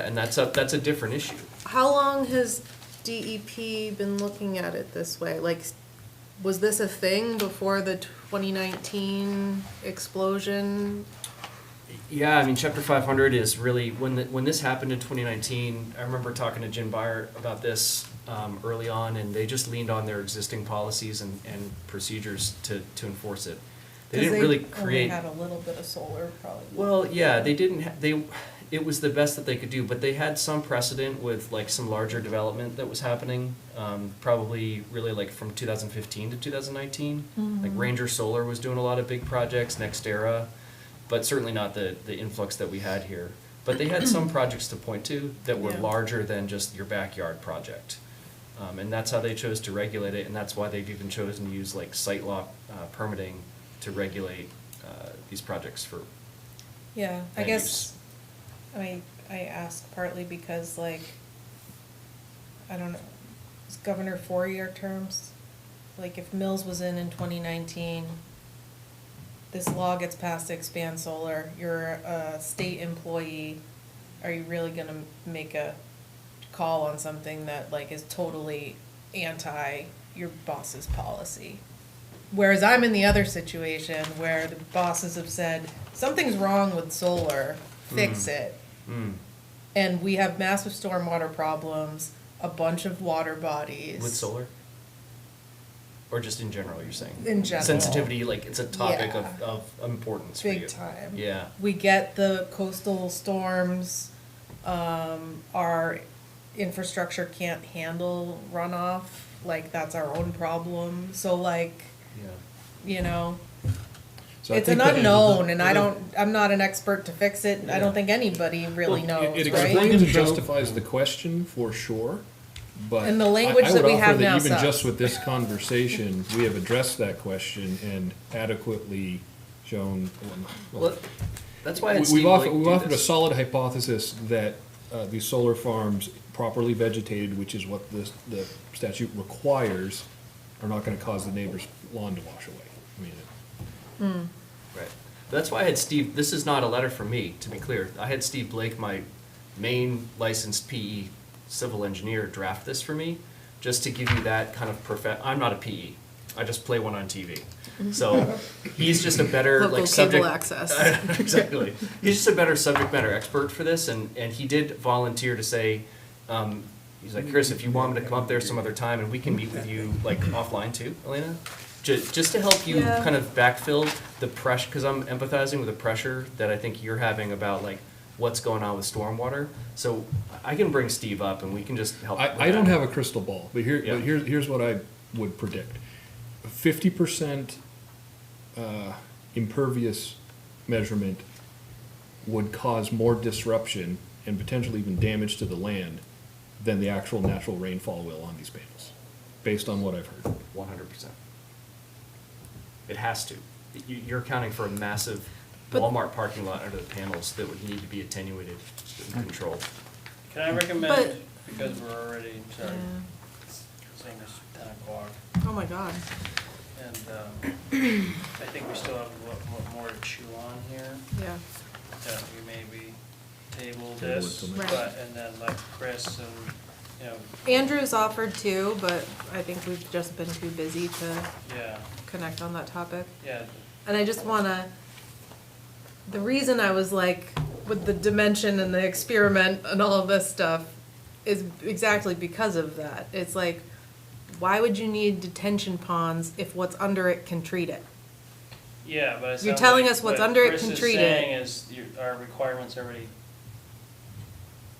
Speaker 14: and that's a different issue.
Speaker 8: How long has DEP been looking at it this way? Like, was this a thing before the 2019 explosion?
Speaker 14: Yeah, I mean, Chapter 500 is really, when this happened in 2019, I remember talking to Jim Byer about this early on, and they just leaned on their existing policies and procedures to enforce it. They didn't really create.
Speaker 8: Only had a little bit of solar, probably.
Speaker 14: Well, yeah, they didn't, it was the best that they could do, but they had some precedent with like some larger development that was happening, probably really like from 2015 to 2019. Like Ranger Solar was doing a lot of big projects, NextEra, but certainly not the influx that we had here. But they had some projects to point to that were
Speaker 8: Yeah.
Speaker 14: larger than just your backyard project. And that's how they chose to regulate it, and that's why they've even chosen to use like site law permitting to regulate these projects for
Speaker 8: Yeah, I
Speaker 14: land
Speaker 8: guess,
Speaker 14: use.
Speaker 8: I ask partly because like, I don't know, is Governor 4-year terms? Like if Mills was in 2019, this law gets passed to expand solar, you're a state employee, are you really gonna make a call on something that like is totally anti your boss's policy? Whereas I'm in the other situation where the bosses have said, something's wrong with solar, fix it. And we have massive stormwater problems, a bunch of water bodies.
Speaker 14: With solar? Or just in general, you're saying?
Speaker 8: In general.
Speaker 14: Sensitivity, like it's a topic
Speaker 8: Yeah.
Speaker 14: of importance for you.
Speaker 8: Big time.
Speaker 14: Yeah.
Speaker 8: We get the coastal storms, our infrastructure can't handle runoff, like that's our own problem. So like,
Speaker 14: Yeah.
Speaker 8: you know,
Speaker 4: So I
Speaker 8: It's
Speaker 4: think
Speaker 8: an
Speaker 4: that-
Speaker 8: unknown, and I'm not an expert to fix it, and I don't think anybody really
Speaker 4: Well,
Speaker 8: knows,
Speaker 4: It
Speaker 8: right?
Speaker 4: explains and justifies the question for sure, but.
Speaker 8: And the language
Speaker 4: I
Speaker 8: that we
Speaker 4: would offer
Speaker 8: have
Speaker 4: that
Speaker 8: now
Speaker 4: even
Speaker 8: sucks.
Speaker 4: just with this conversation, we have addressed that question and adequately shown.
Speaker 14: Well, that's why I had
Speaker 4: We've
Speaker 14: Steve
Speaker 4: offered,
Speaker 14: Blake
Speaker 4: we've
Speaker 14: do
Speaker 4: offered a
Speaker 14: this.
Speaker 4: solid hypothesis that these solar farms properly vegetated, which is what the statute requires, are not gonna cause the neighbor's lawn to wash away. I mean,
Speaker 14: Right. That's why I had Steve, this is not a letter from me, to be clear. I had Steve Blake, my main licensed PE civil engineer, draft this for me, just to give you that kind of I'm not a PE. I just play one on TV. So he's just a better
Speaker 8: Local
Speaker 14: like subject.
Speaker 8: cable access.
Speaker 14: Exactly. He's just a better subject matter expert for this, and he did volunteer to say, he's like, Chris, if you want me to come up there some other time, and we can meet with you like offline too, Elena, just to help you
Speaker 8: Yeah.
Speaker 14: kind of backfill the pressure, because I'm empathizing with the pressure that I think you're having about like what's going on with stormwater. So I can bring Steve up, and we can just help. with
Speaker 4: I don't
Speaker 14: that.
Speaker 4: have a crystal ball, but here's what I would predict. 50% impervious measurement would cause more disruption and potentially even damage to the land than the actual natural rainfall will on these panels, based on what I've heard.
Speaker 14: 100%. It has to. You're accounting for a massive
Speaker 8: But-
Speaker 14: Walmart parking lot under the panels that would need to be attenuated and controlled.
Speaker 12: Can I recommend,
Speaker 8: But-
Speaker 12: because we're already, sorry,
Speaker 8: Yeah.
Speaker 12: saying it's 10 o'clock,
Speaker 8: Oh my God.
Speaker 12: and I think we still have a lot more to chew on here,
Speaker 8: Yeah.
Speaker 12: that we maybe table
Speaker 4: Table it
Speaker 12: this,
Speaker 4: till
Speaker 8: next
Speaker 12: but, and then like Chris and, you know,
Speaker 8: Andrew's offered too, but I think we've just been too busy to
Speaker 12: yeah,
Speaker 8: connect on that topic.
Speaker 12: yeah,
Speaker 8: And I just wanna, the reason I was like, with the dimension and the experiment and all of this stuff is exactly because of that. It's like, why would you need detention ponds if what's under it can treat it?
Speaker 12: yeah, but it
Speaker 8: You're
Speaker 12: sounds
Speaker 8: telling
Speaker 12: like
Speaker 8: us what's
Speaker 12: what
Speaker 8: under it
Speaker 12: Chris
Speaker 8: can
Speaker 12: is
Speaker 8: treat
Speaker 12: saying
Speaker 8: it.
Speaker 12: is our requirements already,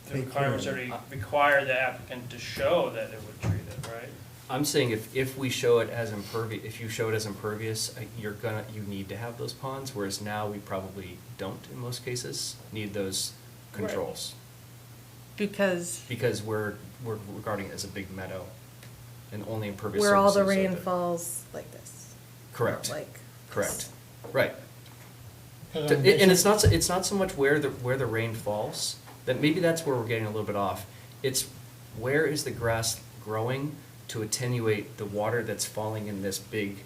Speaker 12: the
Speaker 5: Take
Speaker 12: requirements
Speaker 5: care of
Speaker 12: already require the applicant to show that it would treat it, right?
Speaker 14: I'm saying if we show it as impervious, if you show it as impervious, you need to have those ponds, whereas now we probably don't in most cases need those controls.
Speaker 8: Because
Speaker 14: Because we're regarding it as a big meadow and only impervious
Speaker 8: where all the
Speaker 14: surfaces are
Speaker 8: rain falls like this.
Speaker 14: Correct.
Speaker 8: not Like.
Speaker 14: Correct, right.
Speaker 1: Because
Speaker 14: And
Speaker 1: I'm
Speaker 14: it's not so much where the rain falls, that maybe that's where we're getting a little bit off. It's where is the grass growing to attenuate the water that's falling in this big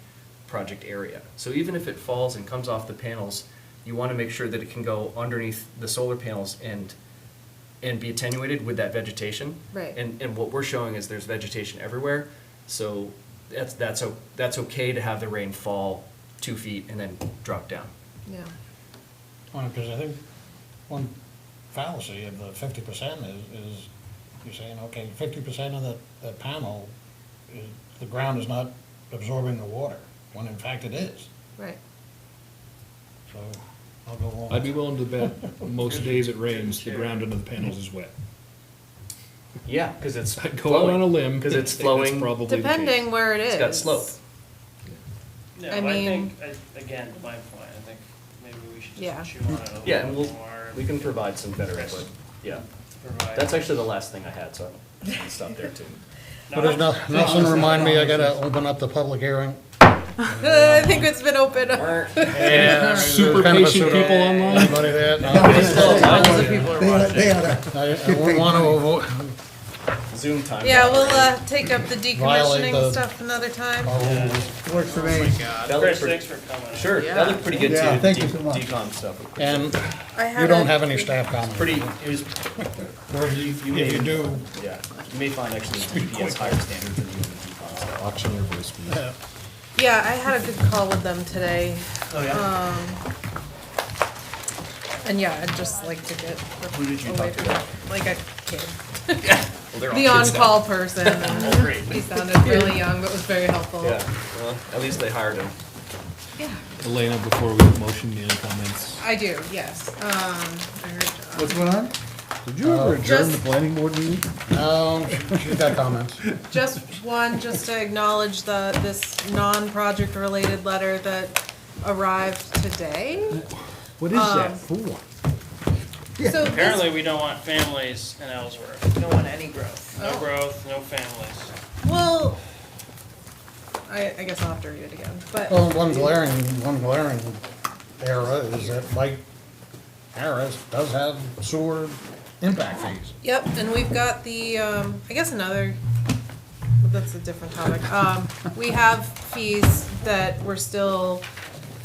Speaker 14: project area. So even if it falls and comes off the panels, you want to make sure that it can go underneath the solar panels and be attenuated with that vegetation.
Speaker 8: Right.
Speaker 14: And what we're showing is there's vegetation everywhere, so that's okay to have the rain fall 2 feet and then drop down.
Speaker 8: Yeah.
Speaker 1: Because I think one fallacy of the 50% is you're saying, okay, 50% of the panel, the ground is not absorbing the water, when in fact it is.
Speaker 8: Right.
Speaker 1: So I'll go along.
Speaker 4: I'd be willing to bet most days it rains, the ground under the panels is wet.
Speaker 14: Yeah, because it's
Speaker 4: I'd go out on a limb.
Speaker 14: Because it's
Speaker 4: I think that's
Speaker 14: flowing.
Speaker 4: probably the case.
Speaker 8: Depending where it is.
Speaker 14: It's got slope.
Speaker 12: Yeah,
Speaker 8: I
Speaker 12: but I
Speaker 8: mean-
Speaker 12: think, again, my point, I think maybe we should
Speaker 8: Yeah.
Speaker 12: just chew on it a little
Speaker 14: Yeah, and
Speaker 12: bit more.
Speaker 14: we can provide some better
Speaker 12: Chris,
Speaker 14: input. Yeah.
Speaker 12: provide-
Speaker 14: That's actually the last thing I had, so I'll stop there too.
Speaker 1: But there's nothing to remind me, I gotta open up the public hearing.
Speaker 8: I think it's been open.
Speaker 1: Yeah.
Speaker 4: Super patient people online?
Speaker 1: Anybody there? No.
Speaker 12: Lots of people are
Speaker 5: They oughta-
Speaker 12: watching.
Speaker 5: they oughta
Speaker 1: I
Speaker 5: get
Speaker 1: wouldn't
Speaker 5: paid
Speaker 1: want to
Speaker 5: for
Speaker 1: avoid,
Speaker 14: Zoom time.
Speaker 8: Yeah, we'll, take up the
Speaker 1: Violate
Speaker 8: decommissioning
Speaker 1: the-
Speaker 8: stuff another time.
Speaker 5: it. Works for me.
Speaker 14: That looked
Speaker 12: Chris,
Speaker 14: pretty-
Speaker 12: thanks for coming.
Speaker 14: Sure,
Speaker 8: Yeah.
Speaker 14: that looked pretty good too.
Speaker 5: Yeah,
Speaker 14: the
Speaker 5: thank you so much.
Speaker 14: Decom stuff.
Speaker 1: and
Speaker 8: I
Speaker 1: you
Speaker 8: had
Speaker 1: don't
Speaker 8: a-
Speaker 1: have any staff comments.
Speaker 14: Pretty, it was,
Speaker 1: Or if you do,
Speaker 14: yeah, you may find actually the DP has higher standards than you in the decom stuff.
Speaker 4: Auctioneer voice speed.
Speaker 8: Yeah, I had a good call with them today.
Speaker 14: Oh, yeah?
Speaker 8: And yeah, I'd just like to get
Speaker 14: Who did you
Speaker 8: away
Speaker 14: talk to?
Speaker 8: from it, like a kid.
Speaker 14: Well, they're all
Speaker 8: The
Speaker 14: kids now.
Speaker 8: on-call person, and
Speaker 14: Oh, great.
Speaker 8: he sounded really young, but was very helpful.
Speaker 14: Yeah, well, at least they hired him.
Speaker 8: Yeah,
Speaker 4: Elena, before we motion, any comments?
Speaker 8: I do, yes. I heard,
Speaker 5: What's going on?
Speaker 9: Did you ever adjourn
Speaker 8: Just-
Speaker 9: the planning board meeting?
Speaker 1: no, she's got comments.
Speaker 8: just to acknowledge this non-project related letter that arrived today.
Speaker 9: What is that for?
Speaker 8: So
Speaker 12: Apparently, we don't want families in Ellsworth.
Speaker 17: Don't want any growth.
Speaker 12: No growth, no families.
Speaker 8: Well, I guess I'll have to read it again, but.
Speaker 1: Well, one glaring error is that Mike Harris does have sewer impact fees.
Speaker 8: Yep, and we've got the, I guess another, that's a different topic. We have fees that we're still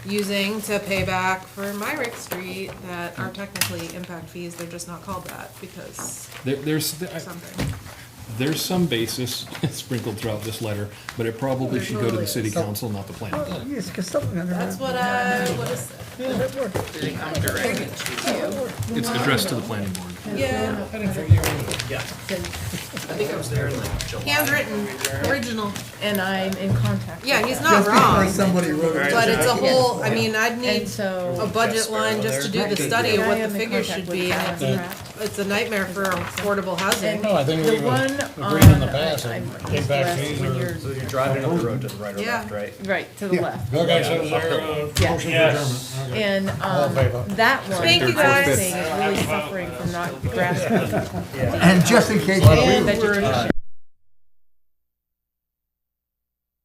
Speaker 8: using to pay back for Myrick Street that aren't technically impact fees, they're just not called that because
Speaker 4: There's
Speaker 8: something.
Speaker 4: there's some basis sprinkled throughout this letter, but it probably should go to the city council, not the planning board.
Speaker 5: Yes, 'cause something under
Speaker 8: That's what what is it?
Speaker 7: Did it come directly to you?
Speaker 4: It's addressed to the planning board.
Speaker 8: Yeah,
Speaker 14: Yeah. I think I was there in like July.
Speaker 8: handwritten, original.
Speaker 13: And I'm in contact.
Speaker 8: Yeah,
Speaker 13: with
Speaker 8: he's
Speaker 13: them.
Speaker 8: not wrong.
Speaker 5: Somebody wrote it.
Speaker 8: But it's a whole, I mean, I'd need
Speaker 13: And so.
Speaker 8: a budget line just to do the study of what the figures should be, and it's a nightmare for affordable housing.
Speaker 1: No, I think
Speaker 13: The
Speaker 1: we've
Speaker 13: one
Speaker 1: agreed in the
Speaker 13: on,
Speaker 1: past that impact fees
Speaker 13: when
Speaker 1: are.
Speaker 13: you're,
Speaker 14: So you're driving up the road to the right or
Speaker 8: Yeah.
Speaker 14: left, right?
Speaker 13: right, to the left.
Speaker 1: Okay, so is there a
Speaker 13: Yeah.
Speaker 1: motion for
Speaker 12: Yes.
Speaker 1: adjournment? Okay.
Speaker 13: And,
Speaker 1: All in favor?
Speaker 13: that one,
Speaker 8: Thank you,
Speaker 13: I was
Speaker 8: guys.
Speaker 13: saying, is really suffering from not grasping.
Speaker 5: And just in case.
Speaker 13: And vegetation.